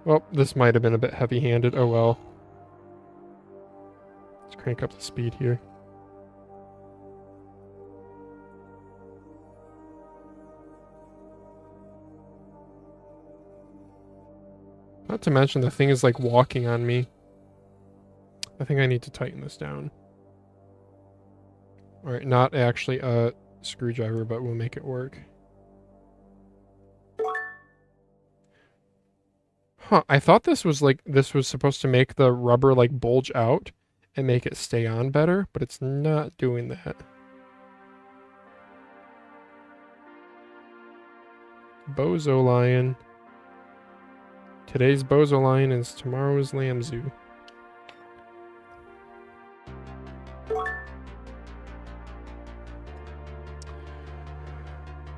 Speaker 1: Well, this might have been a bit heavy-handed. Oh well. Let's crank up the speed here. Not to mention the thing is like walking on me. I think I need to tighten this down. Alright, not actually a screwdriver, but we'll make it work. Huh, I thought this was supposed to make the rubber like bulge out and make it stay on better, but it's not doing that. Bozo Lion. Today's Bozo Lion is tomorrow's Lamb Zoo.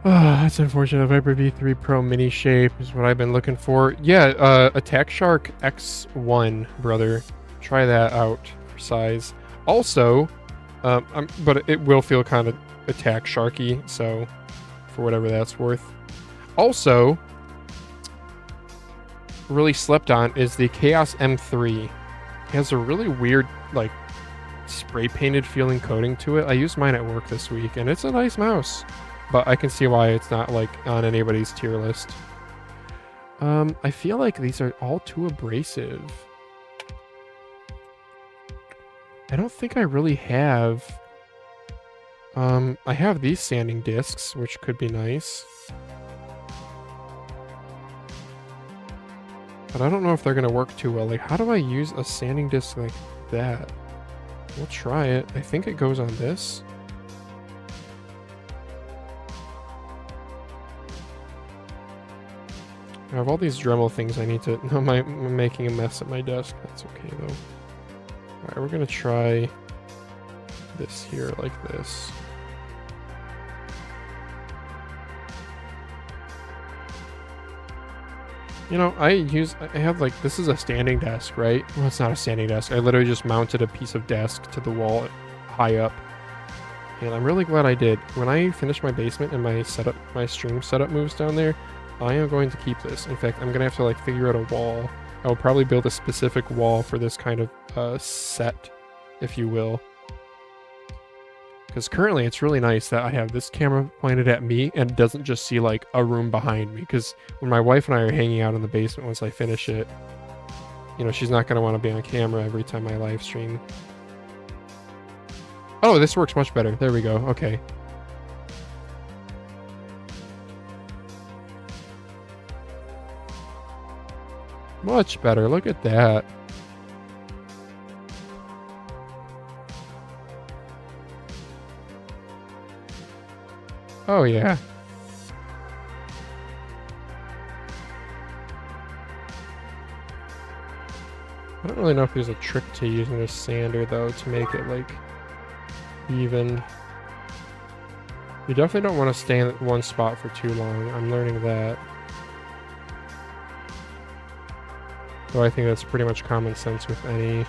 Speaker 1: That's unfortunate. Viper V3 Pro Mini Shape is what I've been looking for. Yeah, Attack Shark X1, brother. Try that out for size. Also, but it will feel kind of Attack Sharky, so for whatever that's worth. Also, really slept on is the Chaos M3. It has a really weird, like, spray painted feeling coating to it. I used mine at work this week, and it's a nice mouse. But I can see why it's not, like, on anybody's tier list. I feel like these are all too abrasive. I don't think I really have... I have these sanding discs, which could be nice. But I don't know if they're going to work too well. Like, how do I use a sanding disc like that? We'll try it. I think it goes on this. I have all these Dremel things I need to... No, I'm making a mess at my desk. That's okay, though. Alright, we're going to try this here like this. You know, I have like... This is a standing desk, right? Well, it's not a standing desk. I literally just mounted a piece of desk to the wall high up. And I'm really glad I did. When I finish my basement and my stream setup moves down there, I am going to keep this. In fact, I'm gonna have to like figure out a wall. I will probably build a specific wall for this kind of set, if you will. Because currently it's really nice that I have this camera pointed at me and it doesn't just see like a room behind me. Because when my wife and I are hanging out in the basement once I finish it, you know, she's not going to want to be on camera every time I live stream. Oh, this works much better. There we go. Okay. Much better. Look at that. Oh, yeah. I don't really know if there's a trick to using a sander, though, to make it, like, even. You definitely don't want to stay in one spot for too long. I'm learning that. Though I think that's pretty much common sense with any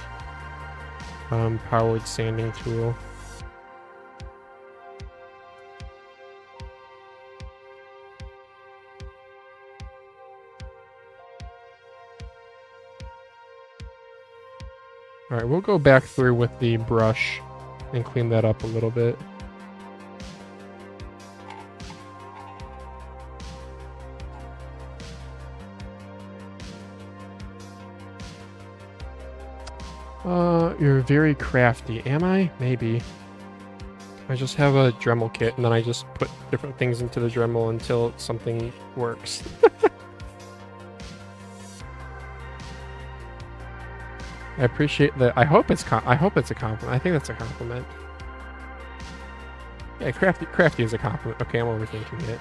Speaker 1: powered sanding tool. Alright, we'll go back through with the brush and clean that up a little bit. You're very crafty. Am I? Maybe. I just have a Dremel kit and then I just put different things into the Dremel until something works. I appreciate that. I hope it's a compliment. I think that's a compliment. Yeah, crafty is a compliment. Okay, I'm overthinking it.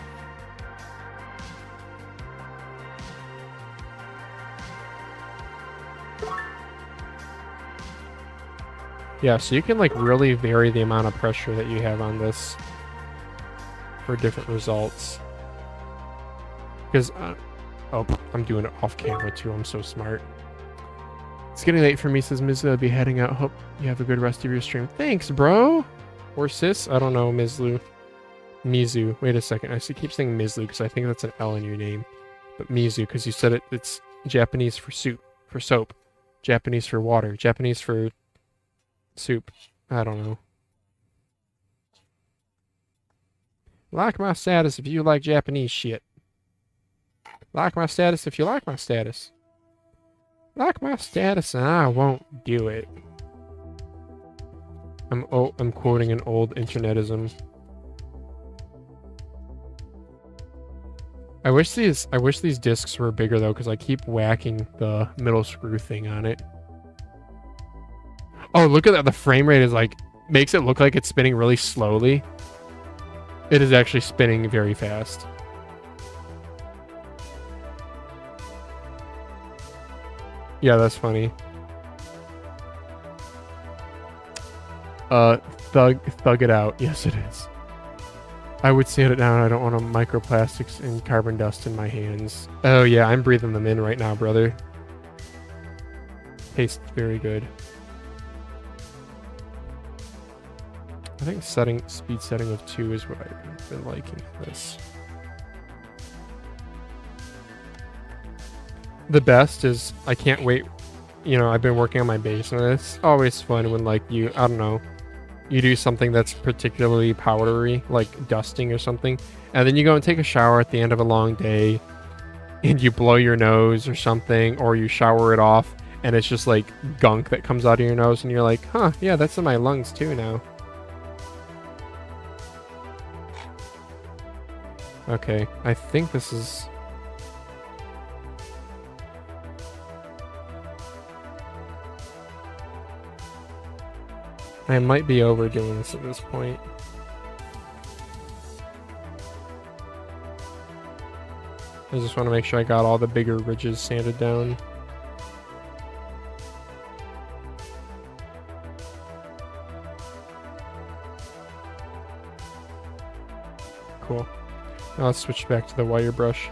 Speaker 1: Yeah, so you can like really vary the amount of pressure that you have on this for different results. Because, oh, I'm doing it off camera too. I'm so smart. It's getting late for me, says Mizu. I'll be heading out. Hope you have a good rest of your stream. Thanks, bro. Or sis. I don't know, Mizu. Mizu. Wait a second. I keep saying Mizu because I think that's an L in your name. But Mizu, because you said it's Japanese for soup, for soap. Japanese for water. Japanese for soup. I don't know. Like my status if you like Japanese shit. Like my status if you like my status. Like my status and I won't do it. I'm quoting an old internetism. I wish these discs were bigger though, because I keep whacking the middle screw thing on it. Oh, look at that. The frame rate is like, makes it look like it's spinning really slowly. It is actually spinning very fast. Yeah, that's funny. Thug it out. Yes, it is. I would sand it down. I don't want microplastics and carbon dust in my hands. Oh yeah, I'm breathing them in right now, brother. Tastes very good. I think speed setting of 2 is what I've been liking for this. The best is, I can't wait, you know, I've been working on my bass and it's always fun when like you, I don't know, you do something that's particularly powdery, like dusting or something, and then you go and take a shower at the end of a long day and you blow your nose or something, or you shower it off and it's just like gunk that comes out of your nose and you're like, huh, yeah, that's in my lungs too now. Okay, I think this is... I might be overdoing this at this point. I just want to make sure I got all the bigger ridges sanded down. Cool. Now let's switch back to the wire brush.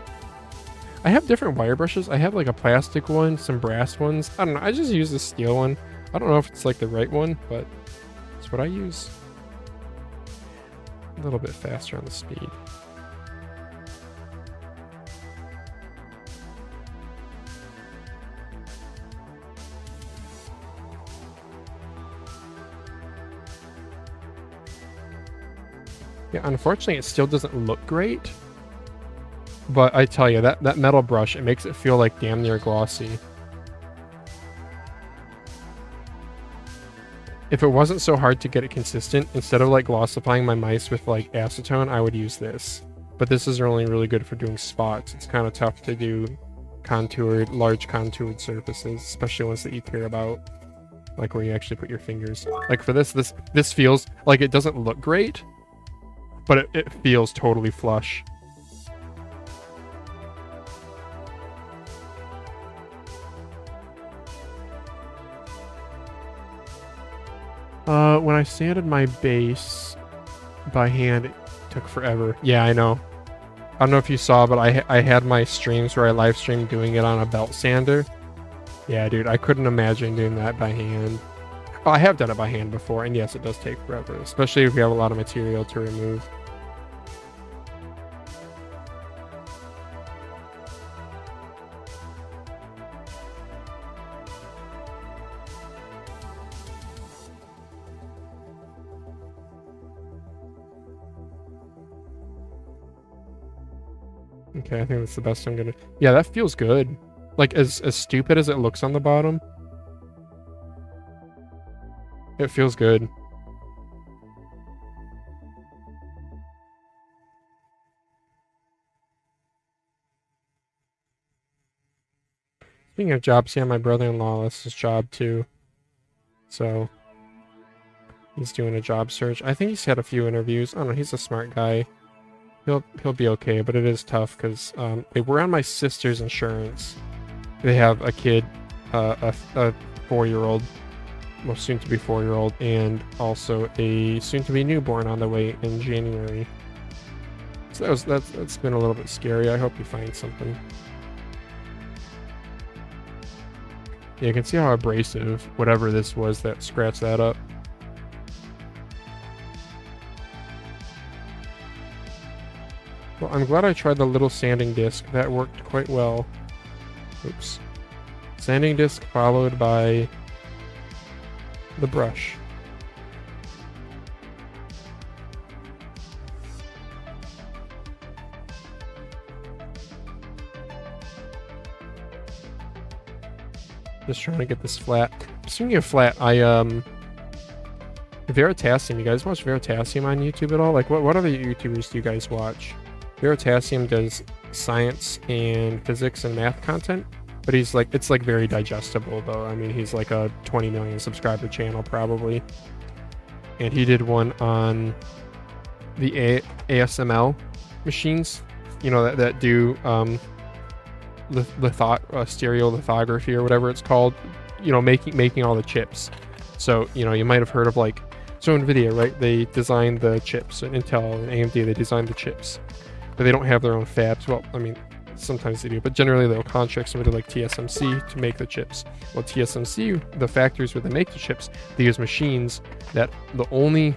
Speaker 1: I have different wire brushes. I have like a plastic one, some brass ones. I don't know. I just use the steel one. I don't know if it's like the right one, but it's what I use. A little bit faster on the speed. Yeah, unfortunately, it still doesn't look great. But I tell you, that metal brush, it makes it feel like damn near glossy. If it wasn't so hard to get it consistent, instead of like glossifying my mice with like acetone, I would use this. But this is only really good for doing spots. It's kind of tough to do contoured, large contoured surfaces, especially ones that you care about, like where you actually put your fingers. Like for this feels like it doesn't look great, but it feels totally flush. When I sanded my base by hand, it took forever. Yeah, I know. I don't know if you saw, but I had my streams where I live streamed doing it on a belt sander. Yeah, dude, I couldn't imagine doing that by hand. Oh, I have done it by hand before, and yes, it does take forever, especially if you have a lot of material to remove. Okay, I think that's the best I'm gonna... Yeah, that feels good. Like, as stupid as it looks on the bottom, it feels good. Speaking of jobs, yeah, my brother-in-law lost his job too. So, he's doing a job search. I think he's had a few interviews. I don't know, he's a smart guy. He'll be okay, but it is tough because they were on my sister's insurance. They have a kid, a 4-year-old, well, soon to be 4-year-old, and also a soon to be newborn on the way in January. So that's been a little bit scary. I hope he finds something. Yeah, you can see how abrasive whatever this was that scratched that up. Well, I'm glad I tried the little sanding disc. That worked quite well. Oops. Sanding disc followed by the brush. Just trying to get this flat. Speaking of flat, Veritasium. You guys watch Veritasium on YouTube at all? Like, what other YouTubers do you guys watch? Veritasium does science and physics and math content, but he's like, it's like very digestible though. I mean, he's like a 20 million subscriber channel probably. And he did one on the ASML machines, you know, that do stereolithography or whatever it's called, you know, making all the chips. So, you know, you might have heard of like, so NVIDIA, right? They designed the chips, and Intel and AMD, they designed the chips. But they don't have their own fabs. Well, I mean, sometimes they do, but generally they'll contract somebody like TSMC to make the chips. Well, TSMC, the factories where they make the chips, they use machines that the only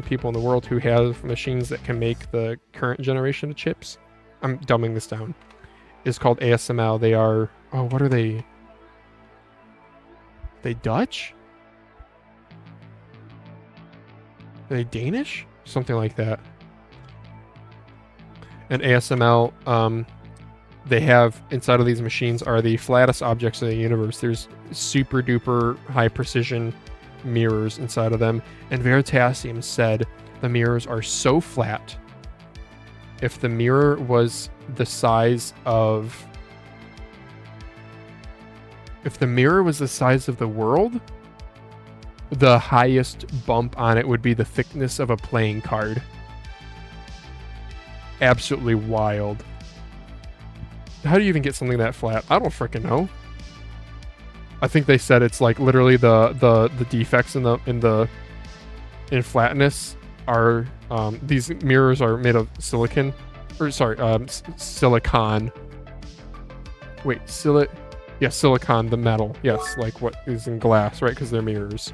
Speaker 1: people in the world who have machines that can make the current generation of chips, I'm dumbing this down, is called ASML. They are, oh, what are they? They Dutch? Are they Danish? Something like that. And ASML, they have inside of these machines are the flattest objects in the universe. There's super duper high precision mirrors inside of them. And Veritasium said the mirrors are so flat. If the mirror was the size of... If the mirror was the size of the world, the highest bump on it would be the thickness of a playing card. Absolutely wild. How do you even get something that flat? I don't freaking know. I think they said it's like literally the defects in flatness are these mirrors are made of silicon, or sorry, silicon. Wait, silicon, the metal. Yes, like what is in glass, right? Because they're mirrors.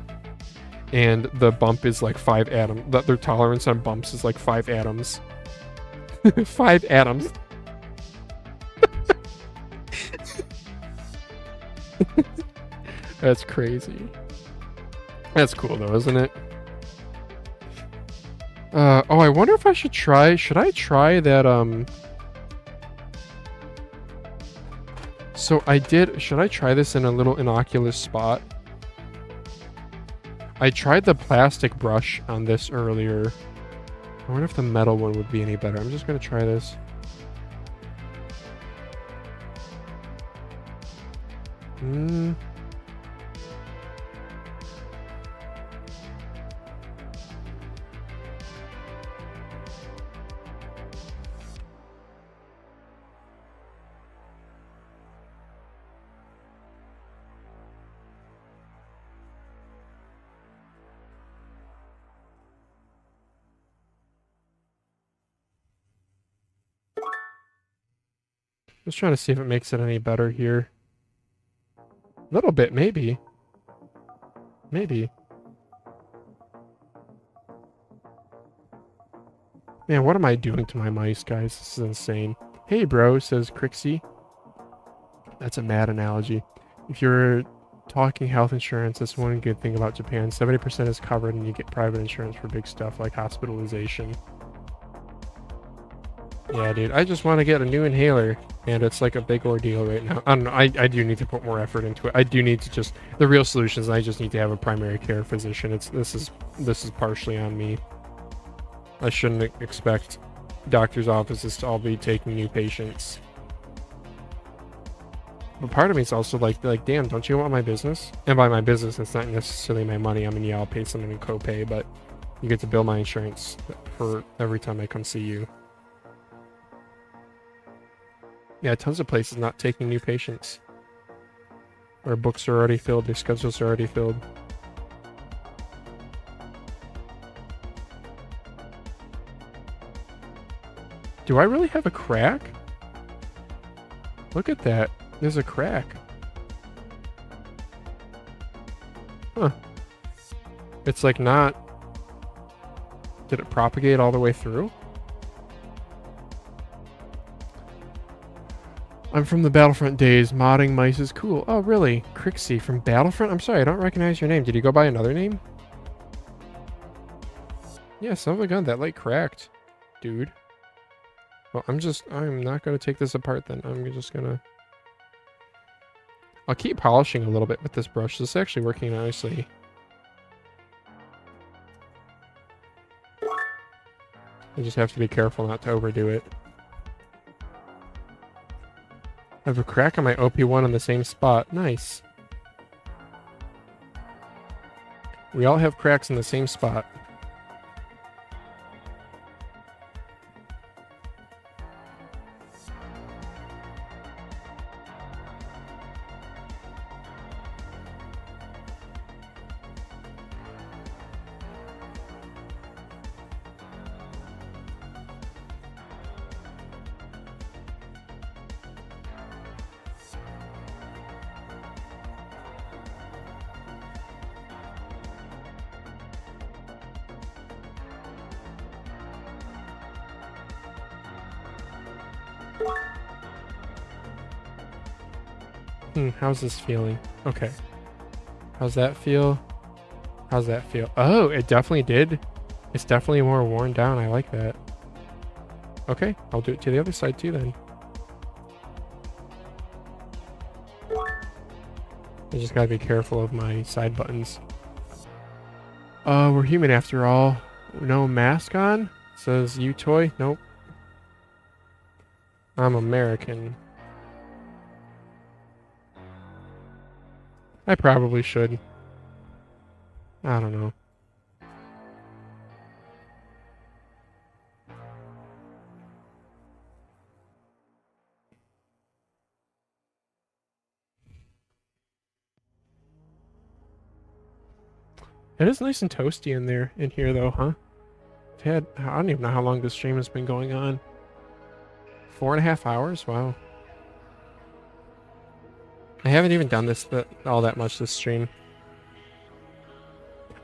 Speaker 1: And the bump is like 5 atoms. Their tolerance on bumps is like 5 atoms. 5 atoms. That's crazy. That's cool though, isn't it? Oh, I wonder if I should try... Should I try that, So I did... Should I try this in a little innocuous spot? I tried the plastic brush on this earlier. I wonder if the metal one would be any better. I'm just gonna try this. Just trying to see if it makes it any better here. A little bit, maybe. Maybe. Man, what am I doing to my mice, guys? This is insane. Hey, bro, says Crixie. That's a mad analogy. If you're talking health insurance, that's one good thing about Japan. 70% is covered and you get private insurance for big stuff like hospitalization. Yeah, dude, I just want to get a new inhaler, and it's like a big ordeal right now. I don't know, I do need to put more effort into it. I do need to just... The real solution is I just need to have a primary care physician. This is partially on me. I shouldn't expect doctors' offices to all be taking new patients. But part of me is also like, damn, don't you want my business? And by my business, it's not necessarily my money. I mean, yeah, I'll pay someone in copay, but you get to bill my insurance for every time I come see you. Yeah, tons of places not taking new patients. Their books are already filled, their schedules are already filled. Do I really have a crack? Look at that. There's a crack. Huh. It's like not... Did it propagate all the way through? I'm from the Battlefront days. Modding mice is cool. Oh, really? Crixie from Battlefront? I'm sorry, I don't recognize your name. Did you go by another name? Yeah, son of a gun. That light cracked. Dude. Well, I'm not going to take this apart then. I'm just going to... I'll keep polishing a little bit with this brush. This is actually working nicely. I just have to be careful not to overdo it. I have a crack on my OP1 in the same spot. Nice. We all have cracks in the same spot. How's this feeling? Okay. How's that feel? How's that feel? Oh, it definitely did. It's definitely more worn down. I like that. Okay, I'll do it to the other side too then. I just gotta be careful of my side buttons. We're human after all. No mask on? Says you toy? Nope. I'm American. I probably should. I don't know. It is nice and toasty in here though, huh? I don't even know how long this stream has been going on. 4.5 hours? Wow. I haven't even done this all that much this stream.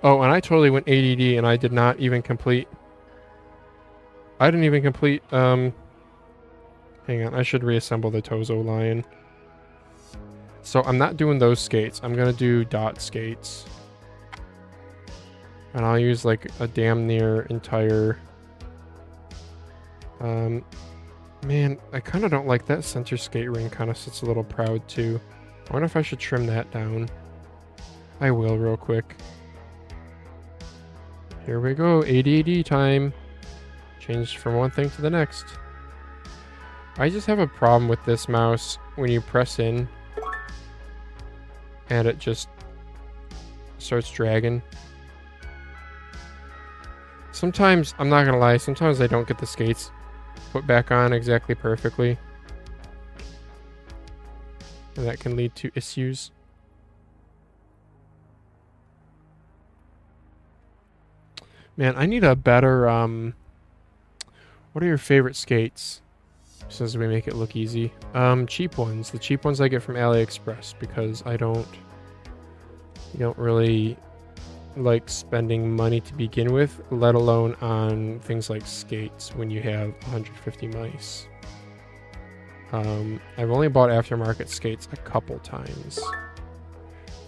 Speaker 1: Oh, and I totally went ADD and I did not even complete... I didn't even complete, hang on, I should reassemble the Tozo line. So I'm not doing those skates. I'm gonna do dot skates. And I'll use like a damn near entire... Man, I kind of don't like that center skate ring, kind of sits a little proud too. I wonder if I should trim that down. I will real quick. Here we go, ADD time. Change from one thing to the next. I just have a problem with this mouse when you press in and it just starts dragging. Sometimes, I'm not gonna lie, sometimes I don't get the skates put back on exactly perfectly. And that can lead to issues. Man, I need a better, what are your favorite skates? Since we make it look easy. Cheap ones. The cheap ones I get from AliExpress because I don't really like spending money to begin with, let alone on things like skates when you have 150 mice. I've only bought aftermarket skates a couple times.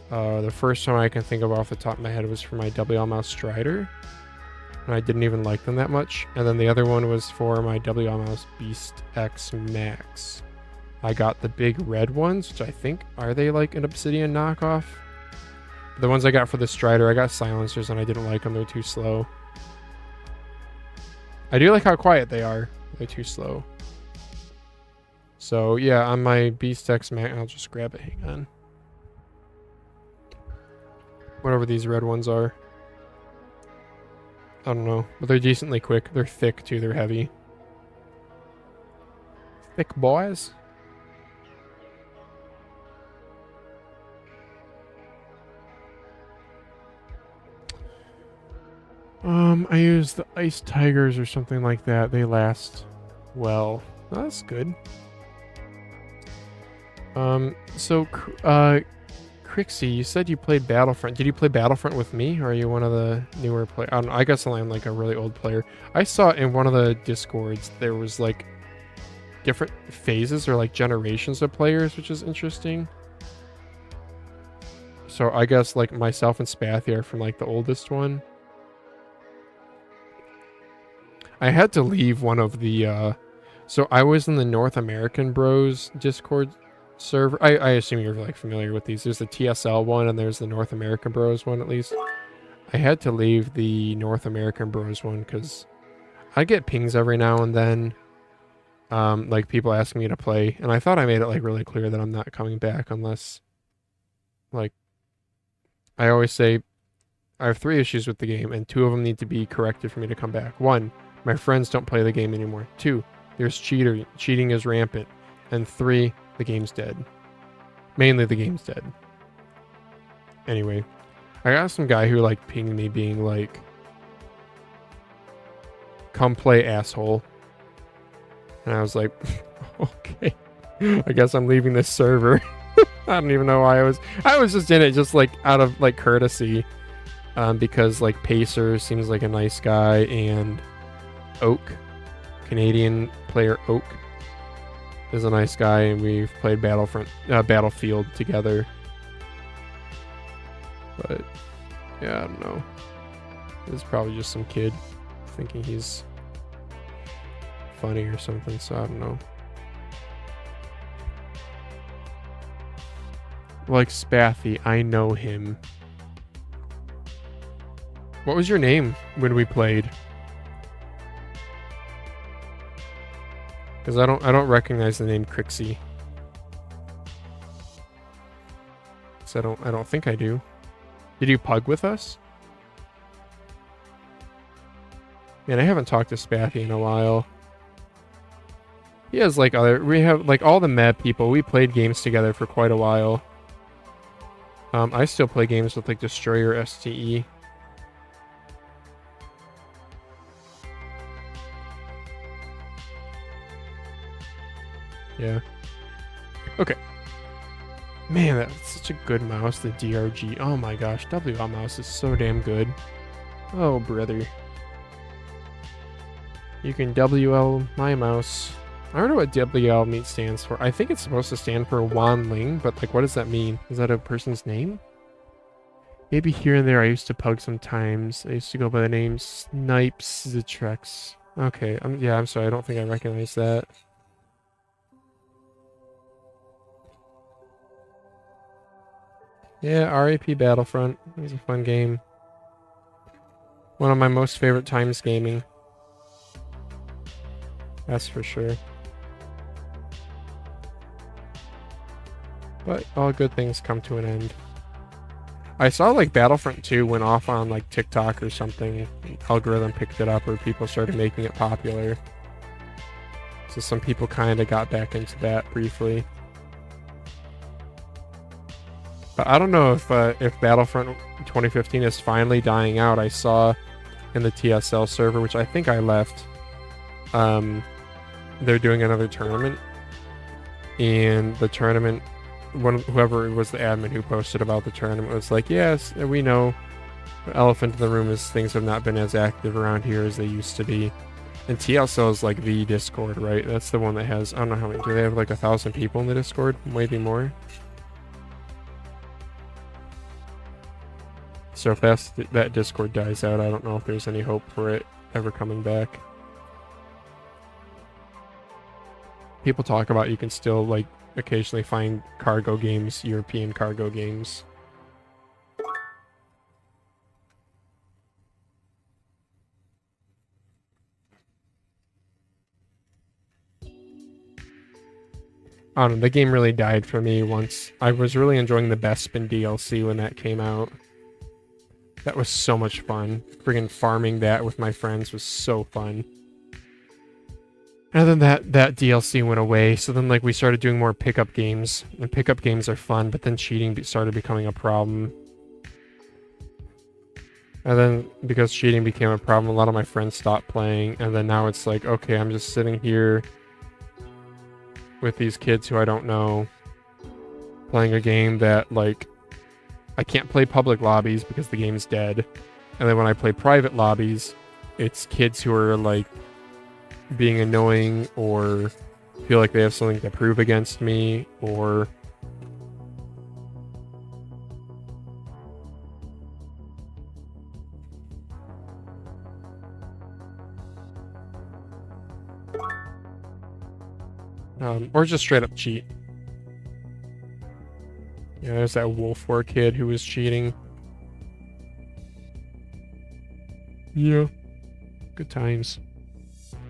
Speaker 1: The first time I can think of off the top of my head was for my WL Mouse Strider, and I didn't even like them that much. And then the other one was for my WL Mouse Beast X Max. I got the big red ones, which I think, are they like an Obsidian knockoff? The ones I got for the Strider, I got silencers and I didn't like them. They're too slow. I do like how quiet they are. They're too slow. So yeah, on my Beast X Max, I'll just grab it. Hang on. Whatever these red ones are. I don't know, but they're decently quick. They're thick too. They're heavy. Thick boys. I use the Ice Tigers or something like that. They last well. Oh, that's good. Crixie, you said you played Battlefront. Did you play Battlefront with me, or are you one of the newer players? I don't know, I guess I'm like a really old player. I saw in one of the Discords there was like different phases or like generations of players, which is interesting. So I guess like myself and Spathy are from like the oldest one. I had to leave one of the, so I was in the North American Bros Discord server. I assume you're like familiar with these. There's the TSL one and there's the North American Bros one at least. I had to leave the North American Bros one because I get pings every now and then. Like people asking me to play, and I thought I made it like really clear that I'm not coming back unless, like, I always say I have 3 issues with the game and 2 of them need to be corrected for me to come back. 1, my friends don't play the game anymore. 2, there's cheating is rampant. And 3, the game's dead. Mainly the game's dead. Anyway, I got some guy who like pinged me being like, come play, asshole. And I was like, okay, I guess I'm leaving this server. I don't even know why I was just in it just like out of like courtesy, because like Pacer seems like a nice guy, and Oak, Canadian player Oak, is a nice guy, and we've played Battlefield together. But yeah, I don't know. It's probably just some kid thinking he's funny or something, so I don't know. Like Spathy, I know him. What was your name when we played? Because I don't recognize the name Crixie. So I don't think I do. Did you pug with us? Man, I haven't talked to Spathy in a while. He has like we have like all the Mad people. We played games together for quite a while. I still play games with like Destroyer STE. Yeah. Okay. Man, that's such a good mouse, the DRG. Oh my gosh, WL mouse is so damn good. Oh, brother. You can WL my mouse. I don't know what WL meet stands for. I think it's supposed to stand for Wan Ling, but like, what does that mean? Is that a person's name? Maybe here and there I used to pug sometimes. I used to go by the name Snipes Zitrex. Okay, yeah, I'm sorry, I don't think I recognize that. Yeah, RAP Battlefront. It was a fun game. One of my most favorite times gaming. That's for sure. But all good things come to an end. I saw like Battlefront 2 went off on like TikTok or something. Algorithm picked it up or people started making it popular. So some people kind of got back into that briefly. But I don't know if Battlefront 2015 is finally dying out. I saw in the TSL server, which I think I left, they're doing another tournament. And the tournament, whoever was the admin who posted about the tournament was like, yes, we know. The elephant in the room is things have not been as active around here as they used to be. And TSL is like the Discord, right? That's the one that has, I don't know how many, do they have like 1,000 people in the Discord? Maybe more. So if that Discord dies out, I don't know if there's any hope for it ever coming back. People talk about you can still like occasionally find cargo games, European cargo games. I don't know, the game really died for me once. I was really enjoying the Bespin DLC when that came out. That was so much fun. Friggin' farming that with my friends was so fun. And then that DLC went away, so then like we started doing more pickup games. And pickup games are fun, but then cheating started becoming a problem. And then because cheating became a problem, a lot of my friends stopped playing, and then now it's like, okay, I'm just sitting here with these kids who I don't know, playing a game that like I can't play public lobbies because the game's dead. And then when I play private lobbies, it's kids who are like being annoying or feel like they have something to prove against me or just straight up cheat. Yeah, there's that Wolf War kid who was cheating. Yeah. Good times.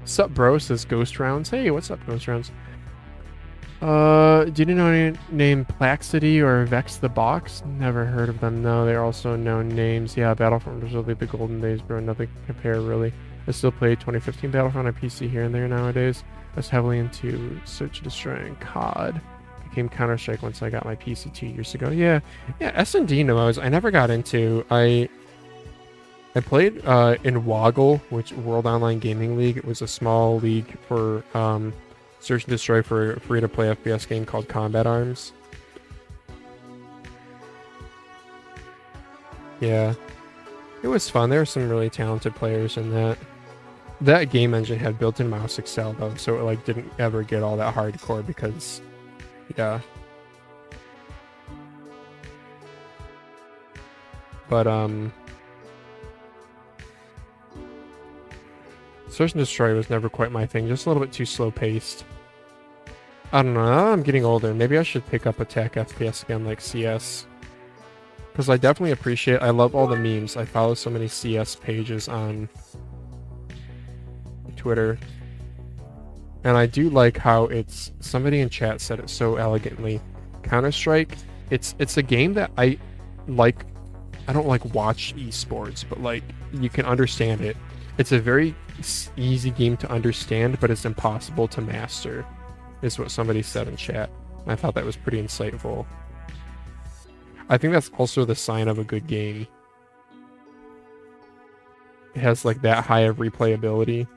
Speaker 1: Sup, bro? Says Ghost Rounds. Hey, what's up, Ghost Rounds? Do you know any name Plaxity or Vex the Box? Never heard of them. No, they're also known names. Yeah, Battlefront was really the golden days, bro. Nothing can compare, really. I still play 2015 Battlefront on PC here and there nowadays. I was heavily into Search and Destroy and COD. Became Counter-Strike once I got my PC 2 years ago. Yeah, S&D knows. I never got into. I played in Woggle, which World Online Gaming League. It was a small league for Search and Destroy for a free-to-play FPS game called Combat Arms. Yeah, it was fun. There were some really talented players in that. That game engine had built-in mouse Excel though, so it like didn't ever get all that hardcore because, yeah. But Search and Destroy was never quite my thing, just a little bit too slow-paced. I don't know, now I'm getting older. Maybe I should pick up attack FPS again like CS. Because I definitely appreciate, I love all the memes. I follow so many CS pages on Twitter. And I do like how it's, somebody in chat said it so elegantly. Counter-Strike, it's a game that I like, I don't like watch esports, but like you can understand it. It's a very easy game to understand, but it's impossible to master, is what somebody said in chat. I thought that was pretty insightful. I think that's also the sign of a good game. It has like that high of replayability.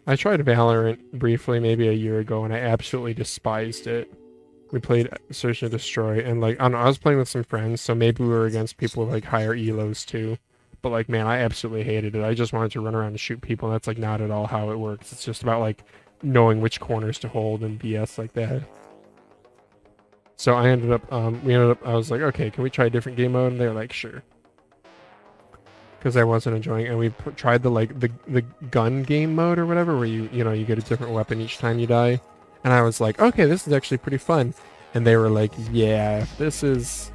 Speaker 1: I tried Valorant briefly maybe a year ago and I absolutely despised it. We played Search and Destroy and like, I don't know, I was playing with some friends, so maybe we were against people with like higher elos too. But like, man, I absolutely hated it. I just wanted to run around and shoot people, and that's like not at all how it works. It's just about like knowing which corners to hold and BS like that. So I ended up, I was like, okay, can we try a different game mode? And they were like, sure. Because I wasn't enjoying it. And we tried the gun game mode or whatever, where you get a different weapon each time you die. And I was like, okay, this is actually pretty fun. And they were like, yeah, if this is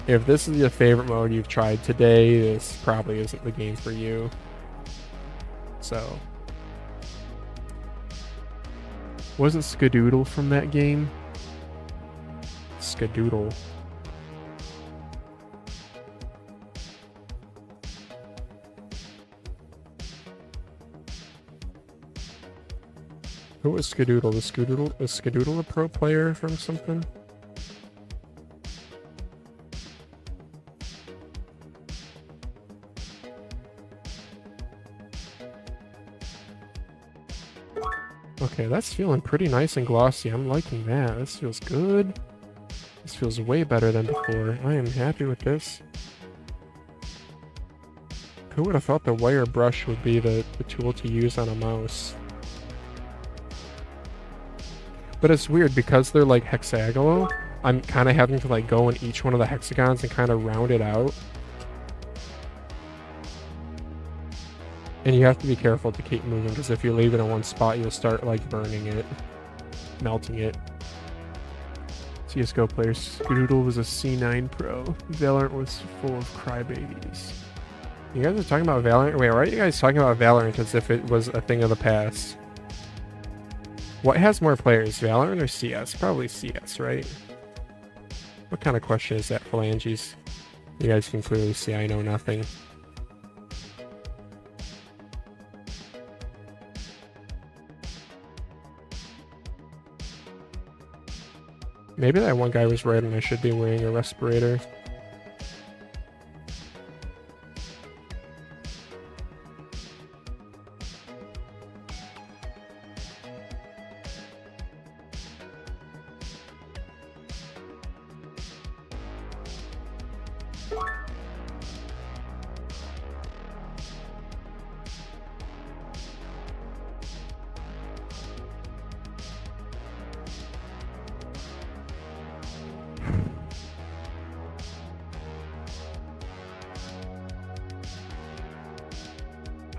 Speaker 1: your favorite mode you've tried today, this probably isn't the game for you. So, wasn't Skadoodle from that game? Skadoodle. Who was Skadoodle? Was Skadoodle a pro player from something? Okay, that's feeling pretty nice and glossy. I'm liking that. This feels good. This feels way better than before. I am happy with this. Who would have thought the wire brush would be the tool to use on a mouse? But it's weird because they're like hexagonal. I'm kind of having to like go in each one of the hexagons and kind of round it out. And you have to be careful to keep moving, because if you leave it in one spot, you'll start like burning it, melting it. CSGO players. Skadoodle was a C9 pro. Valorant was full of crybabies. You guys are talking about Valorant? Wait, why are you guys talking about Valorant as if it was a thing of the past? What has more players, Valorant or CS? Probably CS, right? What kind of question is that, Phalanges? You guys can clearly see I know nothing. Maybe that one guy was right and I should be wearing a respirator.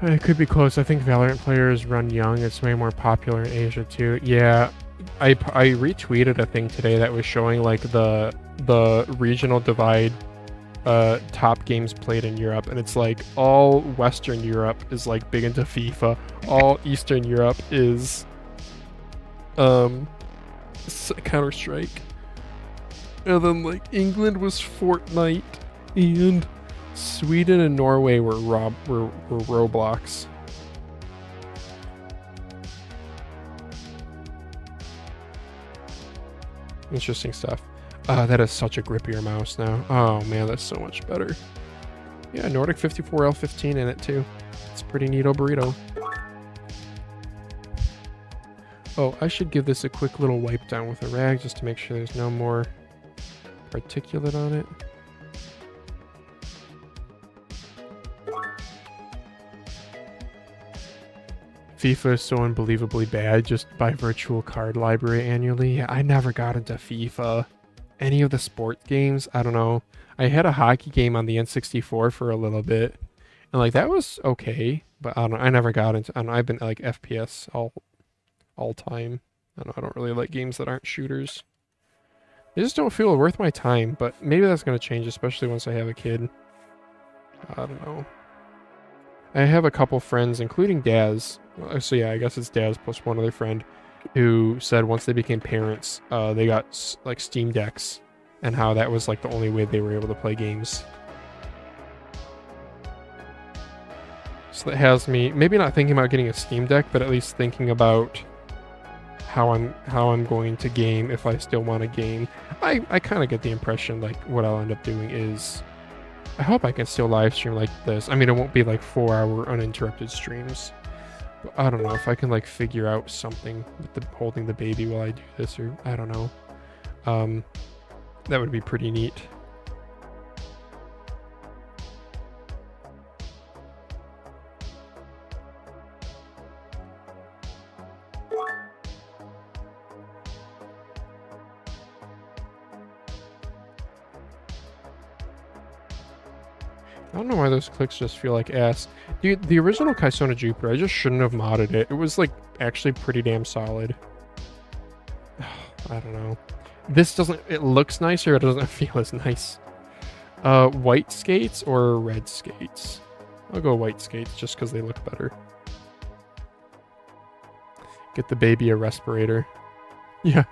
Speaker 1: It could be close. I think Valorant players run young. It's way more popular in Asia too. Yeah, I retweeted a thing today that was showing like the regional divide, top games played in Europe, and it's like all Western Europe is like big into FIFA. All Eastern Europe is Counter-Strike, and then like England was Fortnite, and Sweden and Norway were Roblox. Interesting stuff. That is such a grippier mouse now. Oh man, that's so much better. Yeah, Nordic 54L15 in it too. It's a pretty neato burrito. Oh, I should give this a quick little wipe down with a rag just to make sure there's no more particulate on it. FIFA is so unbelievably bad just by virtual card library annually. Yeah, I never got into FIFA. Any of the sport games, I don't know. I had a hockey game on the N64 for a little bit, and like that was okay, but I don't know. I never got into. I don't know, I've been like FPS all time. I don't really like games that aren't shooters. They just don't feel worth my time. But maybe that's gonna change, especially once I have a kid. I don't know. I have a couple friends, including Daz. So yeah, I guess it's Daz plus one other friend, who said once they became parents, they got like Steam Decks, and how that was like the only way they were able to play games. So that has me maybe not thinking about getting a Steam Deck, but at least thinking about how I'm going to game if I still want to game. I kind of get the impression like what I'll end up doing is, I hope I can still live stream like this. I mean, it won't be like 4-hour uninterrupted streams. But I don't know if I can like figure out something with holding the baby while I do this, or I don't know. That would be pretty neat. I don't know why those clicks just feel like ass. Dude, the original Kaisona Jupiter, I just shouldn't have modded it. It was like actually pretty damn solid. I don't know. This doesn't, it looks nicer, it doesn't feel as nice. White skates or red skates? I'll go white skates just because they look better. Get the baby a respirator. Yeah.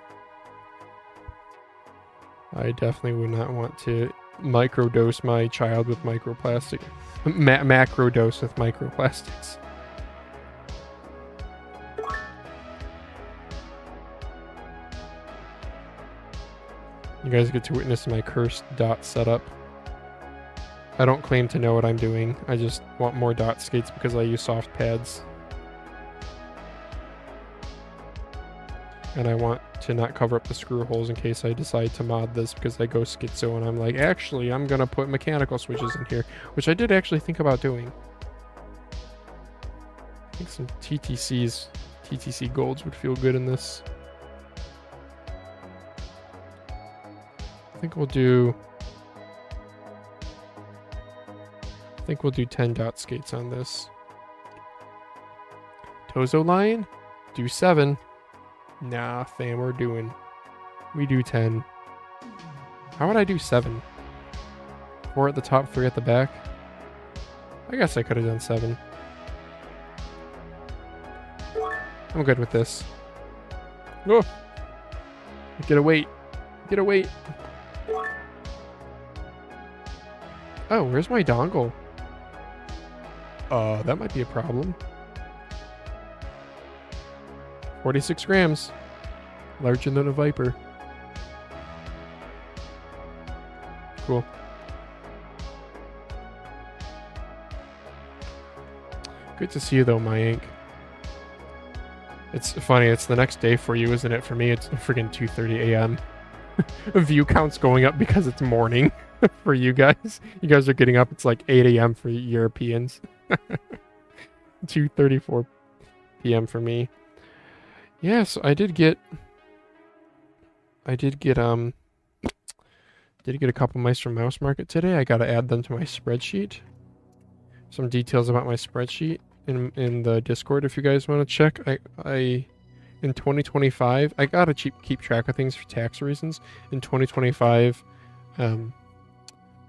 Speaker 1: I definitely would not want to microdose my child with microplastic. Macrodose with microplastics. You guys get to witness my cursed dot setup. I don't claim to know what I'm doing. I just want more dot skates because I use soft pads. And I want to not cover up the screw holes in case I decide to mod this because I go schizo and I'm like, actually, I'm going to put mechanical switches in here, which I did actually think about doing. I think some TTC golds would feel good in this. I think we'll do 10 dot skates on this. Tozo Lion, do 7. Nah, fam, we do 10. How would I do 7? 4 at the top, 3 at the back? I guess I could have done 7. I'm good with this. Oh! Get a weight. Get a weight. Oh, where's my dongle? That might be a problem. 46 grams. Larger than a Viper. Cool. Good to see you though, Mayank. It's funny, it's the next day for you, isn't it? For me, it's freaking 2:30 a.m. View count's going up because it's morning for you guys. You guys are getting up, it's like 8 a.m. for Europeans. 2:34 p.m. for me. Yes, I did get a couple mice from Mouse Market today. I got to add them to my spreadsheet. Some details about my spreadsheet in the Discord if you guys want to check. I in 2025, I got to keep track of things for tax reasons. In 2025,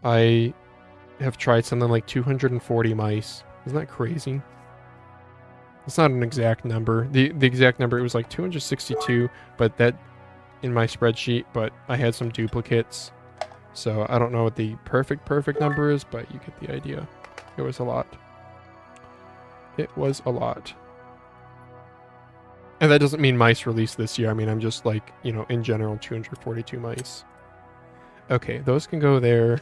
Speaker 1: I have tried something like 240 mice. Isn't that crazy? It's not an exact number. The exact number, it was like 262, but that in my spreadsheet, but I had some duplicates. So I don't know what the perfect number is, but you get the idea. It was a lot. It was a lot. And that doesn't mean mice released this year. I mean, I'm just like, you know, in general, 242 mice. Okay, those can go there.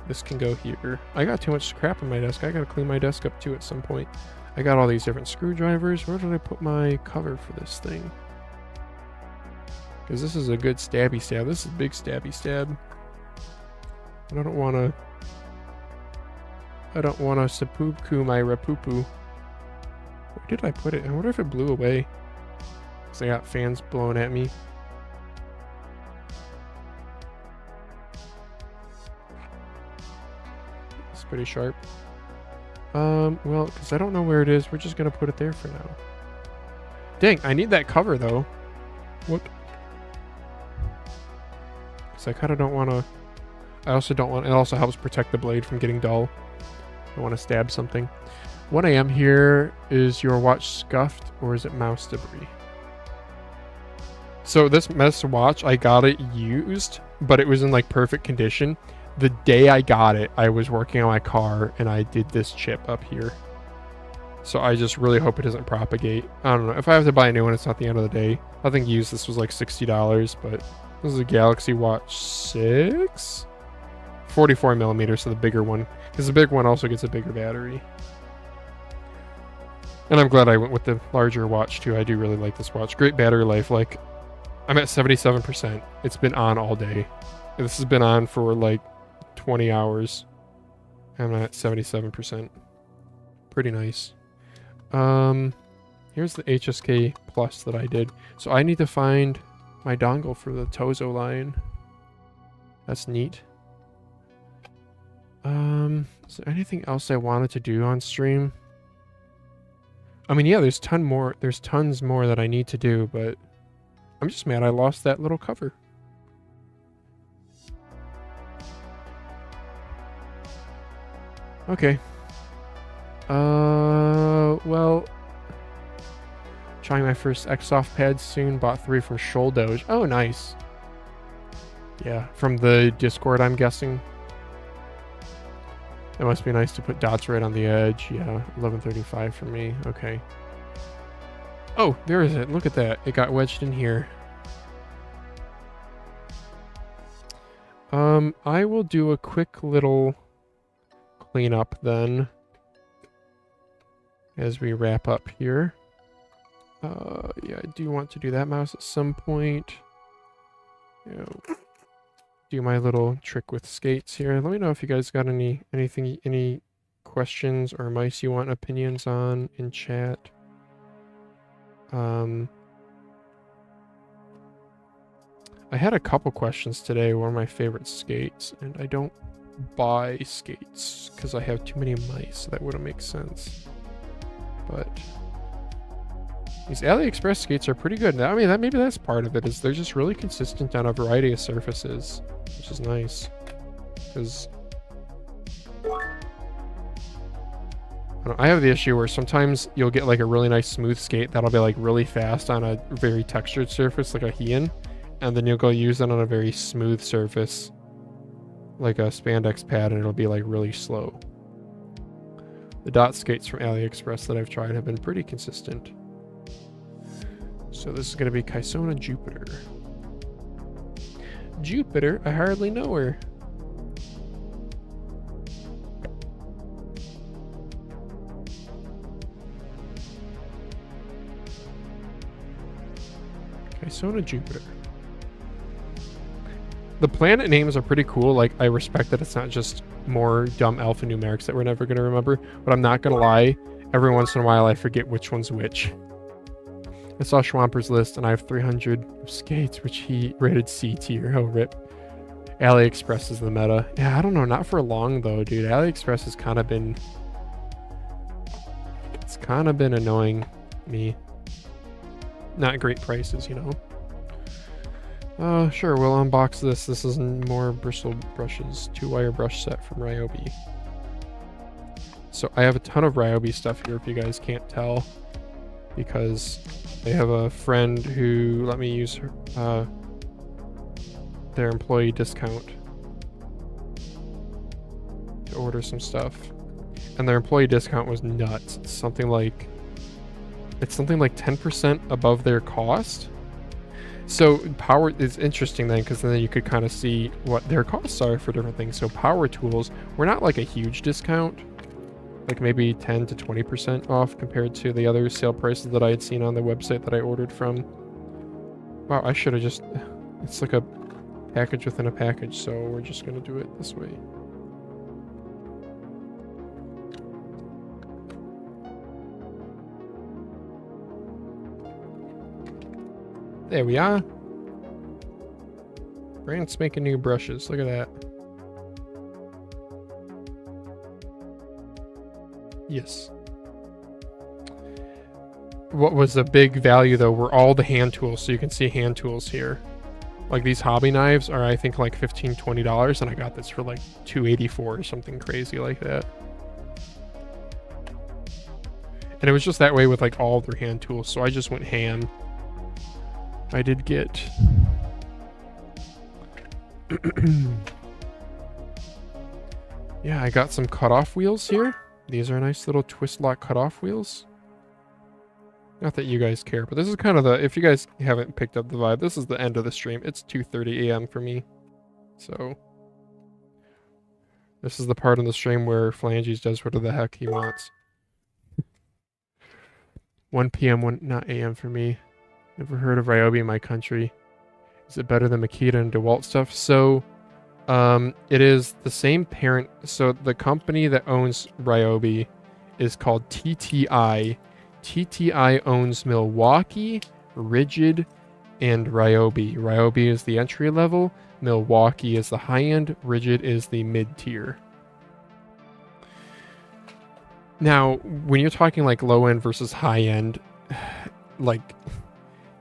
Speaker 1: This can go here. I got too much crap on my desk. I gotta clean my desk up too at some point. I got all these different screwdrivers. Where did I put my cover for this thing? Because this is a good stabby stab. This is a big stabby stab. And I don't want to seppuku my rapupu. Where did I put it? I wonder if it blew away. Because I got fans blowing at me. It's pretty sharp. Well, because I don't know where it is, we're just going to put it there for now. Dang, I need that cover, though. What? Because I kind of don't want to... I also don't want... It also helps protect the blade from getting dull. I want to stab something. 1 a.m. here. Is your watch scuffed, or is it mouse debris? So this mess watch, I got it used, but it was in, like, perfect condition. The day I got it, I was working on my car and I did this chip up here. So I just really hope it doesn't propagate. I don't know. If I have to buy a new one, it's not the end of the day. I think used this was like $60, but this is a Galaxy Watch 6? 44 millimeters, so the bigger one. Because the big one also gets a bigger battery. And I'm glad I went with the larger watch too. I do really like this watch. Great battery life. Like, I'm at 77%. It's been on all day. This has been on for like 20 hours. I'm at 77%. Pretty nice. Here's the HSK Plus that I did. So I need to find my dongle for the Tozo line. That's neat. Is there anything else I wanted to do on stream? I mean, yeah, there's tons more that I need to do, but I'm just mad I lost that little cover. Okay. Well, trying my first Xsoft pads soon. Bought 3 from Shoal Doge. Oh, nice. Yeah, from the Discord, I'm guessing. It must be nice to put dots right on the edge. Yeah, 1135 for me. Okay. Oh, there is it. Look at that. It got wedged in here. I will do a quick little cleanup then as we wrap up here. Yeah, I do want to do that mouse at some point. You know, do my little trick with skates here. Let me know if you guys got any questions or mice you want opinions on in chat. I had a couple questions today. What are my favorite skates? And I don't buy skates because I have too many mice, so that wouldn't make sense. But these AliExpress skates are pretty good. I mean, maybe that's part of it, is they're just really consistent on a variety of surfaces, which is nice. Because I have the issue where sometimes you'll get like a really nice smooth skate that'll be like really fast on a very textured surface like a Heian, and then you'll go use it on a very smooth surface like a spandex pad and it'll be like really slow. The dot skates from AliExpress that I've tried have been pretty consistent. So this is going to be Kaisona Jupiter. Jupiter? I hardly know her. Kaisona Jupiter. The planet names are pretty cool. Like, I respect that it's not just more dumb alphanumerics that we're never going to remember. But I'm not going to lie. Every once in a while, I forget which one's which. I saw Schwamper's list, and I have 300 skates, which he rated C tier. Oh, rip. AliExpress is the meta. Yeah, I don't know. Not for long, though, dude. AliExpress has kind of been... It's kind of been annoying me. Not great prices, you know. Sure, we'll unbox this. This is more bristle brushes. 2-wire brush set from Ryobi. So I have a ton of Ryobi stuff here, if you guys can't tell. Because they have a friend who let me use her, their employee discount to order some stuff. And their employee discount was nuts. It's something like 10% above their cost. So power is interesting then, because then you could kind of see what their costs are for different things. So power tools were not like a huge discount, like maybe 10 to 20% off compared to the other sale prices that I had seen on the website that I ordered from. Wow, I should have just, it's like a package within a package, so we're just going to do it this way. There we are. Brand's making new brushes. Look at that. Yes. What was a big value though were all the hand tools. So you can see hand tools here. Like these hobby knives are I think like $15, $20, and I got this for like $2.84 or something crazy like that. And it was just that way with like all their hand tools. So I just went ham. I did get yeah, I got some cutoff wheels here. These are nice little twist lock cutoff wheels. Not that you guys care, but this is kind of the, if you guys haven't picked up the vibe, this is the end of the stream. It's 2:30 a.m. for me. So this is the part of the stream where Phalanges does whatever the heck he wants. 1 p.m. not a.m. for me. Never heard of Ryobi in my country. Is it better than Makita and DeWalt stuff? So, it is the same parent. So the company that owns Ryobi is called TTI. TTI owns Milwaukee, Rigid, and Ryobi. Ryobi is the entry level. Milwaukee is the high end. Rigid is the mid tier. Now, when you're talking like low end versus high end, like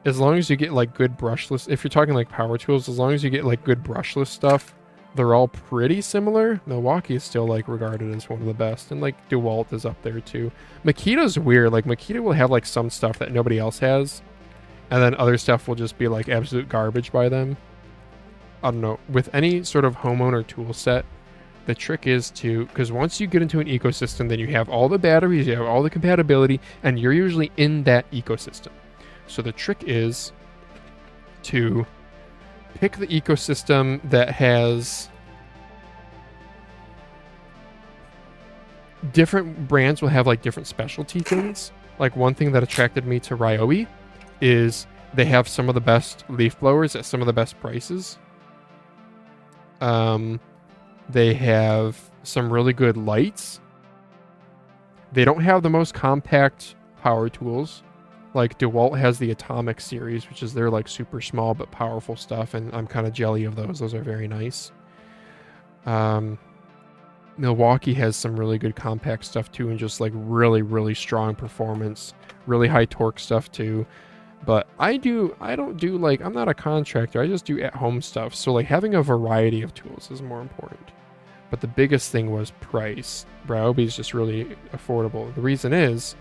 Speaker 1: as long as you get like good brushless, if you're talking like power tools, as long as you get like good brushless stuff, they're all pretty similar. Milwaukee is still like regarded as one of the best, and like DeWalt is up there too. Makita's weird. Like Makita will have like some stuff that nobody else has, and then other stuff will just be like absolute garbage by them. I don't know. With any sort of homeowner tool set, the trick is to, because once you get into an ecosystem, then you have all the batteries, you have all the compatibility, and you're usually in that ecosystem. So the trick is to pick the ecosystem that has different brands will have like different specialty things. Like one thing that attracted me to Ryobi is they have some of the best leaf blowers at some of the best prices. They have some really good lights. They don't have the most compact power tools. Like DeWalt has the Atomic series, which is their like super small but powerful stuff, and I'm kind of jelly of those. Those are very nice. Milwaukee has some really good compact stuff too, and just like really, really strong performance, really high torque stuff too. But I don't do like, I'm not a contractor. I just do at-home stuff. So like having a variety of tools is more important. But the biggest thing was price. Ryobi is just really affordable. The reason is,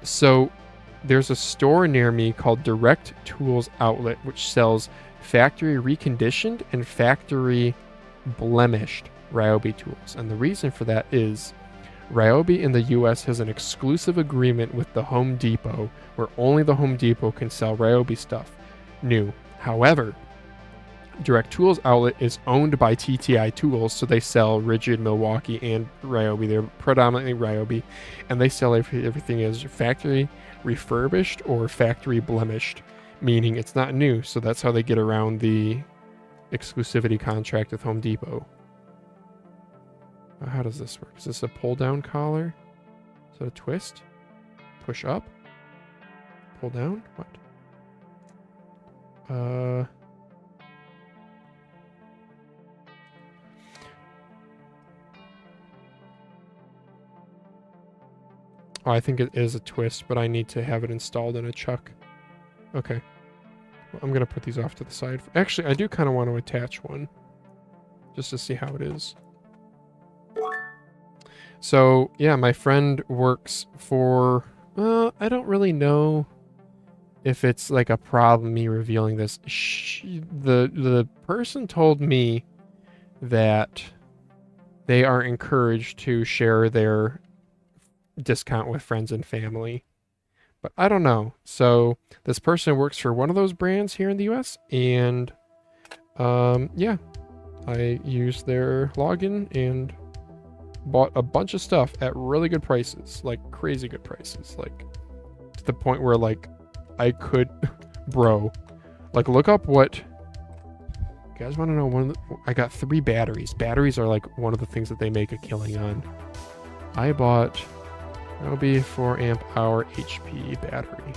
Speaker 1: so there's a store near me called Direct Tools Outlet, which sells factory reconditioned and factory blemished Ryobi tools. And the reason for that is Ryobi in the US has an exclusive agreement with the Home Depot where only the Home Depot can sell Ryobi stuff new. However, Direct Tools Outlet is owned by TTI Tools, so they sell Rigid, Milwaukee, and Ryobi. They're predominantly Ryobi, and they sell everything as factory refurbished or factory blemished, meaning it's not new. So that's how they get around the exclusivity contract with Home Depot. How does this work? Is this a pull-down collar? Is that a twist? Push up? Pull down? What? Oh, I think it is a twist, but I need to have it installed in a chuck. Okay. Well, I'm going to put these off to the side. Actually, I do kind of want to attach one, just to see how it is. So, yeah, my friend works for... I don't really know if it's like a problem me revealing this. The person told me that they are encouraged to share their discount with friends and family, but I don't know. So this person works for one of those brands here in the US, and yeah, I used their login and bought a bunch of stuff at really good prices, like crazy good prices, like to the point where like I could bro, like look up what you guys want to know. I got 3 batteries. Batteries are like one of the things that they make a killing on. I bought that'll be 4 amp hour HP battery.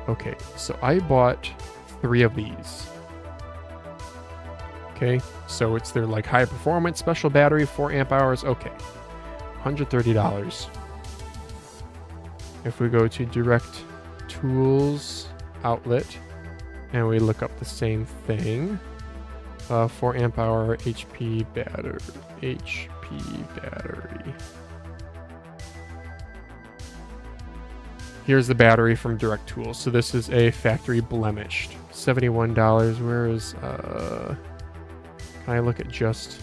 Speaker 1: Okay, so I bought 3 of these. Okay, so it's their like high performance special battery, 4 amp hours. Okay, $130. If we go to Direct Tools Outlet and we look up the same thing, 4 amp hour HP battery. Here's the battery from Direct Tools. So this is a factory blemished. $71. Where is can I look at just...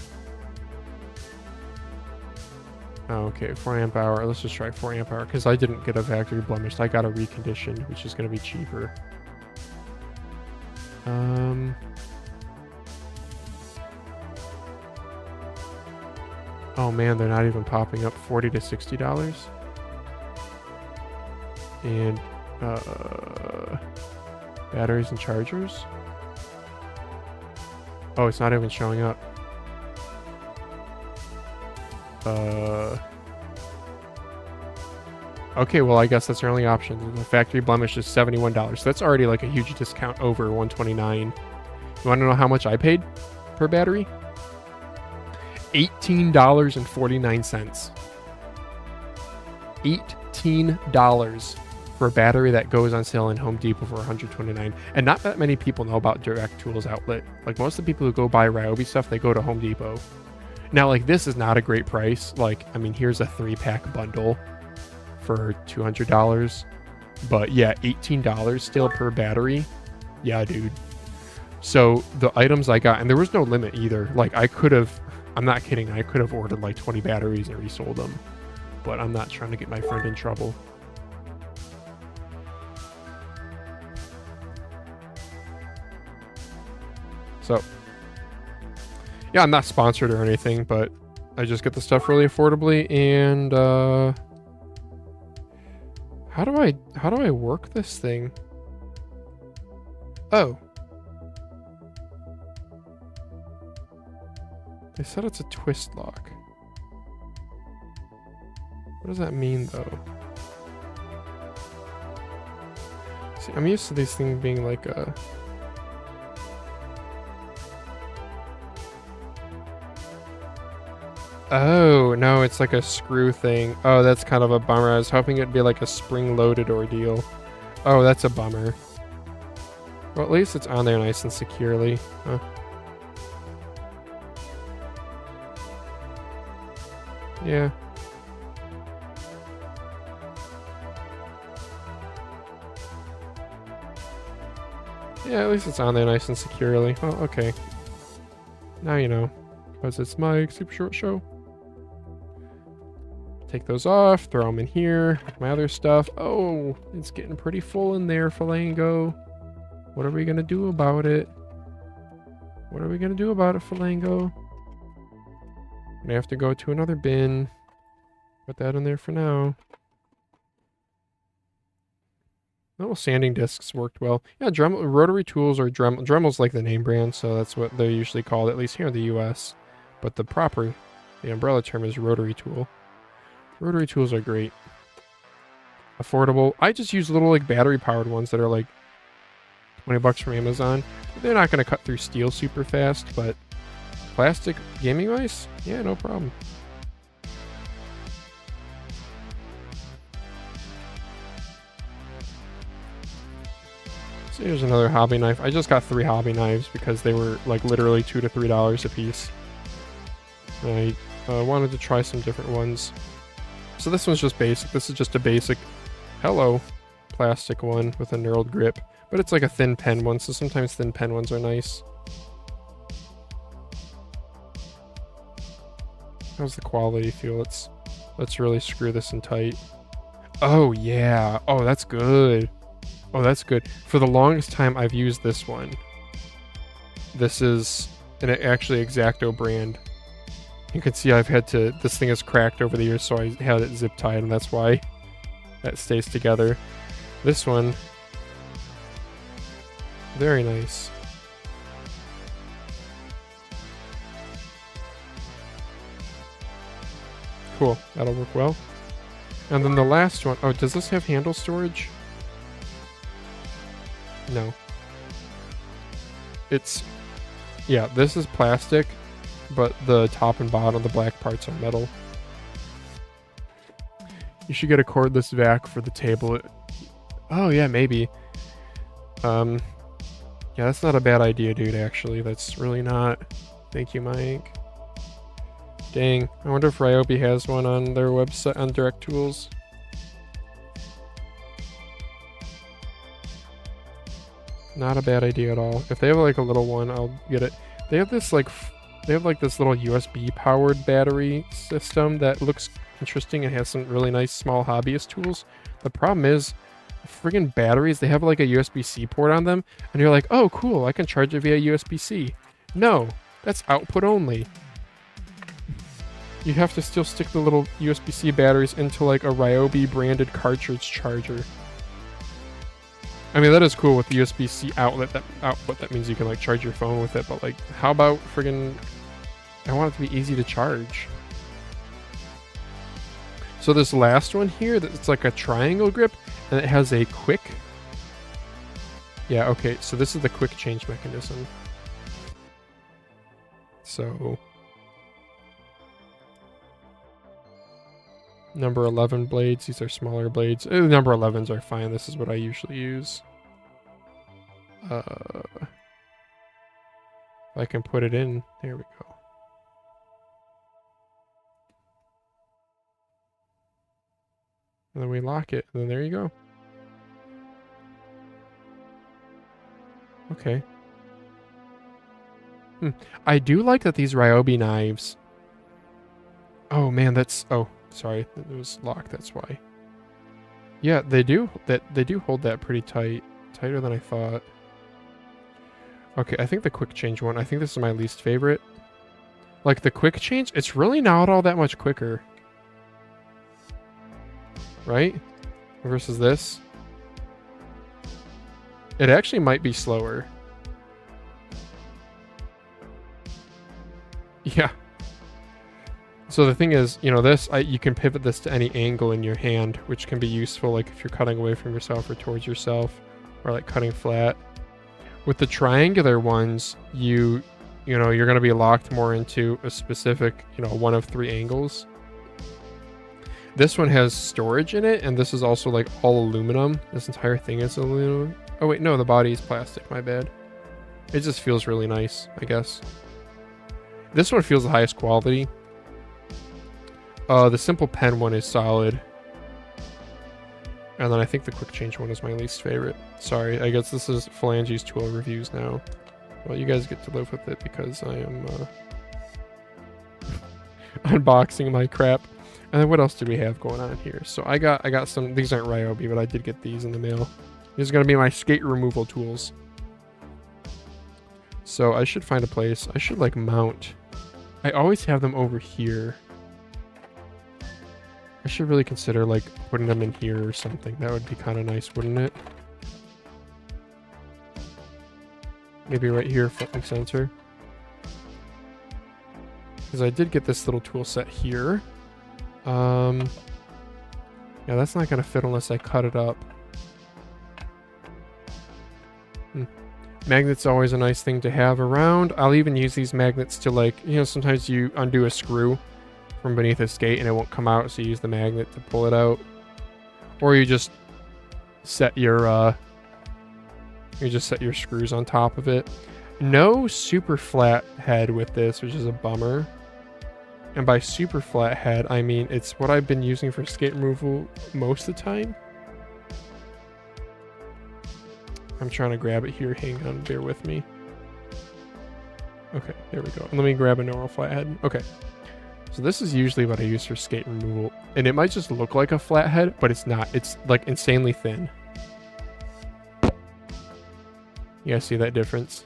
Speaker 1: Oh, okay, 4 amp hour. Let's just try 4 amp hour, because I didn't get a factory blemished. I got a reconditioned, which is going to be cheaper. Oh man, they're not even popping up. $40 to $60. And batteries and chargers. Oh, it's not even showing up. Okay, well, I guess that's our only option. The factory blemish is $71. So that's already like a huge discount over $129. You want to know how much I paid per battery? $18.49. $18 for a battery that goes on sale in Home Depot for $129. And not that many people know about Direct Tools Outlet. Like most of the people who go buy Ryobi stuff, they go to Home Depot. Now, like this is not a great price. Like, I mean, here's a 3-pack bundle for $200. But yeah, $18 still per battery. Yeah, dude. So the items I got, and there was no limit either. Like I could have, I'm not kidding, I could have ordered like 20 batteries and resold them. But I'm not trying to get my friend in trouble. So, yeah, I'm not sponsored or anything, but I just get the stuff really affordably. And how do I work this thing? Oh, they said it's a twist lock. What does that mean, though? See, I'm used to these things being like a... Oh, no, it's like a screw thing. Oh, that's kind of a bummer. I was hoping it'd be like a spring-loaded ordeal. Oh, that's a bummer. Well, at least it's on there nice and securely. Huh. Yeah. Yeah, at least it's on there nice and securely. Oh, okay. Now you know. Because it's my super short show. Take those off, throw them in here. My other stuff. Oh, it's getting pretty full in there, Falango. What are we going to do about it? What are we going to do about it, Falango? I have to go to another bin. Put that in there for now. Little sanding discs worked well. Yeah, rotary tools or Dremel's like the name brand, so that's what they're usually called, at least here in the US. But the umbrella term is rotary tool. Rotary tools are great. Affordable. I just use little like battery powered ones that are like $20 from Amazon. They're not going to cut through steel super fast, but plastic gaming mice? Yeah, no problem. So here's another hobby knife. I just got 3 hobby knives because they were like literally $2 to $3 a piece. I wanted to try some different ones. So this one's just basic. This is just a basic Hello plastic one with a knurled grip. But it's like a thin pen one, so sometimes thin pen ones are nice. How's the quality feel? Let's really screw this in tight. Oh yeah. Oh, that's good. Oh, that's good. For the longest time, I've used this one. This is an actually X-Acto brand. You can see this thing has cracked over the years, so I had it zip tied, and that's why that stays together. This one, very nice. Cool, that'll work well. And then the last one, oh, does this have handle storage? No. Yeah, this is plastic, but the top and bottom, the black parts are metal. You should get a cordless vac for the table. Oh yeah, maybe. Yeah, that's not a bad idea, dude, actually. That's really not. Thank you, Mike. Dang, I wonder if Ryobi has one on their website, on Direct Tools. Not a bad idea at all. If they have like a little one, I'll get it. They have this like this little USB powered battery system that looks interesting and has some really nice small hobbyist tools. The problem is, friggin' batteries, they have like a USB-C port on them, and you're like, oh cool, I can charge it via USB-C. No, that's output only. You have to still stick the little USB-C batteries into like a Ryobi branded cartridge charger. I mean, that is cool with the USB-C output. That means you can like charge your phone with it, but like, how about friggin', I want it to be easy to charge. So this last one here, it's like a triangle grip, and it has a quick. Yeah, okay, so this is the quick change mechanism. So Number 11 blades. These are smaller blades. Number 11s are fine. This is what I usually use. If I can put it in. There we go. And then we lock it. And then there you go. Okay. I do like that these Ryobi knives. Oh man, that's... Oh, sorry. It was locked, that's why. Yeah, they do hold that pretty tight. Tighter than I thought. Okay, I think the quick change one, I think this is my least favorite. Like the quick change, it's really not all that much quicker. Right? Versus this. It actually might be slower. Yeah. So the thing is, you know, this, you can pivot this to any angle in your hand, which can be useful, like if you're cutting away from yourself or towards yourself, or like cutting flat. With the triangular ones, you know, you're going to be locked more into a specific, you know, one of 3 angles. This one has storage in it, and this is also like all aluminum. This entire thing is aluminum. Oh wait, no, the body is plastic, my bad. It just feels really nice, I guess. This one feels the highest quality. The simple pen one is solid. And then I think the quick change one is my least favorite. Sorry, I guess this is Phalange's tool reviews now. Well, you guys get to live with it because I am unboxing my crap. And then what else do we have going on here? So I got some, these aren't Ryobi, but I did get these in the mail. These are going to be my skate removal tools. So I should find a place. I should like mount. I always have them over here. I should really consider like putting them in here or something. That would be kind of nice, wouldn't it? Maybe right here, front and center. Because I did get this little tool set here. Yeah, that's not going to fit unless I cut it up. Magnets always a nice thing to have around. I'll even use these magnets to like, you know, sometimes you undo a screw from beneath a skate and it won't come out, so you use the magnet to pull it out. Or you just set your screws on top of it. No super flat head with this, which is a bummer. And by super flat head, I mean it's what I've been using for skate removal most of the time. I'm trying to grab it here. Hang on, bear with me. Okay, there we go. Let me grab a normal flathead. Okay. So this is usually what I use for skate removal. And it might just look like a flathead, but it's not. It's like insanely thin. You guys see that difference?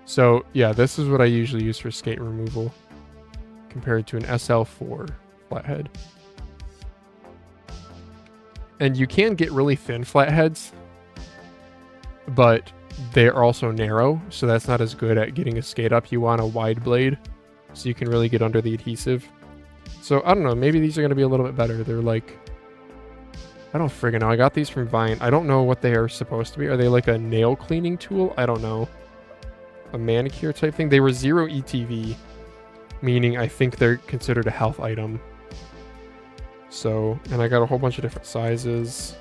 Speaker 1: So yeah, this is what I usually use for skate removal compared to an SL4 flathead. And you can get really thin flatheads, but they're also narrow, so that's not as good at getting a skate up. You want a wide blade, so you can really get under the adhesive. So, I don't know, maybe these are going to be a little bit better. They're like, I don't friggin' know. I got these from Vine. I don't know what they are supposed to be. Are they like a nail cleaning tool? I don't know. A manicure type thing? They were 0 ETV, meaning I think they're considered a health item. So, and I got a whole bunch of different sizes.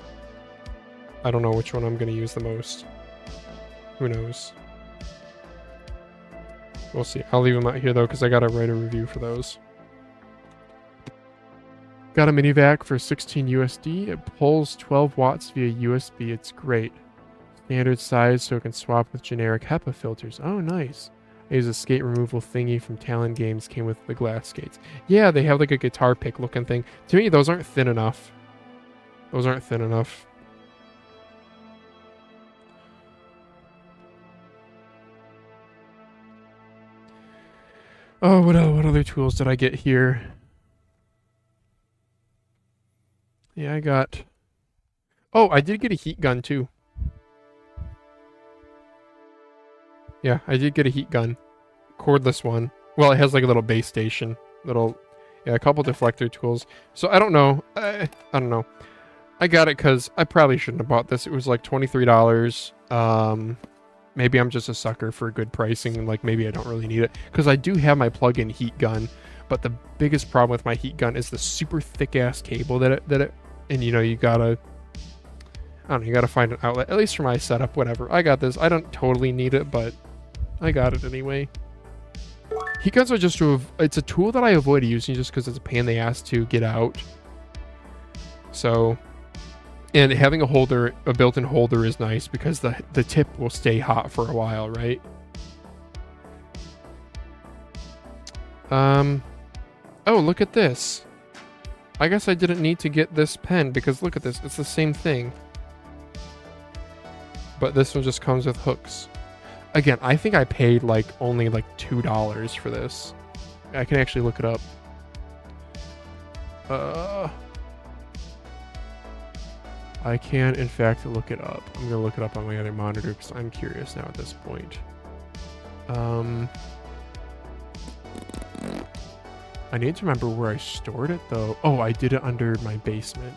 Speaker 1: I don't know which one I'm going to use the most. Who knows? We'll see. I'll leave them out here though, because I got to write a review for those. Got a mini vac for 16 USD. It pulls 12 watts via USB. It's great. Standard size, so it can swap with generic HEPA filters. Oh, nice. I use a skate removal thingy from Talon Games. Came with the glass skates. Yeah, they have like a guitar pick looking thing. To me, those aren't thin enough. Those aren't thin enough. Oh, what other tools did I get here? Yeah, I got... Oh, I did get a heat gun too. Yeah, I did get a heat gun. Cordless one. Well, it has like a little base station. Yeah, a couple deflector tools. So I don't know. I don't know. I got it because I probably shouldn't have bought this. It was like $23. maybe I'm just a sucker for good pricing, and like maybe I don't really need it, because I do have my plug-in heat gun, but the biggest problem with my heat gun is the super thick ass cable that it and you know, you gotta, I don't know, you gotta find an outlet, at least for my setup. Whatever, I got this. I don't totally need it, but I got it anyway. Heat guns are just it's a tool that I avoid using just because it's a pain in the ass to get out. So, and having a built-in holder is nice because the tip will stay hot for a while, right? Oh, look at this. I guess I didn't need to get this pen because look at this. It's the same thing. But this one just comes with hooks. Again, I think I paid like only like $2 for this. I can actually look it up. I can in fact look it up. I'm gonna look it up on my other monitor because I'm curious now at this point. I need to remember where I stored it though. Oh, I did it under my basement.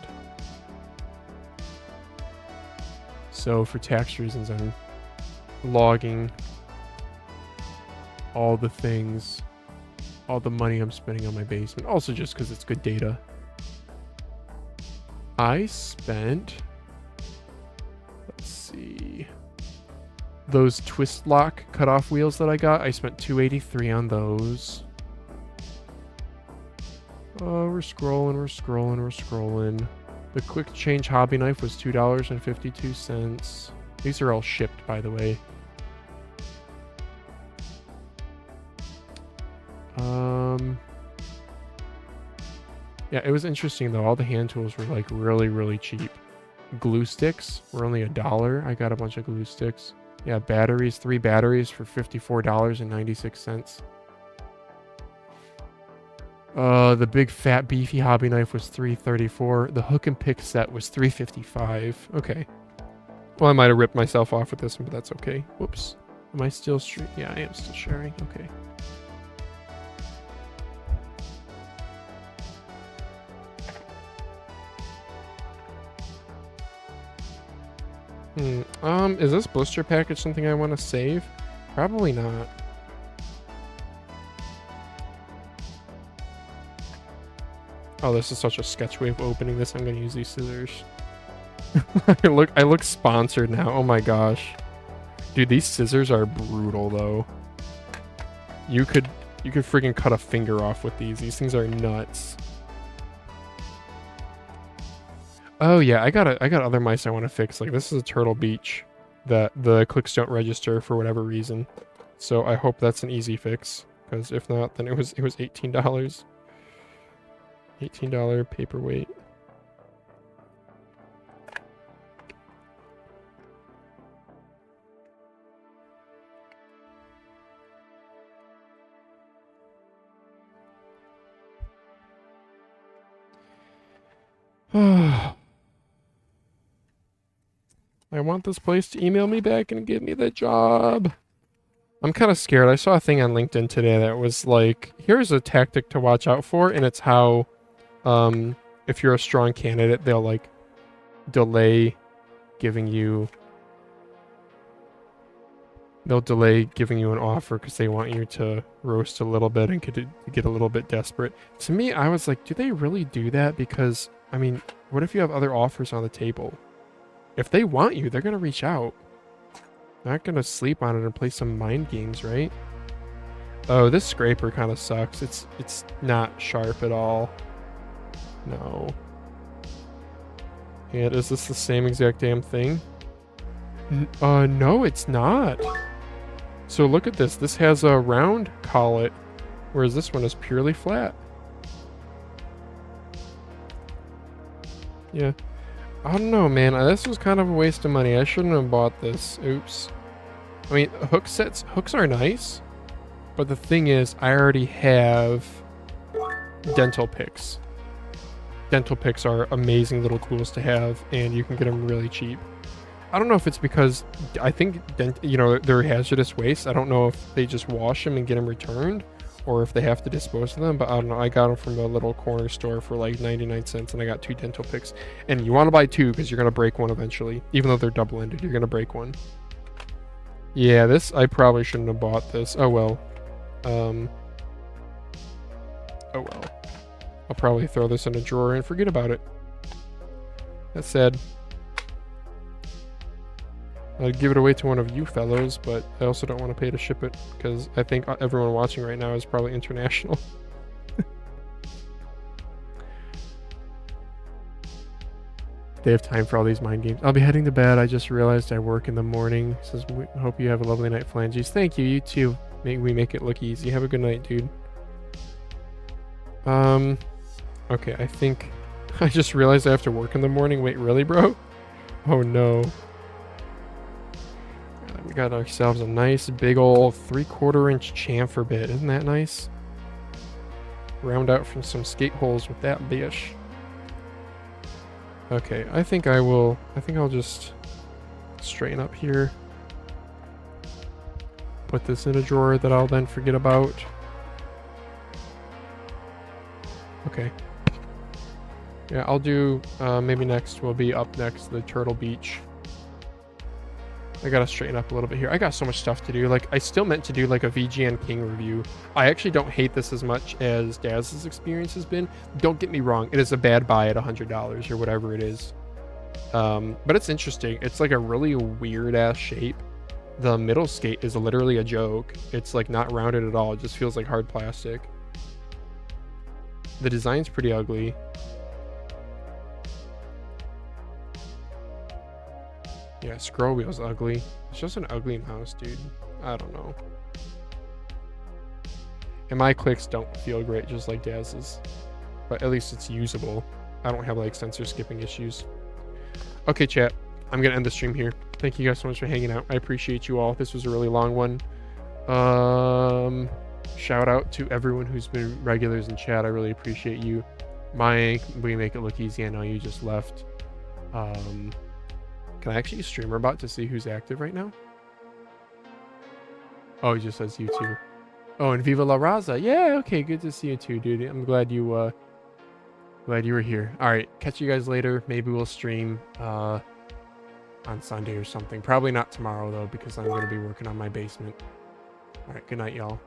Speaker 1: So for tax reasons, I'm logging all the things, all the money I'm spending on my basement. Also just because it's good data. I spent, let's see, those twist lock cutoff wheels that I got, I spent $283 on those. Oh, we're scrolling. The quick change hobby knife was $2.52. These are all shipped, by the way. Yeah, it was interesting though. All the hand tools were like really cheap. Glue sticks were only $1. I got a bunch of glue sticks. Yeah, batteries, 3 batteries for $54.96. The big fat beefy hobby knife was $3.34. The hook and pick set was $3.55. Okay. Well, I might have ripped myself off with this one, but that's okay. Whoops. Am I still Yeah, I am still sharing. Okay. Is this blister package something I want to save? Probably not. Oh, this is such a sketch way of opening this. I'm gonna use these scissors. I look sponsored now. Oh my gosh. Dude, these scissors are brutal though. You could freaking cut a finger off with these. These things are nuts. Oh yeah, I got other mice I want to fix. Like this is a Turtle Beach that the clicks don't register for whatever reason. So I hope that's an easy fix, because if not, then it was $18. $18 paperweight. I want this place to email me back and give me the job. I'm kind of scared. I saw a thing on LinkedIn today that was like, here's a tactic to watch out for, and it's how, if you're a strong candidate, they'll like delay giving you an offer because they want you to roast a little bit and get a little bit desperate. To me, I was like, do they really do that? Because, I mean, what if you have other offers on the table? If they want you, they're going to reach out. They're not going to sleep on it and play some mind games, right? Oh, this scraper kind of sucks. It's not sharp at all. No. And is this the same exact damn thing? No, it's not. So look at this. This has a round collet, whereas this one is purely flat. Yeah. I don't know, man. This was kind of a waste of money. I shouldn't have bought this. Oops. I mean, hooks are nice, but the thing is, I already have dental picks. Dental picks are amazing little tools to have, and you can get them really cheap. I don't know if it's because I think they're hazardous waste. I don't know if they just wash them and get them returned, or if they have to dispose of them, but I don't know. I got them from a little corner store for like 99 cents, and I got 2 dental picks. And you want to buy 2 because you're going to break one eventually. Even though they're double-ended, you're going to break one. Yeah, this, I probably shouldn't have bought this. Oh well. Oh well. I'll probably throw this in a drawer and forget about it. That's sad. I'd give it away to one of you fellows, but I also don't want to pay to ship it because I think everyone watching right now is probably international. They have time for all these mind games. I'll be heading to bed. I just realized I work in the morning. Says, hope you have a lovely night, Flanges. Thank you. You too. We make it look easy. Have a good night, dude. Okay, I think I just realized I have to work in the morning. Wait, really, bro? Oh no. We got ourselves a nice big old 3/4 inch chamfer bit. Isn't that nice? Round out from some skate holes with that bish. Okay, I think I'll just straighten up here. Put this in a drawer that I'll then forget about. Okay. Yeah, I'll do, maybe next will be up next, the Turtle Beach. I gotta straighten up a little bit here. I got so much stuff to do. Like, I still meant to do like a VGN King review. I actually don't hate this as much as Daz's experience has been. Don't get me wrong. It is a bad buy at $100 or whatever it is. But it's interesting. It's like a really weird ass shape. The middle skate is literally a joke. It's like not rounded at all. It just feels like hard plastic. The design's pretty ugly. Yeah, scroll wheel's ugly. It's just an ugly mouse, dude. I don't know. And my clicks don't feel great, just like Daz's. But at least it's usable. I don't have like sensor skipping issues. Okay, chat. I'm gonna end the stream here. Thank you guys so much for hanging out. I appreciate you all. This was a really long one. Shout out to everyone who's been regulars in chat. I really appreciate you. Mike, we make it look easy. I know you just left. Can I actually use StreamerBot to see who's active right now? Oh, it just says you too. Oh, and Viva La Raza. Yeah, okay, good to see you too, dude. I'm glad you were here. All right, catch you guys later. Maybe we'll stream on Sunday or something. Probably not tomorrow though, because I'm gonna be working on my basement. All right, good night, y'all.